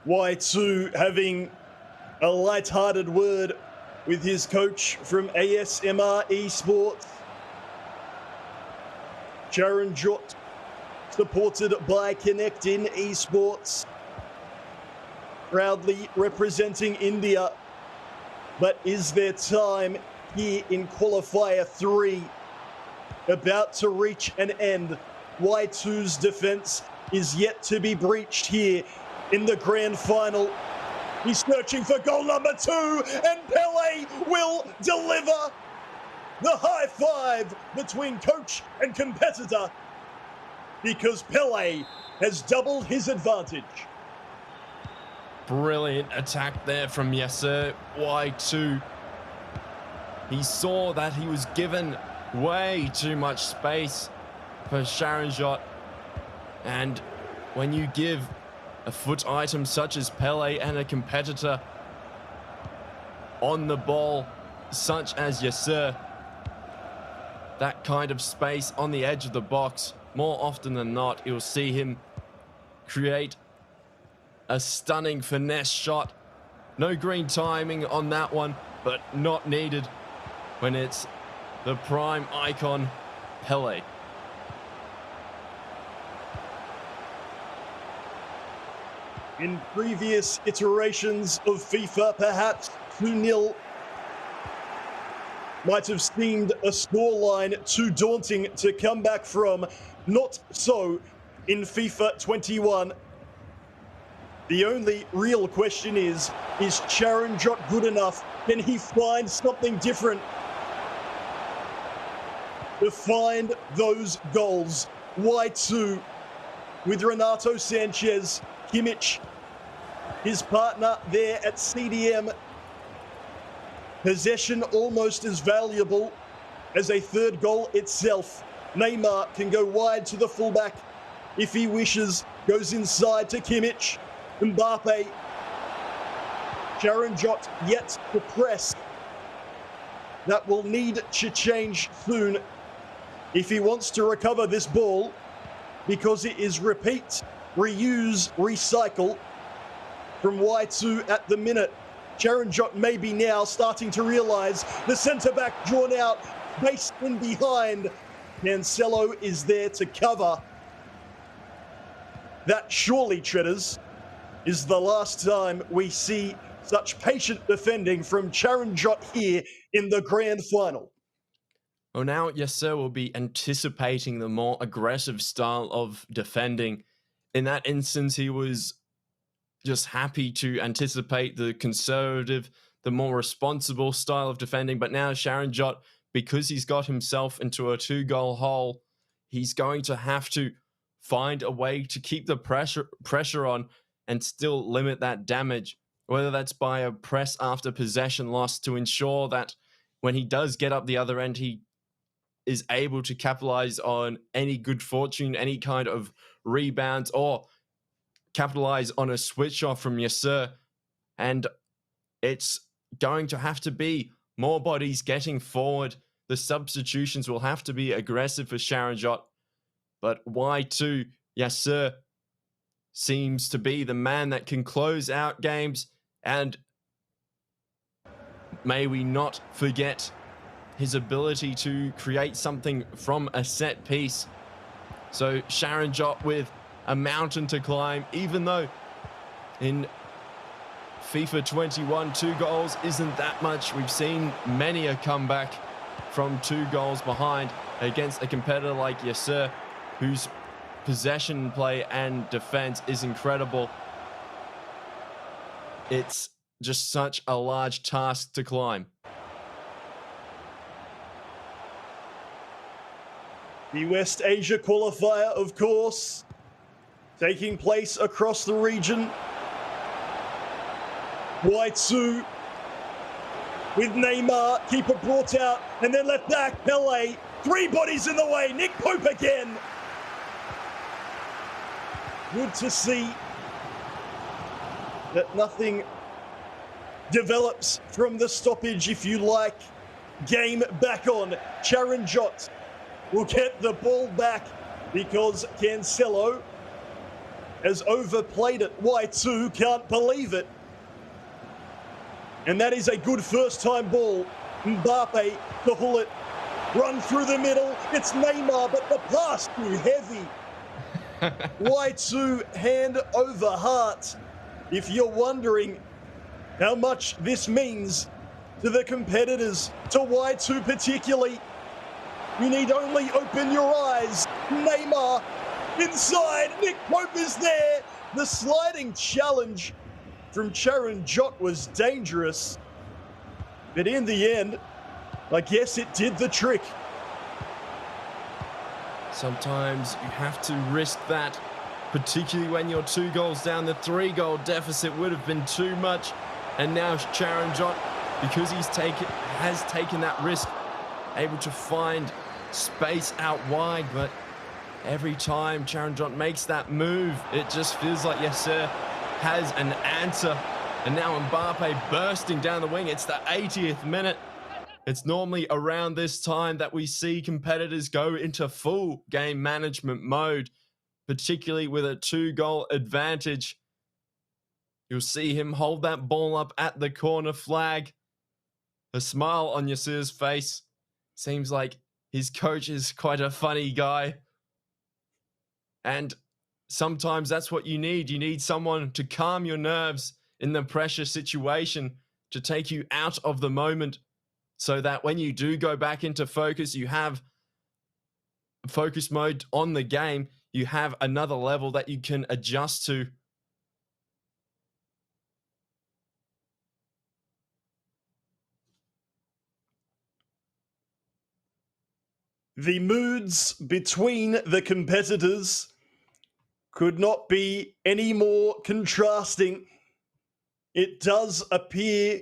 Y2 having a light-hearted word with his coach from ASMR Esports. Charanjot, supported by Connectin Esports, proudly representing India. But is there time here in Qualifier 3 about to reach an end? Y2's defense is yet to be breached here in the grand final. He's searching for goal number 2, and Pele will deliver the high five between coach and competitor, because Pele has doubled his advantage. Brilliant attack there from Yasser. Y2. He saw that he was given way too much space for Charanjot. And when you give a foot item such as Pele and a competitor on the ball such as Yasser, that kind of space on the edge of the box, more often than not, you'll see him create a stunning finesse shot. No green timing on that one, but not needed when it's the prime icon, Pele. In previous iterations of FIFA, perhaps 2-0 might have seemed a scoreline too daunting to come back from. Not so in FIFA 21. The only real question is Charanjot good enough? Can he find something different to find those goals? Y2 with Renato Sanchez, Kimmich, his partner there at CDM. Possession almost as valuable as a third goal itself. Neymar can go wide to the fullback if he wishes. Goes inside to Kimmich. Mbappe. Charanjot yet to press. That will need to change soon if he wants to recover this ball, because it is repeat, reuse, recycle from Y2 at the minute. Charanjot may be now starting to realise the centre-back drawn out, base in behind. Cancelo is there to cover. That surely, Treaders, is the last time we see such patient defending from Charanjot here in the grand final. Well, now Yasser will be anticipating the more aggressive style of defending. In that instance, he was just happy to anticipate the conservative, the more responsible style of defending. But now Charanjot, because he's got himself into a 2-goal hole, he's going to have to find a way to keep the pressure on and still limit that damage, whether that's by a press after possession loss to ensure that when he does get up the other end, he is able to capitalize on any good fortune, any kind of rebounds, or capitalize on a switch off from Yasser. And it's going to have to be more bodies getting forward. The substitutions will have to be aggressive for Sharanjot. But Y2, Yasser seems to be the man that can close out games. And may we not forget his ability to create something from a set piece. So Sharanjot with a mountain to climb, even though in FIFA 21, 2 goals isn't that much. We've seen many a comeback from 2 goals behind against a competitor like Yasser, whose possession play and defense is incredible. It's just such a large task to climb. The West Asia qualifier, of course, taking place across the region. Y2 with Neymar, keeper brought out, and then left back, Pele. 3 bodies in the way, Nick Pope again. Good to see that nothing develops from the stoppage, if you like. Game back on. Sharanjot will get the ball back because Cancelo has overplayed it. Y2 can't believe it. And that is a good first-time ball. Mbappe to pull it, run through the middle. It's Neymar, but the pass too heavy. Y2 hand over heart. If you're wondering how much this means to the competitors, to Y2 particularly, you need only open your eyes. Neymar inside, Nick Pope is there. The sliding challenge from Sharanjot was dangerous, but in the end, I guess it did the trick. Sometimes you have to risk that, particularly when you're 2 goals down. The 3-goal deficit would have been too much. And now Sharanjot, because has taken that risk, able to find space out wide. But every time Sharanjot makes that move, it just feels like Yasser has an answer. And now Mbappe bursting down the wing. It's the 80th minute. It's normally around this time that we see competitors go into full game management mode, particularly with a 2-goal advantage. You'll see him hold that ball up at the corner flag. A smile on Yasser's face. Seems like his coach is quite a funny guy. And sometimes that's what you need. You need someone to calm your nerves in the pressure situation, to take you out of the moment, so that when you do go back into focus, you have focus mode on the game. You have another level that you can adjust to. The moods between the competitors could not be any more contrasting. It does appear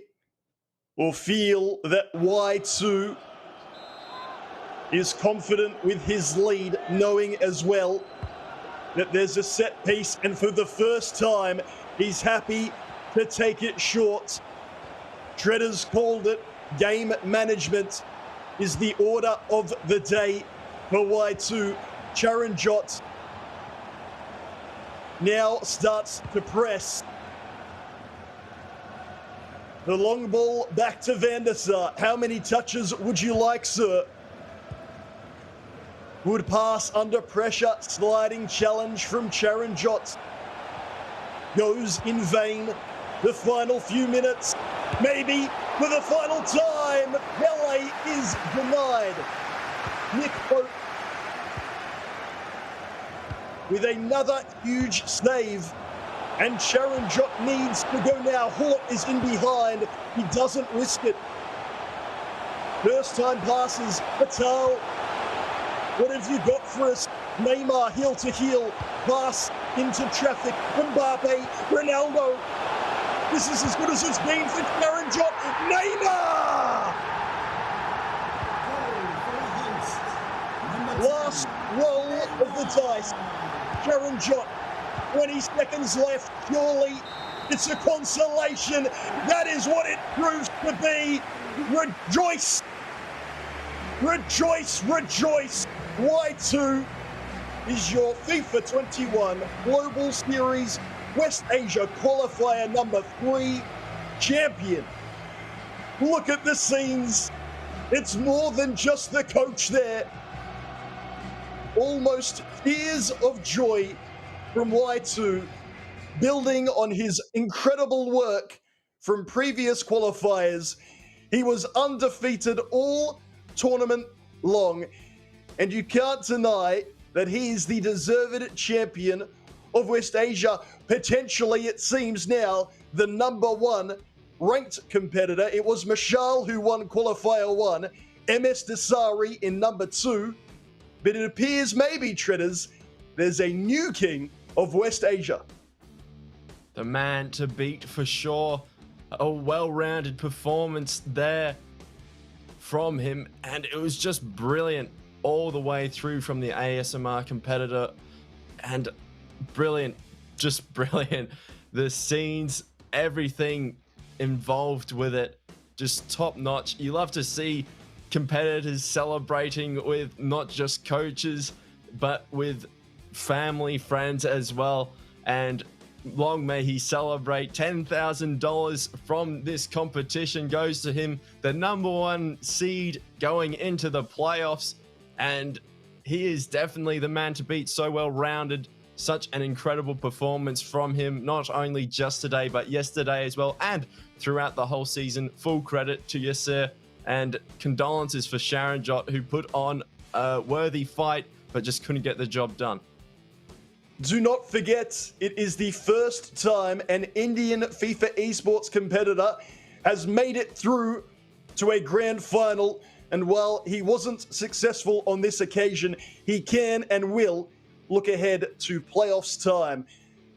or feel that Y2 is confident with his lead, knowing as well that there's a set piece, and for the first time, he's happy to take it short. Treaders called it. Game management is the order of the day for Y2. Sharanjot now starts to press. The long ball back to Van der Sar. How many touches would you like, sir? Good pass under pressure. Sliding challenge from Sharanjot. Goes in vain. The final few minutes. Maybe for the final time. Pele is denied. Nick Pope with another huge save. And Sharanjot needs to go now. Hort is in behind. He doesn't risk it. First time passes. Patel. What have you got for us? Neymar heel to heel. Pass into traffic. Mbappe. Ronaldo. This is as good as it's been for Sharanjot. Neymar! Last roll of the dice. Sharon Jot, 20 seconds left. Surely it's a consolation. That is what it proves to be. Rejoice. Rejoice, rejoice. Y2 is your FIFA 21 Global Series West Asia Qualifier number 3 champion. Look at the scenes. It's more than just the coach there. Almost tears of joy from Y2, building on his incredible work from previous qualifiers. He was undefeated all tournament long, and you can't deny that he is the deserved champion of West Asia. Potentially, it seems now, the number 1 ranked competitor. It was Mashal who won Qualifier 1, Msdossary in number 2, but it appears maybe, Treaders, there's a new king of West Asia. The man to beat for sure. A well-rounded performance there from him, and it was just brilliant all the way through from the ASMR competitor, and brilliant, just brilliant. The scenes, everything involved with it, just top notch. You love to see competitors celebrating with not just coaches, but with family, friends as well. And long may he celebrate. $10,000 from this competition goes to him, the number 1 seed going into the playoffs. And he is definitely the man to beat. So well rounded. Such an incredible performance from him, not only just today, but yesterday as well, and throughout the whole season. Full credit to Yasser, and condolences for Sharon Jot, who put on a worthy fight, but just couldn't get the job done. Do not forget, it is the first time an Indian FIFA esports competitor has made it through to a grand final. And while he wasn't successful on this occasion, he can and will look ahead to playoffs time.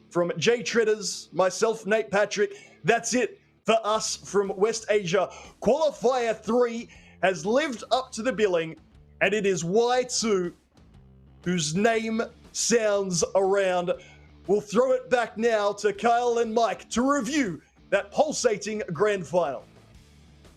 From Jay Treaders, myself, Nate Patrick, that's it for us from West Asia. Qualifier 3 has lived up to the billing, and it is Y2 whose name sounds around. We'll throw it back now to Kyle and Mike to review that pulsating grand final.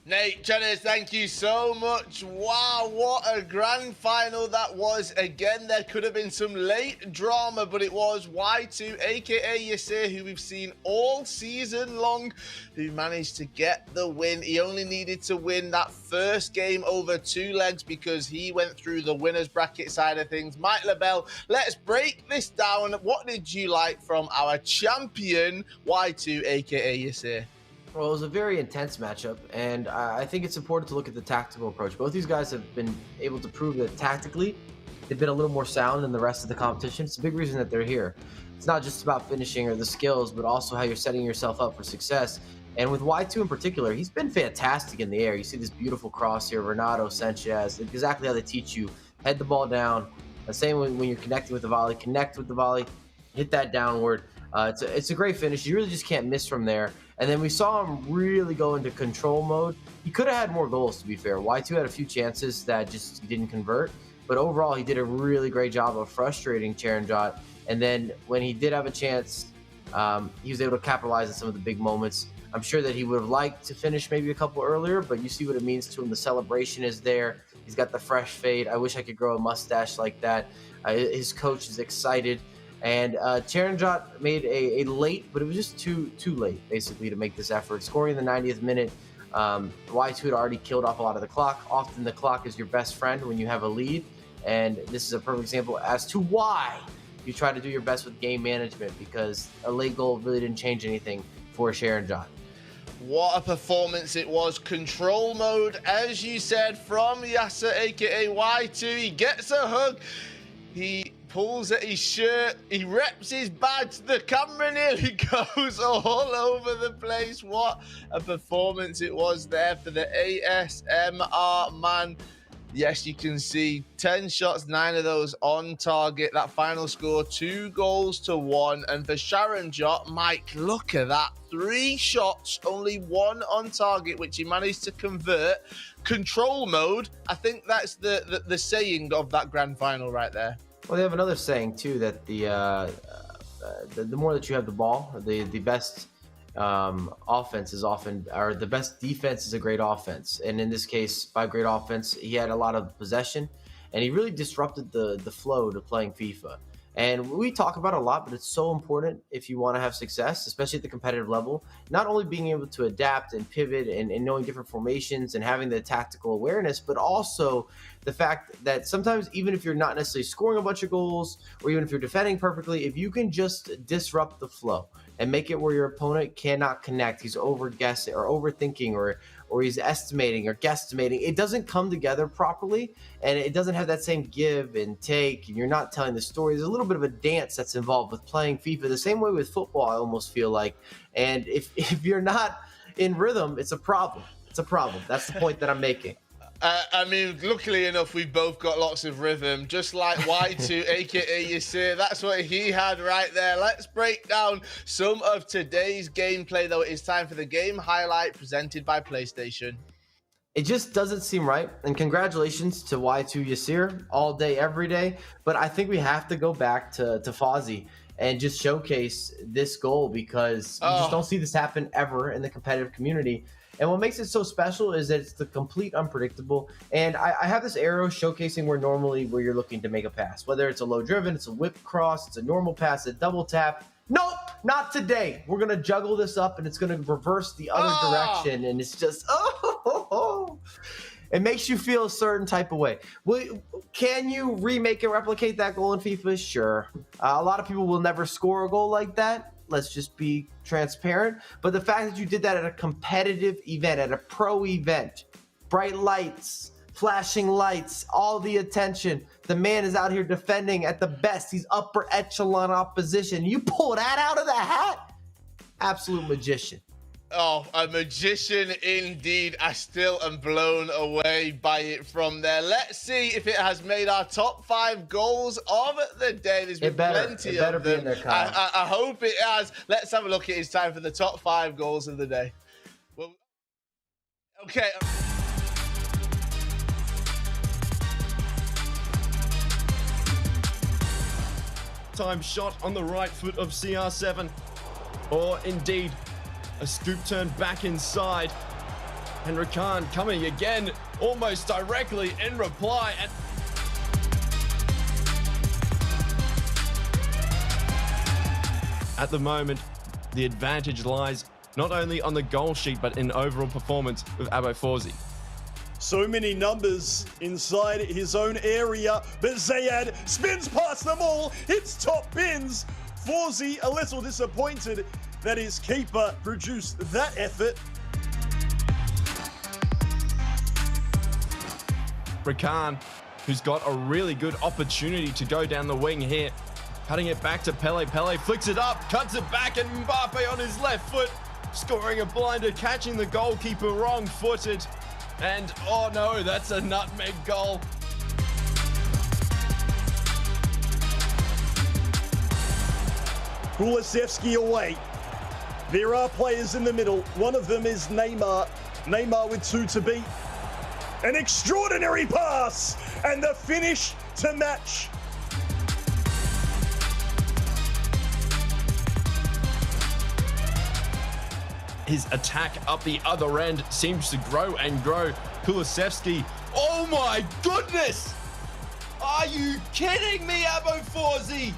Nate, Cheddars, thank you so much. Wow, what a grand final that was. Again, there could have been some late drama, but it was Y2, aka Yasser, who we've seen all season long, who managed to get the win. He only needed to win that first game over 2 legs because he went through the winner's bracket side of things. Mike LaBelle, let's break this down. What did you like from our champion, Y2, aka Yasser? Well, it was a very intense matchup, and I think it's important to look at the tactical approach. Both these guys have been able to prove that tactically, they've been a little more sound than the rest of the competition. It's a big reason that they're here. It's not just about finishing or the skills, but also how you're setting yourself up for success. And with Y2 in particular, he's been fantastic in the air. You see this beautiful cross here, Renato Sanchez, exactly how they teach you. Head the ball down. The same when you're connecting with the volley, connect with the volley, hit that downward. It's a great finish. You really just can't miss from there. And then we saw him really go into control mode. He could have had more goals, to be fair. Y2 had a few chances that just didn't convert. But overall, he did a really great job of frustrating Charanjot. And then when he did have a chance, he was able to capitalize on some of the big moments. I'm sure that he would have liked to finish maybe a couple earlier, but you see what it means to him. The celebration is there. He's got the fresh fade. I wish I could grow a mustache like that. His coach is excited. And Charanjot made a late, but it was just too late, basically, to make this effort. Scoring in the 90th minute, Y2 had already killed off a lot of the clock. Often the clock is your best friend when you have a lead, and this is a perfect example as to why you try to do your best with game management, because a late goal really didn't change anything for Charanjot. What a performance it was. Control mode, as you said, from Yasser, aka Y2. He gets a hug. He pulls at his shirt, he reps his badge, the camera nearly goes all over the place. What a performance it was there for the ASMR man. Yes, you can see 10 shots, 9 of those on target. That final score, 2 goals to 1. And for Sharon Jot, Mike, look at that. 3 shots, only 1 on target, which he managed to convert. Control mode, I think that's the saying of that grand final right there. Well, they have another saying too, that the more that you have the ball, the best offense is often, or the best defense is a great offense. And in this case, by great offense, he had a lot of possession, and he really disrupted the flow to playing FIFA. And we talk about it a lot, but it's so important if you want to have success, especially at the competitive level, not only being able to adapt and pivot and knowing different formations and having the tactical awareness, but also the fact that sometimes even if you're not necessarily scoring a bunch of goals, or even if you're defending perfectly, if you can just disrupt the flow and make it where your opponent cannot connect, he's over-guessing or overthinking, or he's estimating or guesstimating, it doesn't come together properly, and it doesn't have that same give and take, and you're not telling the story. There's a little bit of a dance that's involved with playing FIFA, the same way with football, I almost feel like. And if you're not in rhythm, it's a problem. It's a problem. That's the point that I'm making. I mean, luckily enough, we've both got lots of rhythm, just like Y2, aka Yasir. That's what he had right there. Let's break down some of today's gameplay, though. It is time for the game highlight presented by PlayStation. It just doesn't seem right. And congratulations to Y2 Yasir all day, every day. But I think we have to go back to Fozzie and just showcase this goal, because you just don't see this happen ever in the competitive community. And what makes it so special is that it's the complete unpredictable. And I have this arrow showcasing where you're looking to make a pass. Whether it's a low driven, it's a whip cross, it's a normal pass, a double tap. Nope, not today. We're going to juggle this up, and it's going to reverse the other direction. And it's just, it makes you feel a certain type of way. Can you remake and replicate that goal in FIFA? Sure. A lot of people will never score a goal like that. Let's just be transparent. But the fact that you did that at a competitive event, at a pro event, bright lights, flashing lights, all the attention. The man is out here defending at the best. He's upper echelon opposition. You pull that out of the hat? Absolute magician. Oh, a magician indeed. I still am blown away by it from there. Let's see if it has made our top 5 goals of the day. There's been plenty of them. In there, Kyle. I hope it has. Let's have a look. It is time for the top 5 goals of the day. Well, okay. Time shot on the right foot of CR7, or indeed a scoop turn back inside, and Rakan coming again almost directly in reply. And at the moment, the advantage lies not only on the goal sheet but in overall performance with Abo Fawzi. So many numbers inside his own area, but Zayad spins past them all, hits top bins. Fawzi a little disappointed that his keeper produced that effort. Rakan, who's got a really good opportunity to go down the wing here, cutting it back to Pele. Pele flicks it up, cuts it back, and Mbappe on his left foot, scoring a blinder, catching the goalkeeper wrong-footed. And oh no, that's a nutmeg goal. Kulusevski away. There are players in the middle. One of them is Neymar. Neymar with 2 to beat. An extraordinary pass and the finish to match. His attack up the other end seems to grow and grow. Kulusevski, oh my goodness! Are you kidding me, Abo Fawzi?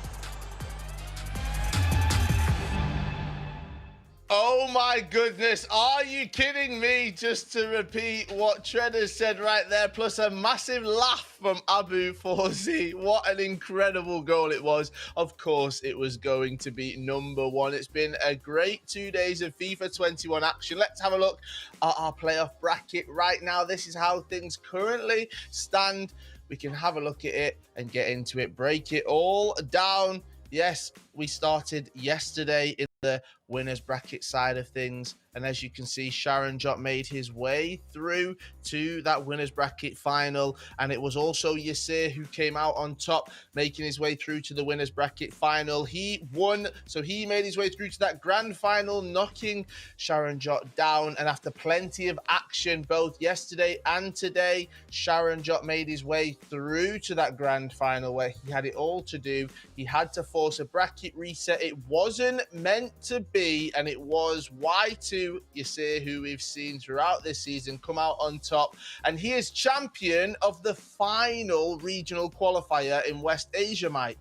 Oh my goodness, are you kidding me? Just to repeat what Treader said right there, plus a massive laugh from Abu Fawzi. What an incredible goal it was. Of course, it was going to be number 1. It's been a great 2 days of FIFA 21 action. Let's have a look at our playoff bracket right now. This is how things currently stand. We can have a look at it and get into it, break it all down. Yes, we started yesterday in the winners bracket side of things. And as you can see, Sharon Jot made his way through to that winners bracket final. And it was also Yasir who came out on top, making his way through to the winners bracket final. He won, so he made his way through to that grand final, knocking Sharon Jot down. And after plenty of action, both yesterday and today, Sharon Jot made his way through to that grand final where he had it all to do. He had to force a bracket reset. It wasn't meant to be, and it was Y2 Yasir, who we've seen throughout this season, come out on top, and he is champion of the final regional qualifier in West Asia, Mike.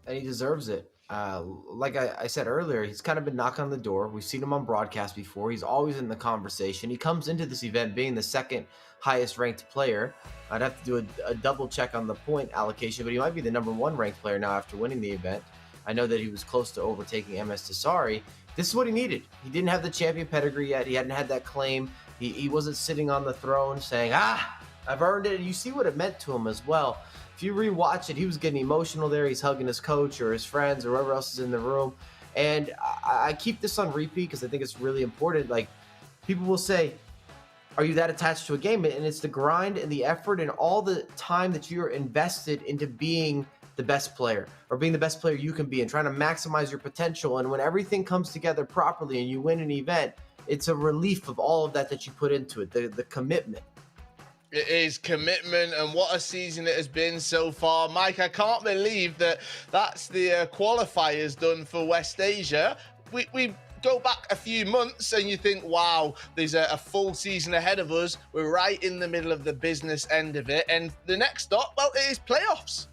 And he deserves it. Like I said earlier, he's kind of been knocking on the door. We've seen him on broadcast before. He's always in the conversation. He comes into this event being the second highest ranked player. I'd have to do a double check on the point allocation, but he might be the number 1 ranked player now after winning the event. I know that he was close to overtaking Msdossary. This is what he needed. He didn't have the champion pedigree yet. He hadn't had that claim. He wasn't sitting on the throne saying, I've earned it. And you see what it meant to him as well. If you rewatch it, he was getting emotional there. He's hugging his coach or his friends or whoever else is in the room. And I keep this on repeat because I think it's really important. Like, people will say, are you that attached to a game? And it's the grind and the effort and all the time that you're invested into being the best player or being the best player you can be and trying to maximize your potential. And when everything comes together properly and you win an event, it's a relief of all of that you put into it, the commitment. It is commitment, and what a season it has been so far. Mike, I can't believe that's the qualifiers done for West Asia. We go back a few months and you think, wow, there's a full season ahead of us. We're right in the middle of the business end of it. And the next stop, well, it is playoffs.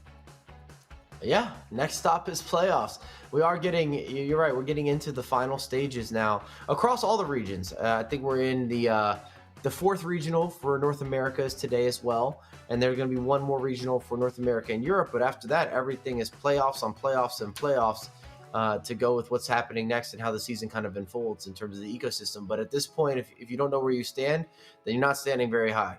Yeah, next stop is playoffs. We are getting, you're right, we're getting into the final stages now across all the regions. I think we're in the 4th regional for North America is today as well. And there's going to be one more regional for North America and Europe. But after that, everything is playoffs on playoffs and playoffs to go with what's happening next and how the season kind of unfolds in terms of the ecosystem. But at this point, if you don't know where you stand, then you're not standing very high.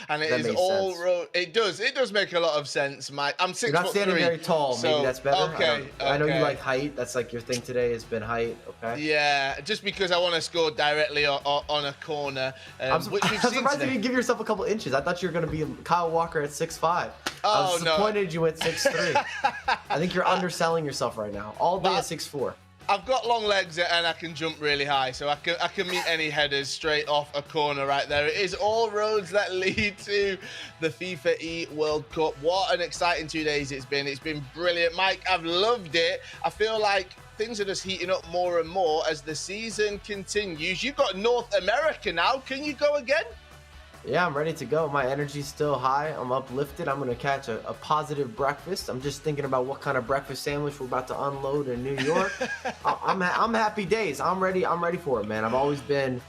And it is all road. It does make a lot of sense, Mike. I'm 6'3". You're not standing very tall. So, maybe that's better. Okay. I know you like height. That's like your thing today has been height. Okay. Yeah, just because I want to score directly on a corner. Which we've I'm seen surprised today. you didn't give yourself a couple inches. I thought you were going to be Kyle Walker at 6'5". I was disappointed you went 6'3". I think you're underselling yourself right now. All day at 6'4". I've got long legs and I can jump really high, so I can meet any headers straight off a corner right there. It is all roads that lead to the FIFA E World Cup. What an exciting 2 days it's been. It's been brilliant. Mike, I've loved it. I feel like things are just heating up more and more as the season continues. You've got North America now. Can you go again? Yeah, I'm ready to go. My energy's still high. I'm uplifted. I'm going to catch a positive breakfast. I'm just thinking about what kind of breakfast sandwich we're about to unload in New York. I'm happy days. I'm ready for it, man. I've always been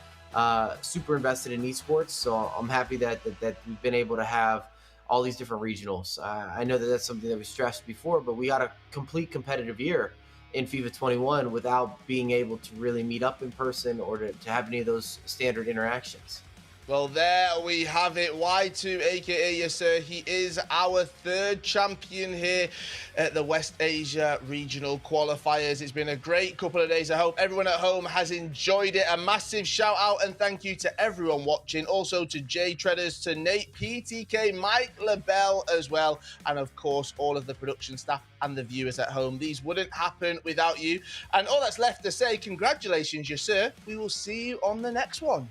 super invested in esports, so I'm happy that we've been able to have all these different regionals. I know that that's something that we stressed before, but we got a complete competitive year in FIFA 21 without being able to really meet up in person or to have any of those standard interactions. Well, there we have it. Y2, aka Yasir, he is our 3rd champion here at the West Asia Regional Qualifiers. It's been a great couple of days. I hope everyone at home has enjoyed it. A massive shout out and thank you to everyone watching. Also to Jay Treaders, to Nate, PTK, Mike LaBelle as well. And of course, all of the production staff and the viewers at home. These wouldn't happen without you. And all that's left to say, congratulations, Yasir. We will see you on the next one.